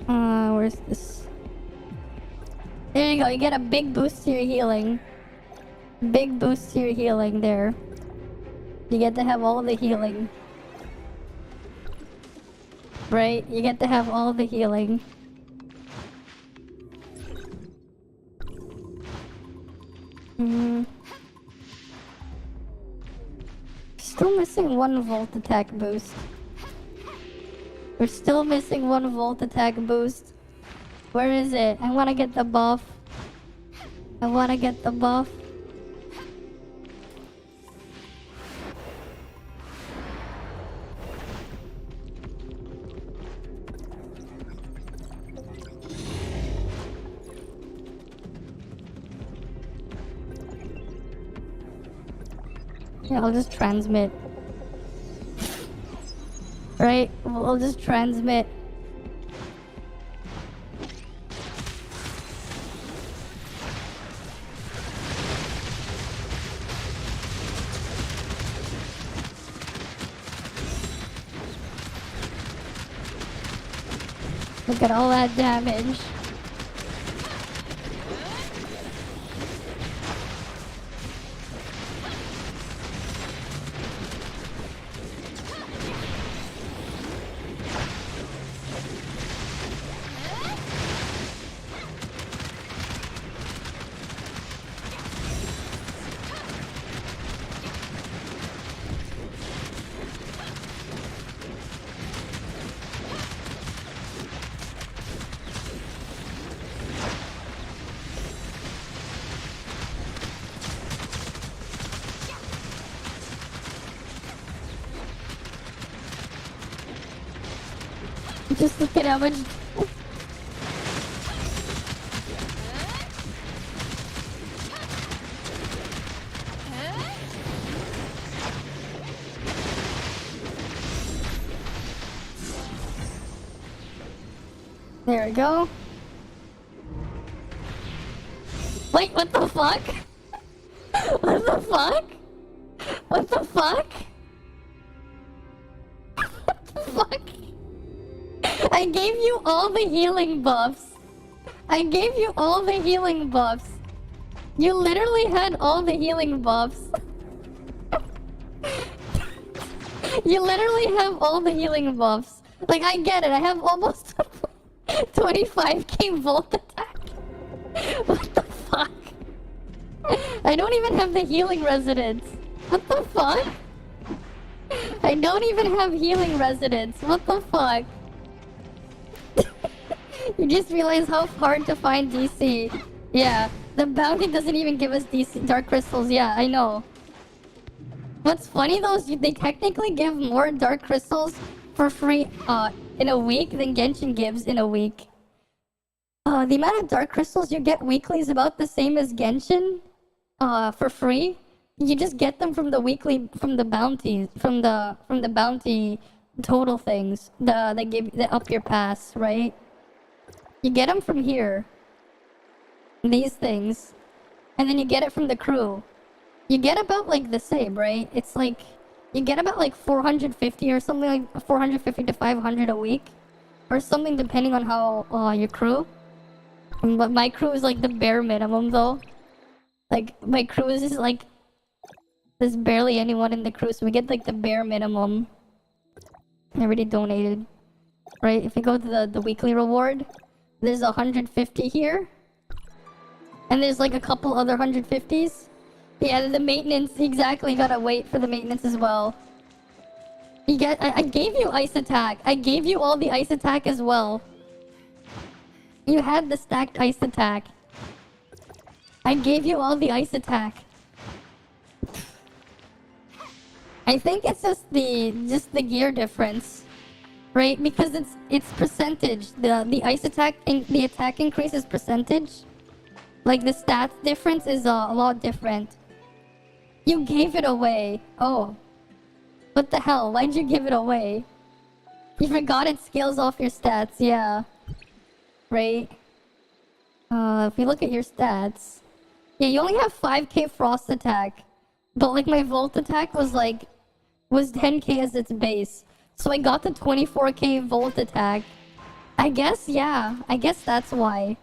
Where's this? There you go, you get a big boost to your healing. Big boost to your healing there. You get to have all the healing. Right? You get to have all the healing. Still missing one Volt attack boost. We're still missing one Volt attack boost. Where is it? I want to get the buff. I wanna get the buff. Yeah, I'll just transmit. Right? We'll just transmit. Look at all that damage. Just look at how much. There we go. Wait, what the fuck? What the fuck? What the fuck? What the fuck? I gave you all the healing buffs. I gave you all the healing buffs. You literally had all the healing buffs. You literally have all the healing buffs. Like, I get it. I have almost 25k volt attack. What the fuck? I don't even have the healing resonance. What the fuck? I don't even have healing resonance. What the fuck? You just realize how hard to find DC. Yeah, the bounty doesn't even give us DC dark crystals. Yeah, I know. What's funny though is they technically give more dark crystals for free in a week than Genshin gives in a week. The amount of dark crystals you get weekly is about the same as Genshin for free. You just get them from the weekly, from the bounties, from the bounty total things. They give the up your pass, right? You get them from here. These things. And then you get it from the crew. You get about like the same, right? It's like, you get about like 450 or something, like 450 to 500 a week. Or something depending on how, your crew. But my crew is like the bare minimum though. Like, my crew is just like, there's barely anyone in the crew, so we get like the bare minimum. I already donated. Right, if you go to the weekly reward, there's 150 here. And there's like a couple other 150s. Yeah, the maintenance, exactly, gotta wait for the maintenance as well. You get, I gave you ice attack. I gave you all the ice attack as well. You had the stacked ice attack. I gave you all the ice attack. I think it's just the gear difference. Right? Because it's percentage. The ice attack and the attack increase is percentage. Like the stats difference is a lot different. You gave it away. Oh. What the hell? Why'd you give it away? You forgot it scales off your stats, yeah. Right? If we look at your stats. Yeah, you only have 5k frost attack. But like my volt attack was 10k as its base. So I got the 24k volt attack. I guess, yeah. I guess that's why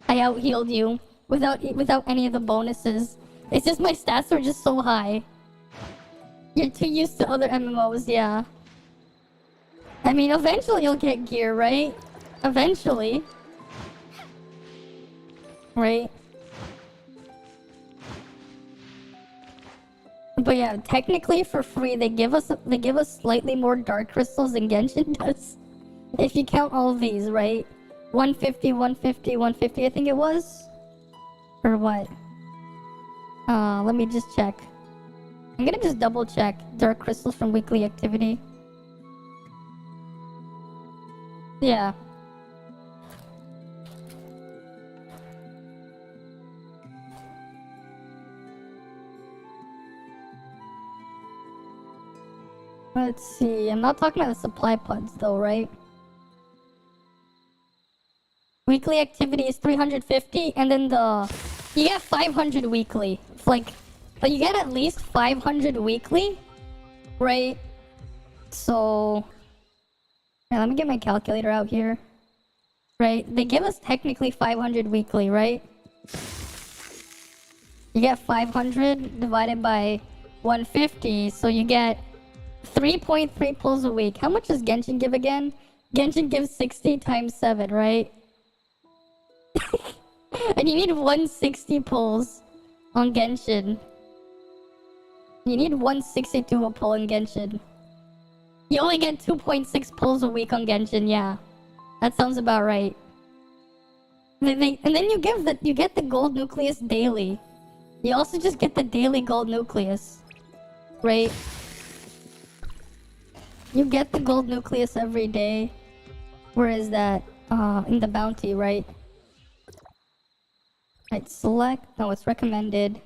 I out-healed you without any of the bonuses. It's just my stats were just so high. You're too used to other MMOs, yeah. I mean, eventually you'll get gear, right? Eventually. Right? But yeah, technically for free, they give us slightly more dark crystals than Genshin does. If you count all of these, right? 150, 150, 150, I think it was? Or what? Let me just check. I'm gonna just double check dark crystals from weekly activity. Yeah. Let's see. I'm not talking about the supply pods though, right? Weekly activity is 350, and then you get 500 weekly. It's like, but you get at least 500 weekly, right? So, yeah, let me get my calculator out here. Right, they give us technically 500 weekly, right? You get 500 divided by 150, so you get 3.3 pulls a week. How much does Genshin give again? Genshin gives 60 times 7, right? And you need 160 pulls on Genshin. You need 160 to a pull on Genshin. You only get 2.6 pulls a week on Genshin, yeah. That sounds about right. And then you get the gold nucleus daily. You also just get the daily gold nucleus. Right? You get the gold nucleus every day. Where is that? In the bounty, right? Right, select. No, it's recommended.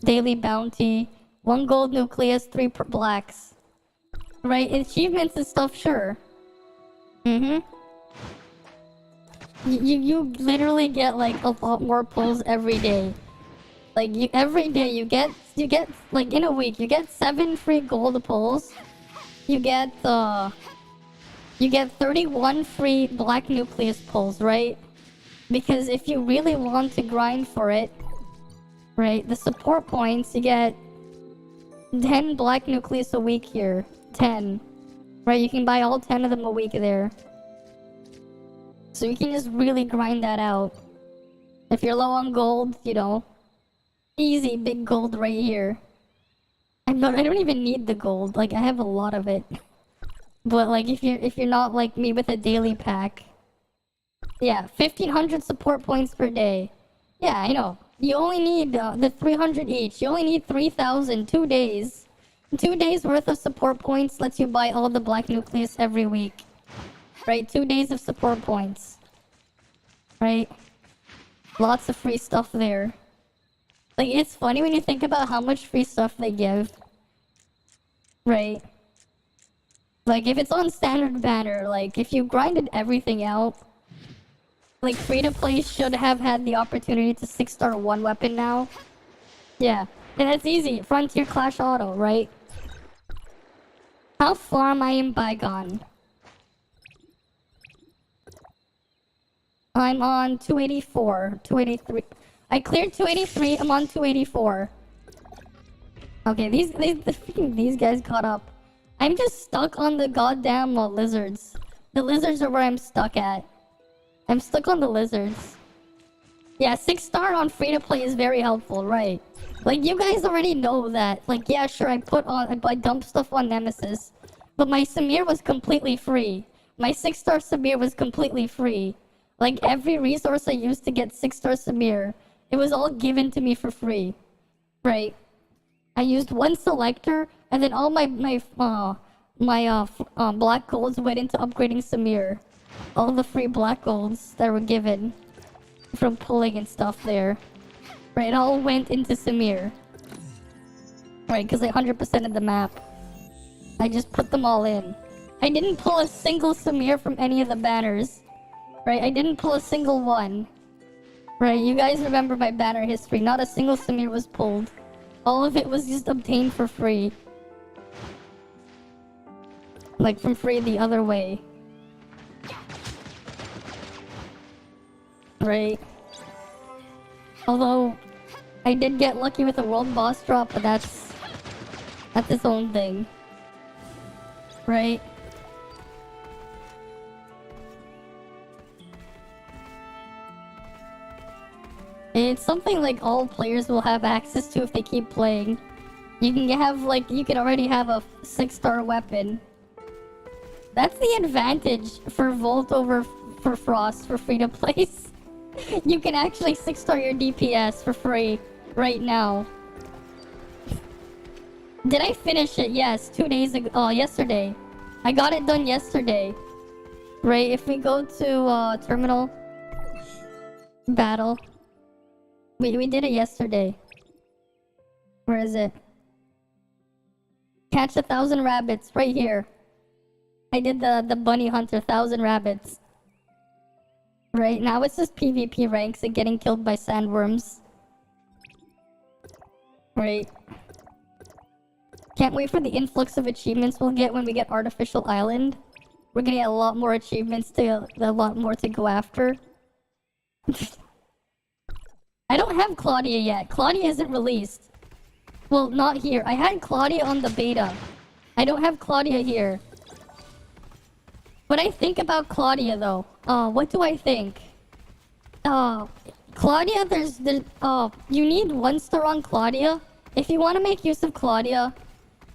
Daily bounty. 1 gold nucleus, 3 blacks. Right? Achievements and stuff, sure. You literally get like a lot more pulls every day. Like every day you get like in a week you get 7 free gold pulls. You get 31 free black nucleus pulls, right? Because if you really want to grind for it, right, the support points, you get 10 black nucleus a week here. 10. Right, you can buy all 10 of them a week there. So you can just really grind that out. If you're low on gold, you know, easy big gold right here. I don't even need the gold. Like I have a lot of it. But like if you're not like me with a daily pack, yeah, 1500 support points per day. Yeah, I know. You only need the 300 each. You only need 3000 2 days. 2 days worth of support points lets you buy all the black nucleus every week. Right, 2 days of support points. Right? Lots of free stuff there. Like, it's funny when you think about how much free stuff they give. Right? Like, if it's on standard banner, like, if you grinded everything out, like, free-to-play should have had the opportunity to 6-star 1 weapon now. Yeah. And it's easy. Frontier Clash Auto, right? How far am I in Bygone? I'm on 284, 283. I cleared 283, I'm on 284. Okay, these guys caught up. I'm just stuck on the goddamn lizards. The lizards are where I'm stuck at. I'm stuck on the lizards. Yeah, 6-star on free-to-play is very helpful, right? Like, you guys already know that. Like, yeah, sure, I dump stuff on Nemesis. But my Samir was completely free. My 6-star Samir was completely free. Like, every resource I used to get 6-star Samir, it was all given to me for free. Right? I used 1 selector, and then all my black golds went into upgrading Samir. All the free black golds that were given from pulling and stuff there. Right, it all went into Samir. Right, because I 100% of the map. I just put them all in. I didn't pull a single Samir from any of the banners. Right, I didn't pull a single one. Right, you guys remember my banner history. Not a single Samir was pulled. All of it was just obtained for free. Like, from free the other way. Right. Although, I did get lucky with a world boss drop, but that's its own thing. Right? It's something like all players will have access to if they keep playing. You can already have a 6-star weapon. That's the advantage for Volt over for Frost for free-to-plays. You can actually 6-star your DPS for free right now. Did I finish it? Yes, 2 days ago. Oh, yesterday. I got it done yesterday. Right, if we go to terminal battle. We did it yesterday. Where is it? Catch 1,000 rabbits right here. I did the bunny hunter 1,000 rabbits. Right, now it's just PvP ranks and getting killed by sandworms. Right. Can't wait for the influx of achievements we'll get when we get Artificial Island. We're gonna get a lot more achievements a lot more to go after. I don't have Claudia yet. Claudia isn't released. Well, not here. I had Claudia on the beta. I don't have Claudia here. What I think about Claudia though, what do I think? Claudia, you need 1 star on Claudia. If you want to make use of Claudia,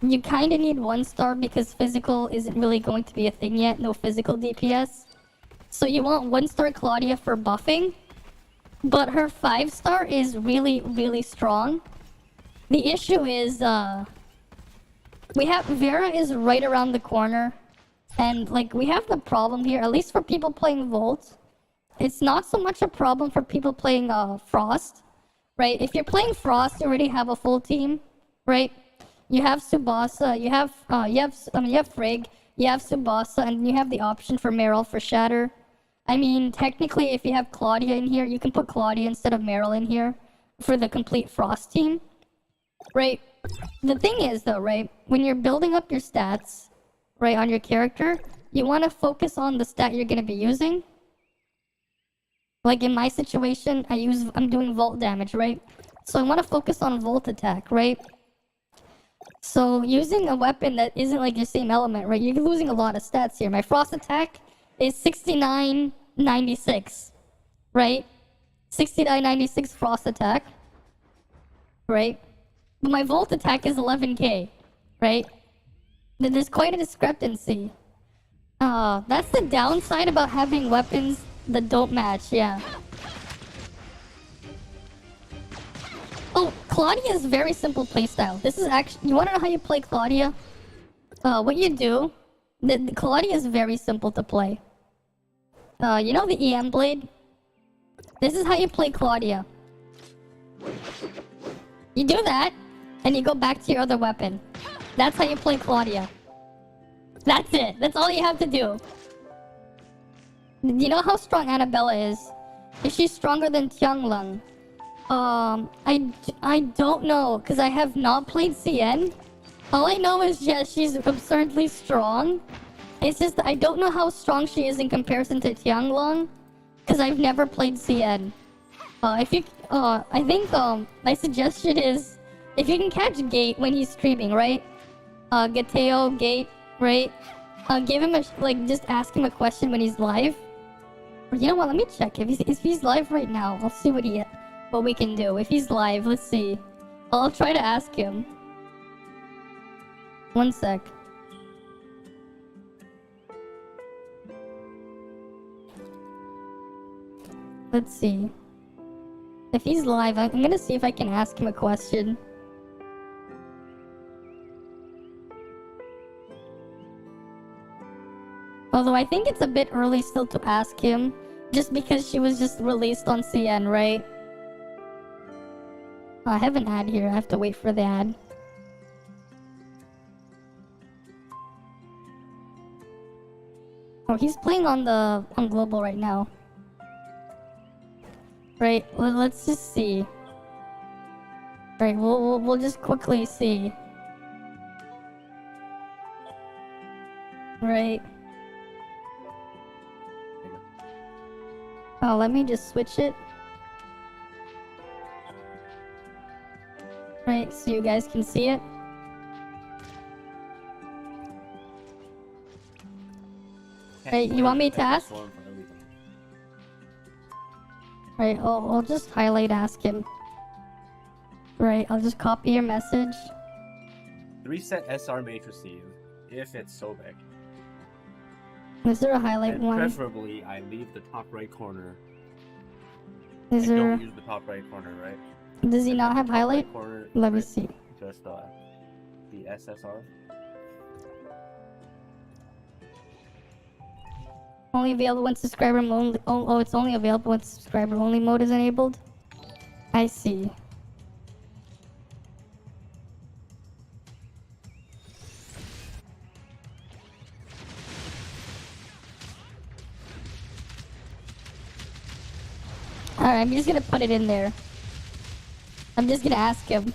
you kind of need 1 star because physical isn't really going to be a thing yet. No physical DPS. So you want 1 star Claudia for buffing. But her 5 star is really, really strong. The issue is, Vera is right around the corner. And, like, we have the problem here, at least for people playing Volt. It's not so much a problem for people playing, Frost. Right? If you're playing Frost, you already have a full team. Right? You have Tsubasa, you have Frigg, you have Tsubasa, and you have the option for Meryl for Shatter. I mean, technically, if you have Claudia in here, you can put Claudia instead of Meryl in here for the complete Frost team. Right? The thing is, though, right? When you're building up your stats, right, on your character, you want to focus on the stat you're going to be using. Like in my situation, I'm doing Volt damage, right? So I want to focus on Volt attack, right? So using a weapon that isn't like your same element, right? You're losing a lot of stats here. My Frost attack is 6996, right? 6996 Frost attack, right? But my Volt attack is 11k, right? There's quite a discrepancy. That's the downside about having weapons that don't match, yeah. Oh, Claudia is very simple playstyle. This is actually... You wanna know how you play Claudia? What you do... The Claudia is very simple to play. You know the EM blade? This is how you play Claudia. You do that, and you go back to your other weapon. That's how you play Claudia. That's it. That's all you have to do. You know how strong Annabella is? Is she stronger than Tianglong? I don't know, because I have not played CN. All I know is, yes, she's absurdly strong. It's just I don't know how strong she is in comparison to Tianglong, because I've never played CN. I think my suggestion is, if you can catch Gate when he's streaming, right? Gateo, Gate, right? Give him just ask him a question when he's live. Or you know what? Let me check if he's live right now. I'll see what we can do. If he's live, let's see. I'll try to ask him. 1 sec. Let's see. If he's live, I'm gonna see if I can ask him a question. Although I think it's a bit early still to ask him, just because she was just released on CN, right? Oh, I have an ad here. I have to wait for the ad. Oh, he's playing on global right now. Right. Well, let's just see. Right. We'll just quickly see. Right. Oh, let me just switch it. Right, so you guys can see it. Right, you want me to ask? Right, I'll just highlight ask him. Right, I'll just copy your message. 3 set SR matrices if it's so big. Is there a highlight And one? preferably, I leave the top right corner. Is there? Don't use the top right corner, right? Does he not have highlight? Corner, Let me right? see. Just the SSR. Only available when subscriber mode. Oh, it's only available when subscriber only mode is enabled. I see. Alright, I'm just gonna put it in there. I'm just gonna ask him.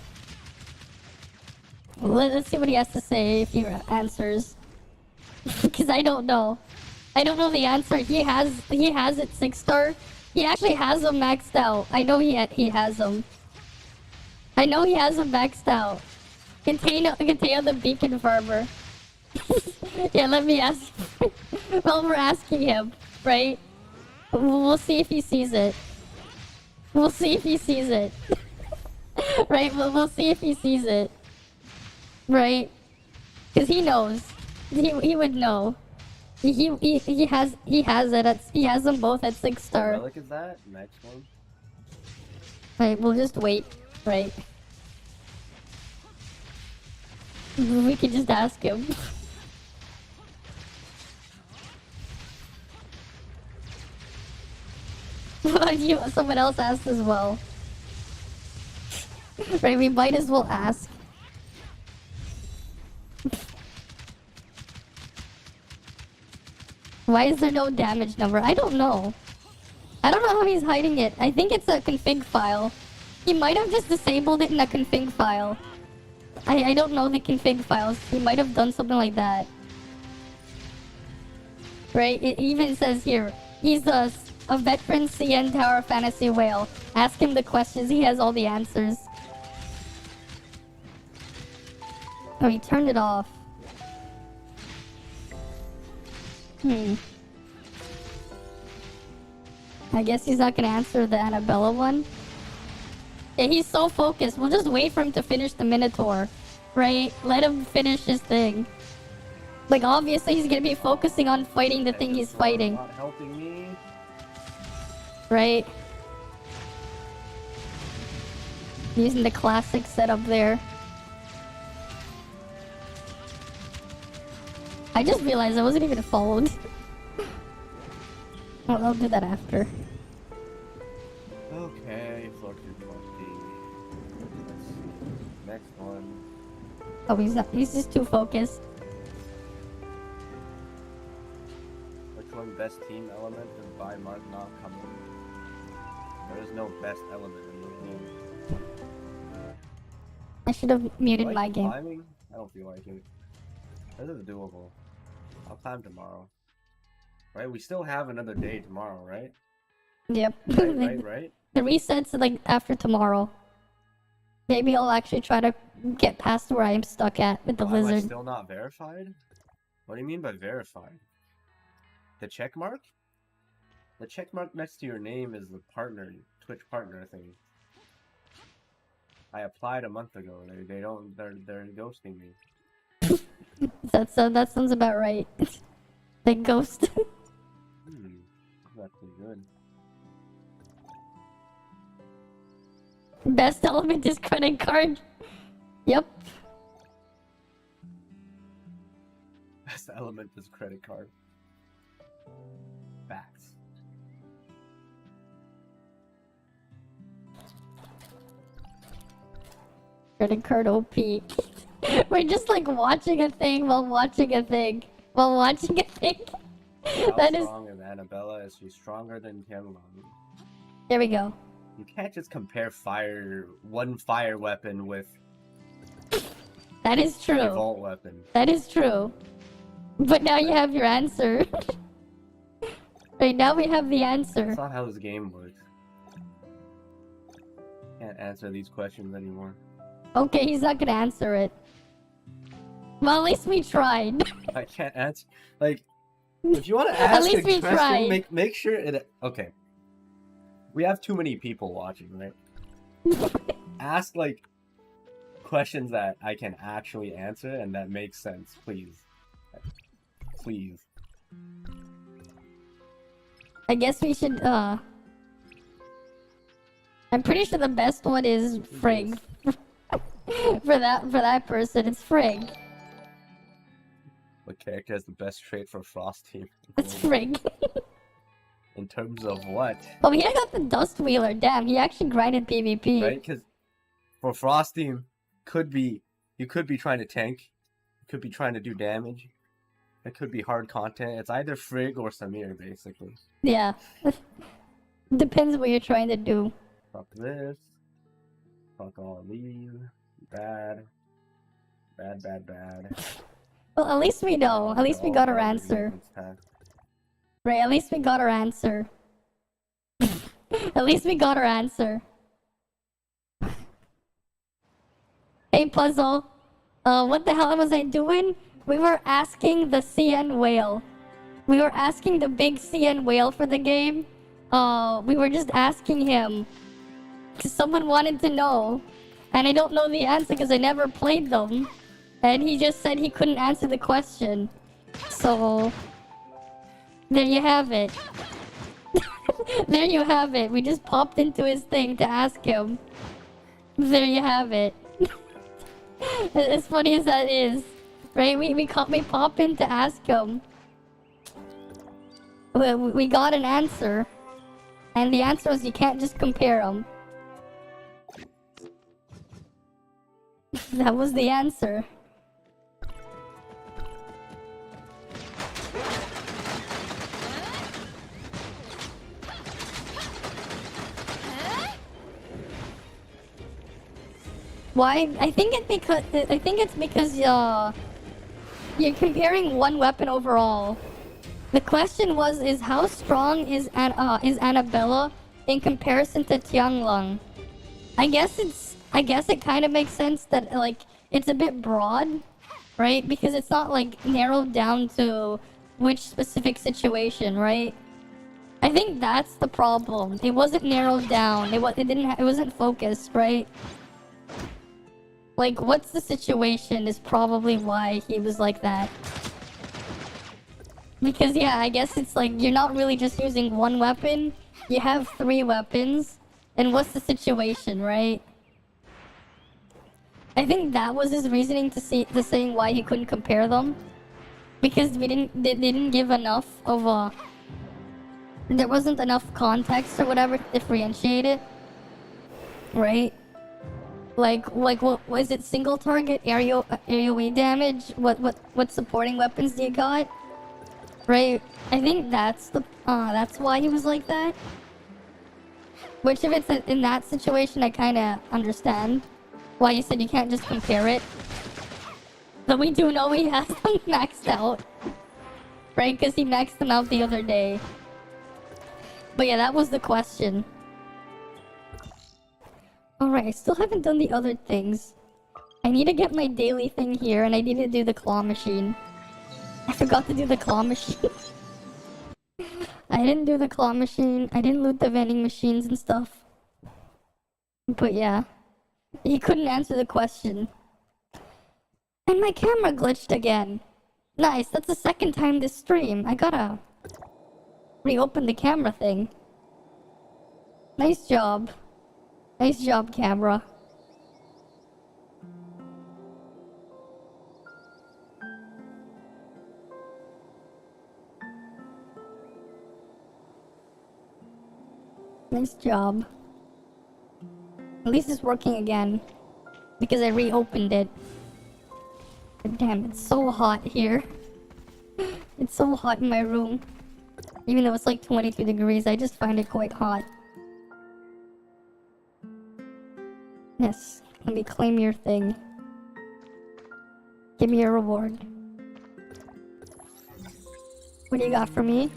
Let's see what he has to say if he answers. Because I don't know. I don't know the answer. He has it 6-star. He actually has them maxed out. I know he has them. I know he has them maxed out. Contain the beacon farmer. Yeah, let me ask. Well, we're asking him, right? We'll see if he sees it. We'll see if he sees it. Right? We'll see if he sees it. Right? Because he knows. He would know. He has it. He has them both at 6-star. Look at that next one. Right, we'll just wait. Right. We can just ask him. Someone else asked as well. Right, we might as well ask. Why is there no damage number? I don't know. I don't know how he's hiding it. I think it's a config file. He might have just disabled it in a config file. I don't know the config files. He might have done something like that. Right? It even says here, he's a veteran CN Tower Fantasy Whale. Ask him the questions. He has all the answers. Oh, he turned it off. I guess he's not gonna answer the Annabella one. Yeah, he's so focused. We'll just wait for him to finish the Minotaur. Right? Let him finish his thing. Like, obviously he's gonna be focusing on fighting the thing he's fighting. Not helping me. Right? Using the classic setup there. I just realized I wasn't even followed. Well, I'll do that after. Okay, Fluxy 20. Let's see. Next one. Oh, he's just too focused. Which one best team element and by Mark not coming? There is no best element in the game. I should have muted Like my game. climbing? I don't feel like it. This is doable. I'll climb tomorrow. Right? We still have another day tomorrow, right? Yep. Right? The resets like after tomorrow. Maybe I'll actually try to get past where I am stuck at with the Am I lizard. still not verified? What do you mean by verified? The check mark? The check mark next to your name is the partner, Twitch partner thing. I applied a month ago. They're ghosting me. That sounds about right. The ghost. That's pretty good. Best element is credit card. Yep. Best element is credit card. Facts. Credit card OP. We're just like watching a thing while watching a thing. While watching a thing. How That is. strong is Annabella? Is she stronger than Tianlong? There we go. You can't just compare one fire weapon with That is a true. vault weapon. That is true. But now you have your answer. Right now we have the answer. That's not how this game works. Can't answer these questions anymore. Okay, he's not gonna answer it. Well, at least we tried. I can't answer. Like, if you want to ask At least a we question, tried. make sure it. Okay. We have too many people watching, right? Ask like questions that I can actually answer and that make sense, please. Please. I guess we should, I'm pretty sure the best one is Frig. for that person, it's Frig. What character has the best trait for Frost team? It's Frig. In terms of what? Oh, he got the Dust Wheeler. Damn, he actually grinded PvP. Right? Because for Frost team, you could be trying to tank. You could be trying to do damage. It could be hard content. It's either Frigg or Samir, basically. Yeah. Depends what you're trying to do. Fuck this. Fuck all these. Bad. Bad. Well, at least we know. At least we got our answer. Right, at least we got our answer. At least we got our answer. Hey, Puzzle. What the hell was I doing? We were asking the CN whale. We were asking the big CN whale for the game. We were just asking him. Because someone wanted to know. And I don't know the answer because I never played them. And he just said he couldn't answer the question. So... there you have it. There you have it. We just popped into his thing to ask him. There you have it. As funny as that is, right? We pop in to ask him. We got an answer, and the answer was you can't just compare them. That was the answer. Why? I think it's because you're comparing one weapon overall. The question is how strong is Annabella in comparison to Tianglong? I guess it kind of makes sense that like it's a bit broad, right? Because it's not like narrowed down to which specific situation, right? I think that's the problem. It wasn't narrowed down. It wasn't focused, right? Like, what's the situation is probably why he was like that. Because, yeah, I guess it's like, you're not really just using one weapon. You have 3 weapons. And what's the situation, right? I think that was his reasoning to saying why he couldn't compare them. Because they didn't give enough of a... there wasn't enough context or whatever to differentiate it. Right? Like what was it? Single target AoE damage? What supporting weapons do you got? Right? I think that's why he was like that. Which if it's in that situation, I kind of understand why you said you can't just compare it. But we do know he has them maxed out, right? Because he maxed them out the other day. But yeah, that was the question. Alright, I still haven't done the other things. I need to get my daily thing here, and I need to do the claw machine. I forgot to do the claw machine. I didn't do the claw machine. I didn't loot the vending machines and stuff. But yeah. He couldn't answer the question. And my camera glitched again. Nice, that's the second time this stream. I gotta reopen the camera thing. Nice job. Nice job, camera. Nice job. At least it's working again. Because I reopened it. But damn, it's so hot here. It's so hot in my room. Even though it's like 22 degrees, I just find it quite hot. Yes, let me claim your thing. Give me your reward. What do you got for me?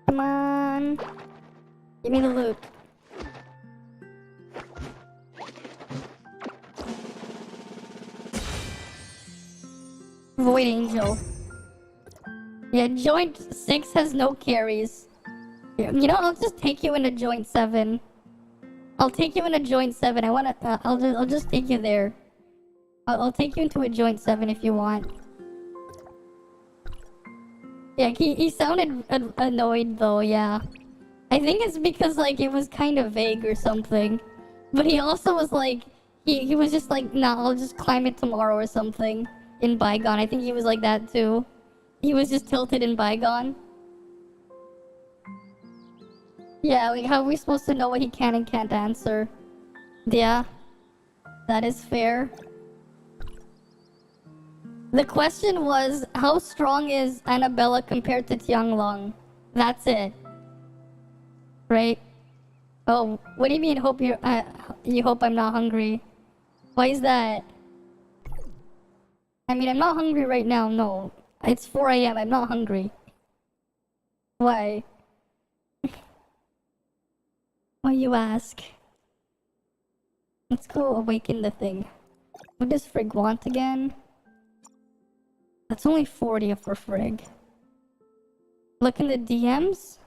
Come on. Give me the loot. Void Angel. Yeah, Joint 6 has no carries. You know, I'll just take you into Joint 7. I'll take you into Joint 7. I'll just take you there. I'll take you into a Joint 7 if you want. Yeah, he sounded annoyed though, yeah. I think it's because, like, it was kind of vague or something. But he also was like, He was just like, nah, I'll just climb it tomorrow or something. In Bygone, I think he was like that too. He was just tilted in Bygone. Yeah, like how are we supposed to know what he can and can't answer? Yeah, that is fair. The question was, how strong is Annabella compared to Tianglong? That's it. Right? Oh, what do you mean hope you hope I'm not hungry? Why is that? I mean, I'm not hungry right now, no. It's 4 AM, I'm not hungry. Why? Why you ask? Let's go awaken the thing. What does Frig want again? That's only 40 for Frig. Look in the DMs.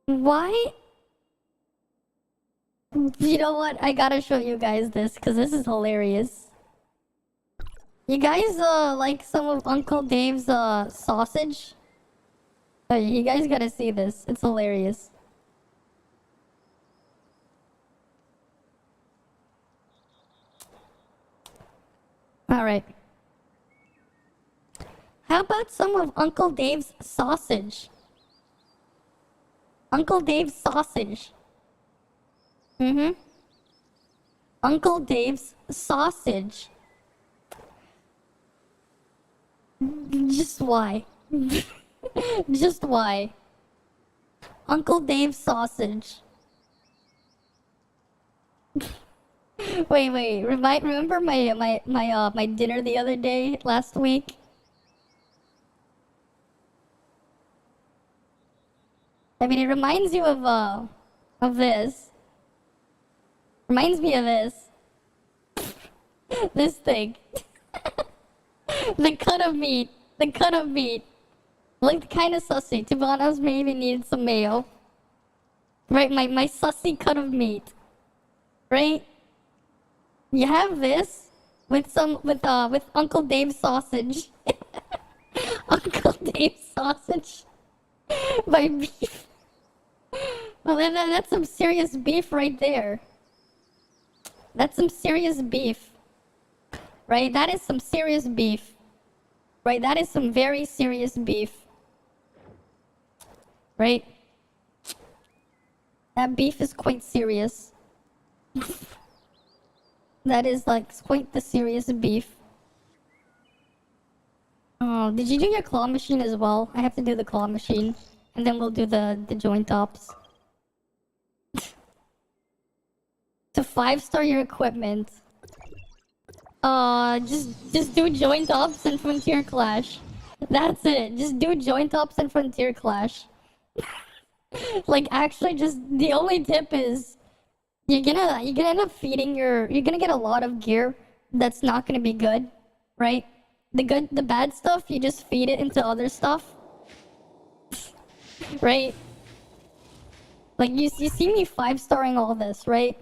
Why? You know what? I gotta show you guys this, because this is hilarious. You guys, like some of Uncle Dave's, sausage? Oh, you guys gotta see this. It's hilarious. Alright. How about some of Uncle Dave's sausage? Uncle Dave's sausage. Uncle Dave's sausage. Just why? Just why? Uncle Dave's sausage. Wait. Remember my dinner the other day, last week? I mean, it reminds you of this. Reminds me of this. This thing. The cut of meat. The cut of meat. Looked kind of sussy. To be honest, maybe needed some mayo. Right, my sussy cut of meat. Right? You have this with Uncle Dave's sausage. Uncle Dave's sausage. My beef. Well, that's some serious beef right there. That's some serious beef. Right? That is some serious beef. Right? That is some very serious beef. Right? That beef is quite serious. That is like quite the serious beef. Oh, did you do your claw machine as well? I have to do the claw machine. And then we'll do the joint tops. To 5-star your equipment. Just do joint ops and Frontier Clash. That's it. Just do joint ops and Frontier Clash. Like, actually, just the only tip is you're gonna end up feeding you're gonna get a lot of gear that's not gonna be good, right? The bad stuff, you just feed it into other stuff. Right? Like, you see me 5-starring all this, right?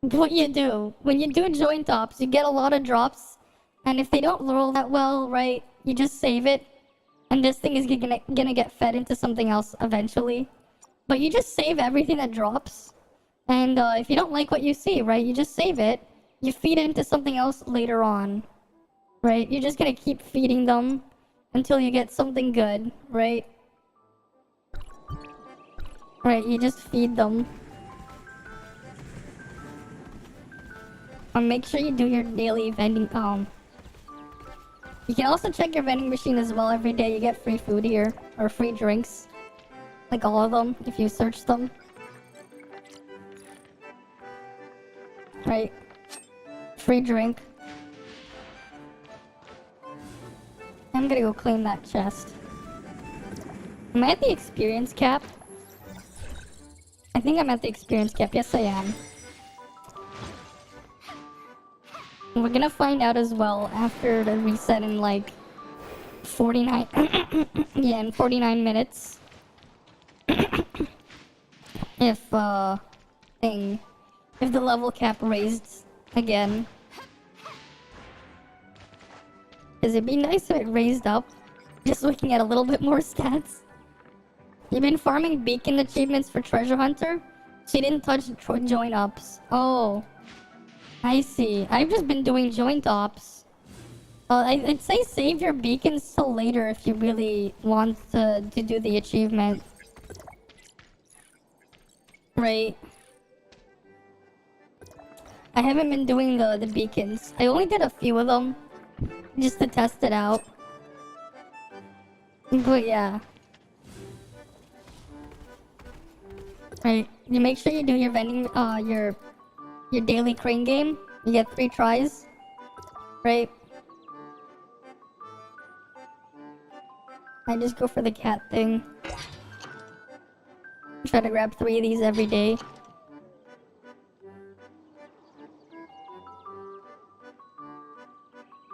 What you do, when you do joint ops, you get a lot of drops, and if they don't roll that well, right, you just save it, and this thing is gonna get fed into something else eventually. But you just save everything that drops, and if you don't like what you see, right, you just save it, you feed it into something else later on, right? You're just gonna keep feeding them until you get something good, right? Right, you just feed them. And make sure you do your daily vending. You can also check your vending machine as well. Every day you get free food here, or free drinks. Like all of them, if you search them. Right. Free drink. I'm gonna go clean that chest. Am I at the experience cap? I think I'm at the experience cap. Yes, I am. We're gonna find out as well after the reset in like 49 yeah, in 49 minutes. If if the level cap raised again. Cause it'd be nice if it raised up. Just looking at a little bit more stats. You've been farming beacon achievements for treasure hunter? She didn't touch joint ops. Oh, I see. I've just been doing joint ops. I'd say save your beacons till later if you really want to do the achievement. Right. I haven't been doing the beacons. I only did a few of them just to test it out. But yeah. Right. You make sure you do your vending your daily crane game. You get 3 tries. Right. I just go for the cat thing. Try to grab 3 of these every day.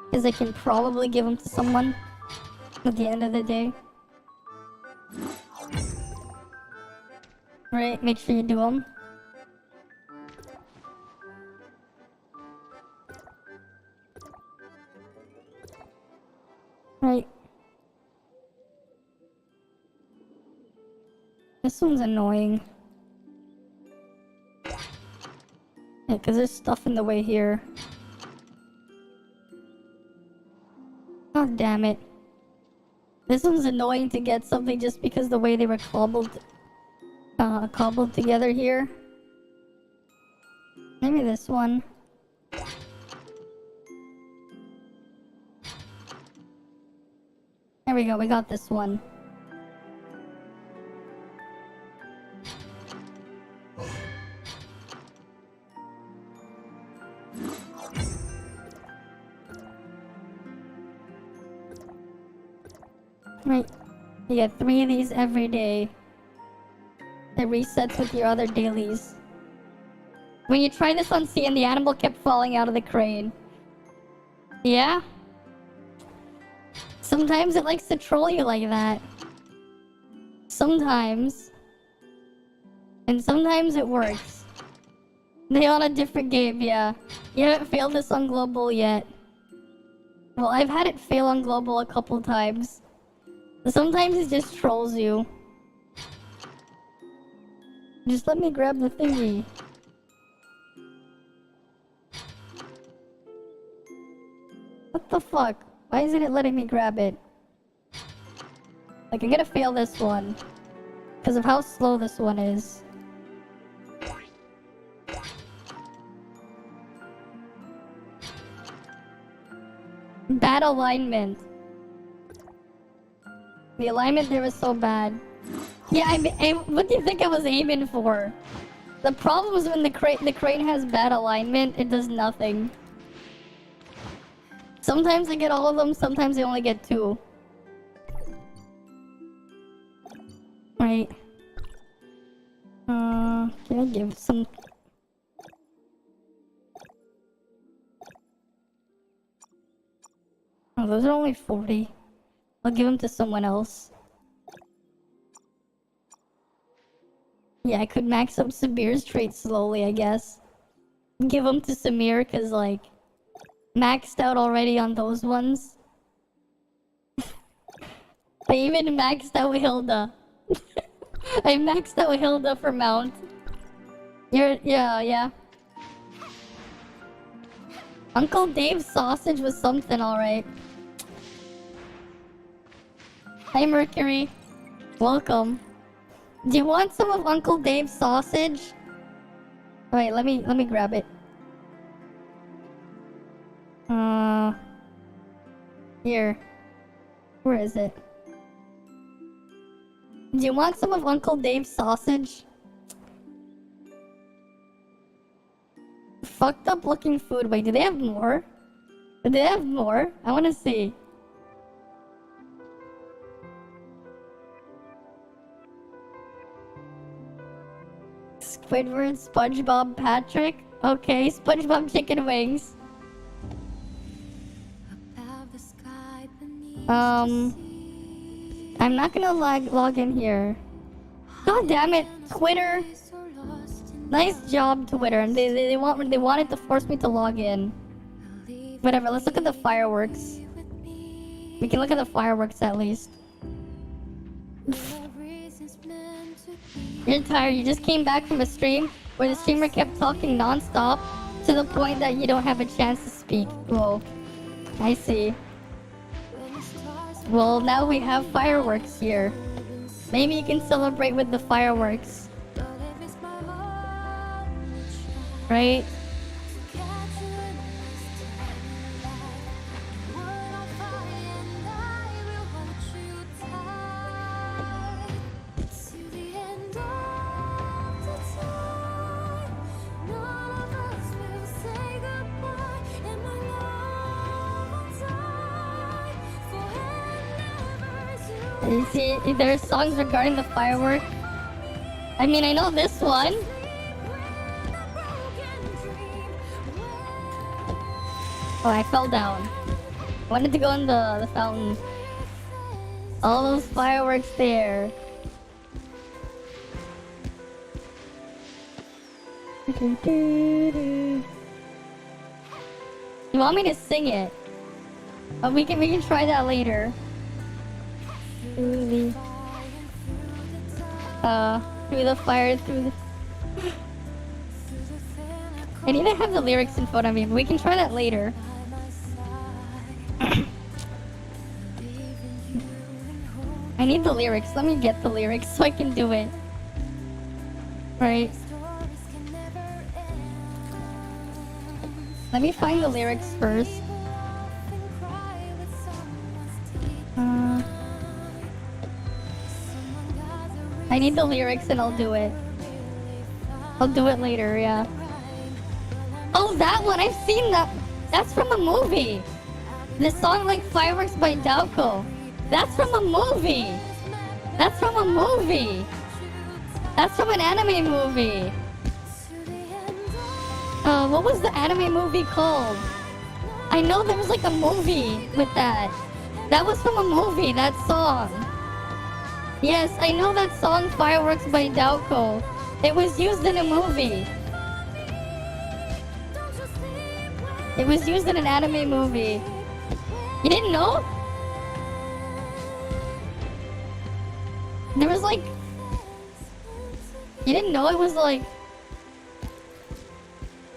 Because I can probably give them to someone at the end of the day. Right, make sure you do them. Right. This one's annoying. Yeah, because there's stuff in the way here. God damn it. This one's annoying to get something just because the way they were cobbled together here. Maybe this one. There we go, we got this one. Right. You get 3 of these every day. It resets with your other dailies. When you try this on C and the animal kept falling out of the crane. Yeah? Sometimes it likes to troll you like that. Sometimes. And sometimes it works. They on a different game, yeah. You haven't failed this on global yet. Well, I've had it fail on global a couple times. Sometimes it just trolls you. Just let me grab the thingy. What the fuck? Why isn't it letting me grab it? Like, I'm gonna fail this one. Because of how slow this one is. Bad alignment. The alignment there was so bad. Yeah, what do you think I was aiming for? The problem is when the crane has bad alignment, it does nothing. Sometimes I get all of them, sometimes I only get 2. Right. Can I give some... Oh, those are only 40. I'll give them to someone else. Yeah, I could max up Samir's trait slowly, I guess. Give them to Samir, cause like... maxed out already on those ones. I even maxed out Hilda. I maxed out Hilda for mount. Yeah. Uncle Dave's sausage was something, alright. Hi, Mercury. Welcome. Do you want some of Uncle Dave's sausage? Wait, let me grab it. Here. Where is it? Do you want some of Uncle Dave's sausage? Fucked up looking food. Wait, do they have more? Do they have more? I wanna see. Squidward, SpongeBob, Patrick. Okay, SpongeBob chicken wings. I'm not gonna log in here. God damn it, Twitter. Nice job, Twitter. They wanted to force me to log in. Whatever, let's look at the fireworks. We can look at the fireworks at least. You're tired. You just came back from a stream where the streamer kept talking non-stop to the point that you don't have a chance to speak. Whoa. I see. Well, now we have fireworks here. Maybe you can celebrate with the fireworks. Right? You see, there are songs regarding the firework. I mean, I know this one. Oh, I fell down. I wanted to go in the fountain. All those fireworks there. You want me to sing it? Oh, we can try that later. Through the fire, through the... I need to have the lyrics in front of me, but we can try that later. I need the lyrics. Let me get the lyrics so I can do it. Right. Let me find the lyrics first. I need the lyrics and I'll do it. I'll do it later, yeah. Oh, that one! I've seen that! That's from a movie! The song like Fireworks by Dalco. That's from a movie! That's from a movie! That's from an anime movie! What was the anime movie called? I know there was like a movie with that. That was from a movie, that song. Yes, I know that song Fireworks by Dalco. It was used in a movie. It was used in an anime movie. You didn't know? There was like... You didn't know it was like...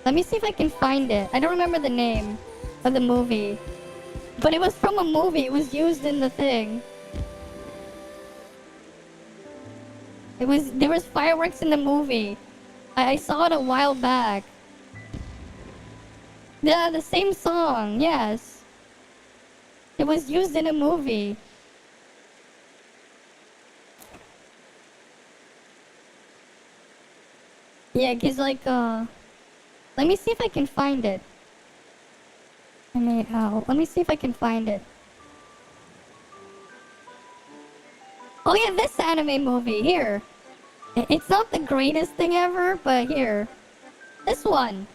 Let me see if I can find it. I don't remember the name of the movie. But it was from a movie. It was used in the thing. There was fireworks in the movie. I saw it a while back. Yeah, the same song, yes. It was used in a movie. Yeah, cause like, let me see if I can find it. Let me see if I can find it. Oh yeah, this anime movie, here. It's not the greatest thing ever, but here. This one.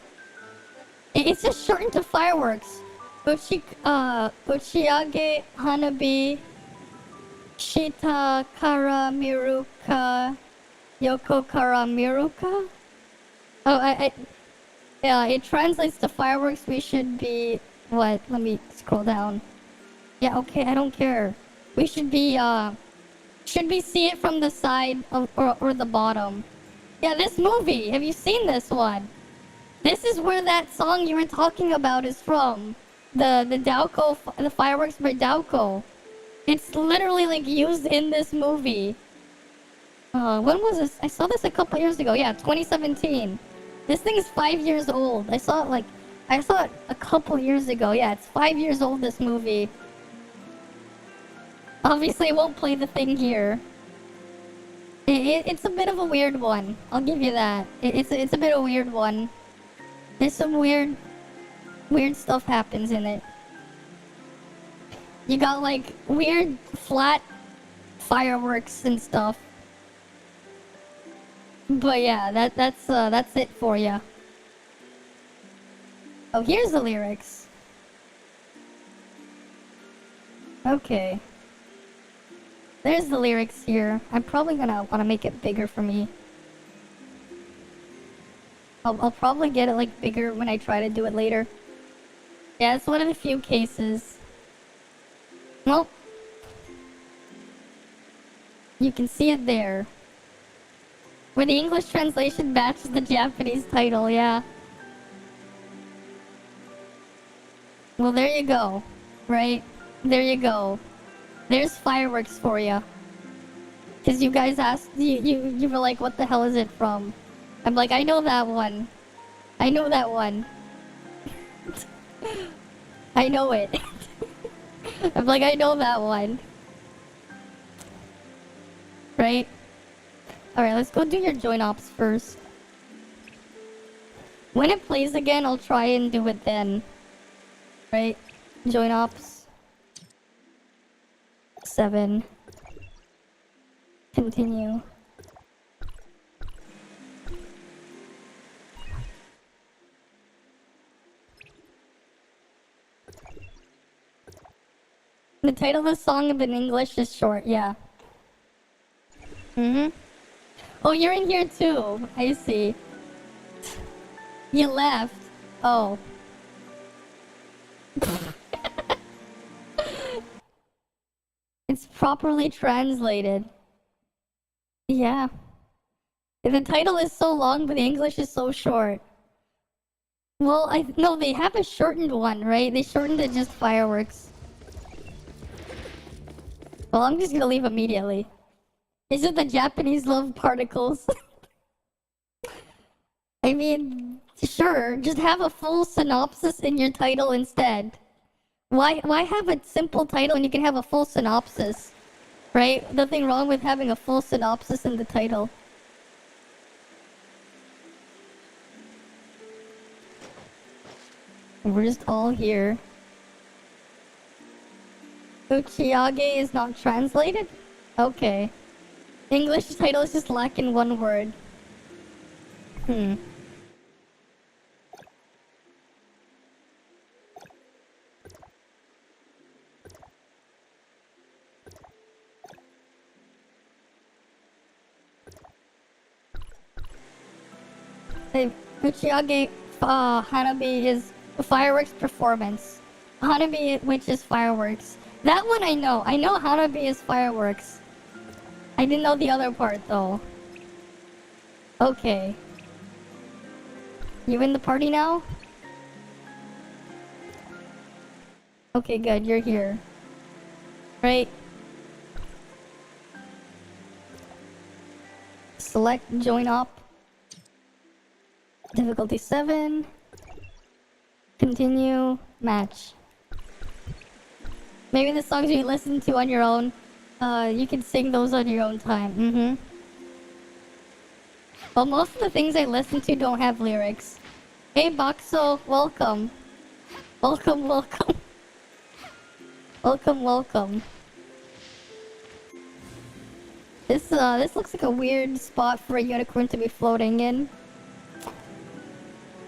It's just shortened to fireworks. Uchiage Hanabi Shita Kara Miruka Yoko Kara Miruka? Oh, yeah, it translates to fireworks. We should be... What? Let me scroll down. Yeah, okay, I don't care. We should be, should we see it from the side or the bottom? Yeah, this movie. Have you seen this one? This is where that song you were talking about is from. The Dalco, the Fireworks by Dalco. It's literally like used in this movie. When was this? I saw this a couple years ago. Yeah, 2017. This thing is 5 years old. I saw it a couple years ago. Yeah, it's 5 years old, this movie. Obviously, it won't play the thing here. It's a bit of a weird one. I'll give you that. It's a bit of a weird one. There's some weird stuff happens in it. You got like weird flat fireworks and stuff. But yeah, that's it for you. Oh, here's the lyrics. Okay. There's the lyrics here. I'm probably gonna want to make it bigger for me. I'll probably get it like bigger when I try to do it later. Yeah, it's one of the few cases. Well, you can see it there. Where the English translation matches the Japanese title, yeah. Well, there you go. Right? There you go. There's fireworks for you. Because you guys asked, you were like, what the hell is it from? I'm like, I know that one. I know that one. I know it. I'm like, I know that one. Right? Alright, let's go do your join ops first. When it plays again, I'll try and do it then. Right? Join ops. 7. Continue. The title of the song in English is short, yeah. Oh, you're in here too. I see. You left. Oh. It's properly translated. Yeah. The title is so long, but the English is so short. Well, no, they have a shortened one, right? They shortened it just fireworks. Well, I'm just gonna leave immediately. Is it the Japanese love particles? I mean, sure, just have a full synopsis in your title instead. Why have a simple title when you can have a full synopsis? Right? Nothing wrong with having a full synopsis in the title. We're just all here. Uchiage is not translated? Okay. English title is just lacking one word. Hey, Uchiage Hanabi is fireworks performance. Hanabi, which is fireworks. That one I know. I know Hanabi is fireworks. I didn't know the other part though. Okay. You in the party now? Okay, good. You're here. Right. Select join op. Difficulty 7. Continue. Match. Maybe the songs you listen to on your own, you can sing those on your own time. Well, most of the things I listen to don't have lyrics. Hey, Boxo, welcome. Welcome, welcome. Welcome, welcome. This looks like a weird spot for a unicorn to be floating in.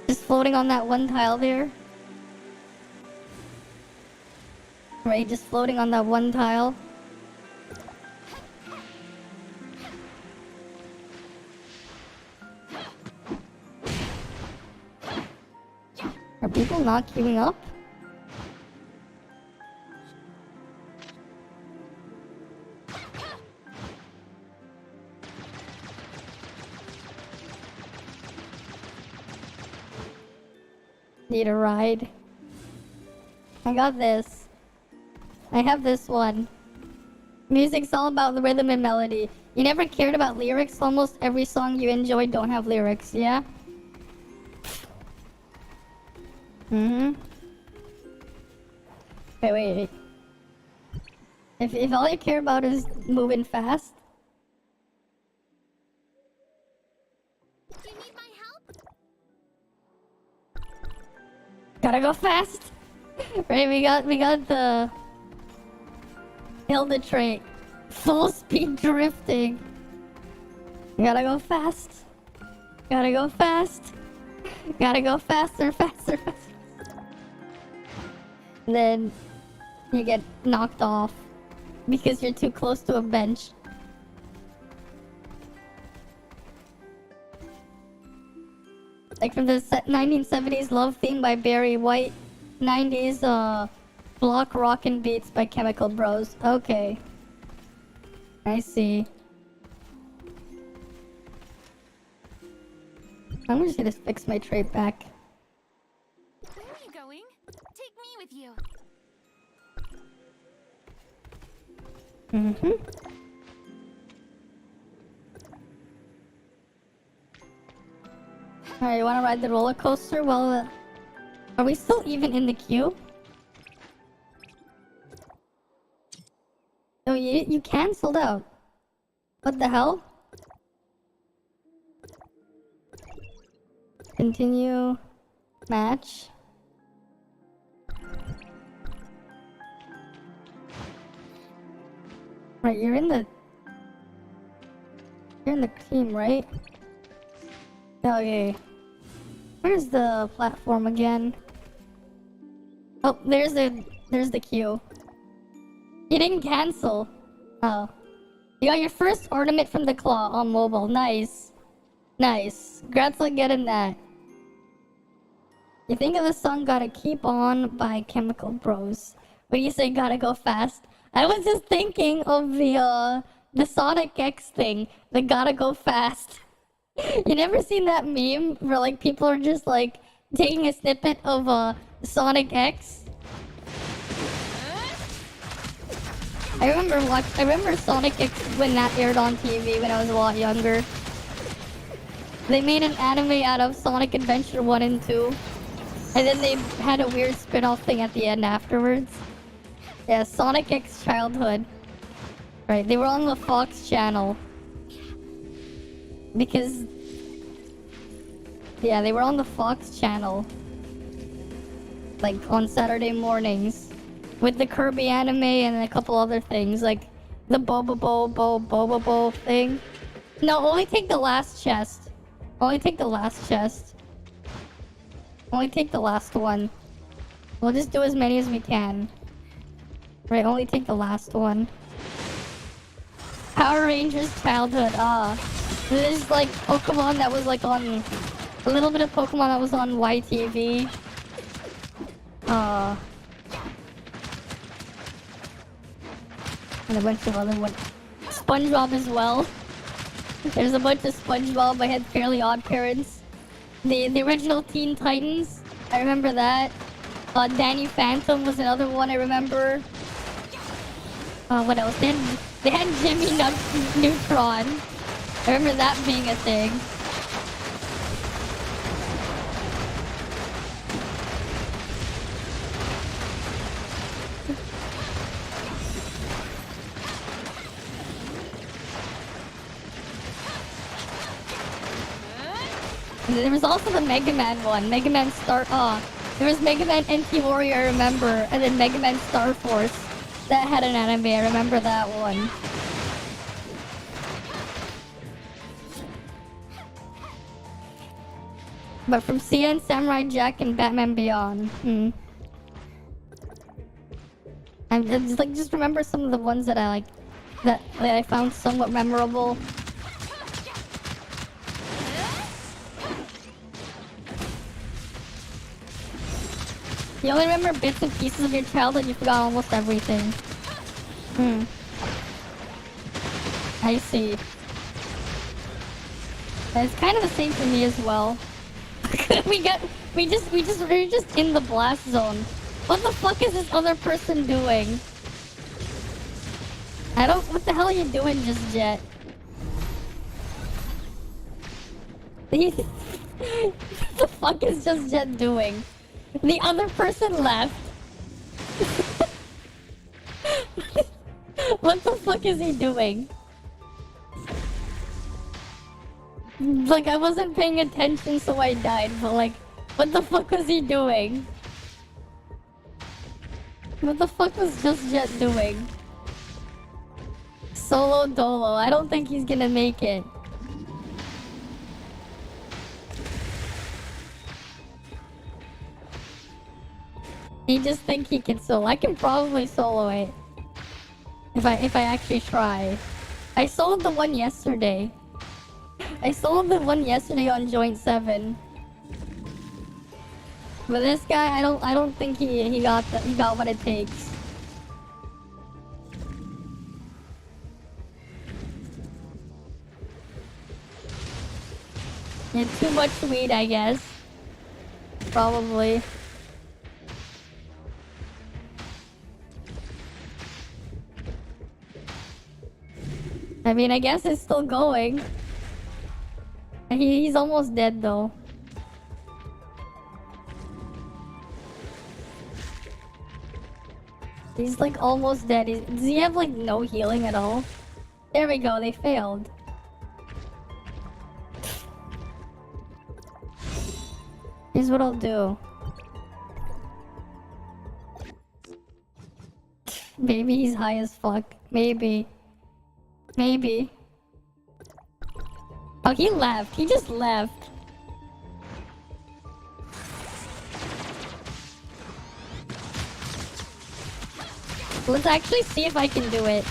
Just floating on that one tile there. Right, just floating on that one tile. Are people not queuing up? Need a ride? I got this. I have this one. Music's all about the rhythm and melody. You never cared about lyrics? Almost every song you enjoy don't have lyrics, yeah? Wait. If all you care about is moving fast. Do you need my help? Gotta go fast. Right, we got the Hilda trait. Full speed drifting. Gotta go fast. Gotta go fast. Gotta go faster. And then you get knocked off because you're too close to a bench. Like from the 1970s love theme by Barry White, 90s block rockin' beats by Chemical Bros. Okay. I see. I'm just gonna fix my trait back. Where are you going? Take me with you. Alright, you wanna ride the roller coaster? Well, are we still even in the queue? Oh, you cancelled out. What the hell? Continue. Match. Right, you're in the team, right? Okay. Where's the platform again? Oh, there's the queue. You didn't cancel. Oh. You got your first ornament from the claw on mobile. Nice. Nice. Congrats on getting that. You think of the song Gotta Keep On by Chemical Bros. When you say gotta go fast, I was just thinking of the Sonic X thing, the gotta go fast. You never seen that meme where like people are just like taking a snippet of Sonic X? I remember Sonic X when that aired on TV when I was a lot younger. They made an anime out of Sonic Adventure 1 and 2. And then they had a weird spin-off thing at the end afterwards. Yeah, Sonic X Childhood. Right, they were on the Fox channel. Because... yeah, they were on the Fox channel. Like, on Saturday mornings. With the Kirby anime and a couple other things, like the Boba thing. No, only take the last chest. Only take the last chest. Only take the last one. We'll just do as many as we can. Right, only take the last one. Power Rangers Childhood, this is like Pokemon that was like on... a little bit of Pokemon that was on YTV. And a bunch of other ones. SpongeBob as well. There's a bunch of SpongeBob. I had Fairly Odd Parents. The original Teen Titans. I remember that. Danny Phantom was another one I remember. What else? They had Jimmy Neutron. I remember that being a thing. There was also the Mega Man one. Mega Man Star... there was Mega Man NT Warrior, I remember. And then Mega Man Star Force. That had an anime, I remember that one. But from CN, Samurai Jack, and Batman Beyond. I just remember some of the ones that I like... that I found somewhat memorable. You only remember bits and pieces of your childhood, you forgot almost everything. I see. It's kind of the same for me as well. we're just in the blast zone. What the fuck is this other person doing? What the hell are you doing, Just Jet? What the fuck is Just Jet doing? The other person left. What the fuck is he doing? Like, I wasn't paying attention, so I died, but like, what the fuck was he doing? What the fuck was Just Jet doing? Solo dolo. I don't think he's gonna make it. He just think he can solo. I can probably solo it. If I actually try. I soloed the one yesterday. I soloed the one yesterday on Joint 7. But this guy, I don't think he got what it takes. Yeah, too much weed, I guess. Probably. I mean, I guess it's still going. He's almost dead, though. He's like almost dead. Does he have like no healing at all? There we go, they failed. Here's what I'll do. Maybe he's high as fuck. Maybe. Maybe. Oh, he left. He just left. Let's actually see if I can do it.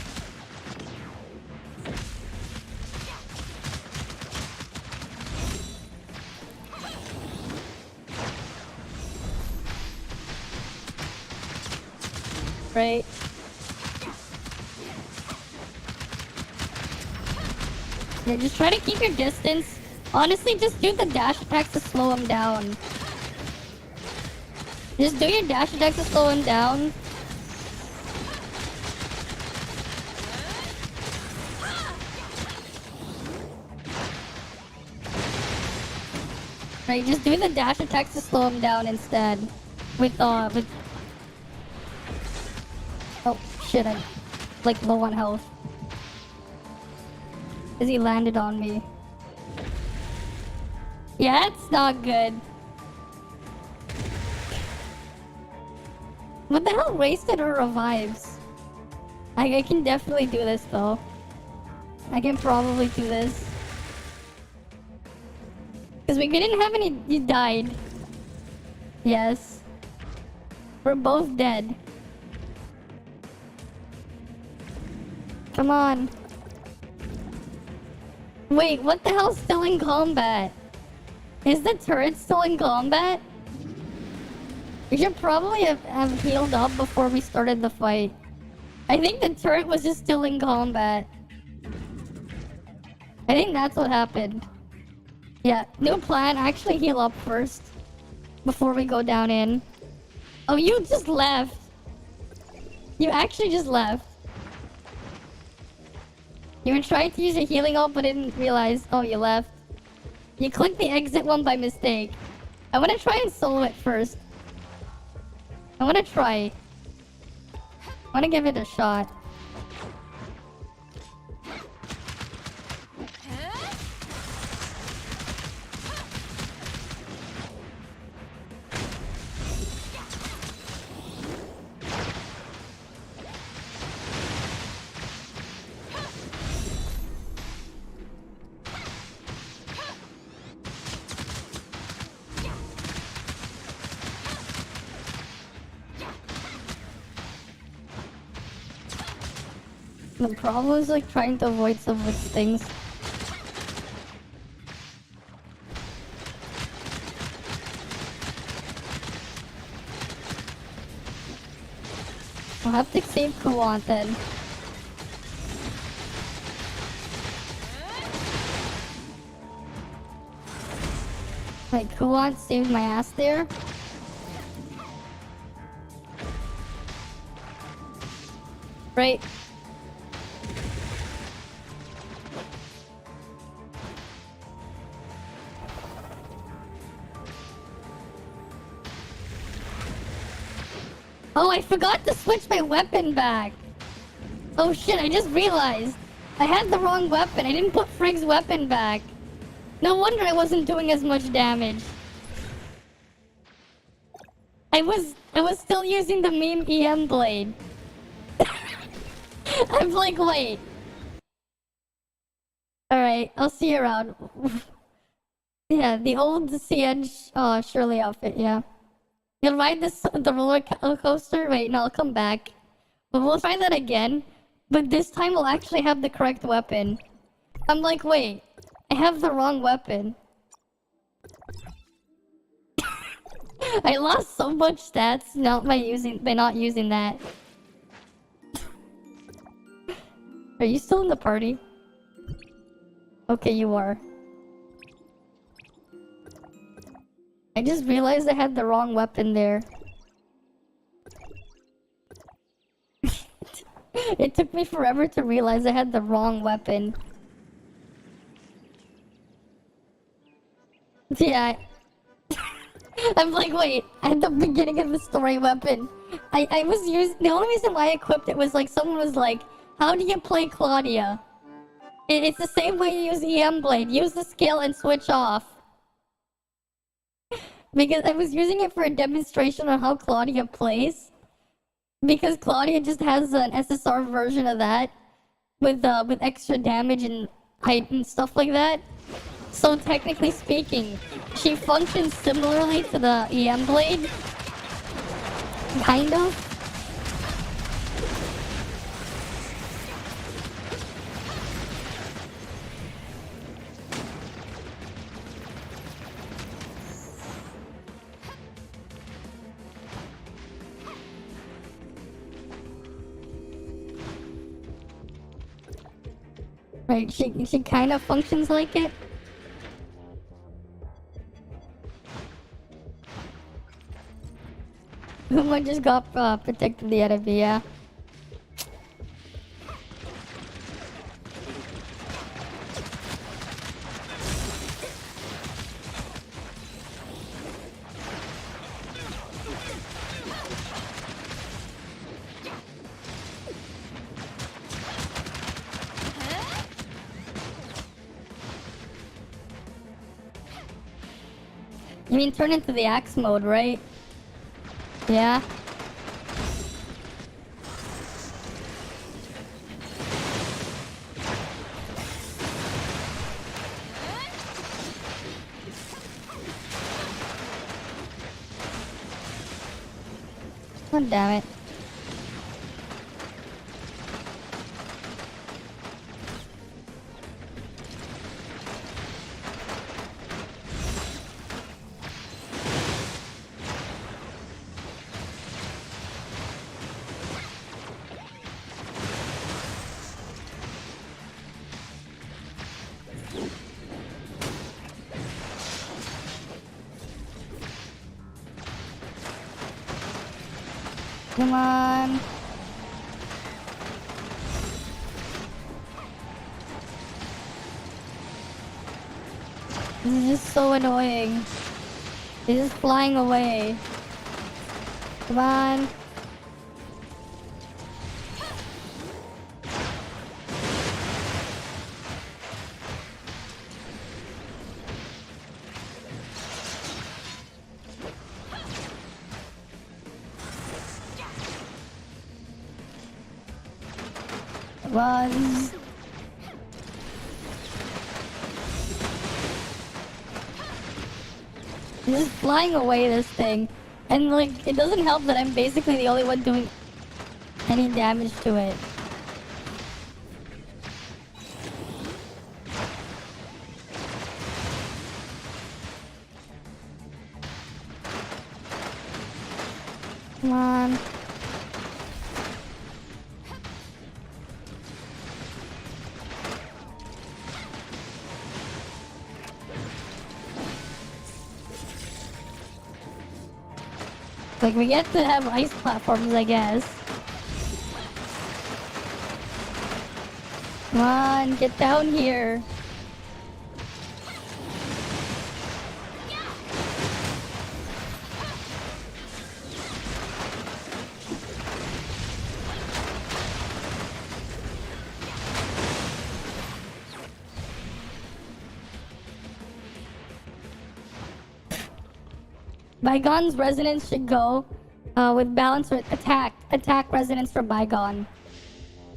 Right. Yeah, just try to keep your distance. Honestly, just do the dash attacks to slow him down. Just do your dash attacks to slow him down. Right, just do the dash attacks to slow him down instead. With oh shit, I'm like low on health. Cause he landed on me. Yeah, it's not good. What the hell wasted her revives? I can definitely do this though. I can probably do this. Because we didn't have any... You died. Yes. We're both dead. Come on. Wait, what the hell's still in combat? Is the turret still in combat? We should probably have healed up before we started the fight. I think the turret was just still in combat. I think that's what happened. Yeah, new plan. Actually heal up first. Before we go down in. Oh, you just left. You actually just left. You were trying to use a healing ult but didn't realize. Oh, you left. You clicked the exit one by mistake. I want to try and solo it first. I want to try. I want to give it a shot. The problem is like trying to avoid some of its things. I'll have to save Kuwant then. Wait, Kuwant saved my ass there? Right. Oh, I forgot to switch my weapon back. Oh shit, I just realized. I had the wrong weapon. I didn't put Frigg's weapon back. No wonder I wasn't doing as much damage. I was still using the meme EM blade. I'm like, wait. Alright, I'll see you around. Yeah, the old Siege Shirley outfit, yeah. You'll ride the roller coaster? Wait, no, I'll come back. But we'll try that again. But this time we'll actually have the correct weapon. I'm like, wait. I have the wrong weapon. I lost so much stats by not using that. Are you still in the party? Okay, you are. I just realized I had the wrong weapon there. It took me forever to realize I had the wrong weapon. Yeah. I'm like, wait, at the beginning of the story weapon, I was using, the only reason why I equipped it was like, someone was like, how do you play Claudia? It's the same way you use EM Blade, use the skill and switch off. Because I was using it for a demonstration on how Claudia plays. Because Claudia just has an SSR version of that with extra damage and height and stuff like that. So technically speaking, she functions similarly to the EM Blade. Kind of. Right, she kind of functions like it. One just got protected the enemy, yeah. You mean turn into the axe mode, right? Yeah. Oh, damn it. Come on. This is just so annoying. He's just flying away. Come on. Was just flying away, this thing, and like it doesn't help that I'm basically the only one doing any damage to it. Come on. Like, we get to have ice platforms, I guess. Come on, get down here. Bygone's resonance should go with balance with attack resonance for Bygone.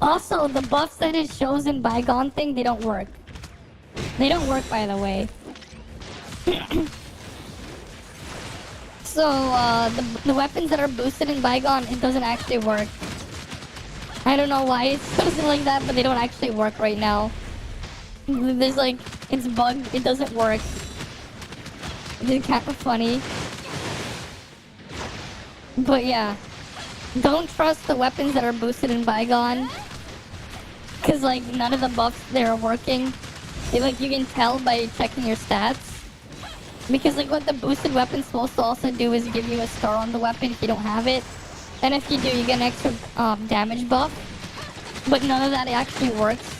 Also, the buffs that it shows in Bygone thing, they don't work. They don't work, by the way. So, the weapons that are boosted in Bygone, it doesn't actually work. I don't know why it's something like that, but they don't actually work right now. There's like, it's bugged, it doesn't work. It's kind of funny. But yeah, don't trust the weapons that are boosted in Bygone. Cause like, none of the buffs there are working. Like, you can tell by checking your stats. Because like what the boosted weapon's supposed to also do is give you a star on the weapon if you don't have it. And if you do, you get an extra damage buff. But none of that actually works.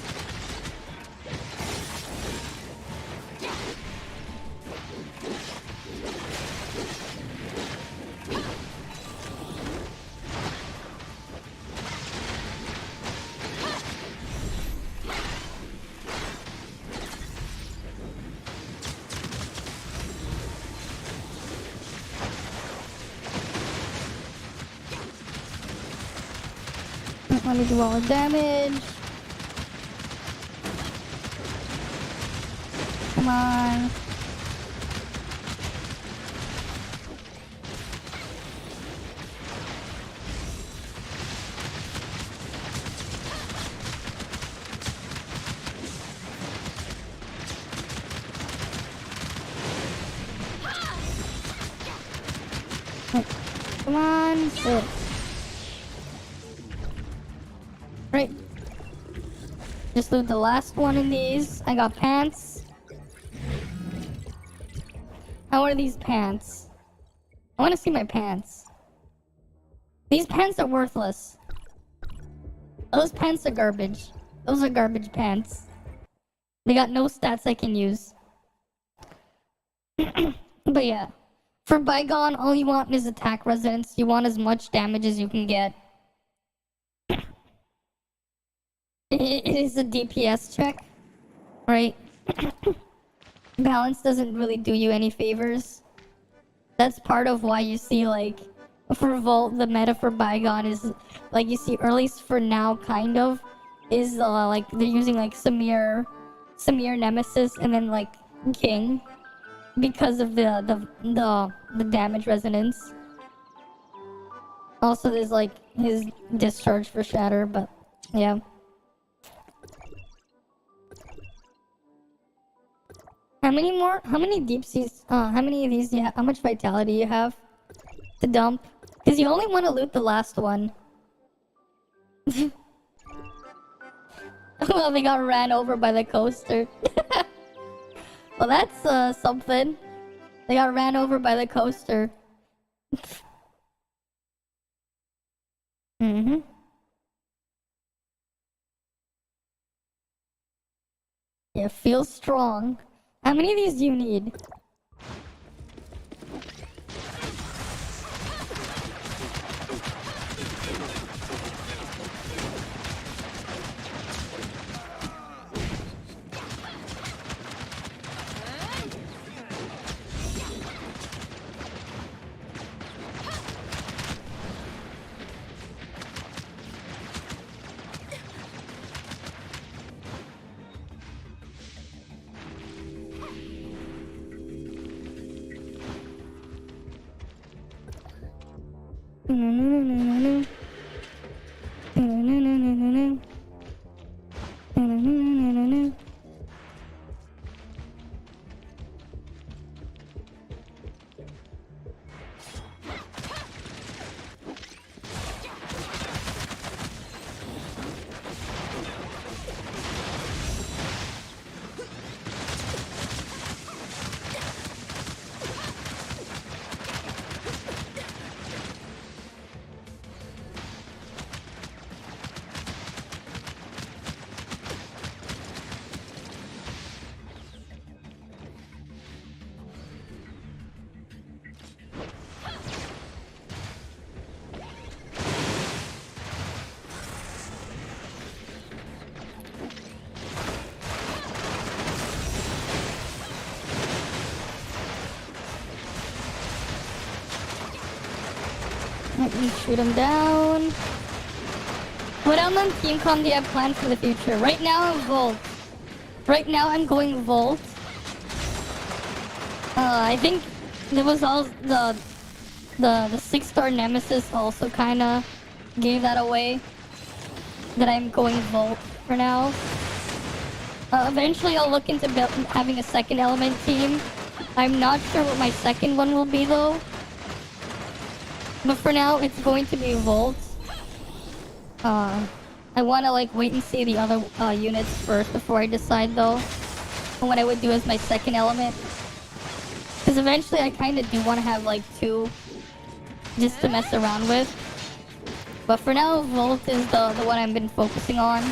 Let me do all the damage. Come on. Come on, sit. Right. Just loot the last one in these. I got pants. How are these pants? I want to see my pants. These pants are worthless. Those pants are garbage. Those are garbage pants. They got no stats I can use. But yeah. For Bygone, all you want is attack resistance. You want as much damage as you can get. It is a DPS check, right? Balance doesn't really do you any favors. That's part of why you see, like, for Volt, the meta for Bygone is, like, you see, or at least for now, kind of, is, like, they're using, like, Samir Nemesis, and then, like, King, because of the damage resonance. Also, there's, like, his discharge for Shatter, but, yeah. How many deep seas, how many of these do you have, how much vitality you have to dump? Because you only want to loot the last one. Well, they got ran over by the coaster. Well, that's, something. They got ran over by the coaster. Mm-hmm. Yeah, feel strong. How many of these do you need? Let me shoot him down. What else on Team Com do you have planned for the future? Right now I'm Volt. Right now I'm going Volt. I think there was all the 6-star Nemesis also kinda gave that away. That I'm going Volt for now. Eventually I'll look into having a second element team. I'm not sure what my second one will be though. But for now, it's going to be Volt. I want to like wait and see the other units first before I decide though on what I would do as my second element. Because Because eventually I kind of do want to have like 2 just to mess around with. But for now, Volt is the one I've been focusing on.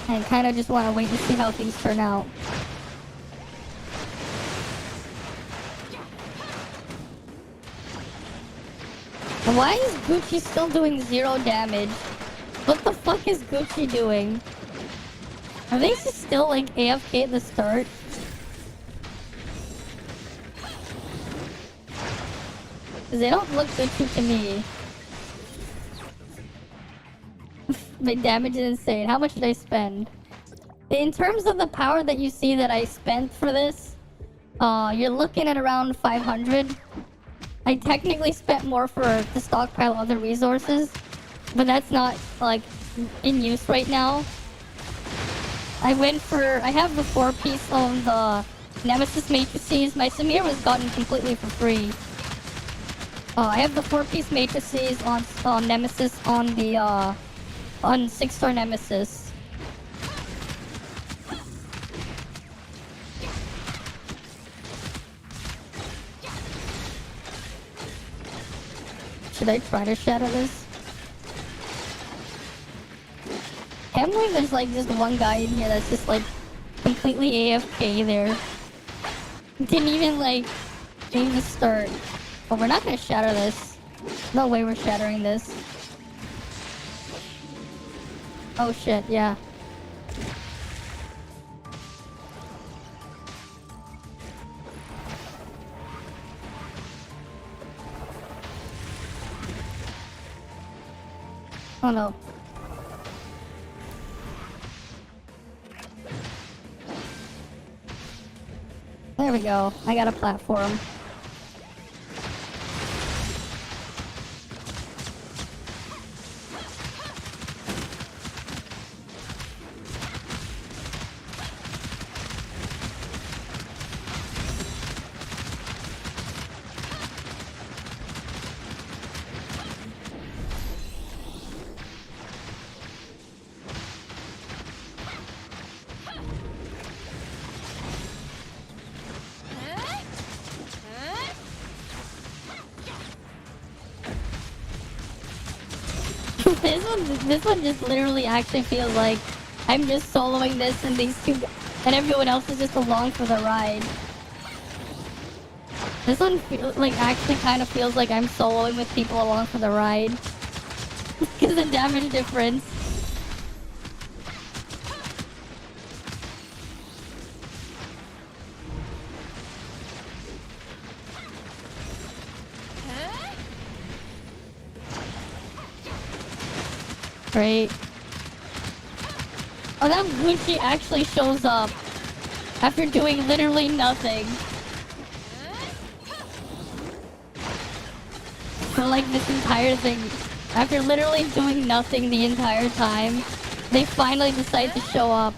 And kind of just want to wait to see how things turn out. Why is Gucci still doing 0 damage? What the fuck is Gucci doing? Are they just still like AFK at the start? Cause they don't look Gucci to me. My damage is insane. How much did I spend? In terms of the power that you see that I spent for this, you're looking at around 500. I technically spent more to stockpile other resources, but that's not like in use right now. I have the 4-piece of the Nemesis matrices. My Samir was gotten completely for free. I have the 4-piece matrices on Nemesis on the on 6-star Nemesis. Should I try to shatter this? I can't believe there's like just one guy in here that's just like completely AFK there. Didn't even like aim to start. But we're not gonna shatter this. No way we're shattering this. Oh shit, yeah. Oh no. There we go. I got a platform. This one just literally actually feels like I'm just soloing this and these two, and everyone else is just along for the ride. This one actually kind of feels like I'm soloing with people along for the ride. Because the damage difference. Great. Oh, that Gucci actually shows up after doing literally nothing. For like this entire thing. After literally doing nothing the entire time, they finally decide to show up.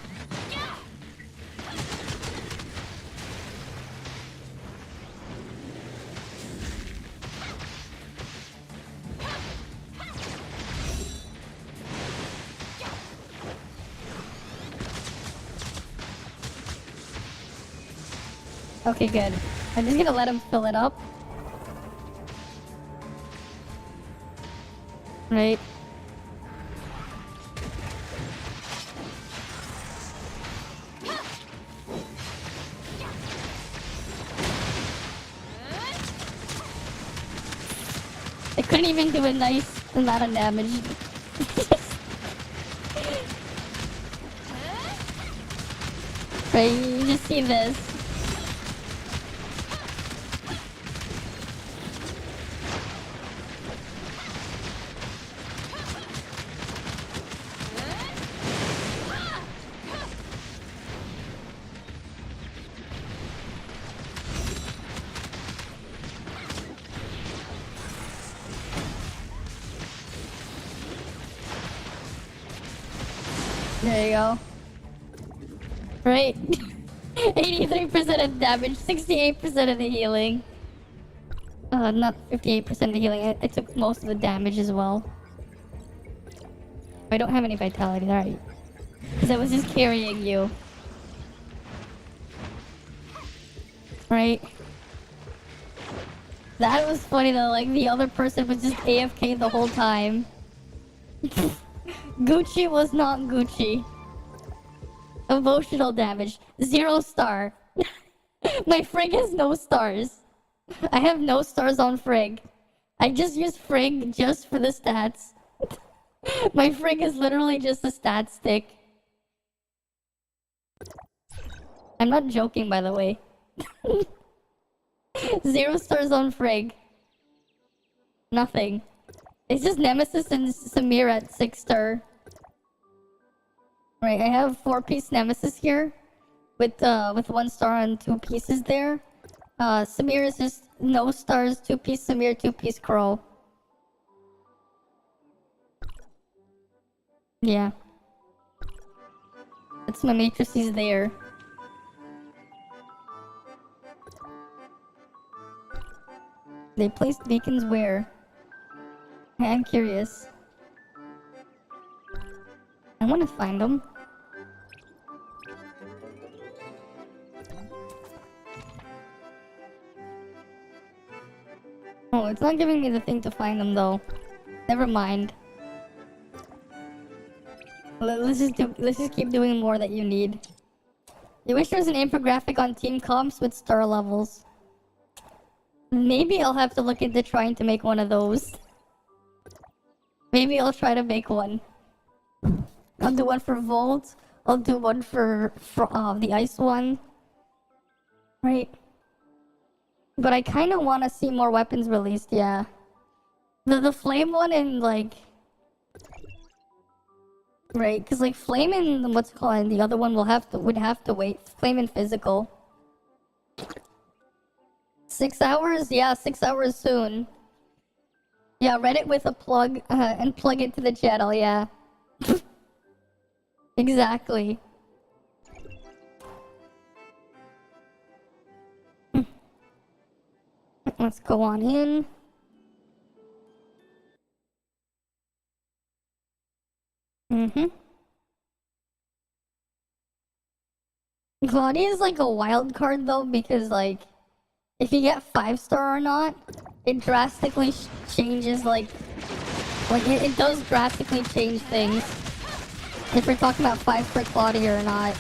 Okay, good. I'm just gonna let him fill it up. Right. I couldn't even do a nice amount of damage. Right, you just see this. There you go. Right. 83% of damage, 68% of the healing. Not 58% of the healing. I took most of the damage as well. I don't have any vitality, alright. Because I was just carrying you. Right? That was funny though, like the other person was just AFK the whole time. Gucci was not Gucci. Emotional damage. 0 star. My Frigg has no stars. I have no stars on Frigg. I just use Frigg just for the stats. My Frigg is literally just a stat stick. I'm not joking, by the way. 0 stars on Frigg. Nothing. It's just Nemesis and Samir at 6 star. Right, I have 4-piece Nemesis here. With 1 star and 2 pieces there. Samir is just no stars, 2-piece Samir, 2-piece Crow. Yeah. That's my matrices there. They placed beacons where? I'm curious. I want to find them. Oh, it's not giving me the thing to find them though. Never mind. Let's just keep doing more that you need. You wish there was an infographic on team comps with star levels. Maybe I'll have to look into trying to make one of those. Maybe I'll try to make one. I'll do one for Volt. I'll do one for the ice one. Right. But I kind of want to see more weapons released, yeah. The flame one and like... Right, because like flame and what's it called, and the other one would have to wait. Flame and physical. 6 hours? Yeah, 6 hours soon. Yeah, Reddit with a plug and plug it to the channel, yeah. Exactly. Let's go on in. Claudia is like a wild card though, because like, if you get 5 star or not, it drastically changes like it does drastically change things. If we're talking about 5 for Claudia or not.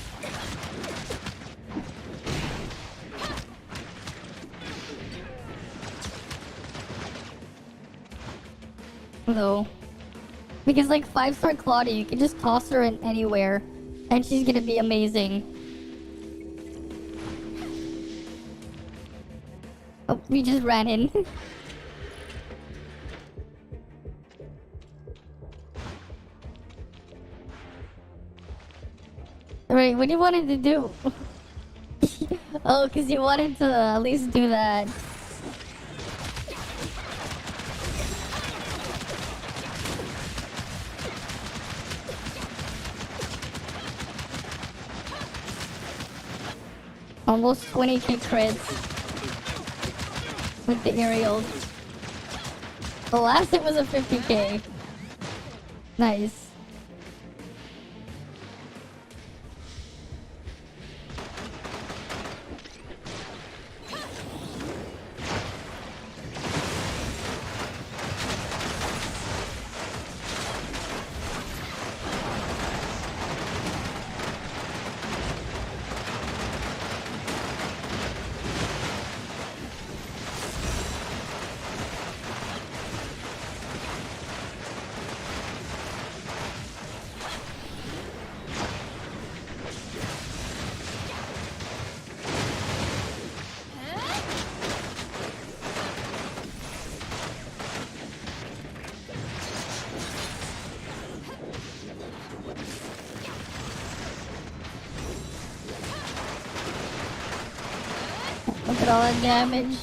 Though. Because like 5 star Claudia, you can just toss her in anywhere and she's gonna be amazing. Oh, we just ran in. Alright, what do you wanted to do? Oh, because you wanted to at least do that. Almost 20k crits. With the aerials. The last hit was a 50k. Nice. Look at all that damage.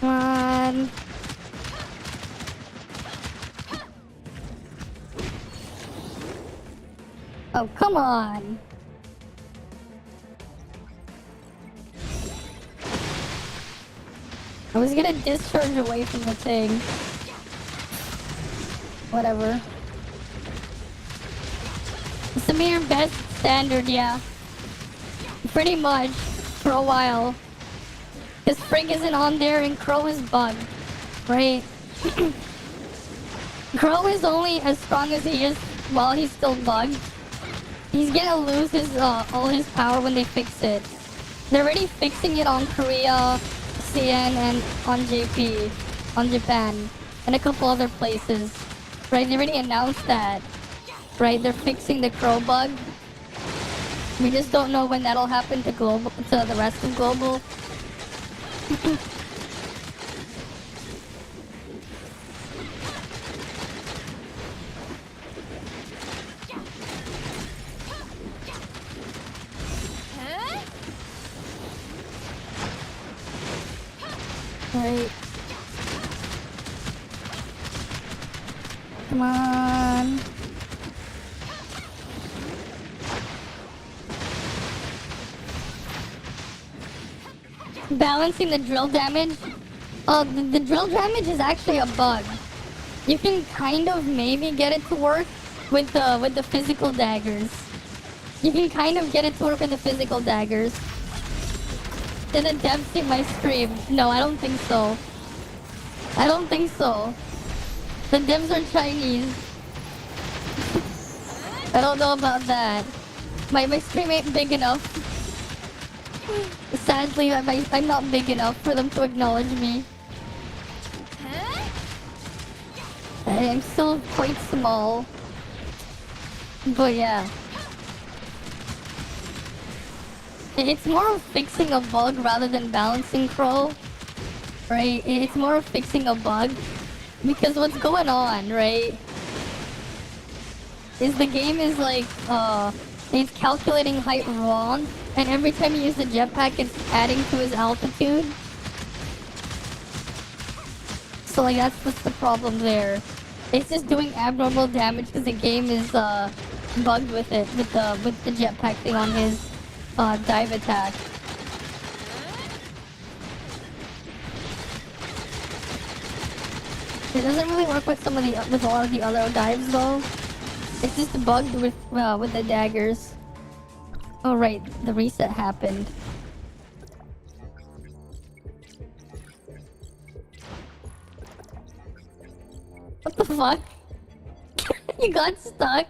Come on. Oh, come on. I was gonna discharge away from the thing. Whatever. It's a mere best standard, yeah. Pretty much. For a while. Because Spring isn't on there and Crow is bugged. Right? Crow is only as strong as he is while he's still bugged. He's gonna lose his all his power when they fix it. They're already fixing it on Korea, CN, and on JP, on Japan, and a couple other places. Right? They already announced that. Right? They're fixing the Crow bug. We just don't know when that'll happen to global, to the rest of global. Right. Come on. Balancing the drill damage. The drill damage is actually a bug. You can kind of maybe get it to work with the physical daggers. You can kind of get it to work with the physical daggers. Did a dev see my stream? No, I don't think so. I don't think so. The devs are Chinese. I don't know about that. My stream ain't big enough. Sadly, I'm not big enough for them to acknowledge me. I'm still quite small. But yeah. It's more of fixing a bug rather than balancing Crow. Right? It's more of fixing a bug. Because what's going on, right? Is the game is like, it's calculating height wrong. And every time you use the jetpack, it's adding to his altitude. So like, that's what's the problem there. It's just doing abnormal damage because the game is, bugged with it, with the jetpack thing on his dive attack. It doesn't really work with with a lot of the other dives though. It's just bugged with the daggers. Oh right, the reset happened. What the fuck? You got stuck?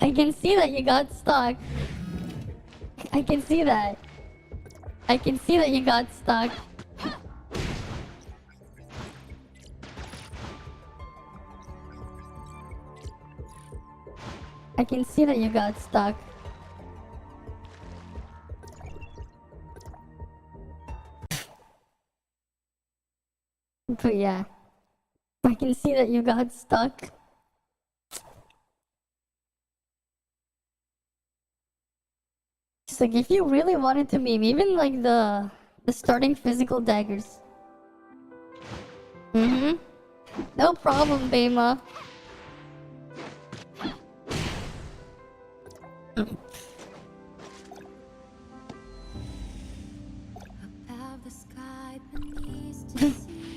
I can see that you got stuck. I can see that. I can see that you got stuck. I can see that you got stuck. But yeah. I can see that you got stuck. It's like if you really wanted to meme, even like the starting physical daggers. No problem, Bema.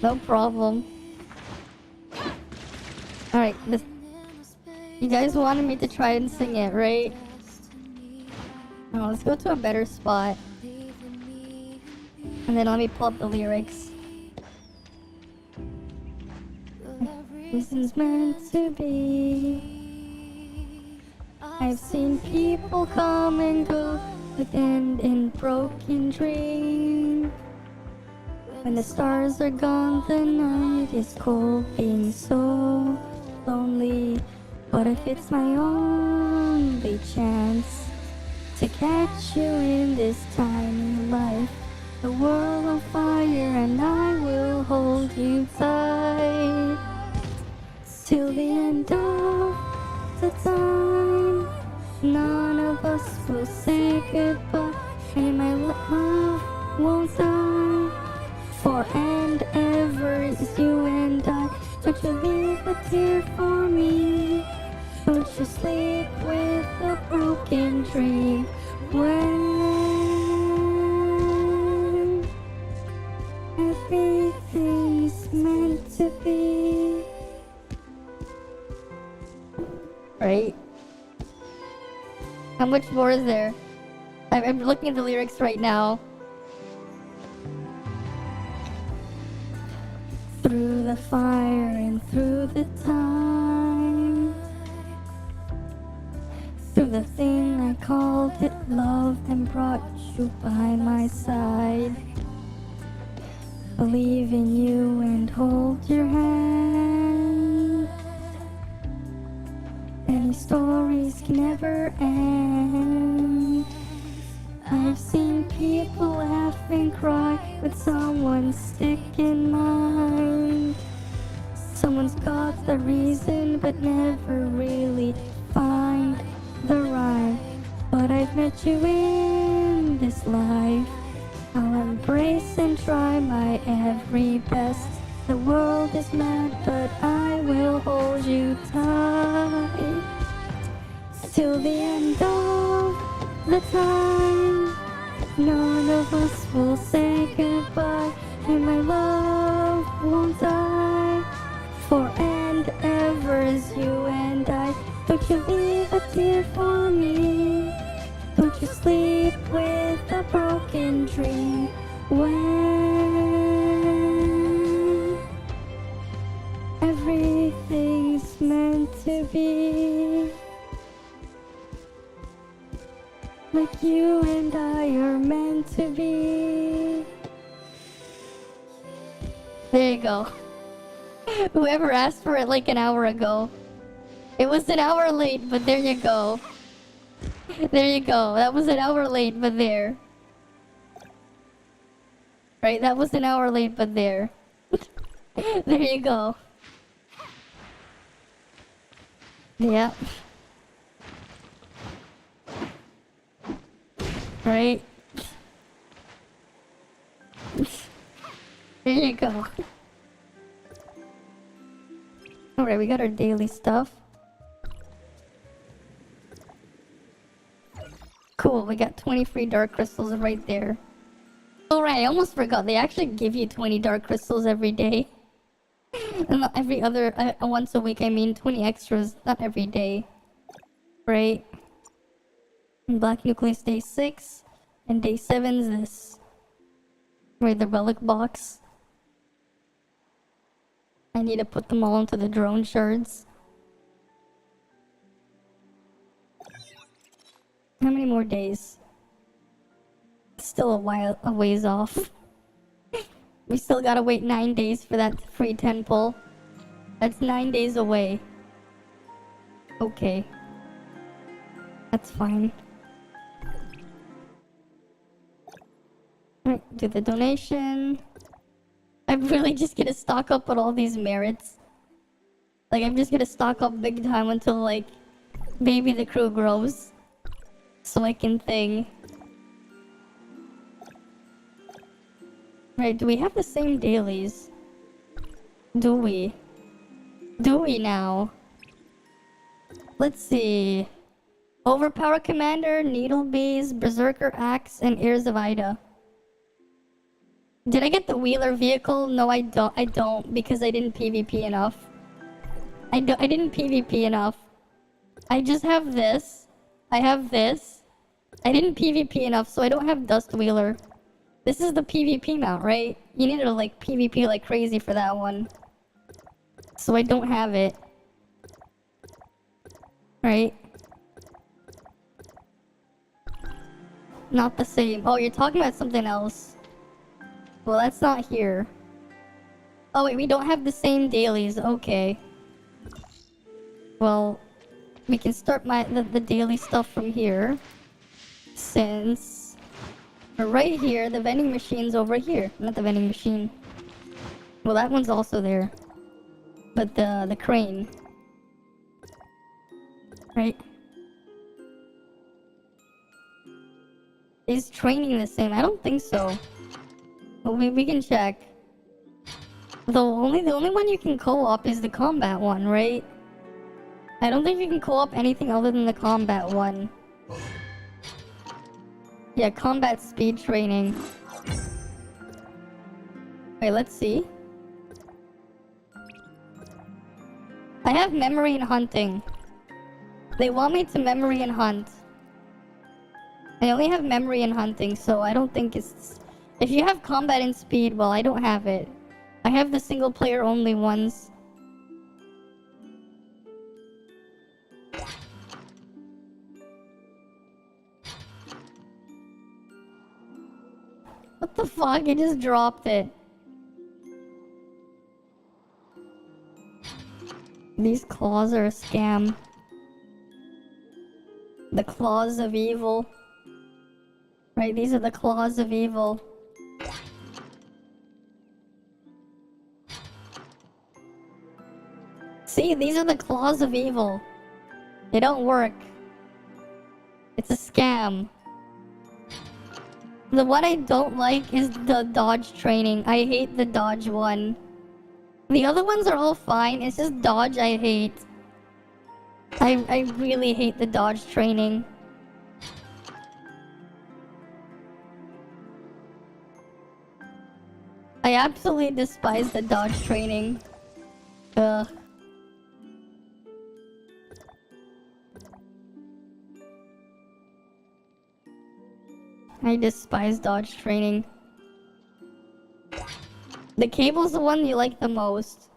No problem. Alright, you guys wanted me to try and sing it, right? Oh, let's go to a better spot. And then let me pull up the lyrics. This is meant to be. I've seen people come and go with end in broken dreams. When the stars are gone, the night is cold, being so lonely. What if it's my only chance to catch you in this tiny life? The world on fire and I will hold you tight till the end of the time. None of us will say goodbye, and my love won't die forever. and ever is you and I. Don't you leave a tear for me. Don't you sleep with a broken dream. When everything's meant to be. Right? How much more is there? I'm looking at the lyrics right now. Through the fire and through the time, through the thing I called it love and brought you by my side. Believe in you and hold your hand. Any stories can never end. I've seen people laugh and cry with someone's stick in mind. Someone's got the reason but never really find the rhyme. But I've met you in this life. I'll embrace and try my every best. The world is mad but I will hold you tight. Till the end of the time, none of us will say goodbye, and my love won't die. For and ever is you and I. Don't you leave a tear for me. Don't you sleep with a broken dream. When everything's meant to be. Like you and I are meant to be. There you go. Whoever asked for it like an hour ago. It was an hour late, but there you go. There you go. That was an hour late, but there. Right, that was an hour late, but there. There you go. Yeah. Right? There you go. Alright, we got our daily stuff. Cool, we got 20 free dark crystals right there. Alright, I almost forgot. They actually give you 20 dark crystals every day. And not every other, once a week, I mean 20 extras, not every day. Right? And Black Nucleus day 6. And day 7's this. Right, the relic box. I need to put them all into the drone shards. How many more days? Still a ways off. We still gotta wait 9 days for that free 10 pull. That's 9 days away. Okay. That's fine. Alright, do the donation. I'm really just gonna stock up on all these merits. Like, I'm just gonna stock up big time until, like, maybe the crew grows. So I can thing. Right, do we have the same dailies? Do we? Do we now? Let's see. Overpower Commander, Needle Bees, Berserker Axe, and Ears of Ida. Did I get the Wheeler vehicle? No, I don't, because I didn't PvP enough. I didn't PvP enough. I just have this. I have this. I didn't PvP enough, so I don't have Dust Wheeler. This is the PvP mount, right? You need to, like, PvP like crazy for that one. So I don't have it. Right? Not the same. Oh, you're talking about something else. Well, that's not here. Oh, wait, we don't have the same dailies. Okay. Well, we can start the daily stuff from here. Since... right here, the vending machine's over here. Not the vending machine. Well, that one's also there. But the crane. Right? Is training the same? I don't think so. Well, we can check. The only one you can co-op is the combat one, right? I don't think you can co-op anything other than the combat one. Yeah, combat speed training. Wait, let's see. I have memory and hunting. They want me to memory and hunt. I only have memory and hunting, so I don't think it's... If you have combat and speed, well, I don't have it. I have the single player only ones. What the fuck? I just dropped it. These claws are a scam. The claws of evil. Right, these are the claws of evil. See, these are the claws of evil. They don't work. It's a scam. The one I don't like is the dodge training. I hate the dodge one. The other ones are all fine. It's just dodge I hate. I really hate the dodge training. I absolutely despise the dodge training. Ugh. I despise dodge training. The cable's the one you like the most.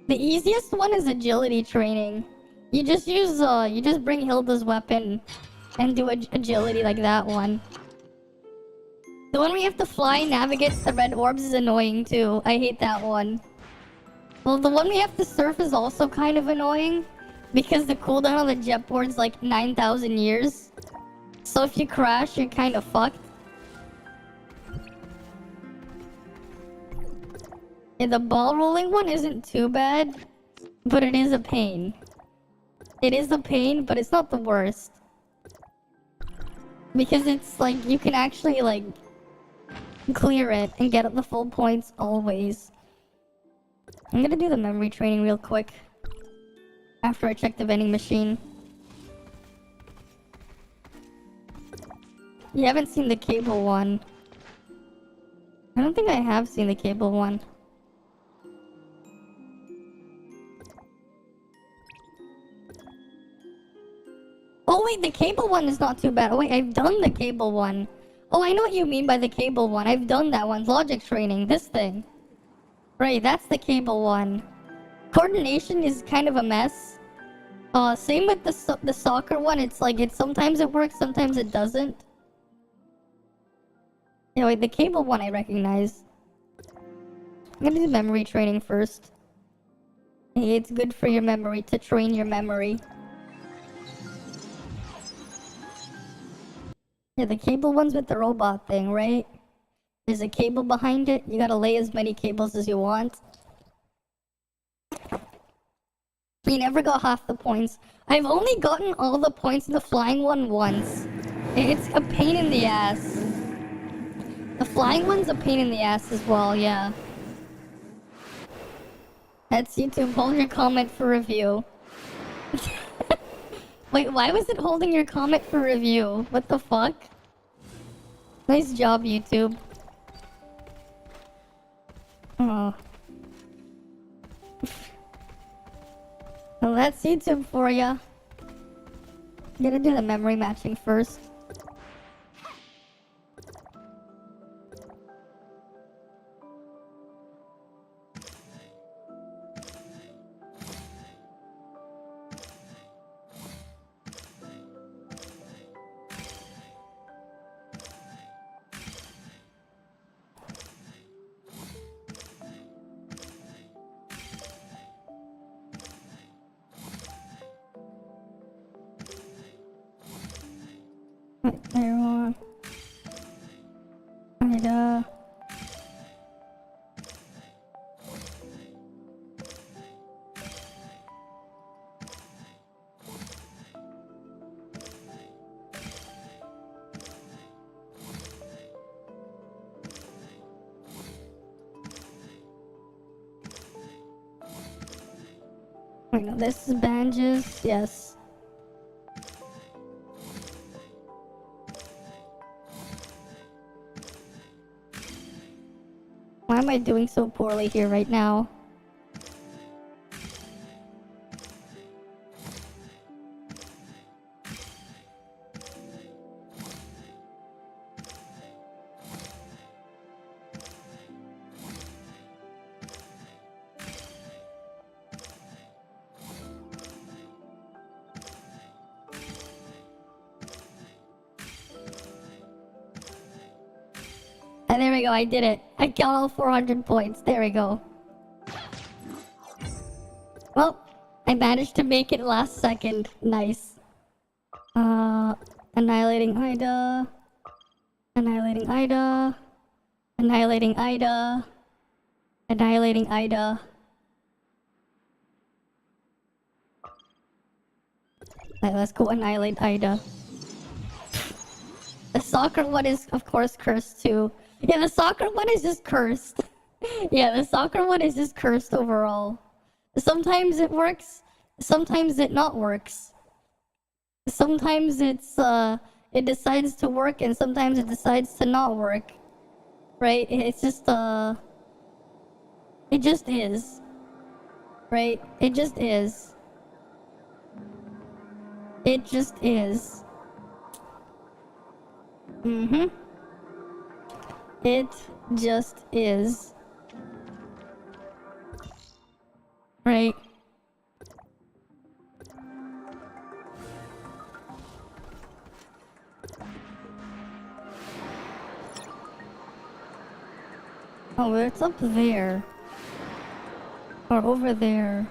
The easiest one is agility training. You just use, you just bring Hilda's weapon and do agility like that one. The one where you have to fly and navigate to the red orbs is annoying too. I hate that one. Well, the one we have to surf is also kind of annoying because the cooldown on the jet board's like 9,000 years. So if you crash, you're kind of fucked. Yeah, the ball rolling one isn't too bad, but it is a pain. It is a pain, but it's not the worst. Because it's like, you can actually like, clear it and get the full points always. I'm gonna do the memory training real quick. After I check the vending machine. You haven't seen the cable one. I don't think I have seen the cable one. Oh wait, the cable one is not too bad. Oh wait, I've done the cable one. Oh, I know what you mean by the cable one. I've done that one. Logic training. This thing. Right, that's the cable one. Coordination is kind of a mess. Same with the soccer one. It's like, sometimes it works, sometimes it doesn't. Yeah, wait, the cable one I recognize. I'm gonna do memory training first. Hey, it's good for your memory, to train your memory. Yeah, the cable one's with the robot thing, right? There's a cable behind it. You gotta lay as many cables as you want. You never got half the points. I've only gotten all the points in the flying one once. It's a pain in the ass. The flying one's a pain in the ass as well, yeah. That's YouTube. Hold your comment for review. Wait, why was it holding your comment for review? What the fuck? Nice job, YouTube. Oh. Well, that's YouTube for ya. Gotta do the memory matching first. I know this is bandages, yes. Why am I doing so poorly here right now? And there we go, I did it. I got all 400 points. There we go. Well, I managed to make it last second. Nice. Annihilating Ida. Annihilating Ida. Annihilating Ida. Annihilating Ida. Alright, let's go annihilate Ida. The soccer one is, of course, cursed too. Yeah, the soccer one is just cursed. Yeah, the soccer one is just cursed overall. Sometimes it works, sometimes it not works. Sometimes it decides to work and sometimes it decides to not work. Right? It's just, it just is. Right? It just is. It just is. Mm-hmm. It just is. Right. Oh, it's up there. Or over there.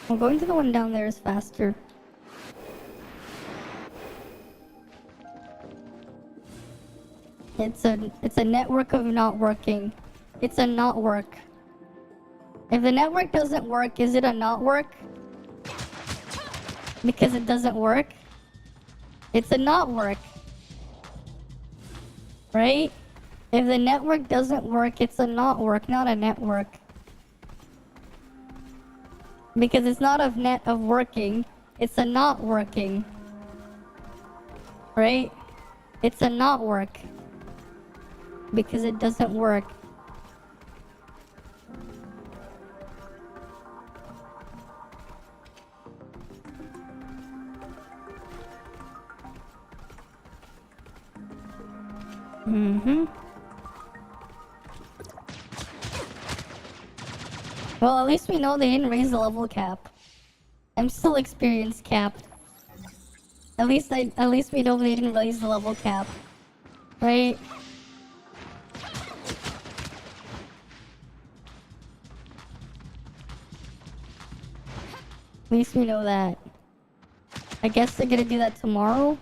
Well, going to the one down there is faster. It's a network of not working. It's a not work. If the network doesn't work, is it a not work? Because it doesn't work? It's a not work. Right? If the network doesn't work, it's a not work, not a network. Because it's not a net of working, it's a not working. Right? It's a not work. Because it doesn't work. Mm-hmm. Well, at least we know they didn't raise the level cap. I'm still experience capped. At least we know they didn't raise the level cap. Right? At least we know that. I guess they're gonna do that tomorrow.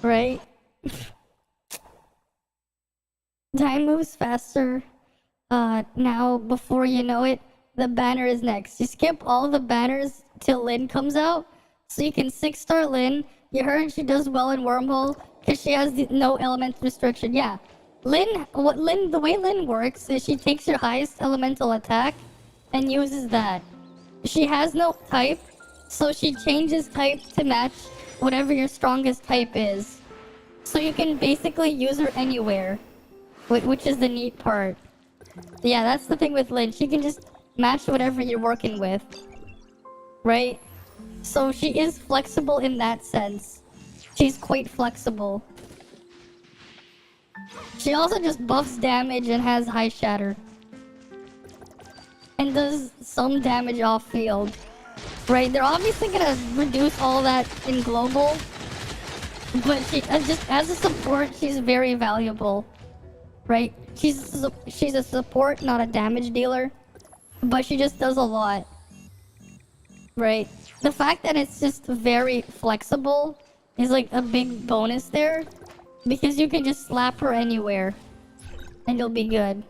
Right? Time moves faster. Now, before you know it, the banner is next. You skip all the banners till Lynn comes out, so you can 6-star Lynn. You heard she does well in Wormhole, because she has no element restriction. Yeah. The way Lynn works is she takes your highest elemental attack and uses that. She has no type, so she changes type to match whatever your strongest type is. So you can basically use her anywhere, which is the neat part. Yeah, that's the thing with Lynn. She can just match whatever you're working with. Right? So she is flexible in that sense. She's quite flexible. She also just buffs damage and has high shatter. And does some damage off field. Right? They're obviously gonna reduce all that in global. But she, just as a support, she's very valuable. Right? She's a support, not a damage dealer. But she just does a lot. Right? The fact that it's just very flexible is like a big bonus there. Because you can just slap her anywhere. And you'll be good.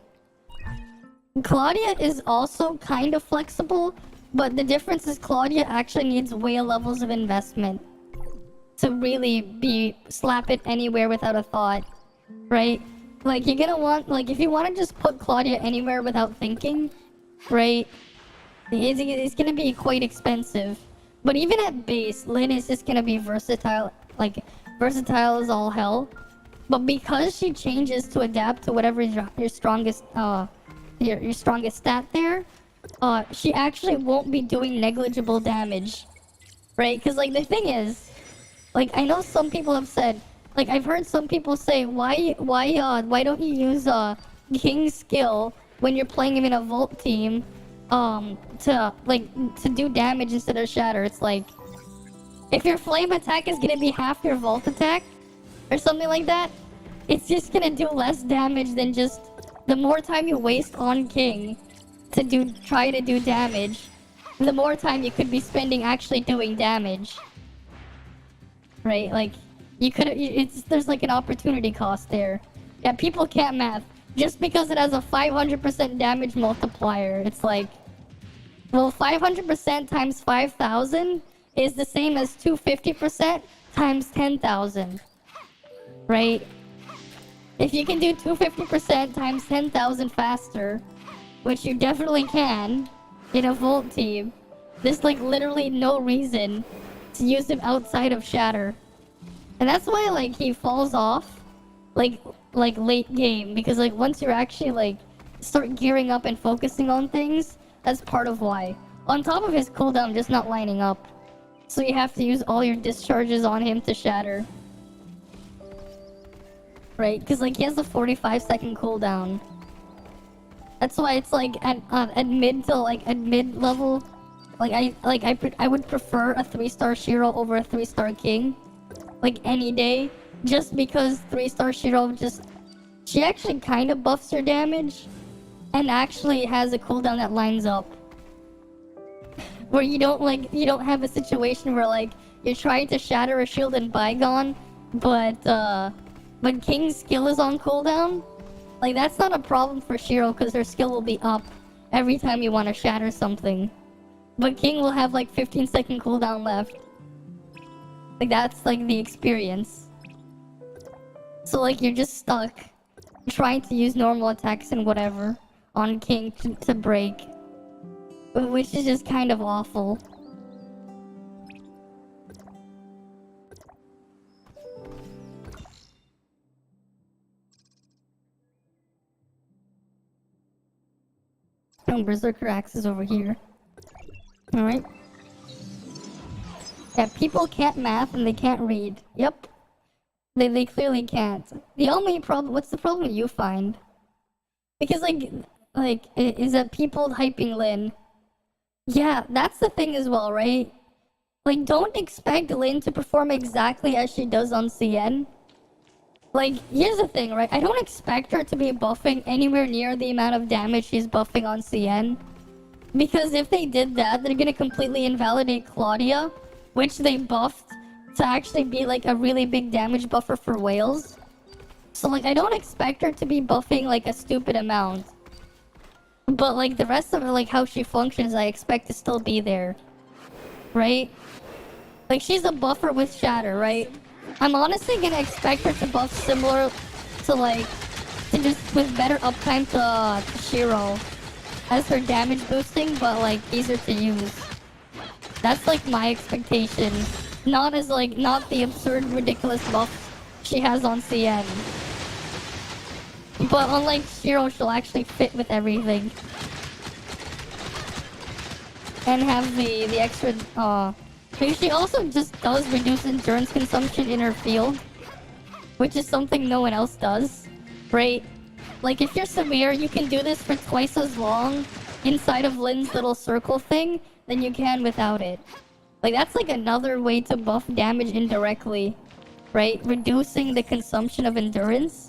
Claudia is also kind of flexible. But the difference is Claudia actually needs way levels of investment. To really slap it anywhere without a thought. Right? Like you're gonna want, like if you want to just put Claudia anywhere without thinking. Right? It's gonna be quite expensive. But even at base, Lynn is just gonna be versatile. Like, versatile as all hell. But because she changes to adapt to whatever your strongest, your strongest stat there, she actually won't be doing negligible damage. Right? Because, like, the thing is, like, I know some people have said, like, I've heard some people say, why don't you use, King's skill when you're playing him in a Volt team, to do damage instead of shatter? It's like, if your flame attack is gonna be half your Volt attack, or something like that, it's just gonna do less damage than just the more time you waste on King to try to do damage, the more time you could be spending actually doing damage. Right? Like, you could, there's like an opportunity cost there. Yeah, people can't math. Just because it has a 500% damage multiplier, it's like, well, 500% times 5,000 is the same as 250% times 10,000. Right? If you can do 250% times 10,000 faster, which you definitely can in a Volt team, there's like literally no reason to use him outside of Shatter. And that's why like he falls off like late game, because like once you're actually like start gearing up and focusing on things, that's part of why. On top of his cooldown just not lining up. So you have to use all your discharges on him to shatter. Right? Because like he has a 45-second cooldown. That's why it's like at mid to like at mid level, like I would prefer a 3-star Shiro over a 3-star King, like any day, just because 3-star Shiro she actually kind of buffs your damage, and actually has a cooldown that lines up. Where you don't have a situation where like you're trying to shatter a shield in Bygone, but King's skill is on cooldown. Like that's not a problem for Shiro because her skill will be up every time you want to shatter something. But King will have like 15-second cooldown left. Like that's like the experience. So like you're just stuck trying to use normal attacks and whatever on King to break. Which is just kind of awful. Oh, Berserker Axe is over here. Alright. Yeah, people can't math and they can't read. Yep. They clearly can't. The only problem, what's the problem you find? Because like, is that people hyping Lynn. Yeah, that's the thing as well, right? Like, don't expect Lynn to perform exactly as she does on CN. Like, here's the thing, right? I don't expect her to be buffing anywhere near the amount of damage she's buffing on CN. Because if they did that, they're gonna completely invalidate Claudia, which they buffed to actually be like a really big damage buffer for whales. So like, I don't expect her to be buffing like a stupid amount. But like the rest of her, like how she functions, I expect to still be there. Right? Like she's a buffer with Shatter, right? I'm honestly gonna expect her to buff similar to like, to just with better uptime to Shiro as her damage boosting, but like easier to use. That's like my expectation. Not as like, not the absurd, ridiculous buff she has on CN. But unlike Shiro, she'll actually fit with everything. And have the extra, Maybe she also just does reduce endurance consumption in her field. Which is something no one else does. Right? Like if you're severe, you can do this for twice as long inside of Lynn's little circle thing than you can without it. Like that's like another way to buff damage indirectly. Right? Reducing the consumption of endurance.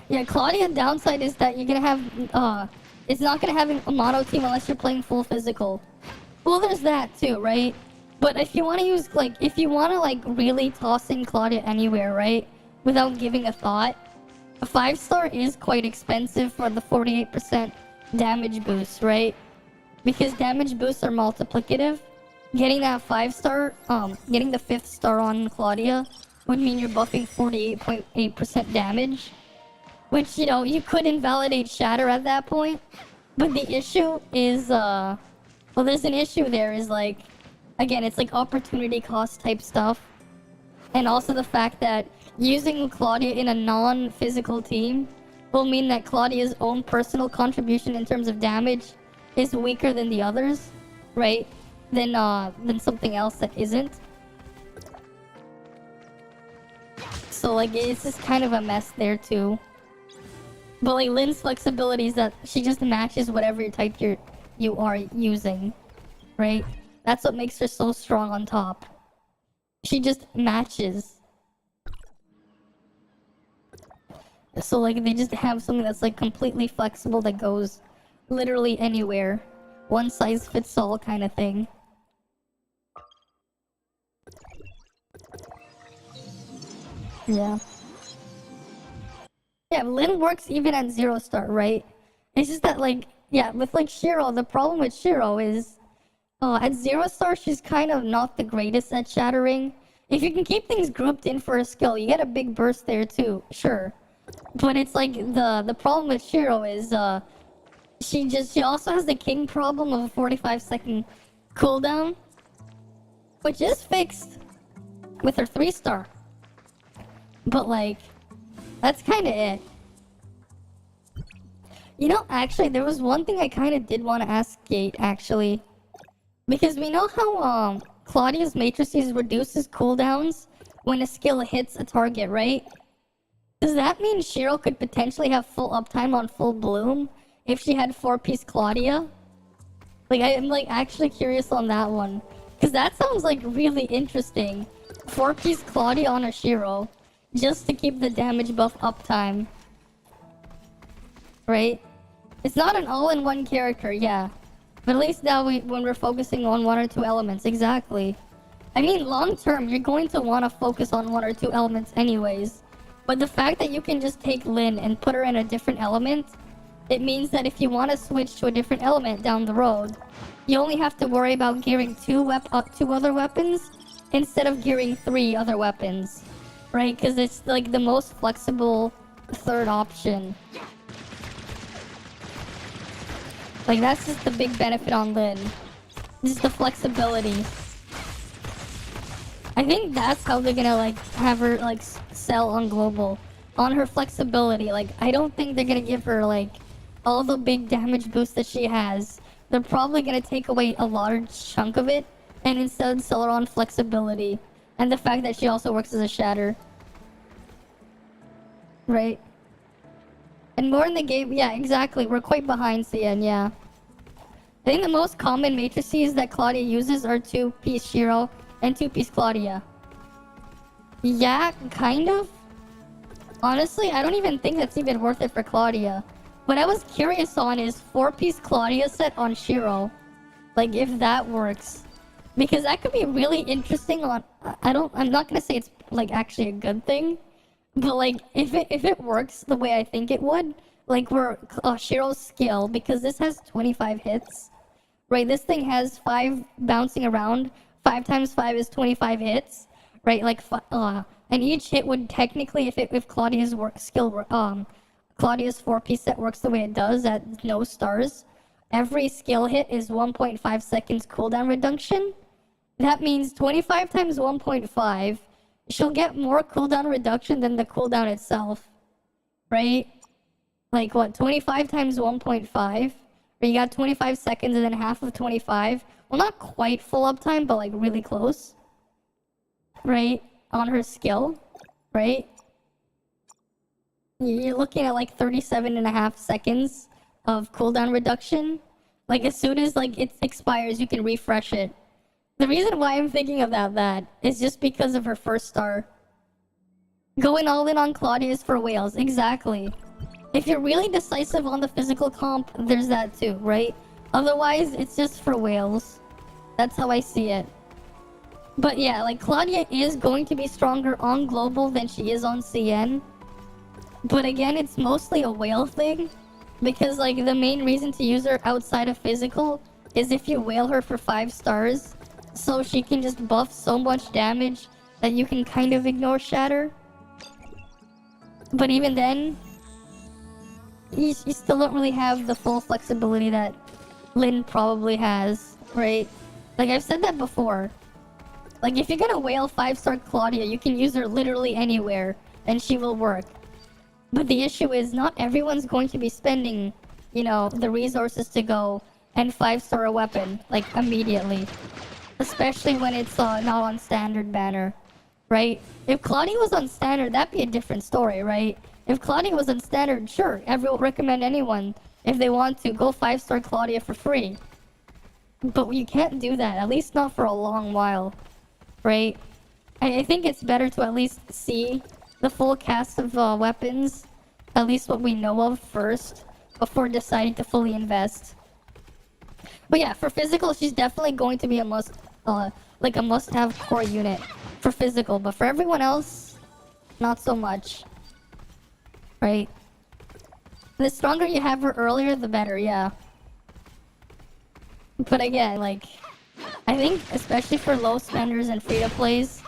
Yeah, Claudia downside is that you're gonna have, it's not gonna have a mono team unless you're playing full physical. Well, there's that too, right? But if you want to use, like, if you want to, like, really toss in Claudia anywhere, right? Without giving a thought, a 5-star is quite expensive for the 48% damage boost, right? Because damage boosts are multiplicative. Getting that 5-star, getting the 5th star on Claudia would mean you're buffing 48.8% damage. Which, you know, you could invalidate Shatter at that point. But the issue is, well, there's an issue there, is like, again, it's like opportunity cost type stuff. And also the fact that using Claudia in a non-physical team will mean that Claudia's own personal contribution in terms of damage is weaker than the others, right? Than something else that isn't. So like, it's just kind of a mess there too. But like, Lynn's flexibility is that she just matches whatever type you are using, right? That's what makes her so strong on top. She just matches. So like, they just have something that's like completely flexible that goes literally anywhere. One size fits all kind of thing. Yeah. Yeah, Lynn works even at 0-star, right? It's just that, like, yeah, with, like, Shiro, the problem with Shiro is, at 0-star, she's kind of not the greatest at shattering. If you can keep things grouped in for a skill, you get a big burst there, too, sure. But it's, like, the problem with Shiro is, she also has the king problem of a 45-second cooldown, which is fixed with her 3-star. But, like, that's kind of it. You know, actually, there was one thing I kind of did want to ask Gate, actually. Because we know how, Claudia's matrices reduces cooldowns when a skill hits a target, right? Does that mean Shiro could potentially have full uptime on full bloom if she had 4-piece Claudia? Like, I'm, like, actually curious on that one. Because that sounds, like, really interesting. 4-piece Claudia on a Shiro. Just to keep the damage buff uptime. Right? It's not an all-in-one character, yeah. But at least now when we're focusing on 1 or 2 elements, exactly. I mean, long-term, you're going to want to focus on 1 or 2 elements anyways. But the fact that you can just take Lynn and put her in a different element, it means that if you want to switch to a different element down the road, you only have to worry about gearing 2 other weapons instead of gearing 3 other weapons. Right, because it's like the most flexible third option. Like, that's just the big benefit on Lynn. Just the flexibility. I think that's how they're gonna, like, have her, like, sell on global. On her flexibility. Like, I don't think they're gonna give her, like, all the big damage boosts that she has. They're probably gonna take away a large chunk of it and instead sell her on flexibility. And the fact that she also works as a shatter. Right? And more in the game, yeah, exactly. We're quite behind CN, yeah. I think the most common matrices that Claudia uses are 2-piece Shiro and 2-piece Claudia. Yeah, kind of. Honestly, I don't even think that's even worth it for Claudia. What I was curious on is 4-piece Claudia set on Shiro. Like, if that works. Because that could be really interesting on... I'm not gonna say it's, like, actually a good thing. But, like, if it works the way I think it would, like, we're Shiro's skill, because this has 25 hits, right? This thing has 5 bouncing around. 5 times 5 is 25 hits, right? Like, and each hit would technically, if Claudia's Claudia's 4-piece set works the way it does at no stars, every skill hit is 1.5 seconds cooldown reduction. That means 25 times 1.5, she'll get more cooldown reduction than the cooldown itself, right? Like, what, 25 times 1.5? Or you got 25 seconds and then half of 25. Well, not quite full uptime, but, like, really close. Right? On her skill, right? You're looking at, like, 37.5 seconds of cooldown reduction. Like, as soon as, like, it expires, you can refresh it. The reason why I'm thinking about that is just because of her first star. Going all in on Claudia is for whales, exactly. If you're really decisive on the physical comp, there's that too, right? Otherwise, it's just for whales. That's how I see it. But yeah, like Claudia is going to be stronger on global than she is on CN. But again, it's mostly a whale thing. Because like the main reason to use her outside of physical is if you whale her for 5 stars. So she can just buff so much damage that you can kind of ignore shatter. But even then, you still don't really have the full flexibility that Lyn probably has, right? Like I've said that before. Like if you're gonna whale 5-star Claudia, you can use her literally anywhere and she will work. But the issue is not everyone's going to be spending, you know, the resources to go and 5-star a weapon, like immediately. Especially when it's not on standard banner, right? If Claudia was on standard, that'd be a different story, right? If Claudia was on standard, sure, everyone recommend anyone, if they want to, go 5-star Claudia for free. But you can't do that, at least not for a long while, right? I think it's better to at least see the full cast of weapons, at least what we know of first, before deciding to fully invest. But yeah, for physical, she's definitely going to be a must-have core unit for physical. But for everyone else, not so much, right? The stronger you have her earlier, the better, yeah. But again, like, I think especially for low spenders and free-to-plays,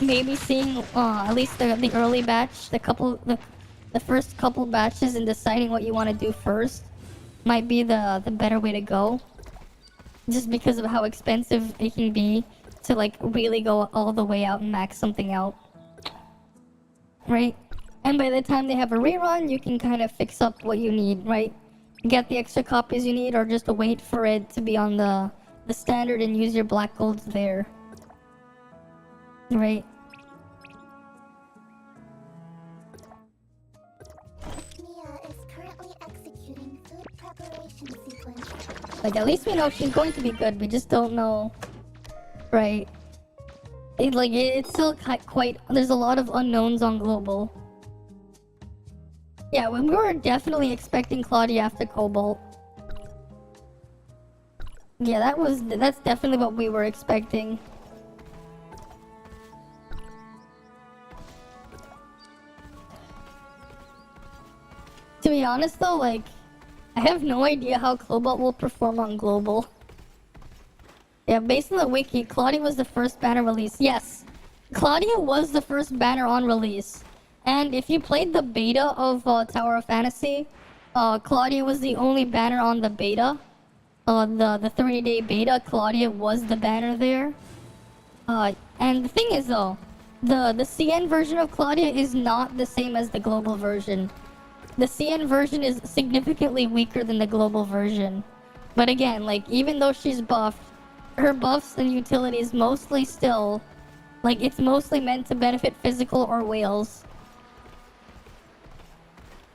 maybe seeing at least the early batch, the first couple batches, and deciding what you want to do first might be the better way to go. Just because of how expensive it can be to like really go all the way out and max something out, right? And by the time they have a rerun, you can kind of fix up what you need, right? Get the extra copies you need, or just wait for it to be on the standard and use your black golds there, right? Like, at least we know she's going to be good, we just don't know, right? It's still quite, there's a lot of unknowns on global. Yeah, we were definitely expecting Claudia after Cobalt. Yeah, that's definitely what we were expecting. To be honest though, like, I have no idea how Cobalt will perform on global. Yeah, based on the wiki, Claudia was the first banner release. Yes, Claudia was the first banner on release. And if you played the beta of Tower of Fantasy, Claudia was the only banner on the beta. The 30-day beta, Claudia was the banner there. And the thing is though, the CN version of Claudia is not the same as the global version. The CN version is significantly weaker than the global version. But again, like, even though she's buffed, her buffs and utilities mostly still, like, it's mostly meant to benefit physical or whales.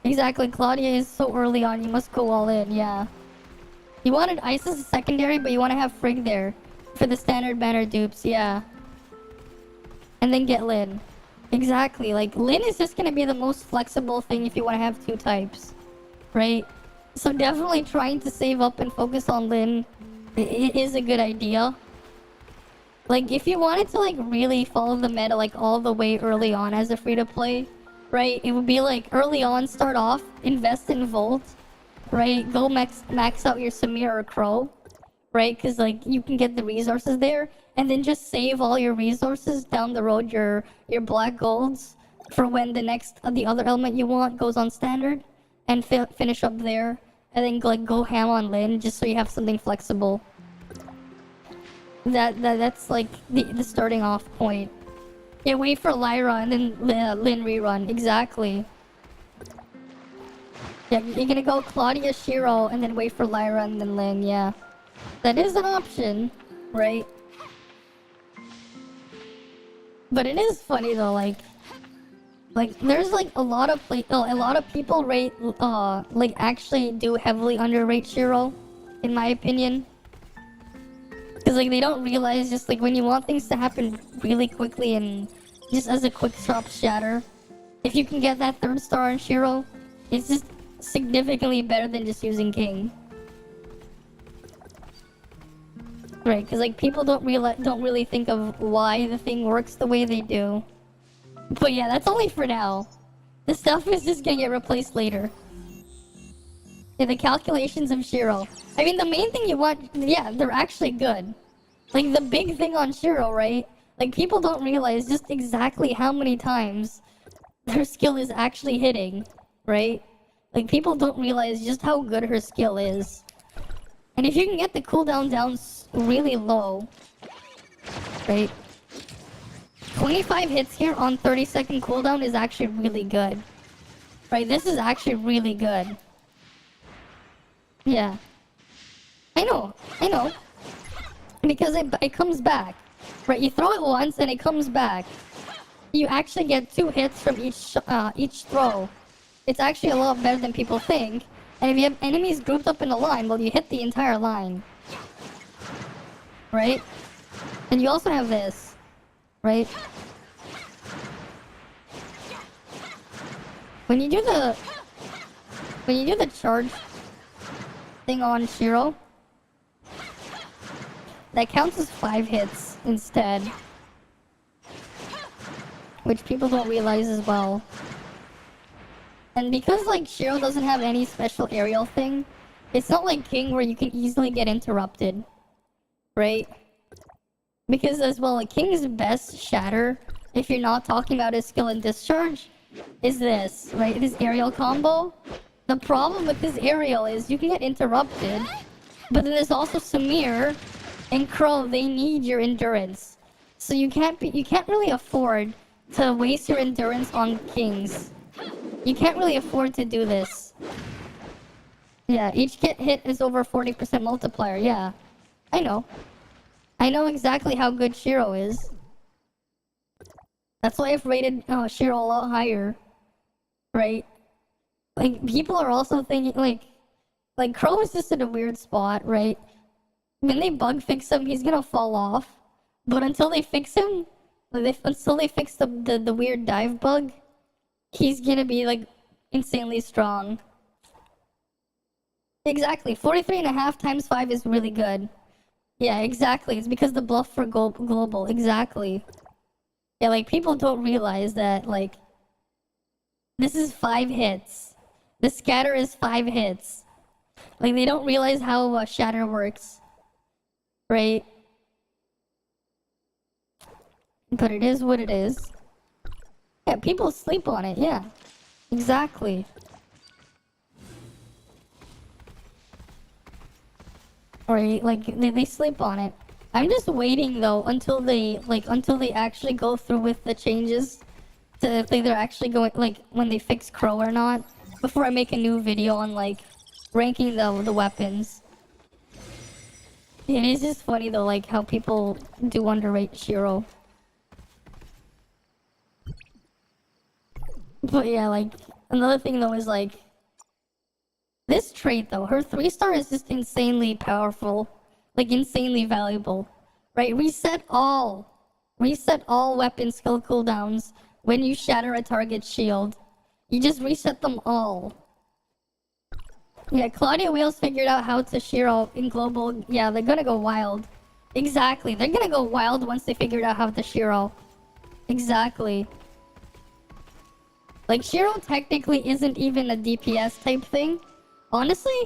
Exactly, Claudia is so early on, you must go all in, yeah. You wanted Ice as a secondary, but you want to have Frigg there for the standard banner dupes, yeah. And then get Lyn. Exactly, like, Lyn is just gonna be the most flexible thing if you want to have 2 types, right? So definitely trying to save up and focus on Lyn is a good idea. Like, if you wanted to, like, really follow the meta, like, all the way early on as a free-to-play, right? It would be, like, early on, start off, invest in Volt, right? Go max out your Samir or Crow, right? Because, like, you can get the resources there. And then just save all your resources down the road, your black golds, for when the other element you want goes on standard, and finish up there, and then like go ham on Lyn just so you have something flexible. That's like the starting off point. Yeah, wait for Lyra and then Lyn rerun. Exactly. Yeah, you're gonna go Claudia, Shiro, and then wait for Lyra and then Lyn. Yeah, that is an option, right? But it is funny though, like there's like a lot of people rate like actually do heavily underrate Shiro, in my opinion. Cause like they don't realize, just like when you want things to happen really quickly and just as a quick drop shatter, if you can get that 3rd star in Shiro, it's just significantly better than just using King. Right, because like people don't really think of why the thing works the way they do. But yeah, that's only for now. The stuff is just gonna get replaced later. Yeah, the calculations of Shiro. I mean, the main thing you want, yeah, they're actually good. Like the big thing on Shiro, right? Like people don't realize just exactly how many times her skill is actually hitting, right? Like people don't realize just how good her skill is. And if you can get the cooldown down really low, right? 25 hits here on 30-second cooldown is actually really good. Right, this is actually really good. Yeah. I know. Because it comes back. Right, you throw it once and it comes back. You actually get 2 hits from each throw. It's actually a lot better than people think. And if you have enemies grouped up in a line, well, you hit the entire line. Right? And you also have this. Right? When you do the charge thing on Shiro, that counts as 5 hits instead. Which people don't realize as well. And because like Shiro doesn't have any special aerial thing, it's not like King where you can easily get interrupted. Right? Because as well, like King's best shatter, if you're not talking about his skill and discharge, is this, right? This aerial combo. The problem with this aerial is you can get interrupted, but then there's also Samir and Crow, they need your endurance. So you can't really afford to waste your endurance on Kings. You can't really afford to do this. Yeah, each hit is over 40% multiplier, yeah. I know. I know exactly how good Shiro is. That's why I've rated Shiro a lot higher. Right? Like, people are also thinking, like Crow is just in a weird spot, right? When they bug fix him, he's gonna fall off. But until they fix him, until they fix the weird dive bug, he's gonna be, like, insanely strong. Exactly. 43.5 times 5 is really good. Yeah, exactly. It's because the bluff for global. Exactly. Yeah, like, people don't realize that, like, this is 5 hits. The scatter is 5 hits. Like, they don't realize how shatter works. Right? But it is what it is. Yeah, people sleep on it, yeah. Exactly. Right, like, they sleep on it. I'm just waiting, though, until they actually go through with the changes. To if they're actually going, like, when they fix Crow or not. Before I make a new video on, like, ranking the weapons. Yeah, it's just funny, though, like, how people do underrate Shiro. But yeah, like, another thing, though, is, like, this trait, though, her 3-star is just insanely powerful. Like, insanely valuable. Right? Reset all weapon skill cooldowns when you shatter a target's shield. You just reset them all. Yeah, Claudia Wales figured out how to Shiro in global. Yeah, they're gonna go wild. Exactly. They're gonna go wild once they figured out how to Shiro. Exactly. Like, Shiro technically isn't even a DPS type thing. Honestly,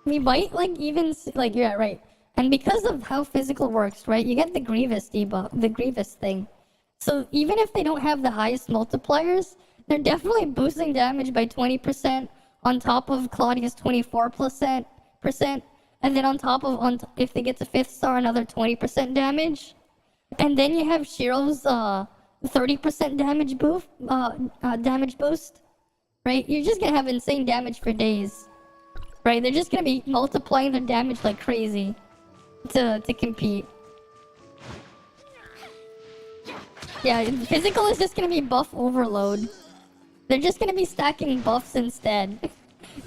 we might, like, even, like, yeah, right. And because of how physical works, right, you get the Grievous debuff, the Grievous thing. So even if they don't have the highest multipliers, they're definitely boosting damage by 20% on top of Claudia's 24%, and then on top of, if they get to 5th star, another 20% damage. And then you have Shiro's 30% damage boost, right? You're just gonna have insane damage for days, right? They're just gonna be multiplying their damage like crazy to compete. Yeah, physical is just gonna be buff overload. They're just gonna be stacking buffs instead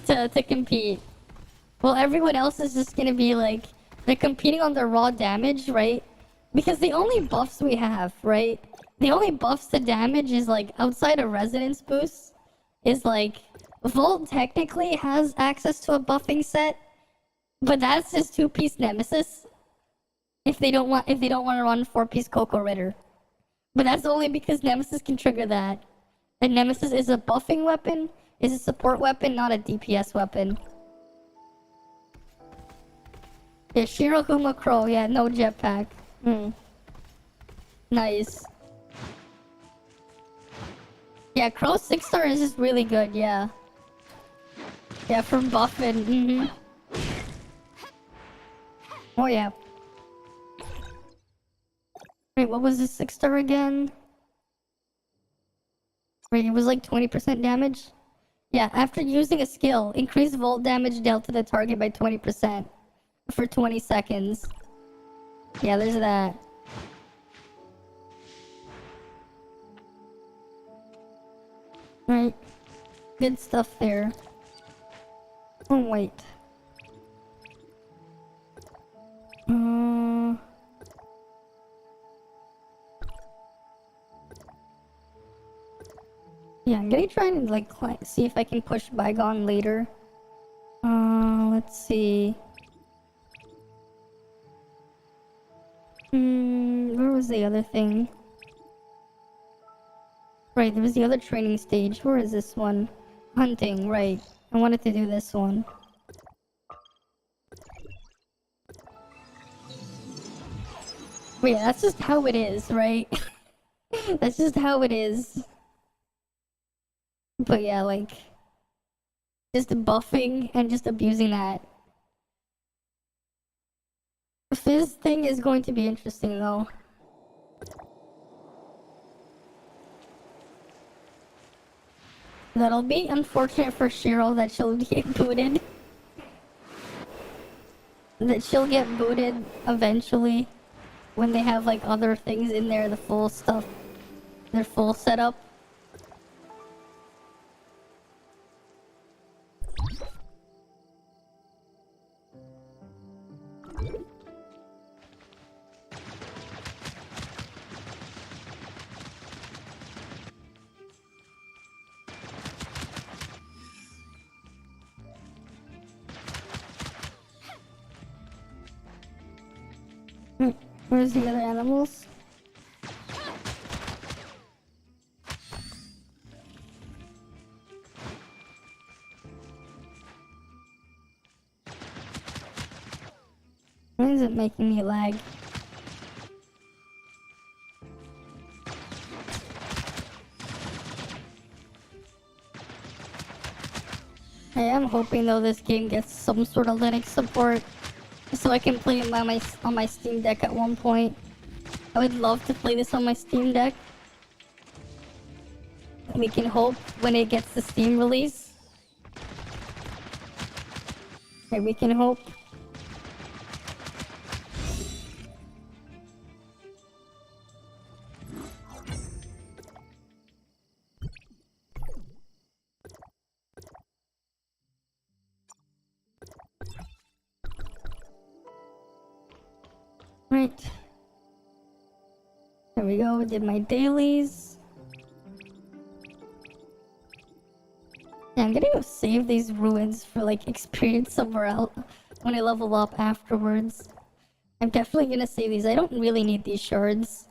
to compete. Well, everyone else is just gonna be like, they're competing on their raw damage, right? Because the only buffs we have, right? The only buffs to damage is like, outside of resonance boosts, is like, Volt technically has access to a buffing set, but that's just 2-piece Nemesis. if they don't want to run 4-piece Coco Ritter. But that's only because Nemesis can trigger that. And Nemesis is a buffing weapon, is a support weapon, not a DPS weapon. Yeah, Shirohuma Crow, yeah, no jetpack. Nice. Yeah, Crow 6-star is just really good, yeah. Yeah, from buffing, Oh yeah. Wait, what was this 6-star again? Wait, it was like 20% damage? Yeah, after using a skill, increase volt damage dealt to the target by 20% for 20 seconds. Yeah, there's that. Right. Good stuff there. Oh, wait. Yeah, I'm gonna try and like see if I can push Bygone later. Let's see. Where was the other thing? Right, there was the other training stage. Where is this one? Hunting, right. I wanted to do this one. But yeah, that's just how it is, right? That's just how it is. But yeah, like, just buffing and just abusing that. The Fizz thing is going to be interesting though. That'll be unfortunate for Shiro that she'll get booted. That she'll get booted eventually when they have like other things in there, the full stuff, their full setup. Where's the other animals? Why is it making me lag? I am hoping though this game gets some sort of Linux support, so I can play it on my Steam Deck at one point. I would love to play this on my Steam Deck. We can hope when it gets the Steam release. Okay, we can hope. Right. There we go, did my dailies. Yeah, I'm gonna go save these ruins for like experience somewhere else when I level up afterwards. I'm definitely gonna save these. I don't really need these shards.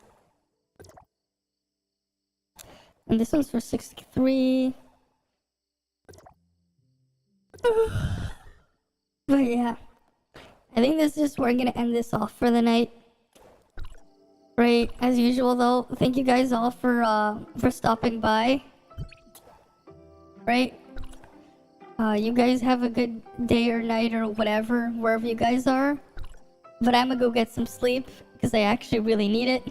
And this one's for 63. But yeah. I think this is where I'm gonna end this off for the night. Right, as usual though, thank you guys all for stopping by. Right? You guys have a good day or night or whatever, wherever you guys are. But I'm gonna go get some sleep, because I actually really need it.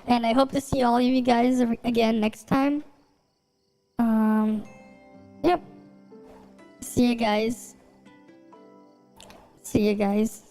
And I hope to see all of you guys again next time. Yep. See you guys. See you guys.